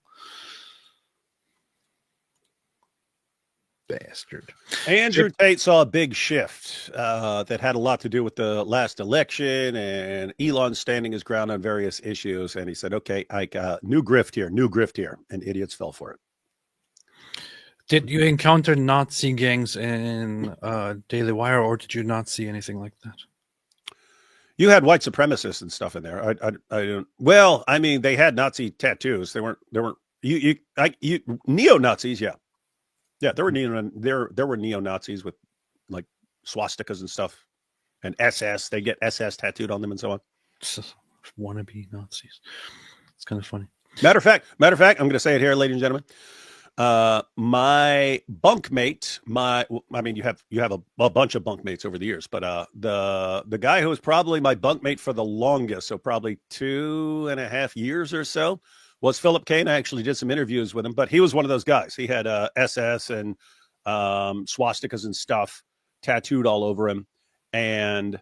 Bastard. Andrew Tate saw a big shift that had a lot to do with the last election and Elon standing his ground on various issues. And he said, okay, new grift here. And idiots fell for it. Did you encounter Nazi gangs in Daily Wire, or did you not see anything like that? You had white supremacists and stuff in there. I don't. Well, I mean, they had Nazi tattoos. They weren't. Neo-Nazis. Yeah. There were neo-Nazis with like swastikas and stuff, and SS. They get SS tattooed on them and so on. Wannabe Nazis. It's kind of funny. Matter of fact, I'm going to say it here, ladies and gentlemen. My bunkmate, you have a bunch of bunkmates over the years, but the guy who was probably my bunkmate for the longest, so probably 2.5 years or so, was Philip Kane. I actually did some interviews with him, but he was one of those guys. He had SS and swastikas and stuff tattooed all over him. And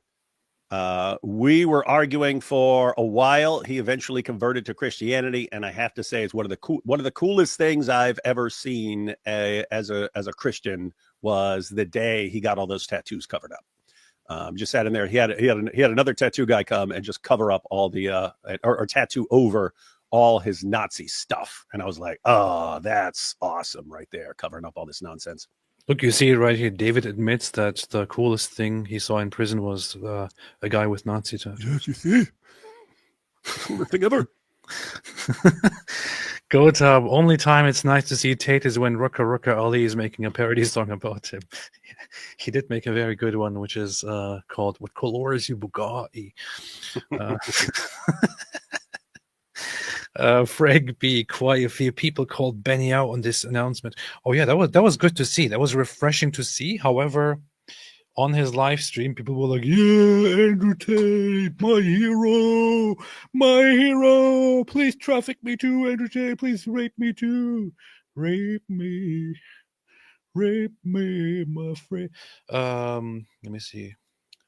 we were arguing for a while. He eventually converted to Christianity, and I have to say, it's one of the coolest things I've ever seen as a Christian was the day he got all those tattoos covered up. Just sat in there. He had another tattoo guy come and just cover up all the or tattoo over all his Nazi stuff, and I was like, oh, that's awesome right there, covering up all this nonsense. Look, you see it right here. David admits that the coolest thing he saw in prison was a guy with Nazi tattoos. Yes, you see? Coolest thing ever. Gotub, only time it's nice to see Tate is when Rucka Rucka Ali is making a parody song about him. He did make a very good one, which is called What Color Is You Bugatti? Freg B, quite a few people called Benny out on this announcement. Oh yeah, that was good to see. That was refreshing to see. However, on his live stream, people were like, "Yeah, Andrew Tate, my hero. Please traffic me too, Andrew Tate. Please rape me too, rape me, my friend." Let me see.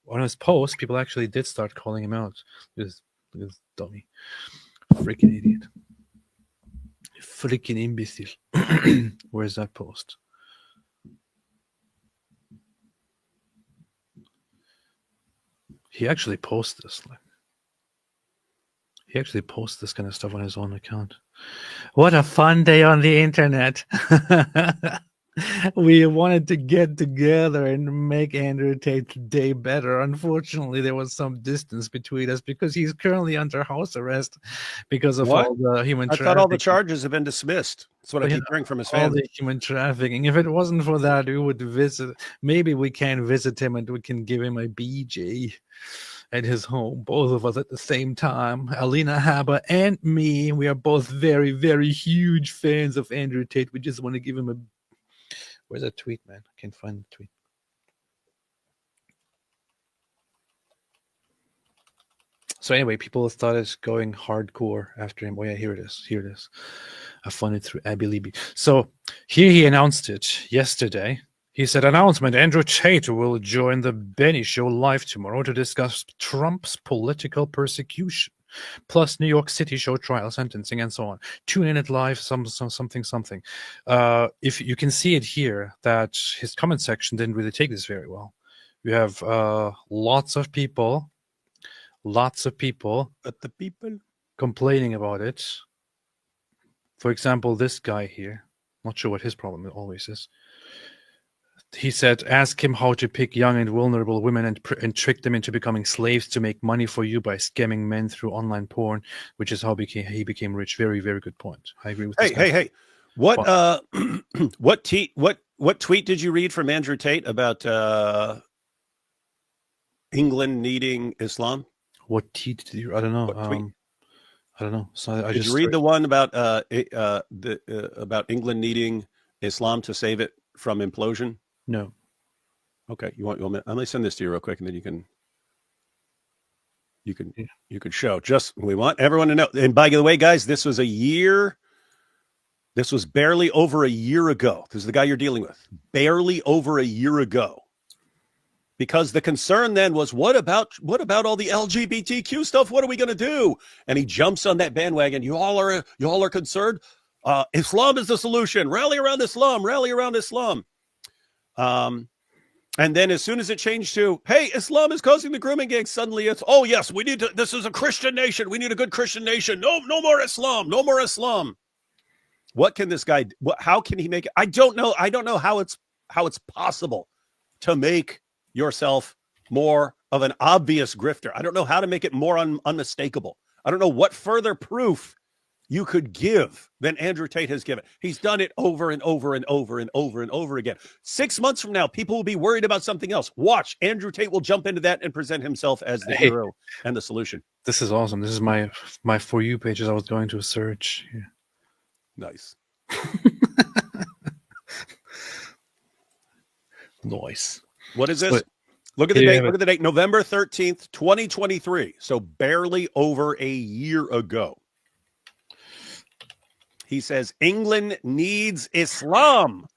On his post, people actually did start calling him out. This dummy. Freaking idiot. Freaking imbecile. Where's that post? He actually posts this. He actually posts this kind of stuff on his own account. What a fun day on the internet. We wanted to get together and make Andrew Tate's day better. Unfortunately, there was some distance between us because he's currently under house arrest because of all the human trafficking. I thought all the charges have been dismissed. That's what I keep hearing from his fans. All the human trafficking. If it wasn't for that, we would visit. Maybe we can visit him and we can give him a BJ at his home, both of us at the same time. Alina Haber and me, we are both very, very huge fans of Andrew Tate. We just want to give him a... Where's that tweet, man? I can't find the tweet. So anyway, people started going hardcore after him. Oh yeah, here it is. Here it is. I found it through Abby Libby. So here he announced it yesterday. He said, announcement, Andrew Tate will join the Benny Show live tomorrow to discuss Trump's political persecution, plus New York City show trial, sentencing, and so on. Tune in at live, something. If you can see it here, that his comment section didn't really take this very well. You have lots of people complaining about it. For example, this guy here, not sure what his problem always is. He said, ask him how to pick young and vulnerable women and trick them into becoming slaves to make money for you by scamming men through online porn, which is how he became rich. Very, very good point. I agree with this. Hey. What tweet did you read from Andrew Tate about England needing Islam? What tweet did you? I don't know. I don't know. So did you read the one about about England needing Islam to save it from implosion? No. Okay, you want let me send this to you real quick, and then you can show. Just we want everyone to know. And by the way, guys, this was barely over a year ago. This is the guy you're dealing with. Barely over a year ago. Because the concern then was, what about all the LGBTQ stuff? What are we going to do? And he jumps on that bandwagon. You all are concerned. Islam is the solution. Rally around Islam. Rally around Islam. And then as soon as it changed to, hey, Islam is causing the grooming gangs, suddenly it's, oh yes, we need to. This is a Christian nation. We need a good Christian nation. No more Islam. No more Islam. What can this guy? How can he make it? I don't know. I don't know how it's possible to make yourself more of an obvious grifter. I don't know how to make it more unmistakable. I don't know what further proof you could give than Andrew Tate has given. He's done it over and over and over and over and over again. 6 months from now, people will be worried about something else. Watch, Andrew Tate will jump into that and present himself as the hero and the solution. This is awesome. This is my For You pages I was going to search. Yeah. Nice. Nice. What is this? Look at the date. Look at the date. November 13th, 2023. So barely over a year ago. He says England needs Islam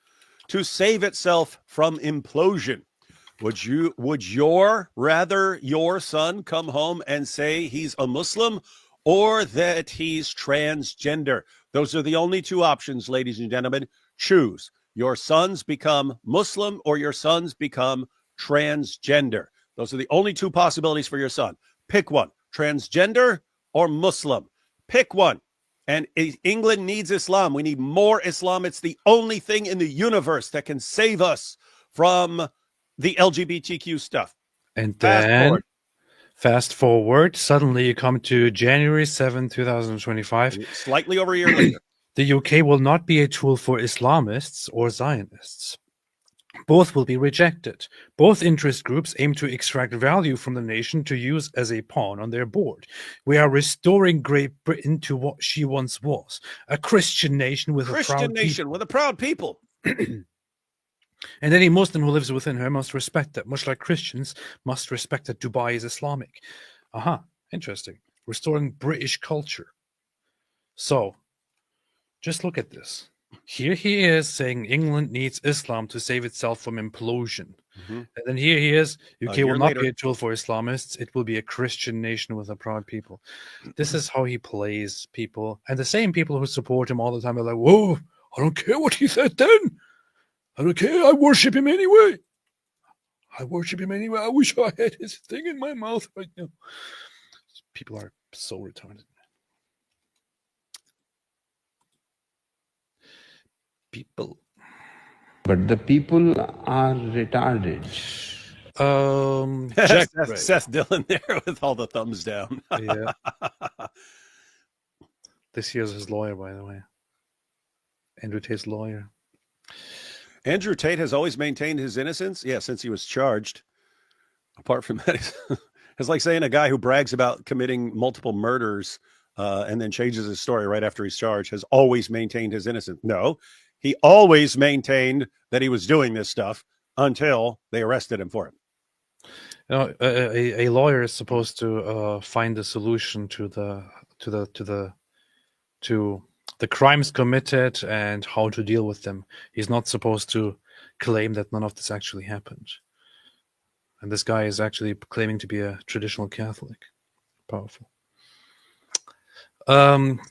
to save itself from implosion. Would your rather your son come home and say he's a Muslim or that he's transgender? Those are the only two options, ladies and gentlemen. Choose. Your sons become Muslim or your sons become transgender. Those are the only two possibilities for your son. Pick one. Transgender or Muslim. Pick one. And England needs Islam. We need more Islam. It's the only thing in the universe that can save us from the LGBTQ stuff. And then fast forward, suddenly you come to January 7, 2025. Slightly over a year later. The UK will not be a tool for Islamists or Zionists. Both will be rejected. Both interest groups aim to extract value from the nation to use as a pawn on their board. We are restoring Great Britain to what she once was, a Christian nation with a proud people. And any Muslim who lives within her must respect that, much like Christians must respect that Dubai is Islamic. Interesting. Restoring British culture. So, just look at this. Here he is saying England needs Islam to save itself from implosion. And then here he is, UK will not be a tool for Islamists. It will be a Christian nation with a proud people. This is how he plays people. And the same people who support him all the time are like, whoa, I don't care what he said then. I don't care. I worship him anyway. I wish I had his thing in my mouth right now. People are so retarded. People. But the people are retarded. Seth Dillon there with all the thumbs down. Yeah. This here's his lawyer, by the way. Andrew Tate's lawyer. Andrew Tate has always maintained his innocence. Yeah, since he was charged. Apart from that, it's like saying a guy who brags about committing multiple murders and then changes his story right after he's charged has always maintained his innocence. No, he always maintained that he was doing this stuff until they arrested him for it. You know, a lawyer is supposed to find a solution to the crimes committed and how to deal with them. He's not supposed to claim that none of this actually happened. And this guy is actually claiming to be a traditional Catholic. Powerful.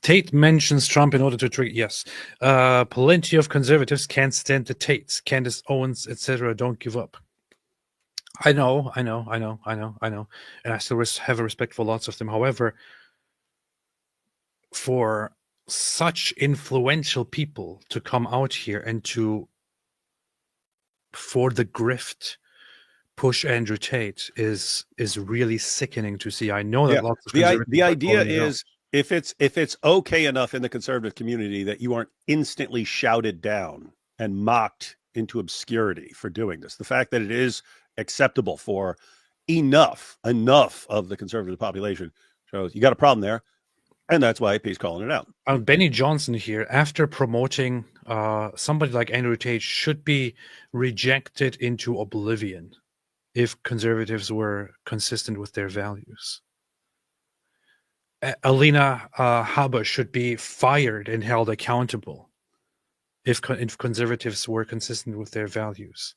Tate mentions Trump in order to trigger. Yes. Plenty of conservatives can't stand the Tates. Candace Owens, etc. Don't give up. I know. And I still have a respect for lots of them. However, for such influential people to come out here and to, for the grift, push Andrew Tate is really sickening to see. I know that lots of the idea is if it's okay enough in the conservative community that you aren't instantly shouted down and mocked into obscurity for doing this. The fact that it is acceptable for enough of the conservative population shows you got a problem there. And that's why he's calling it out. Benny Johnson here, after promoting somebody like Andrew Tate, should be rejected into oblivion if conservatives were consistent with their values. Alina Habba should be fired and held accountable if conservatives were consistent with their values.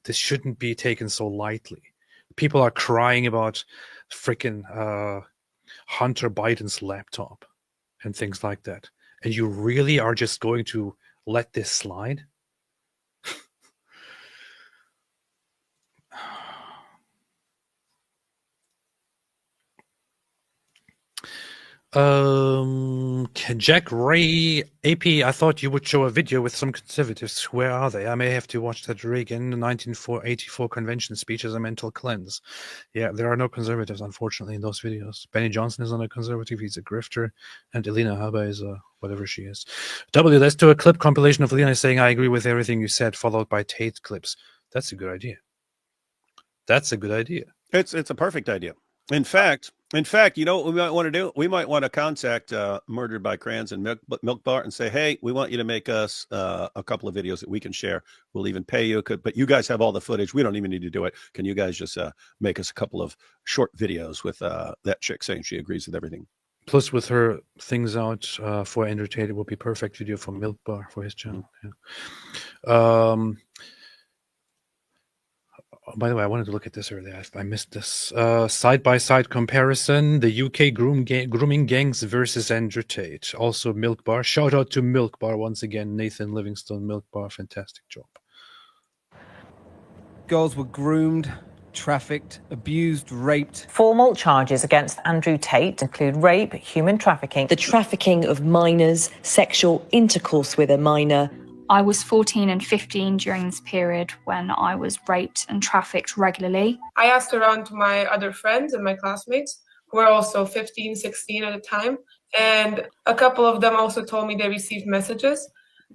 This shouldn't be taken so lightly. People are crying about freaking Hunter Biden's laptop and things like that. And you really are just going to let this slide? Jack Ray AP, I thought you would show a video with some conservatives. Where are they? I may have to watch that Reagan 1984 convention speech as a mental cleanse. Yeah, there are no conservatives, unfortunately, in those videos. Benny Johnson is not a conservative, he's a grifter, and Alina Habba is a whatever she is. Let's do a clip compilation of Alina saying, I agree with everything you said, followed by Tate clips. That's a good idea. That's a good idea. It's a perfect idea. In fact, you know what we might want to do? We might want to contact Murdered by Crayons and Milk Bar and say, hey, we want you to make us a couple of videos that we can share. We'll even pay you. But you guys have all the footage. We don't even need to do it. Can you guys just make us a couple of short videos with that chick saying she agrees with everything? Plus, with her things out for Andrew Tate, it will be perfect video for Milk Bar for his channel. Yeah. By the way, I wanted to look at this earlier. I missed this. Side-by-side comparison. The UK grooming gangs versus Andrew Tate. Also Milk Bar. Shout out to Milk Bar once again. Nathan Livingstone, Milk Bar. Fantastic job. Girls were groomed, trafficked, abused, raped. Formal charges against Andrew Tate include rape, human trafficking, the trafficking of minors, sexual intercourse with a minor. I was 14 and 15 during this period when I was raped and trafficked regularly. I asked around to my other friends and my classmates, who were also 15, 16 at the time, and a couple of them also told me they received messages.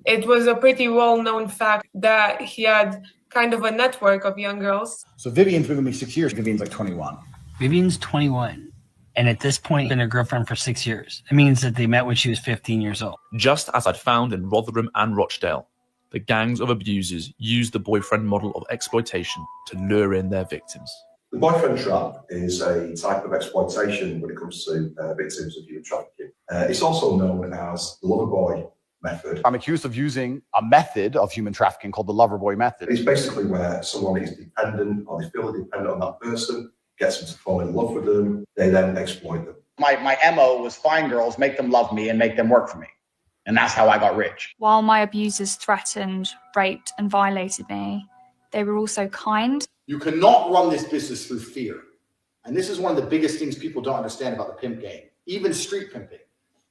It was a pretty well-known fact that he had kind of a network of young girls. So Vivian's been with me 6 years. Vivian's like 21. Vivian's 21. And at this point, been a girlfriend for 6 years. It means that they met when she was 15 years old. Just as I'd found in Rotherham and Rochdale, the gangs of abusers use the boyfriend model of exploitation to lure in their victims. The boyfriend trap is a type of exploitation when it comes to victims of human trafficking. It's also known as the lover boy method. I'm accused of using a method of human trafficking called the lover boy method. It's basically where someone is dependent or they feel dependent on that person, gets them to fall in love with them, they then exploit them. My MO was find girls, make them love me, and make them work for me. And that's how I got rich. While my abusers threatened, raped, and violated me, they were also kind. You cannot run this business through fear. And this is one of the biggest things people don't understand about the pimp game. Even street pimping.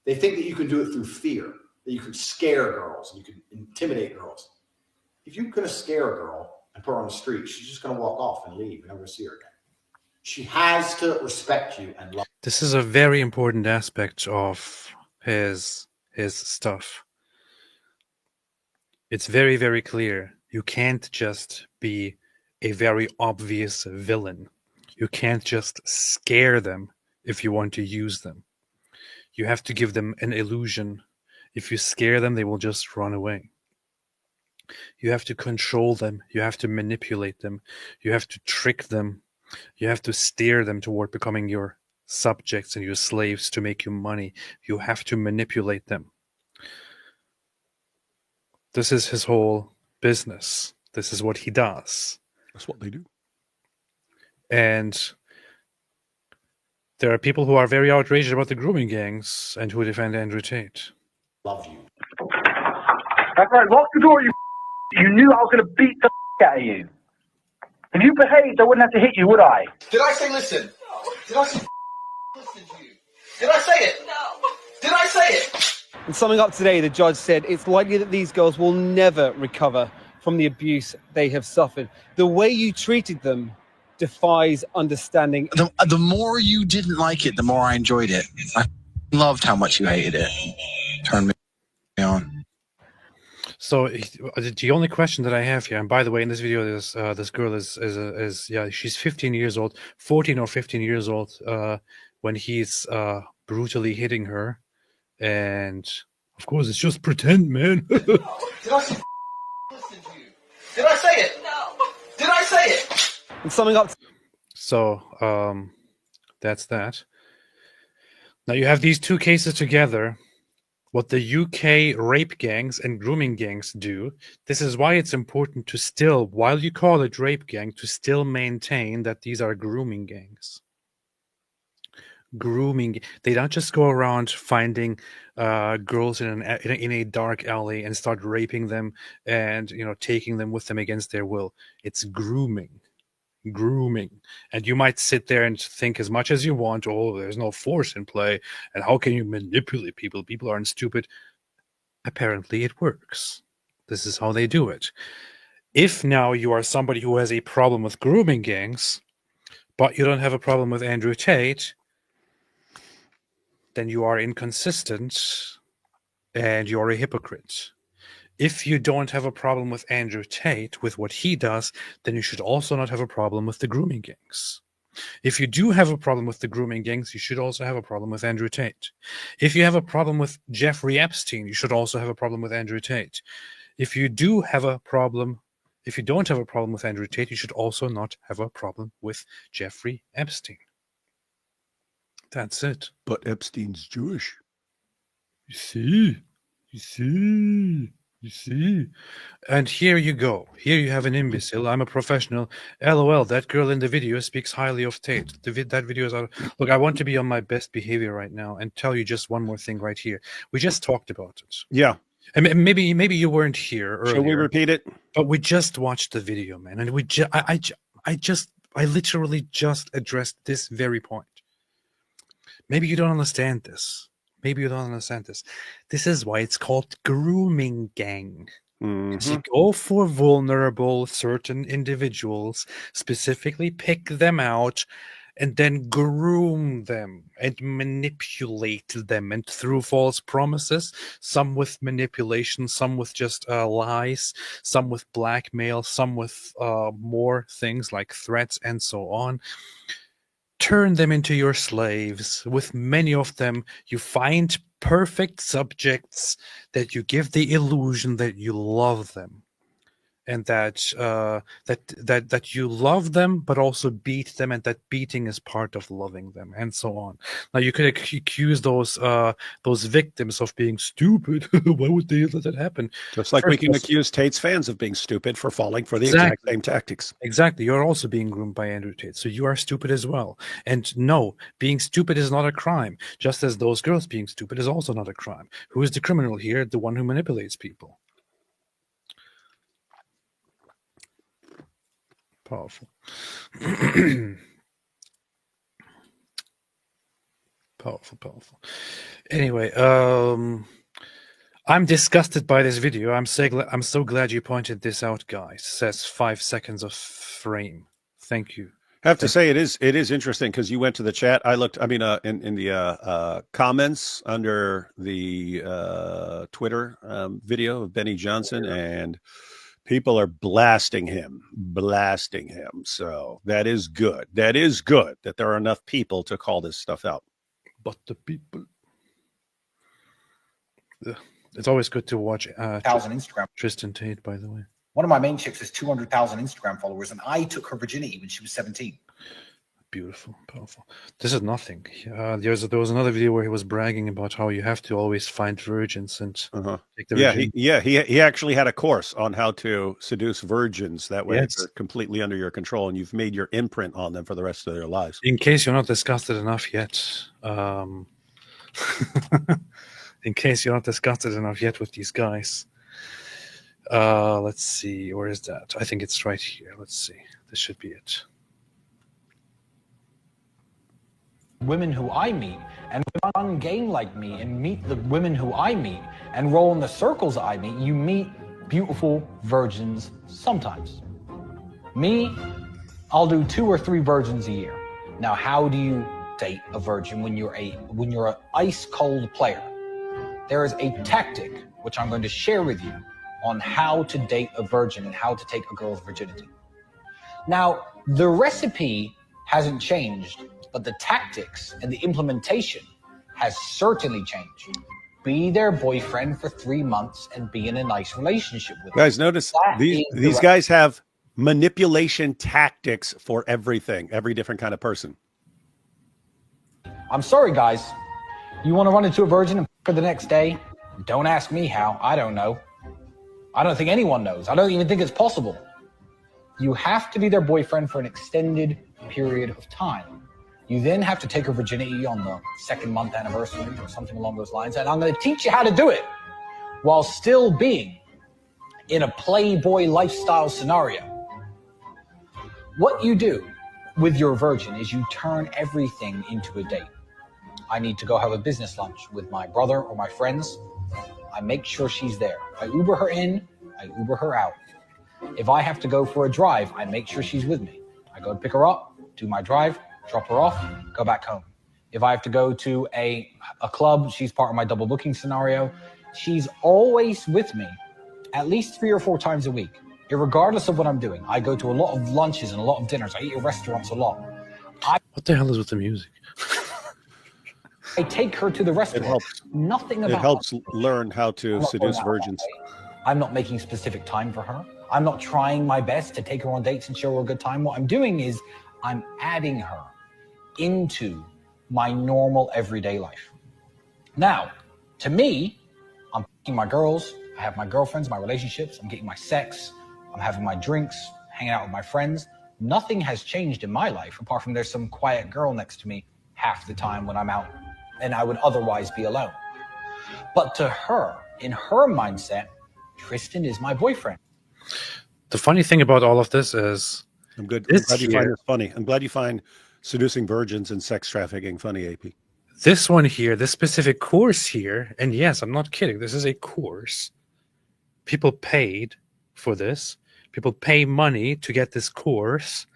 They think that you can do it through fear, that you can scare girls, and you can intimidate girls. If you're going to scare a girl and put her on the street, she's just going to walk off and leave and never see her again. She has to respect you and love you. This is a very important aspect of his stuff. It's very, very clear. You can't just be a very obvious villain. You can't just scare them if you want to use them. You have to give them an illusion. If you scare them, they will just run away. You have to control them. You have to manipulate them. You have to trick them. You have to steer them toward becoming your subjects and your slaves to make you money. You have to manipulate them. This is his whole business. This is what he does. That's what they do. And there are people who are very outraged about the grooming gangs and who defend Andrew Tate. Love you. That's right, lock the door, you knew I was going to beat the out of you. If you behaved, I wouldn't have to hit you, would I? Did I say listen? No. Did I say listen to you? Did I say it? No. Did I say it? And summing up today, the judge said it's likely that these girls will never recover from the abuse they have suffered. The way you treated them defies understanding. The more you didn't like it, the more I enjoyed it. I loved how much you hated it. Turned me on. So the only question that I have here, and by the way, in this video, this girl is yeah, she's 15 years old, 14 or 15 years old, when he's brutally hitting her, and of course it's just pretend, man. Did I say listen to you? Did I say it? No. Did I say it? And summing up. So that's that. Now you have these two cases together. What the UK rape gangs and grooming gangs do, this is why it's important to still, while you call it rape gang, to still maintain that these are grooming gangs. Grooming, they don't just go around finding girls in a dark alley and start raping them and taking them with them against their will. It's grooming. And you might sit there and think as much as you want, oh, there's no force in play, and how can you manipulate people aren't stupid. Apparently it works. This is how they do it. If now you are somebody who has a problem with grooming gangs, but you don't have a problem with Andrew Tate, then you are inconsistent and you're a hypocrite. If you don't have a problem with Andrew Tate, with what he does, then you should also not have a problem with the grooming gangs. If you do have a problem with the grooming gangs, you should also have a problem with Andrew Tate. If you have a problem with Jeffrey Epstein, you should also have a problem with Andrew Tate. If you don't have a problem with Andrew Tate, you should also not have a problem with Jeffrey Epstein. That's it. But Epstein's Jewish. You see? You see? And here you go. Here you have an imbecile. I'm a professional. LOL, that girl in the video speaks highly of Tate. That video is out. Look, I want to be on my best behavior right now and tell you just one more thing right here. We just talked about it. Yeah. And maybe you weren't here earlier. Should we repeat it? But we just watched the video, man. And I literally just addressed this very point. Maybe you don't understand this. Maybe you don't understand this. This is why it's called grooming gang. You go for vulnerable certain individuals, specifically pick them out, and then groom them and manipulate them. And through false promises, some with manipulation, some with just lies, some with blackmail, some with more things like threats and so on. Turn them into your slaves. With many of them, you find perfect subjects that you give the illusion that you love them, and that you love them, but also beat them, and that beating is part of loving them, and so on. Now you could accuse those victims of being stupid. Why would they let that happen? Just like we can accuse Tate's fans of being stupid for falling for the exact same tactics. Exactly. You're also being groomed by Andrew Tate, so you are stupid as well. And no, being stupid is not a crime, just as those girls being stupid is also not a crime. Who is the criminal here? The one who manipulates people. Powerful. Powerful. Anyway, I'm disgusted by this video. I'm so glad you pointed this out, guys. It says 5 seconds of frame. Thank you. I have to say it is interesting because you went to the chat. I looked. I mean, in the comments under the Twitter video of Benny Johnson, and people are blasting him. So that is good. That is good that there are enough people to call this stuff out. But the people. It's always good to watch 1,000 Instagram. Tristan Tate, by the way. One of my main chicks has 200,000 Instagram followers, and I took her virginity when she was 17. Beautiful, powerful. This is nothing. There was another video where he was bragging about how you have to always find virgins and take the virgin. He actually had a course on how to seduce virgins. That way they're completely under your control, and you've made your imprint on them for the rest of their lives. In case you're not disgusted enough yet, with these guys. Let's see, where is that? I think it's right here. Let's see. This should be it. Women who I meet and run game like me and meet the women who I meet and roll in the circles I meet, you meet beautiful virgins sometimes. Me, I'll do 2 or 3 virgins a year. Now, how do you date a virgin when you're an ice cold player? There is a tactic which I'm going to share with you on how to date a virgin and how to take a girl's virginity. Now, the recipe hasn't changed, but the tactics and the implementation has certainly changed. Be their boyfriend for 3 months and be in a nice relationship with them. Guys, notice these guys have manipulation tactics for everything, every different kind of person. I'm sorry, guys. You want to run into a virgin and for the next day? Don't ask me how. I don't know. I don't think anyone knows. I don't even think it's possible. You have to be their boyfriend for an extended period of time. You then have to take her virginity on the 2nd month anniversary or something along those lines. And I'm going to teach you how to do it while still being in a Playboy lifestyle scenario. What you do with your virgin is you turn everything into a date. I need to go have a business lunch with my brother or my friends. I make sure she's there. I Uber her in, I Uber her out. If I have to go for a drive, I make sure she's with me. I go to pick her up, do my drive, drop her off, go back home. If I have to go to a club, she's part of my double booking scenario. She's always with me at least 3 or 4 times a week, regardless of what I'm doing. I go to a lot of lunches and a lot of dinners. I eat at restaurants a lot. What the hell is with the music? I take her to the restaurant. It helps. Nothing about it helps learn how to seduce virgins. I'm not making specific time for her. I'm not trying my best to take her on dates and show her a good time. What I'm doing is I'm adding her into my normal everyday life. Now, to me, I'm picking my girls. I I have my girlfriends, my relationships, I'm getting my sex, I'm having my drinks, hanging out with my friends. Nothing has changed in my life apart from there's some quiet girl next to me half the time when I'm out and I would otherwise be alone. But to her, in her mindset, Tristan is my boyfriend. The funny thing about all of this is, I'm glad you find this funny. I'm glad you find seducing virgins and sex trafficking funny, AP. This one here, this specific course here, and yes, I'm not kidding, this is a course. People paid for this. People pay money to get this course.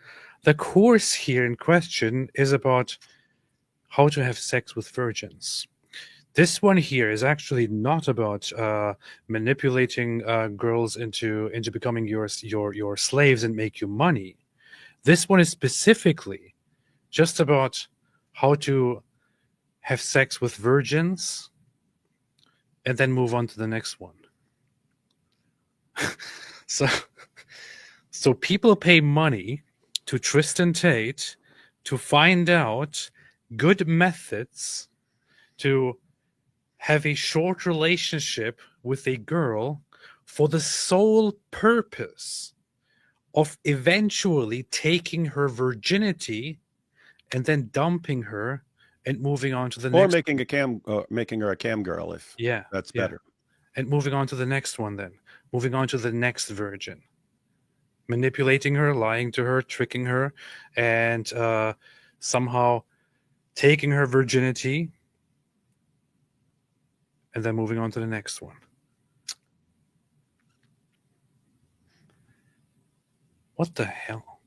The course here in question is about how to have sex with virgins. This one here is actually not about manipulating girls into becoming your slaves and make you money. This one is specifically just about how to have sex with virgins and then move on to the next one. So people pay money to Tristan Tate to find out good methods to have a short relationship with a girl for the sole purpose of eventually taking her virginity and then dumping her and moving on to the next. Or making her a cam girl if that's better. And moving on to the next one then. Moving on to the next virgin. Manipulating her, lying to her, tricking her, and somehow taking her virginity and then moving on to the next one. What the hell?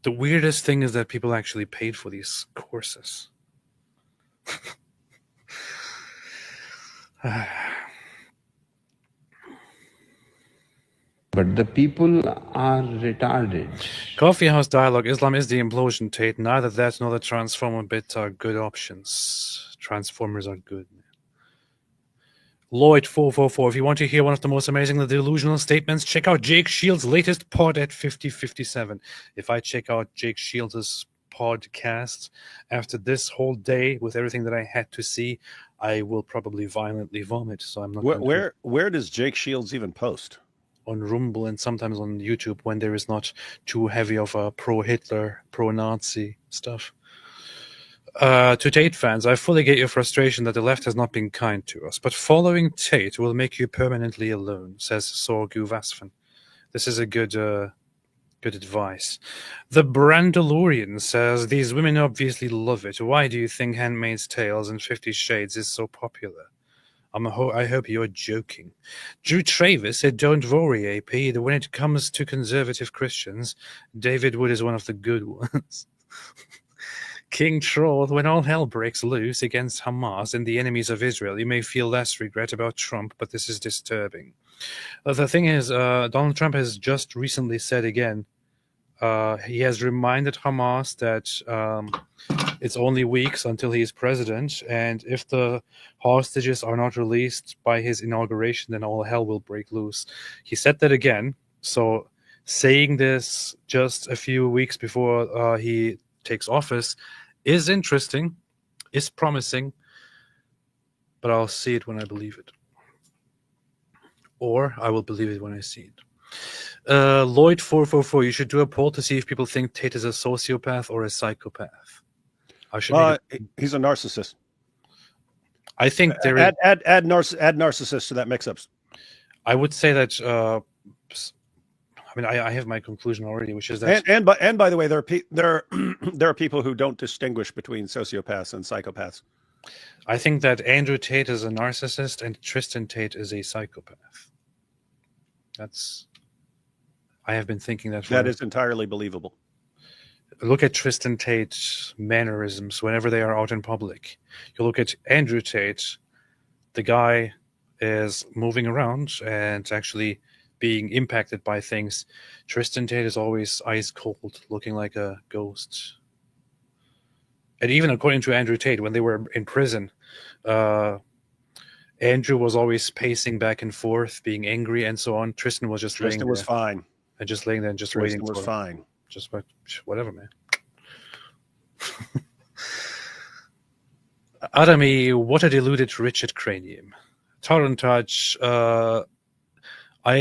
The weirdest thing is that people actually paid for these courses. But the people are retarded. Coffee House Dialogue, Islam is the implosion, Tate. Neither that nor the Transformer bit are good options. Transformers are good. Lloyd444, if you want to hear one of the most amazingly delusional statements, check out Jake Shields' latest pod at 5057. If I check out Jake Shields' podcast after this whole day with everything that I had to see, I will probably violently vomit. So I'm not. Where does Jake Shields even post? On Rumble and sometimes on YouTube when there is not too heavy of a pro-Hitler, pro-Nazi stuff. To Tate fans, I fully get your frustration that the left has not been kind to us, but following Tate will make you permanently alone, says Sorgu Vasfan. This is a good advice. The Brandalorian says, these women obviously love it. Why do you think Handmaid's Tales and 50 Shades is so popular? I hope you're joking. Drew Travis said, don't worry, AP. When it comes to conservative Christians, David Wood is one of the good ones. King Troll, when all hell breaks loose against Hamas and the enemies of Israel, you may feel less regret about Trump, but this is disturbing. The thing is, Donald Trump has just recently said again, he has reminded Hamas that it's only weeks until he is president, and if the hostages are not released by his inauguration, then all hell will break loose. He said that again, so saying this just a few weeks before he takes office is interesting, is promising, but I'll see it when I believe it. Or I will believe it when I see it. Lloyd444, you should do a poll to see if people think Tate is a sociopath or a psychopath. He's a narcissist. I think there is add narcissist to that mix-up. I would say that. I have my conclusion already, which is that. And by the way, there are people who don't distinguish between sociopaths and psychopaths. I think that Andrew Tate is a narcissist and Tristan Tate is a psychopath. I have been thinking that. That is entirely believable. Look at Tristan Tate's mannerisms whenever they are out in public. You look at Andrew Tate, the guy is moving around and actually being impacted by things. Tristan Tate is always ice cold, looking like a ghost. And even according to Andrew Tate, when they were in prison, Andrew was always pacing back and forth, being angry and so on. Tristan was just laying there. Tristan was fine. And just laying there and just Tristan waiting. Was fine. Just whatever, man. Adami, what a deluded Richard Cranium. Torrent Touch, I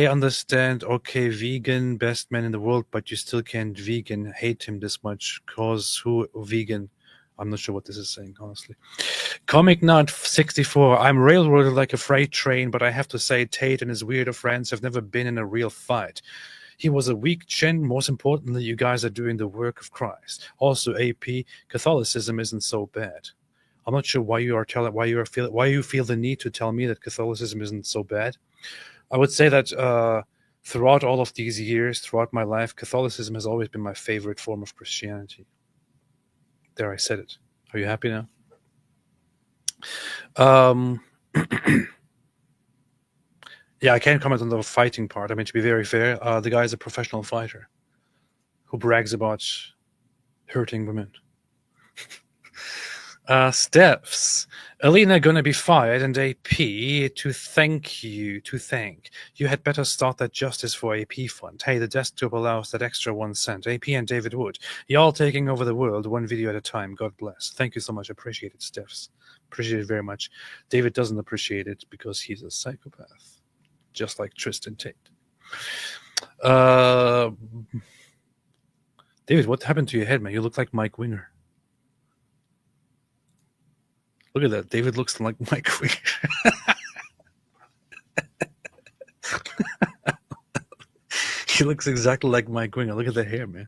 understand, okay, vegan, best man in the world, but you still can't vegan, hate him this much, cause who vegan? I'm not sure what this is saying, honestly. Comic Nut 64, I'm railroaded like a freight train, but I have to say Tate and his weirdo friends have never been in a real fight. He was a weak chin. Most importantly, you guys are doing the work of Christ. Also, AP, Catholicism isn't so bad. I'm not sure why you feel the need to tell me that Catholicism isn't so bad. I would say that throughout all of these years, throughout my life, Catholicism has always been my favorite form of Christianity. There, I said it. Are you happy now? Yeah, I can't comment on the fighting part. I mean, to be very fair, the guy is a professional fighter who brags about hurting women. Stephs, Alina gonna be fired, and AP to thank. You had better start that Justice for AP fund. Hey, the desktop allows that extra 1 cent. AP and David Wood, y'all taking over the world one video at a time. God bless. Thank you so much. Appreciate it, Stephs. Appreciate it very much. David doesn't appreciate it because he's a psychopath, just like Tristan Tate. David, what happened to your head, man? You look like Mike Winger. Look at that. David looks like Mike Winger. He looks exactly like Mike Winger. Look at the hair, man.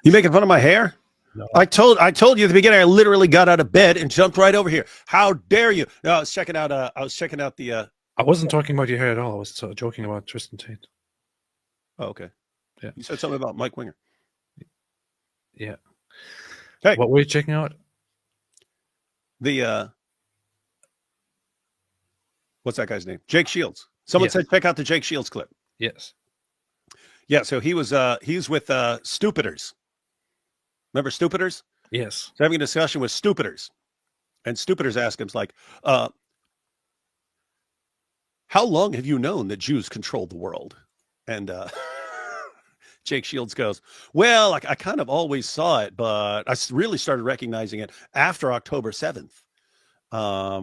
You making fun of my hair? No. I told you at the beginning. I literally got out of bed and jumped right over here. How dare you? No, I was checking out the. I wasn't talking about your hair at all. I was joking about Tristan Tate. Oh, okay. Yeah. You said something about Mike Winger. Yeah. Hey, what were you checking out? The what's that guy's name? Jake Shields. Someone said check out the Jake Shields clip. Yes. Yeah. So he was with Stupiders. Remember Stupiders? Yes. He's having a discussion with Stupiders, and Stupiders ask him, like, how long have you known that Jews control the world? And Jake Shields goes, well, I kind of always saw it, but I really started recognizing it after October 7th,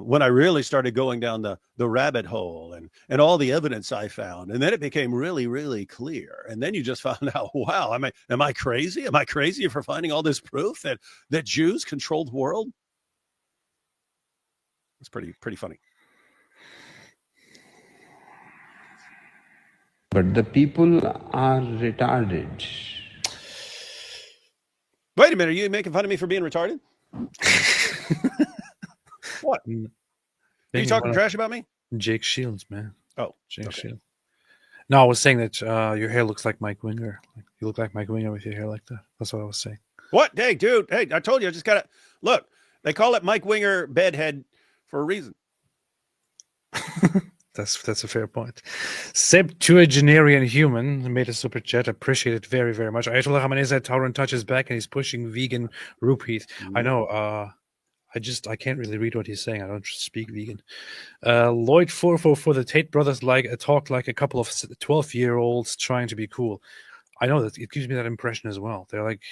when I really started going down the rabbit hole and all the evidence I found. And then it became really, really clear. And then you just found out, wow, am I crazy? Am I crazy for finding all this proof that Jews control the world? It's pretty funny. But the people are retarded. Wait a minute. Are you making fun of me for being retarded? What? Are you talking trash about me? Jake Shields, man. Oh, Jake okay. Shields. No, I was saying that your hair looks like Mike Winger. You look like Mike Winger with your hair like that. That's what I was saying. What? Hey, dude. Hey, I told you. I just got to look. They call it Mike Winger bedhead for a reason. That's a fair point. Septuagenarian Human made a super chat. Appreciate it very, very much. Ayatollah Khamenei said Torrent Touch is back and he's pushing vegan rupees. I know. I can't really read what he's saying. I don't speak vegan. Lloyd 444, the Tate brothers talk like a couple of 12-year-olds trying to be cool. I know that it gives me that impression as well. They're like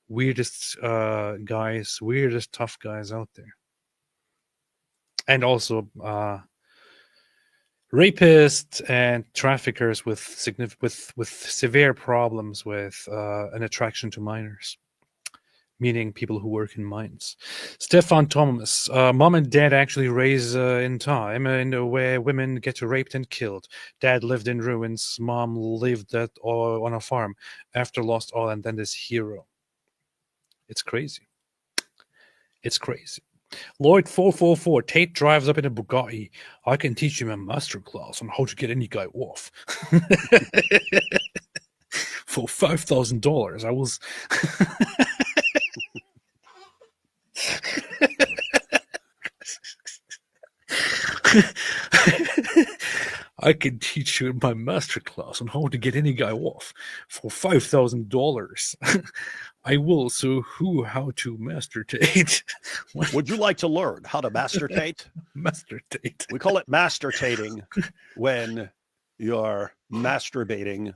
weirdest guys, weirdest tough guys out there. And also rapists and traffickers with severe problems with an attraction to minors, meaning people who work in mines. Stefan Thomas, mom and dad actually raise in time where women get raped and killed. Dad lived in ruins. Mom lived on a farm. After lost all, and then this hero. It's crazy. It's crazy. Lloyd 444, Tate drives up in a Bugatti. I can teach him a masterclass on how to get any guy off. For $5,000. I was... I can teach you my masterclass on how to get any guy off for $5,000. I will. So how to master Tate? Would you like to learn how to master Tate? Master Tate. We call it master tating when you're masturbating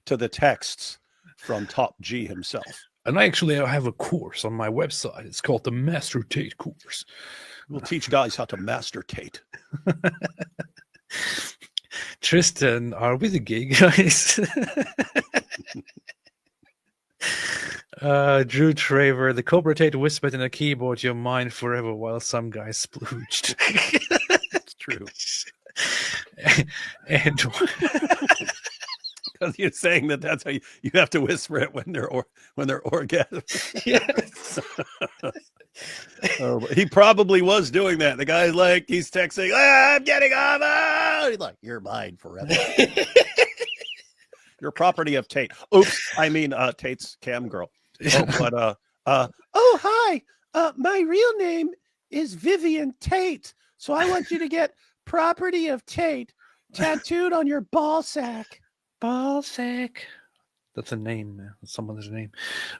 to the texts from Top G himself. And I have a course on my website. It's called the Master Tate course. We'll teach guys how to master Tate. Tristan, are we the gay guys? Drew Traver, the Cobra Tate whispered in a keyboard, "You're mine forever," while some guy splooged. It's true. And because you're saying that's how you have to whisper it when they're orgasm. Yes. He probably was doing that. The guy's like, he's texting, "I'm getting off." He's like, "You're mine forever." You're property of Tate. Oops, I mean Tate's cam girl. Oh, but oh hi, my real name is Vivian Tate, so I want you to get property of Tate tattooed on your ball sack. Ball sack. That's a name. Someone's name.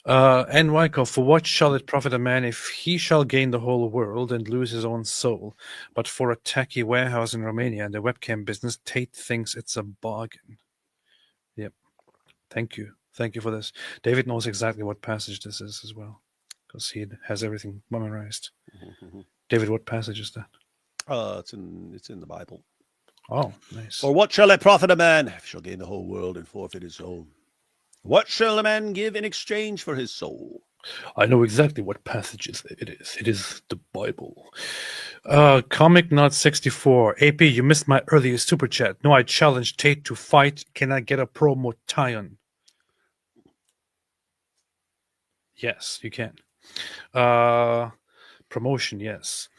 And Michael, for what shall it profit a man if he shall gain the whole world and lose his own soul? But for a tacky warehouse in Romania and the webcam business, Tate thinks it's a bargain. Yep. Thank you. Thank you for this. David knows exactly what passage this is as well, because he has everything memorized. David, what passage is that? It's in the Bible. Oh, nice. For what shall it profit a man if he shall gain the whole world and forfeit his soul? What shall a man give in exchange for his soul? I know exactly what passage it is. It is the Bible. Comic Nut 64. AP, you missed my earlier super chat. No, I challenged Tate to fight. Can I get a promo tie-on? Yes, you can. Promotion, yes.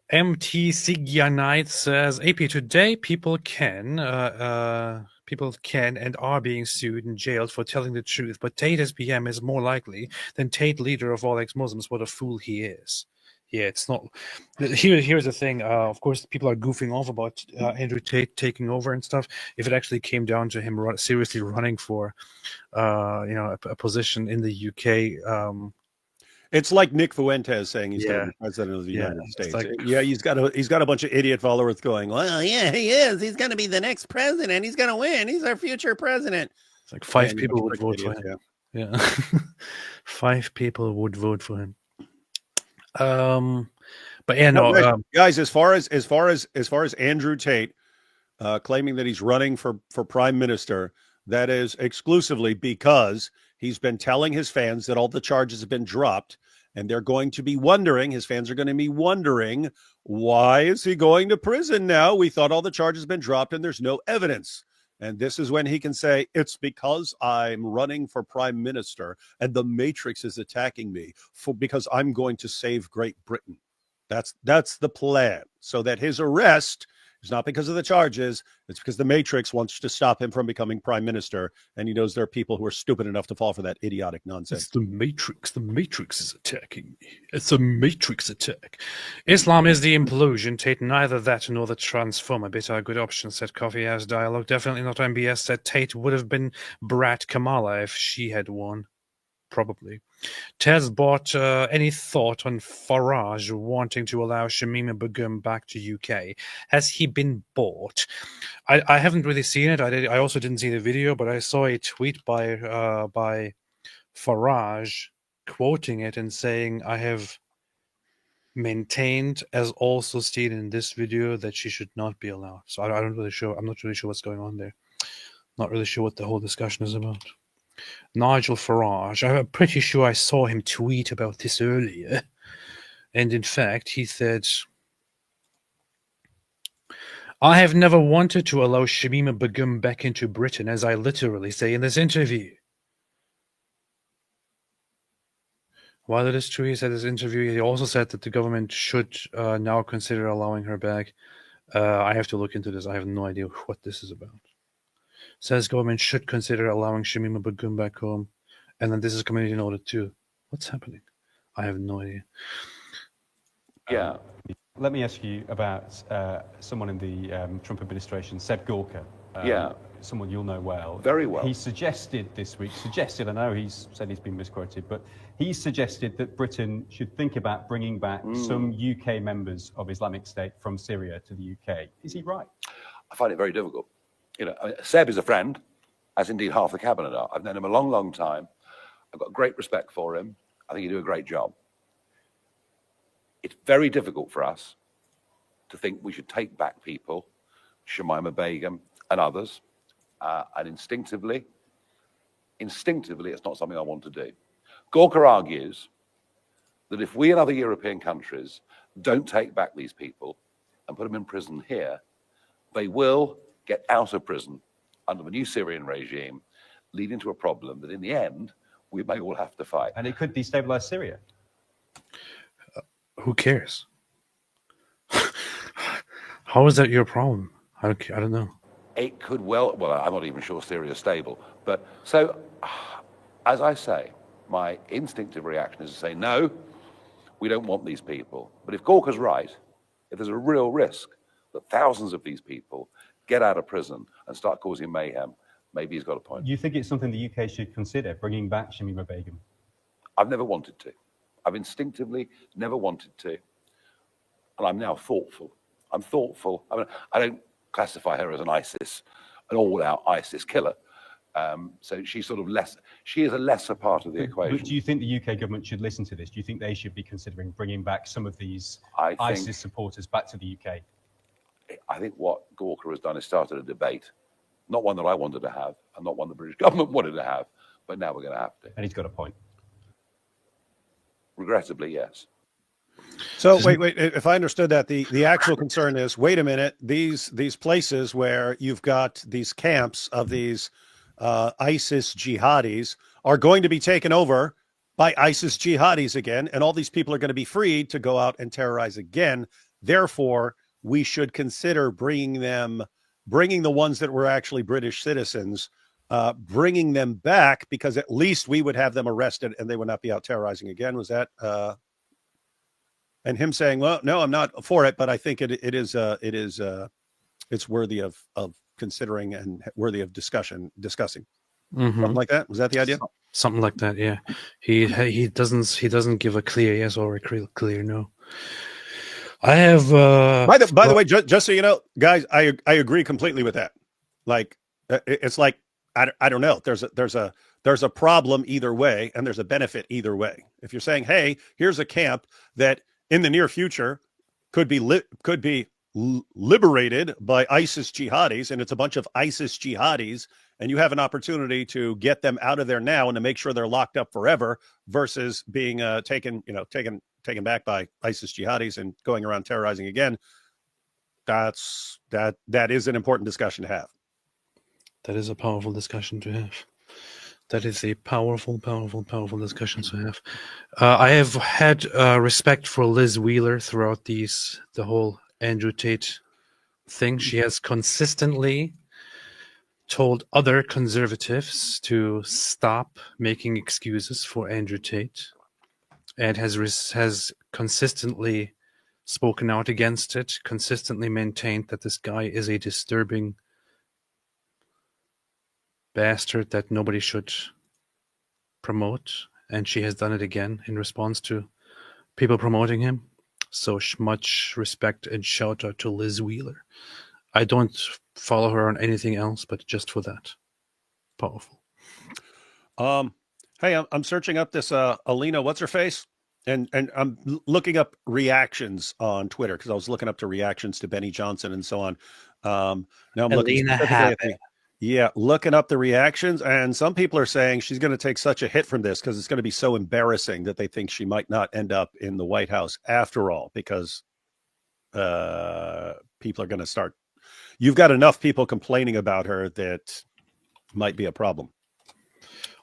MT Sigyanite says, AP, today people can and are being sued and jailed for telling the truth, but Tate as PM is more likely than Tate leader of all ex-Muslims. What a fool he is. Yeah, it's not. Here's the thing. Of course, people are goofing off about Andrew Tate taking over and stuff. If it actually came down to him seriously running for, a position in the UK, it's like Nick Fuentes saying he's going to be president of the United States. Like, he's got a bunch of idiot followers going, "Well, yeah, he is. He's going to be the next president. He's going to win. He's our future president." It's like 5 people would vote for him. Yeah, 5 people would vote for him. But yeah, no, guys. As far as Andrew Tate claiming that he's running for prime minister, that is exclusively because he's been telling his fans that all the charges have been dropped, and they're going to be wondering. His fans are going to be wondering, why is he going to prison now? We thought all the charges have been dropped, and there's no evidence. And this is when he can say, it's because I'm running for prime minister and the Matrix is attacking me because I'm going to save Great Britain. That's the plan. So that his arrest is not because of the charges. It's because the Matrix wants to stop him from becoming prime minister. And he knows there are people who are stupid enough to fall for that idiotic nonsense. It's the Matrix. The Matrix is attacking me. It's a Matrix attack. Islam is the implosion. Tate, neither that nor the transformer bit are good options, said Coffee House Dialogue. Definitely not MBS, said Tate would have been Brat Kamala if she had won. Probably. Tez bought any thought on Farage wanting to allow Shamima Begum back to UK? Has he been bought? I haven't really seen it. I also didn't see the video, but I saw a tweet by Farage quoting it and saying, "I have maintained, as also stated in this video, that she should not be allowed." So I'm not really sure what's going on there. Not really sure what the whole discussion is about. Nigel Farage, I'm pretty sure I saw him tweet about this earlier. And in fact, he said, "I have never wanted to allow Shamima Begum back into Britain, as I literally say in this interview." While it is true, he said in this interview, he also said that the government should now consider allowing her back. I have to look into this. I have no idea what this is about. Says government should consider allowing Shamima Begum back home. And then this is community noted too. What's happening? I have no idea. Yeah. Let me ask you about someone in the Trump administration, Seb Gorka. Someone you'll know well. Very well. He suggested this week, I know he's said he's been misquoted, but he suggested that Britain should think about bringing back some UK members of Islamic State from Syria to the UK. Is he right? I find it very difficult. Seb is a friend, as indeed half the cabinet are. I've known him a long, long time. I've got great respect for him. I think he'd do a great job. It's very difficult for us to think we should take back people, Shamima Begum and others, and instinctively, it's not something I want to do. Gawker argues that if we and other European countries don't take back these people and put them in prison here, they will get out of prison under the new Syrian regime, leading to a problem that in the end, we may all have to fight. And it could destabilize Syria. Who cares? How is that your problem? I don't know. It could well, I'm not even sure Syria is stable. But so, as I say, my instinctive reaction is to say, no, we don't want these people. But if Gawker's right, if there's a real risk that thousands of these people get out of prison and start causing mayhem, maybe he's got a point. You think it's something the UK should consider, bringing back Shamima Begum? I've never wanted to. I've instinctively never wanted to. And I'm now thoughtful. I'm thoughtful. I mean, I don't classify her as an all-out ISIS killer. So she's sort of she is a lesser part of the equation. But do you think the UK government should listen to this? Do you think they should be considering bringing back some of these ISIS supporters back to the UK? I think what Gawker has done is started a debate, not one that I wanted to have, and not one the British government wanted to have, but now we're going to have to. And he's got a point. Regrettably, yes. So wait. If I understood that, the actual concern is, wait a minute, these places where you've got these camps of these ISIS jihadis are going to be taken over by ISIS jihadis again, and all these people are going to be freed to go out and terrorize again. Therefore, we should consider bringing the ones that were actually British citizens, bringing them back, because at least we would have them arrested and they would not be out terrorizing again. Was that? And him saying, well, no, I'm not for it, but I think it's worthy of considering and worthy of discussing. Something like that. Was that the idea? Something like that, yeah. He doesn't give a clear yes or a clear no. I have. By the way, just so you know, guys, I agree completely with that. Like, it's like I don't know. There's a problem either way, and there's a benefit either way. If you're saying, hey, here's a camp that in the near future could be liberated by ISIS jihadis, and it's a bunch of ISIS jihadis, and you have an opportunity to get them out of there now and to make sure they're locked up forever, versus being taken back by ISIS jihadis and going around terrorizing again. That is an important discussion to have. That is a powerful discussion to have. That is a powerful discussion to have. I have had respect for Liz Wheeler throughout the whole Andrew Tate thing. She has consistently told other conservatives to stop making excuses for Andrew Tate, and has consistently spoken out against it, consistently maintained that this guy is a disturbing bastard that nobody should promote, and she has done it again in response to people promoting him. So much respect and shout out to Liz Wheeler. I don't follow her on anything else, but just for that. Powerful. Hey, I'm searching up this Alina, what's her face? And I'm looking up reactions on Twitter, because I was looking up to reactions to Benny Johnson and so on. Now I'm looking looking up the reactions, and some people are saying she's going to take such a hit from this because it's going to be so embarrassing that they think she might not end up in the White House after all, because people are going to start. You've got enough people complaining about her that might be a problem.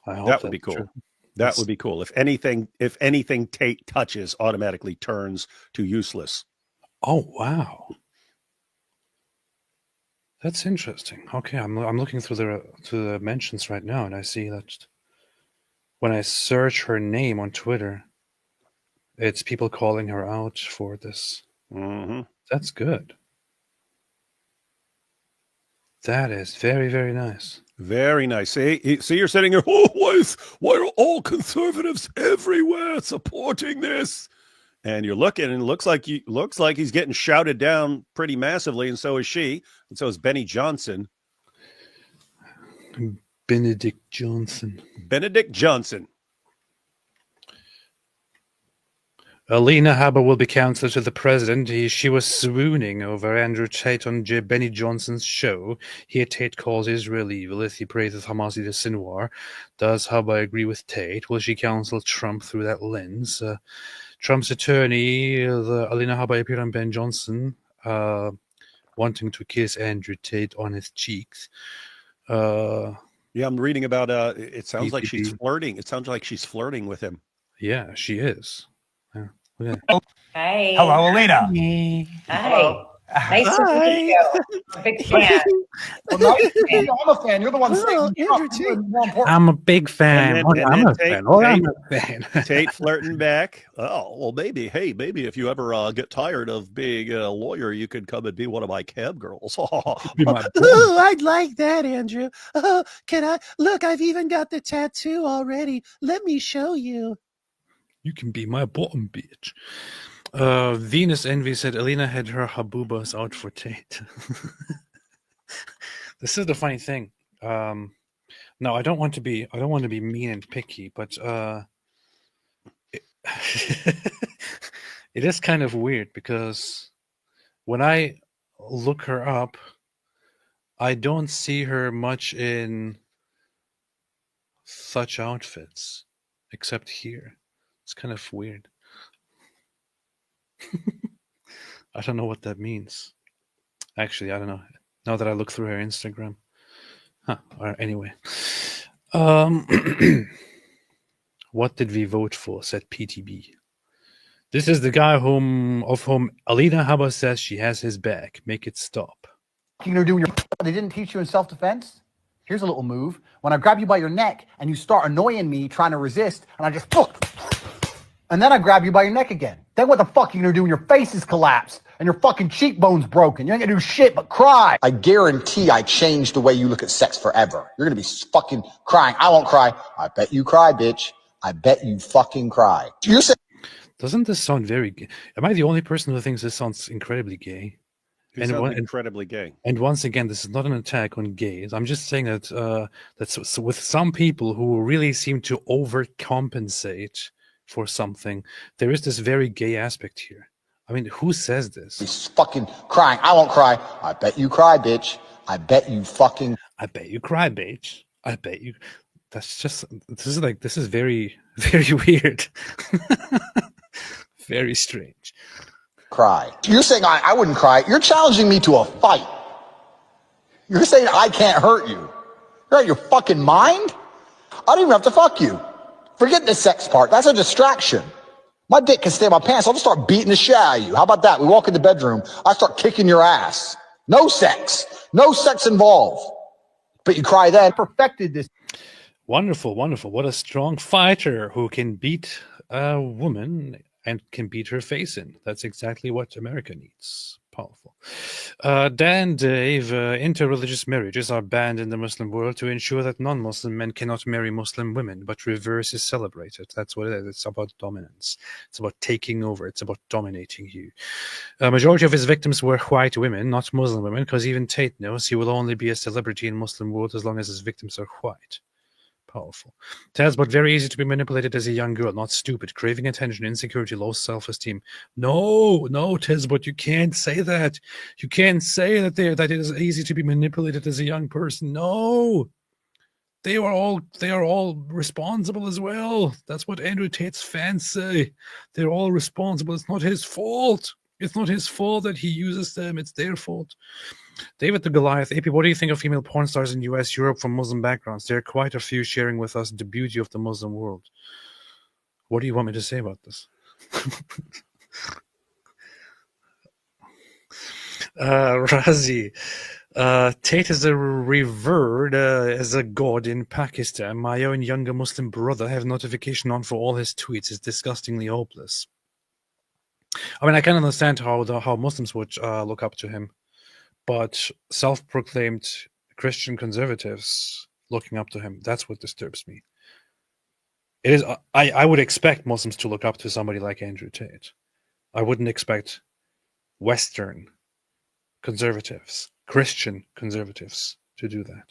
That would be cool. True. That would be cool. If anything Tate touches automatically turns to useless. Oh, wow. That's interesting. Okay, I'm looking through the mentions right now, and I see that when I search her name on Twitter, it's people calling her out for this. Mm-hmm. That's good. That is very, very nice. Very nice. See, you're sitting here. Oh, why are all conservatives everywhere supporting this? And you're looking, and it looks like he's getting shouted down pretty massively, and so is she, and so is Benny Johnson. Benedict Johnson. Alina Habba will be counselor to the president. She was swooning over Andrew Tate on Benny Johnson's show. Here Tate calls Israel evil. He praises Hamas leader Sinwar. Does Habba agree with Tate? Will she counsel Trump through that lens? Trump's attorney, Alina Habba, appeared on Ben Johnson, wanting to kiss Andrew Tate on his cheeks. Yeah, I'm reading about. It sounds like she's flirting. It sounds like she's flirting with him. Yeah, she is. Yeah. Hey. Hello, Alina. Hi. Nice to meet you. I'm a big fan. Well, no, I'm a fan. You're the one saying more important. I'm a big fan. And I'm then a Tate, fan. Oh, I'm Tate- a fan. Tate flirting back. Oh, well, maybe. Hey, maybe if you ever get tired of being a lawyer, you could come and be one of my cab girls. Be my Oh, I'd like that, Andrew. Oh, can I? Look, I've even got the tattoo already. Let me show you. You can be my bottom bitch. Venus Envy said Alina had her habubas out for Tate. This is the funny thing. No, I don't want to be mean and picky, but it, it is kind of weird because when I look her up, I don't see her much in such outfits, except here. It's kind of weird. I don't know what that means. Actually, I don't know. Now that I look through her Instagram. Anyway. What did we vote for? Said PTB. This is the guy of whom Alina Habba says she has his back. Make it stop. You're doing your. They didn't teach you in self-defense. Here's a little move. When I grab you by your neck and you start annoying me, trying to resist, and I just. And then I grab you by your neck again. Then what the fuck are you gonna do when your face is collapsed and your fucking cheekbone's broken? You ain't gonna do shit but cry. I guarantee I changed the way you look at sex forever. You're gonna be fucking crying. I won't cry. I bet you cry, bitch. I bet you fucking cry. You're saying. Doesn't this sound very gay? Am I the only person who thinks this sounds incredibly gay? It sounds incredibly gay. And once again, this is not an attack on gays. I'm just saying that that's with some people who really seem to overcompensate for something, there is this very gay aspect here. I mean, who says this? He's fucking crying. I won't cry. I bet you cry, bitch. I bet you fucking. I bet you cry, bitch. I bet you. That's just. This is very, very weird. Very strange. Cry. You're saying I wouldn't cry. You're challenging me to a fight. You're saying I can't hurt you. You're out of your fucking mind? I don't even have to fuck you. Forget the sex part. That's a distraction. My dick can stay in my pants. I'll just start beating the shit out of you. How about that? We walk in the bedroom. I start kicking your ass. No sex. No sex involved. But you cry then. Perfected this. Wonderful, wonderful. What a strong fighter who can beat a woman and can beat her face in. That's exactly what America needs. Powerful. Dan Dave, interreligious marriages are banned in the Muslim world to ensure that non-Muslim men cannot marry Muslim women, but reverse is celebrated. That's what it is. It's about dominance. It's about taking over. It's about dominating you. A majority of his victims were white women, not Muslim women, because even Tate knows he will only be a celebrity in Muslim world as long as his victims are white. Powerful. Tells, but very easy to be manipulated as a young girl, not stupid, craving attention, insecurity, low self-esteem. No, Tez, but you can't say that. You can't say that it is easy to be manipulated as a young person. No, they are all responsible as well. That's what Andrew Tate's fans say. They're all responsible. It's not his fault. It's not his fault that he uses them. It's their fault. David the Goliath, AP, what do you think of female porn stars in US, Europe from Muslim backgrounds? There are quite a few sharing with us the beauty of the Muslim world. What do you want me to say about this? Razi, Tate is revered as a god in Pakistan. My own younger Muslim brother have notification on for all his tweets. It's disgustingly hopeless. I mean, I can understand how Muslims would look up to him. But self-proclaimed Christian conservatives looking up to him, that's what disturbs me. It is. I would expect Muslims to look up to somebody like Andrew Tate. I wouldn't expect Western conservatives, Christian conservatives, to do that.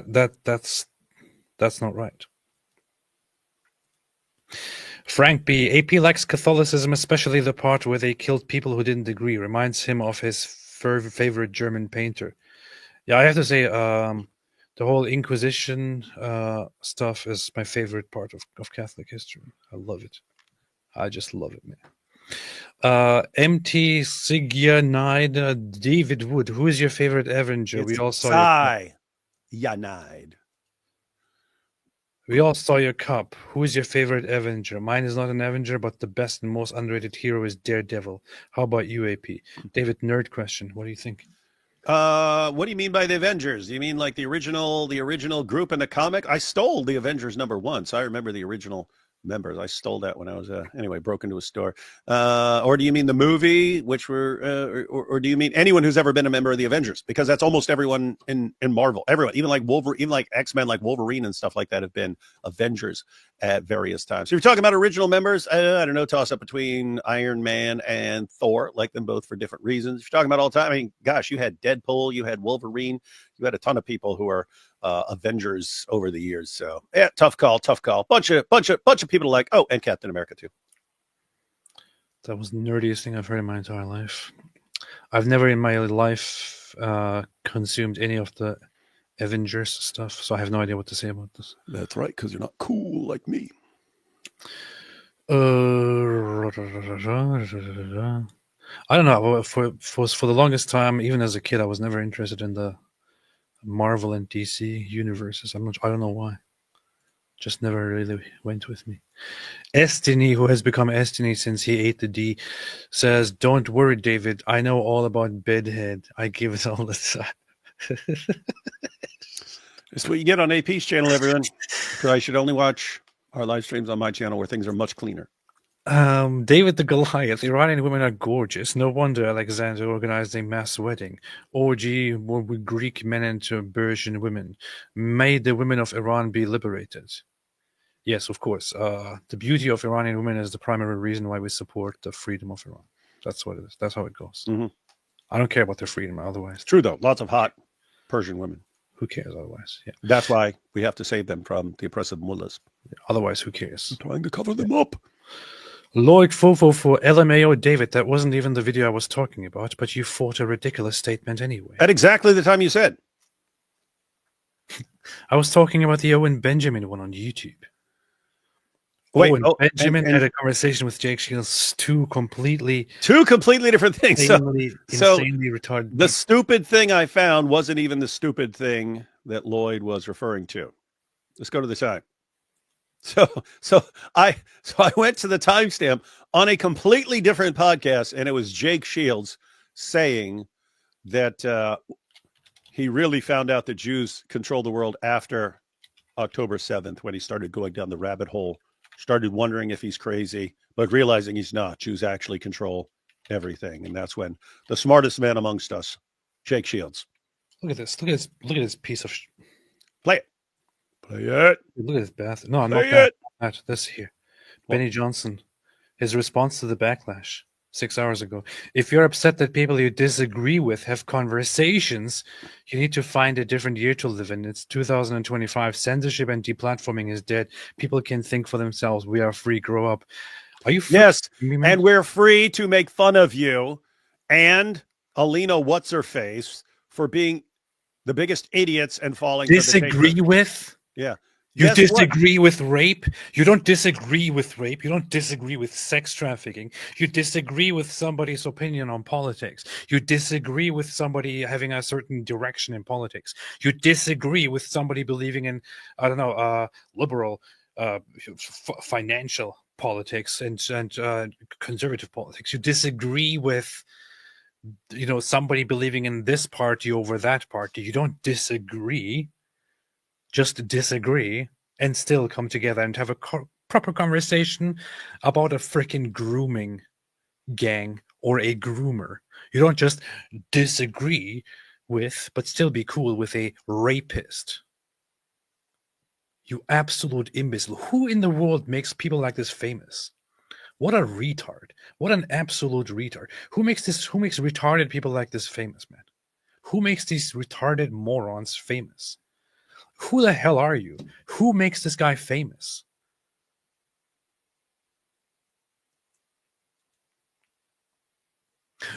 That's not right. Frank B. AP likes Catholicism, especially the part where they killed people who didn't agree. Reminds him of his favorite German painter. Yeah, I have to say, the whole Inquisition stuff is my favorite part of Catholic history. I love it. I just love it, man. MT Sigyanide, David Wood. Who is your favorite Avenger? We all saw Yanide. We all saw your cup. Who is your favorite Avenger? Mine is not an Avenger, but the best and most underrated hero is Daredevil. How about you, AP? David, nerd question. What do you think? What do you mean by the Avengers? Do you mean like the original group in the comic? I stole the Avengers #1, so I remember the original members. I stole that when I was anyway, broke into a store. Or do you mean the movie, which were or do you mean anyone who's ever been a member of the Avengers? Because that's almost everyone in Marvel. Everyone, even like Wolverine, even like X-Men, like Wolverine and stuff like that, have been Avengers at various times. So if you're talking about original members, I don't know, toss up between Iron Man and Thor, like them both for different reasons. If you're talking about all time, I mean, gosh, you had Deadpool, you had Wolverine, you had a ton of people who are Avengers over the years. So yeah, tough call. Bunch of people like, oh, and Captain America too. That was the nerdiest thing I've heard in my entire life. I've never in my life consumed any of the Avengers stuff, so I have no idea what to say about this. That's right, because you're not cool like me. I don't know. For the longest time, even as a kid, I was never interested in the Marvel and DC universes. I don't know why. Just never really went with me. Estini, who has become Estini since he ate the D, says, "Don't worry, David. I know all about Bedhead. I give it all the time." It's what you get on AP's channel, everyone. So I should only watch our live streams on my channel where things are much cleaner. David the Goliath. Iranian women are gorgeous. No wonder Alexander organized a mass wedding. Orgy with Greek men into Persian women. May the women of Iran be liberated. Yes, of course. The beauty of Iranian women is the primary reason why we support the freedom of Iran. That's what it is. That's how it goes. Mm-hmm. I don't care about their freedom otherwise. True, though. Lots of hot Persian women. Who cares otherwise? Yeah. That's why we have to save them from the oppressive mullahs. Otherwise, who cares? I'm trying to cover them up. Lloyd Fofo for LMAO. David, that wasn't even the video I was talking about, but you fought a ridiculous statement anyway. At exactly the time you said. I was talking about the Owen Benjamin one on YouTube. Wait, Owen Benjamin had a conversation with Jake Shields. Two completely different things. Insanely retarded. The stupid thing I found wasn't even the stupid thing that Lloyd was referring to. Let's go to the time. So I went to the timestamp on a completely different podcast, and it was Jake Shields saying that he really found out that Jews control the world after October 7th, when he started going down the rabbit hole, started wondering if he's crazy, but realizing he's not. Jews actually control everything, and that's when the smartest man amongst us, Jake Shields. Look at this. Look at this piece of. Play it. Play it. Look at this bath. No, Play not it. that. This here. Benny Johnson. His response to the backlash 6 hours ago. If you're upset that people you disagree with have conversations, you need to find a different year to live in. It's 2025. Censorship and deplatforming is dead. People can think for themselves. We are free. Grow up. Are you free? Yes, and we're free to make fun of you and Alina What's-Her-Face for being the biggest idiots and falling. Disagree with? Yeah. You disagree with rape? You don't disagree with rape. You don't disagree with sex trafficking. You disagree with somebody's opinion on politics. You disagree with somebody having a certain direction in politics. You disagree with somebody believing in, I don't know, liberal financial politics and conservative politics. You disagree with, somebody believing in this party over that party. You don't disagree. Just disagree and still come together and have a proper conversation about a freaking grooming gang or a groomer. You don't just disagree with, but still be cool with a rapist. You absolute imbecile. Who in the world makes people like this famous? What a retard. What an absolute retard. Who makes retarded people like this famous, man? Who makes these retarded morons famous? Who the hell are you? Who makes this guy famous?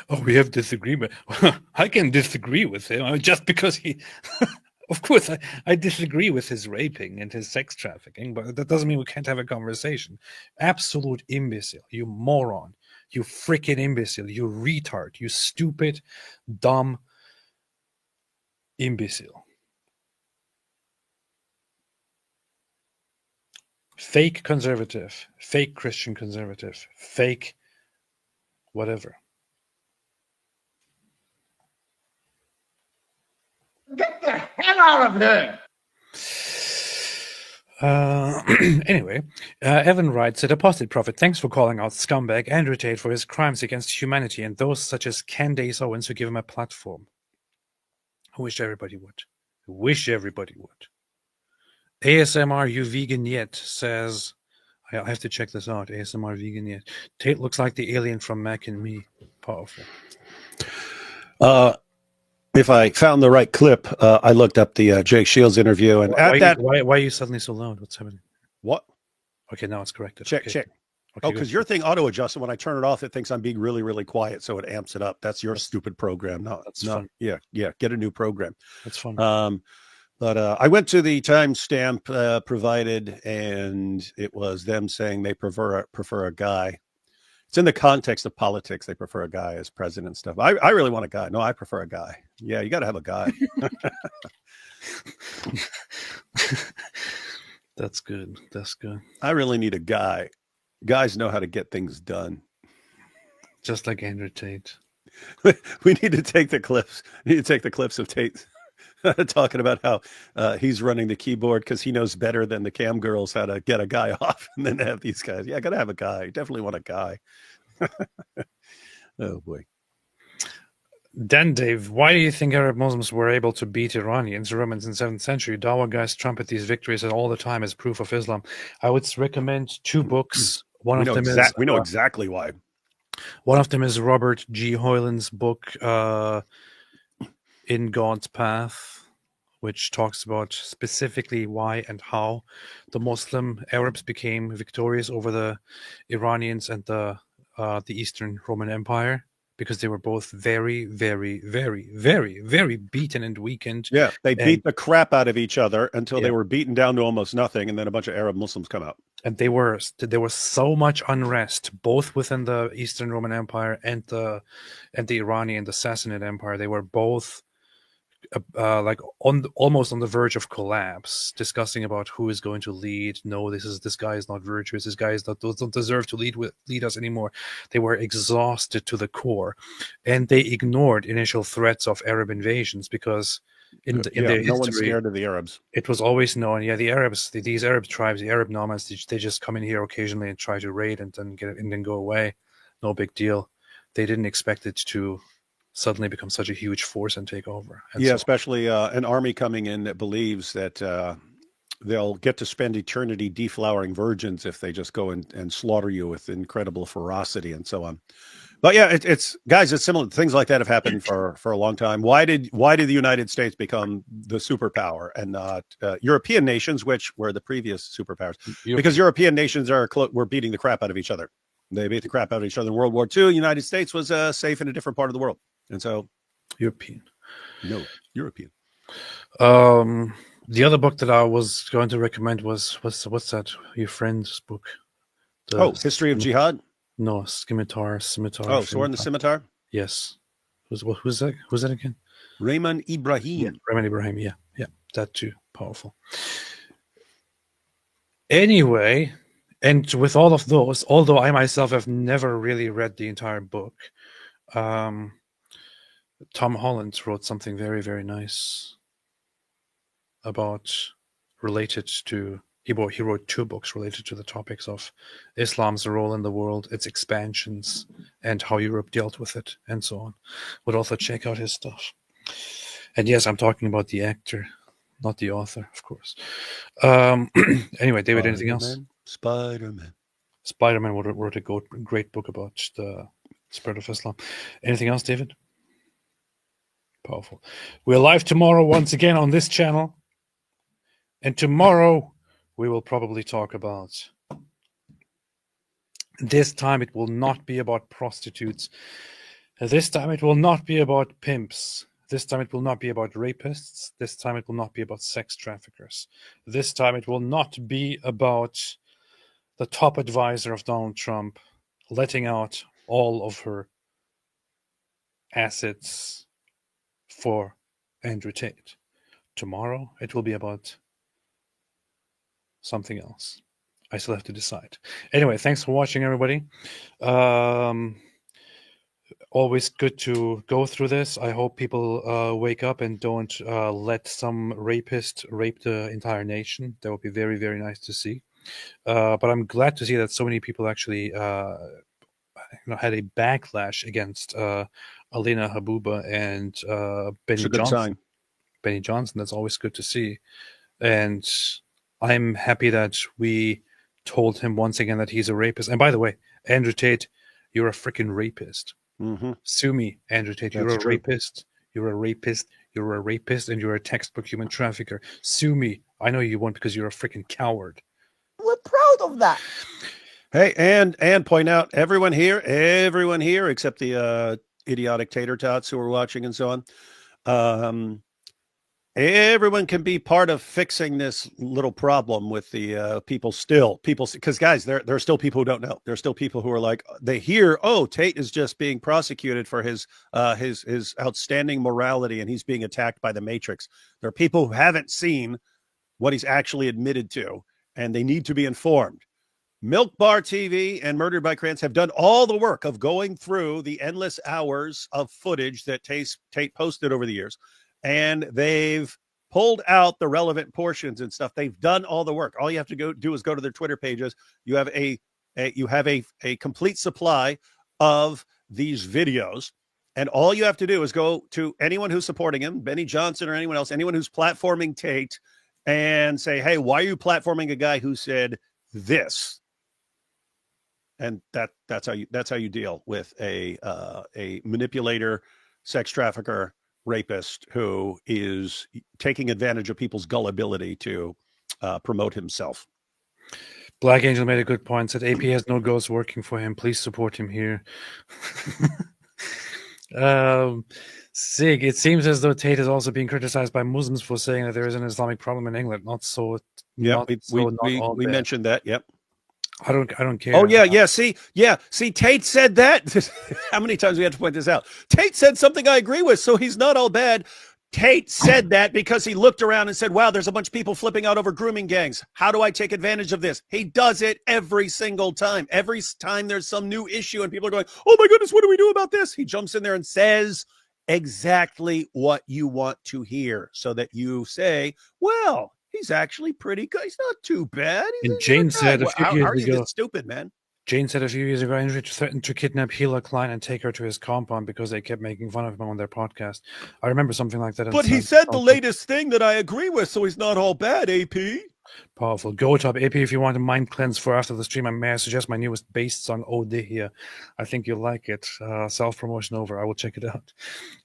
Oh, we have disagreement. I can disagree with him just because he. Of course, I disagree with his raping and his sex trafficking, but that doesn't mean we can't have a conversation. Absolute imbecile, you moron, you freaking imbecile, you retard, you stupid, dumb imbecile. Fake conservative, fake Christian conservative, fake whatever. Get the hell out of here! Anyway, Evan writes, "At Apostate Prophet, thanks for calling out scumbag Andrew Tate for his crimes against humanity and those such as Candace Owens who give him a platform. I wish everybody would. I wish everybody would." ASMR You Vegan Yet says, I have to check this out. ASMR Vegan Yet. Tate looks like the alien from Mac and Me. Powerful. If I found the right clip, I looked up the Jake Shields interview, and why are you suddenly so loud? What's happening? What? Okay, now it's corrected. Check. Okay, Oh, because your thing auto adjusts, and when I turn it off, it thinks I'm being really, really quiet, so it amps it up. That's your stupid program. No, that's no, fun. Yeah. Get a new program. That's fun. But I went to the timestamp provided, and it was them saying they prefer a guy. It's in the context of politics. They prefer a guy as president and stuff. I really want a guy. No, I prefer a guy. Yeah, you got to have a guy. That's good. That's good. I really need a guy. Guys know how to get things done. Just like Andrew Tate. We need to take the clips. We need to take the clips of Tate talking about how he's running the keyboard because he knows better than the cam girls how to get a guy off, and then have these guys. Yeah, I gotta have a guy. Definitely want a guy. Oh boy. Dan Dave, why do you think Arab Muslims were able to beat Iranians, Romans in 7th century? Dawa guys trumpet these victories all the time as proof of Islam. I would recommend 2 books. We know exactly why. One of them is Robert G. Hoyland's book, In God's Path, which talks about specifically why and how the Muslim Arabs became victorious over the Iranians and the Eastern Roman Empire, because they were both very, very, very, very, very beaten and weakened. Yeah, they beat the crap out of each other until they were beaten down to almost nothing, and then a bunch of Arab Muslims come out. And there was so much unrest, both within the Eastern Roman Empire and the Iranian, the Sassanid Empire. They were both almost on the verge of collapse, discussing about who is going to lead. No, this guy is not virtuous. This guy doesn't deserve to lead us anymore. They were exhausted to the core, and they ignored initial threats of Arab invasions because in their history, no one's scared of the Arabs. It was always known. Yeah, the Arabs, these Arab tribes, the Arab nomads, they just come in here occasionally and try to raid and then go away. No big deal. They didn't expect it to suddenly become such a huge force and take over. And especially an army coming in that believes that they'll get to spend eternity deflowering virgins if they just go and slaughter you with incredible ferocity and so on. But yeah, it's guys, it's similar. Things like that have happened for a long time. Why did the United States become the superpower and not European nations, which were the previous superpowers? Because European nations were beating the crap out of each other. They beat the crap out of each other in World War II. The United States was safe in a different part of the world. And so European. The other book that I was going to recommend was what's that? Your friend's book. History of Jihad? No, Scimitar. Oh, Sword and the Scimitar? Yes. Who's that? Who's that again? Raymond Ibrahim. Yeah, Raymond Ibrahim, yeah. That too. Powerful. Anyway, and with all of those, although I myself have never really read the entire book, Tom Holland wrote something very, very nice he wrote 2 books related to the topics of Islam's role in the world, its expansions, and how Europe dealt with it, and so on. Would also check out his stuff. And yes, I'm talking about the actor, not the author, of course. Anyway, David, anything else? Spider-Man wrote a great book about the spread of Islam. Anything else, David? Powerful. We're live tomorrow once again on this channel. And tomorrow we will probably talk about, this time it will not be about prostitutes This time it will not be about pimps. This time it will not be about rapists. This time it will not be about sex traffickers. This time it will not be about the top advisor of Donald Trump letting out all of her assets for Andrew Tate. Tomorrow it will be about something else. I still have to decide. Anyway, thanks for watching, everybody. Always good to go through this. I hope people wake up and don't let some rapist rape the entire nation. That would be very, very nice to see. But I'm glad to see that so many people actually had a backlash against Alina Habuba and Benny Johnson. Benny Johnson. That's always good to see. And I'm happy that we told him once again that he's a rapist. And by the way, Andrew Tate, you're a freaking rapist. Mm-hmm. Sue me, Andrew Tate. You're a rapist. You're a rapist. You're a rapist, and you're a textbook human trafficker. Sue me. I know you won't because you're a freaking coward. We're proud of that. Hey, and point out everyone here except the idiotic tater tots who are watching and so on. Everyone can be part of fixing this little problem with the people, because guys, there are still people who don't know. There are still people who are like, they hear, oh, Tate is just being prosecuted for his outstanding morality and he's being attacked by the Matrix. There are people who haven't seen what he's actually admitted to, and they need to be informed. Milk Bar TV and Murdered by Krantz have done all the work of going through the endless hours of footage that Tate posted over the years. And they've pulled out the relevant portions and stuff. They've done all the work. All you have to do is go to their Twitter pages. You have a complete supply of these videos. And all you have to do is go to anyone who's supporting him, Benny Johnson or anyone else, anyone who's platforming Tate, and say, hey, why are you platforming a guy who said this? And that's how you deal with a manipulator, sex trafficker, rapist who is taking advantage of people's gullibility to promote himself. Black Angel made a good point. Said AP has no ghosts working for him. Please support him here. Sig, it seems as though Tate is also being criticized by Muslims for saying that there is an Islamic problem in England. Not so. Yeah, we mentioned that. Yep. I don't care. Oh yeah. See, Tate said that. How many times we have to point this out? Tate said something I agree with, so he's not all bad. Tate said that because he looked around and said, wow, there's a bunch of people flipping out over grooming gangs. How do I take advantage of this? He does it every single time. Every time there's some new issue and people are going, oh my goodness, what do we do about this? He jumps in there and says exactly what you want to hear so that you say, well, he's actually pretty good. He's not too bad. And Jane said a few years ago, stupid, man. Jane said a few years ago, Andrew threatened to kidnap Hila Klein and take her to his compound because they kept making fun of him on their podcast. I remember something like that. But he said the latest thing that I agree with, so he's not all bad, AP. Powerful. Go top AP if you want a mind cleanse for after the stream. May I suggest my newest bass song, Ode here. I think you'll like it. Self-promotion over. I will check it out.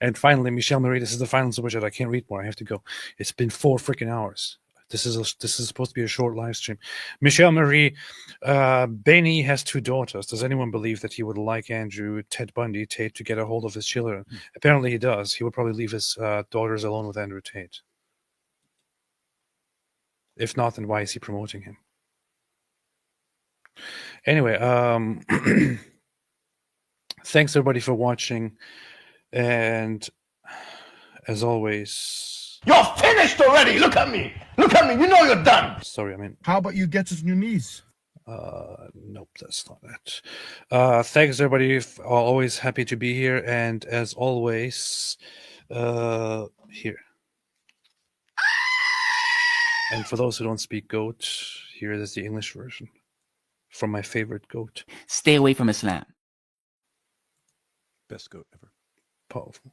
And finally, Michelle Marie, this is the final super chat. I can't read more. I have to go. It's been 4 freaking hours. This is supposed to be a short live stream. Michelle Marie, Benny has 2 daughters. Does anyone believe that he would like Andrew Ted Bundy Tate to get a hold of his children? Apparently he does. He would probably leave his daughters alone with Andrew Tate. If not, then why is he promoting him? Anyway, thanks everybody for watching. And as always... You're finished already! Look at me! Look at me! You know you're done! Sorry, I mean... How about you get us new knees? Nope, that's not it. Thanks everybody. Always happy to be here. And as always, here. And for those who don't speak goat, here is the English version from my favorite goat. Stay away from Islam. Best goat ever. Powerful.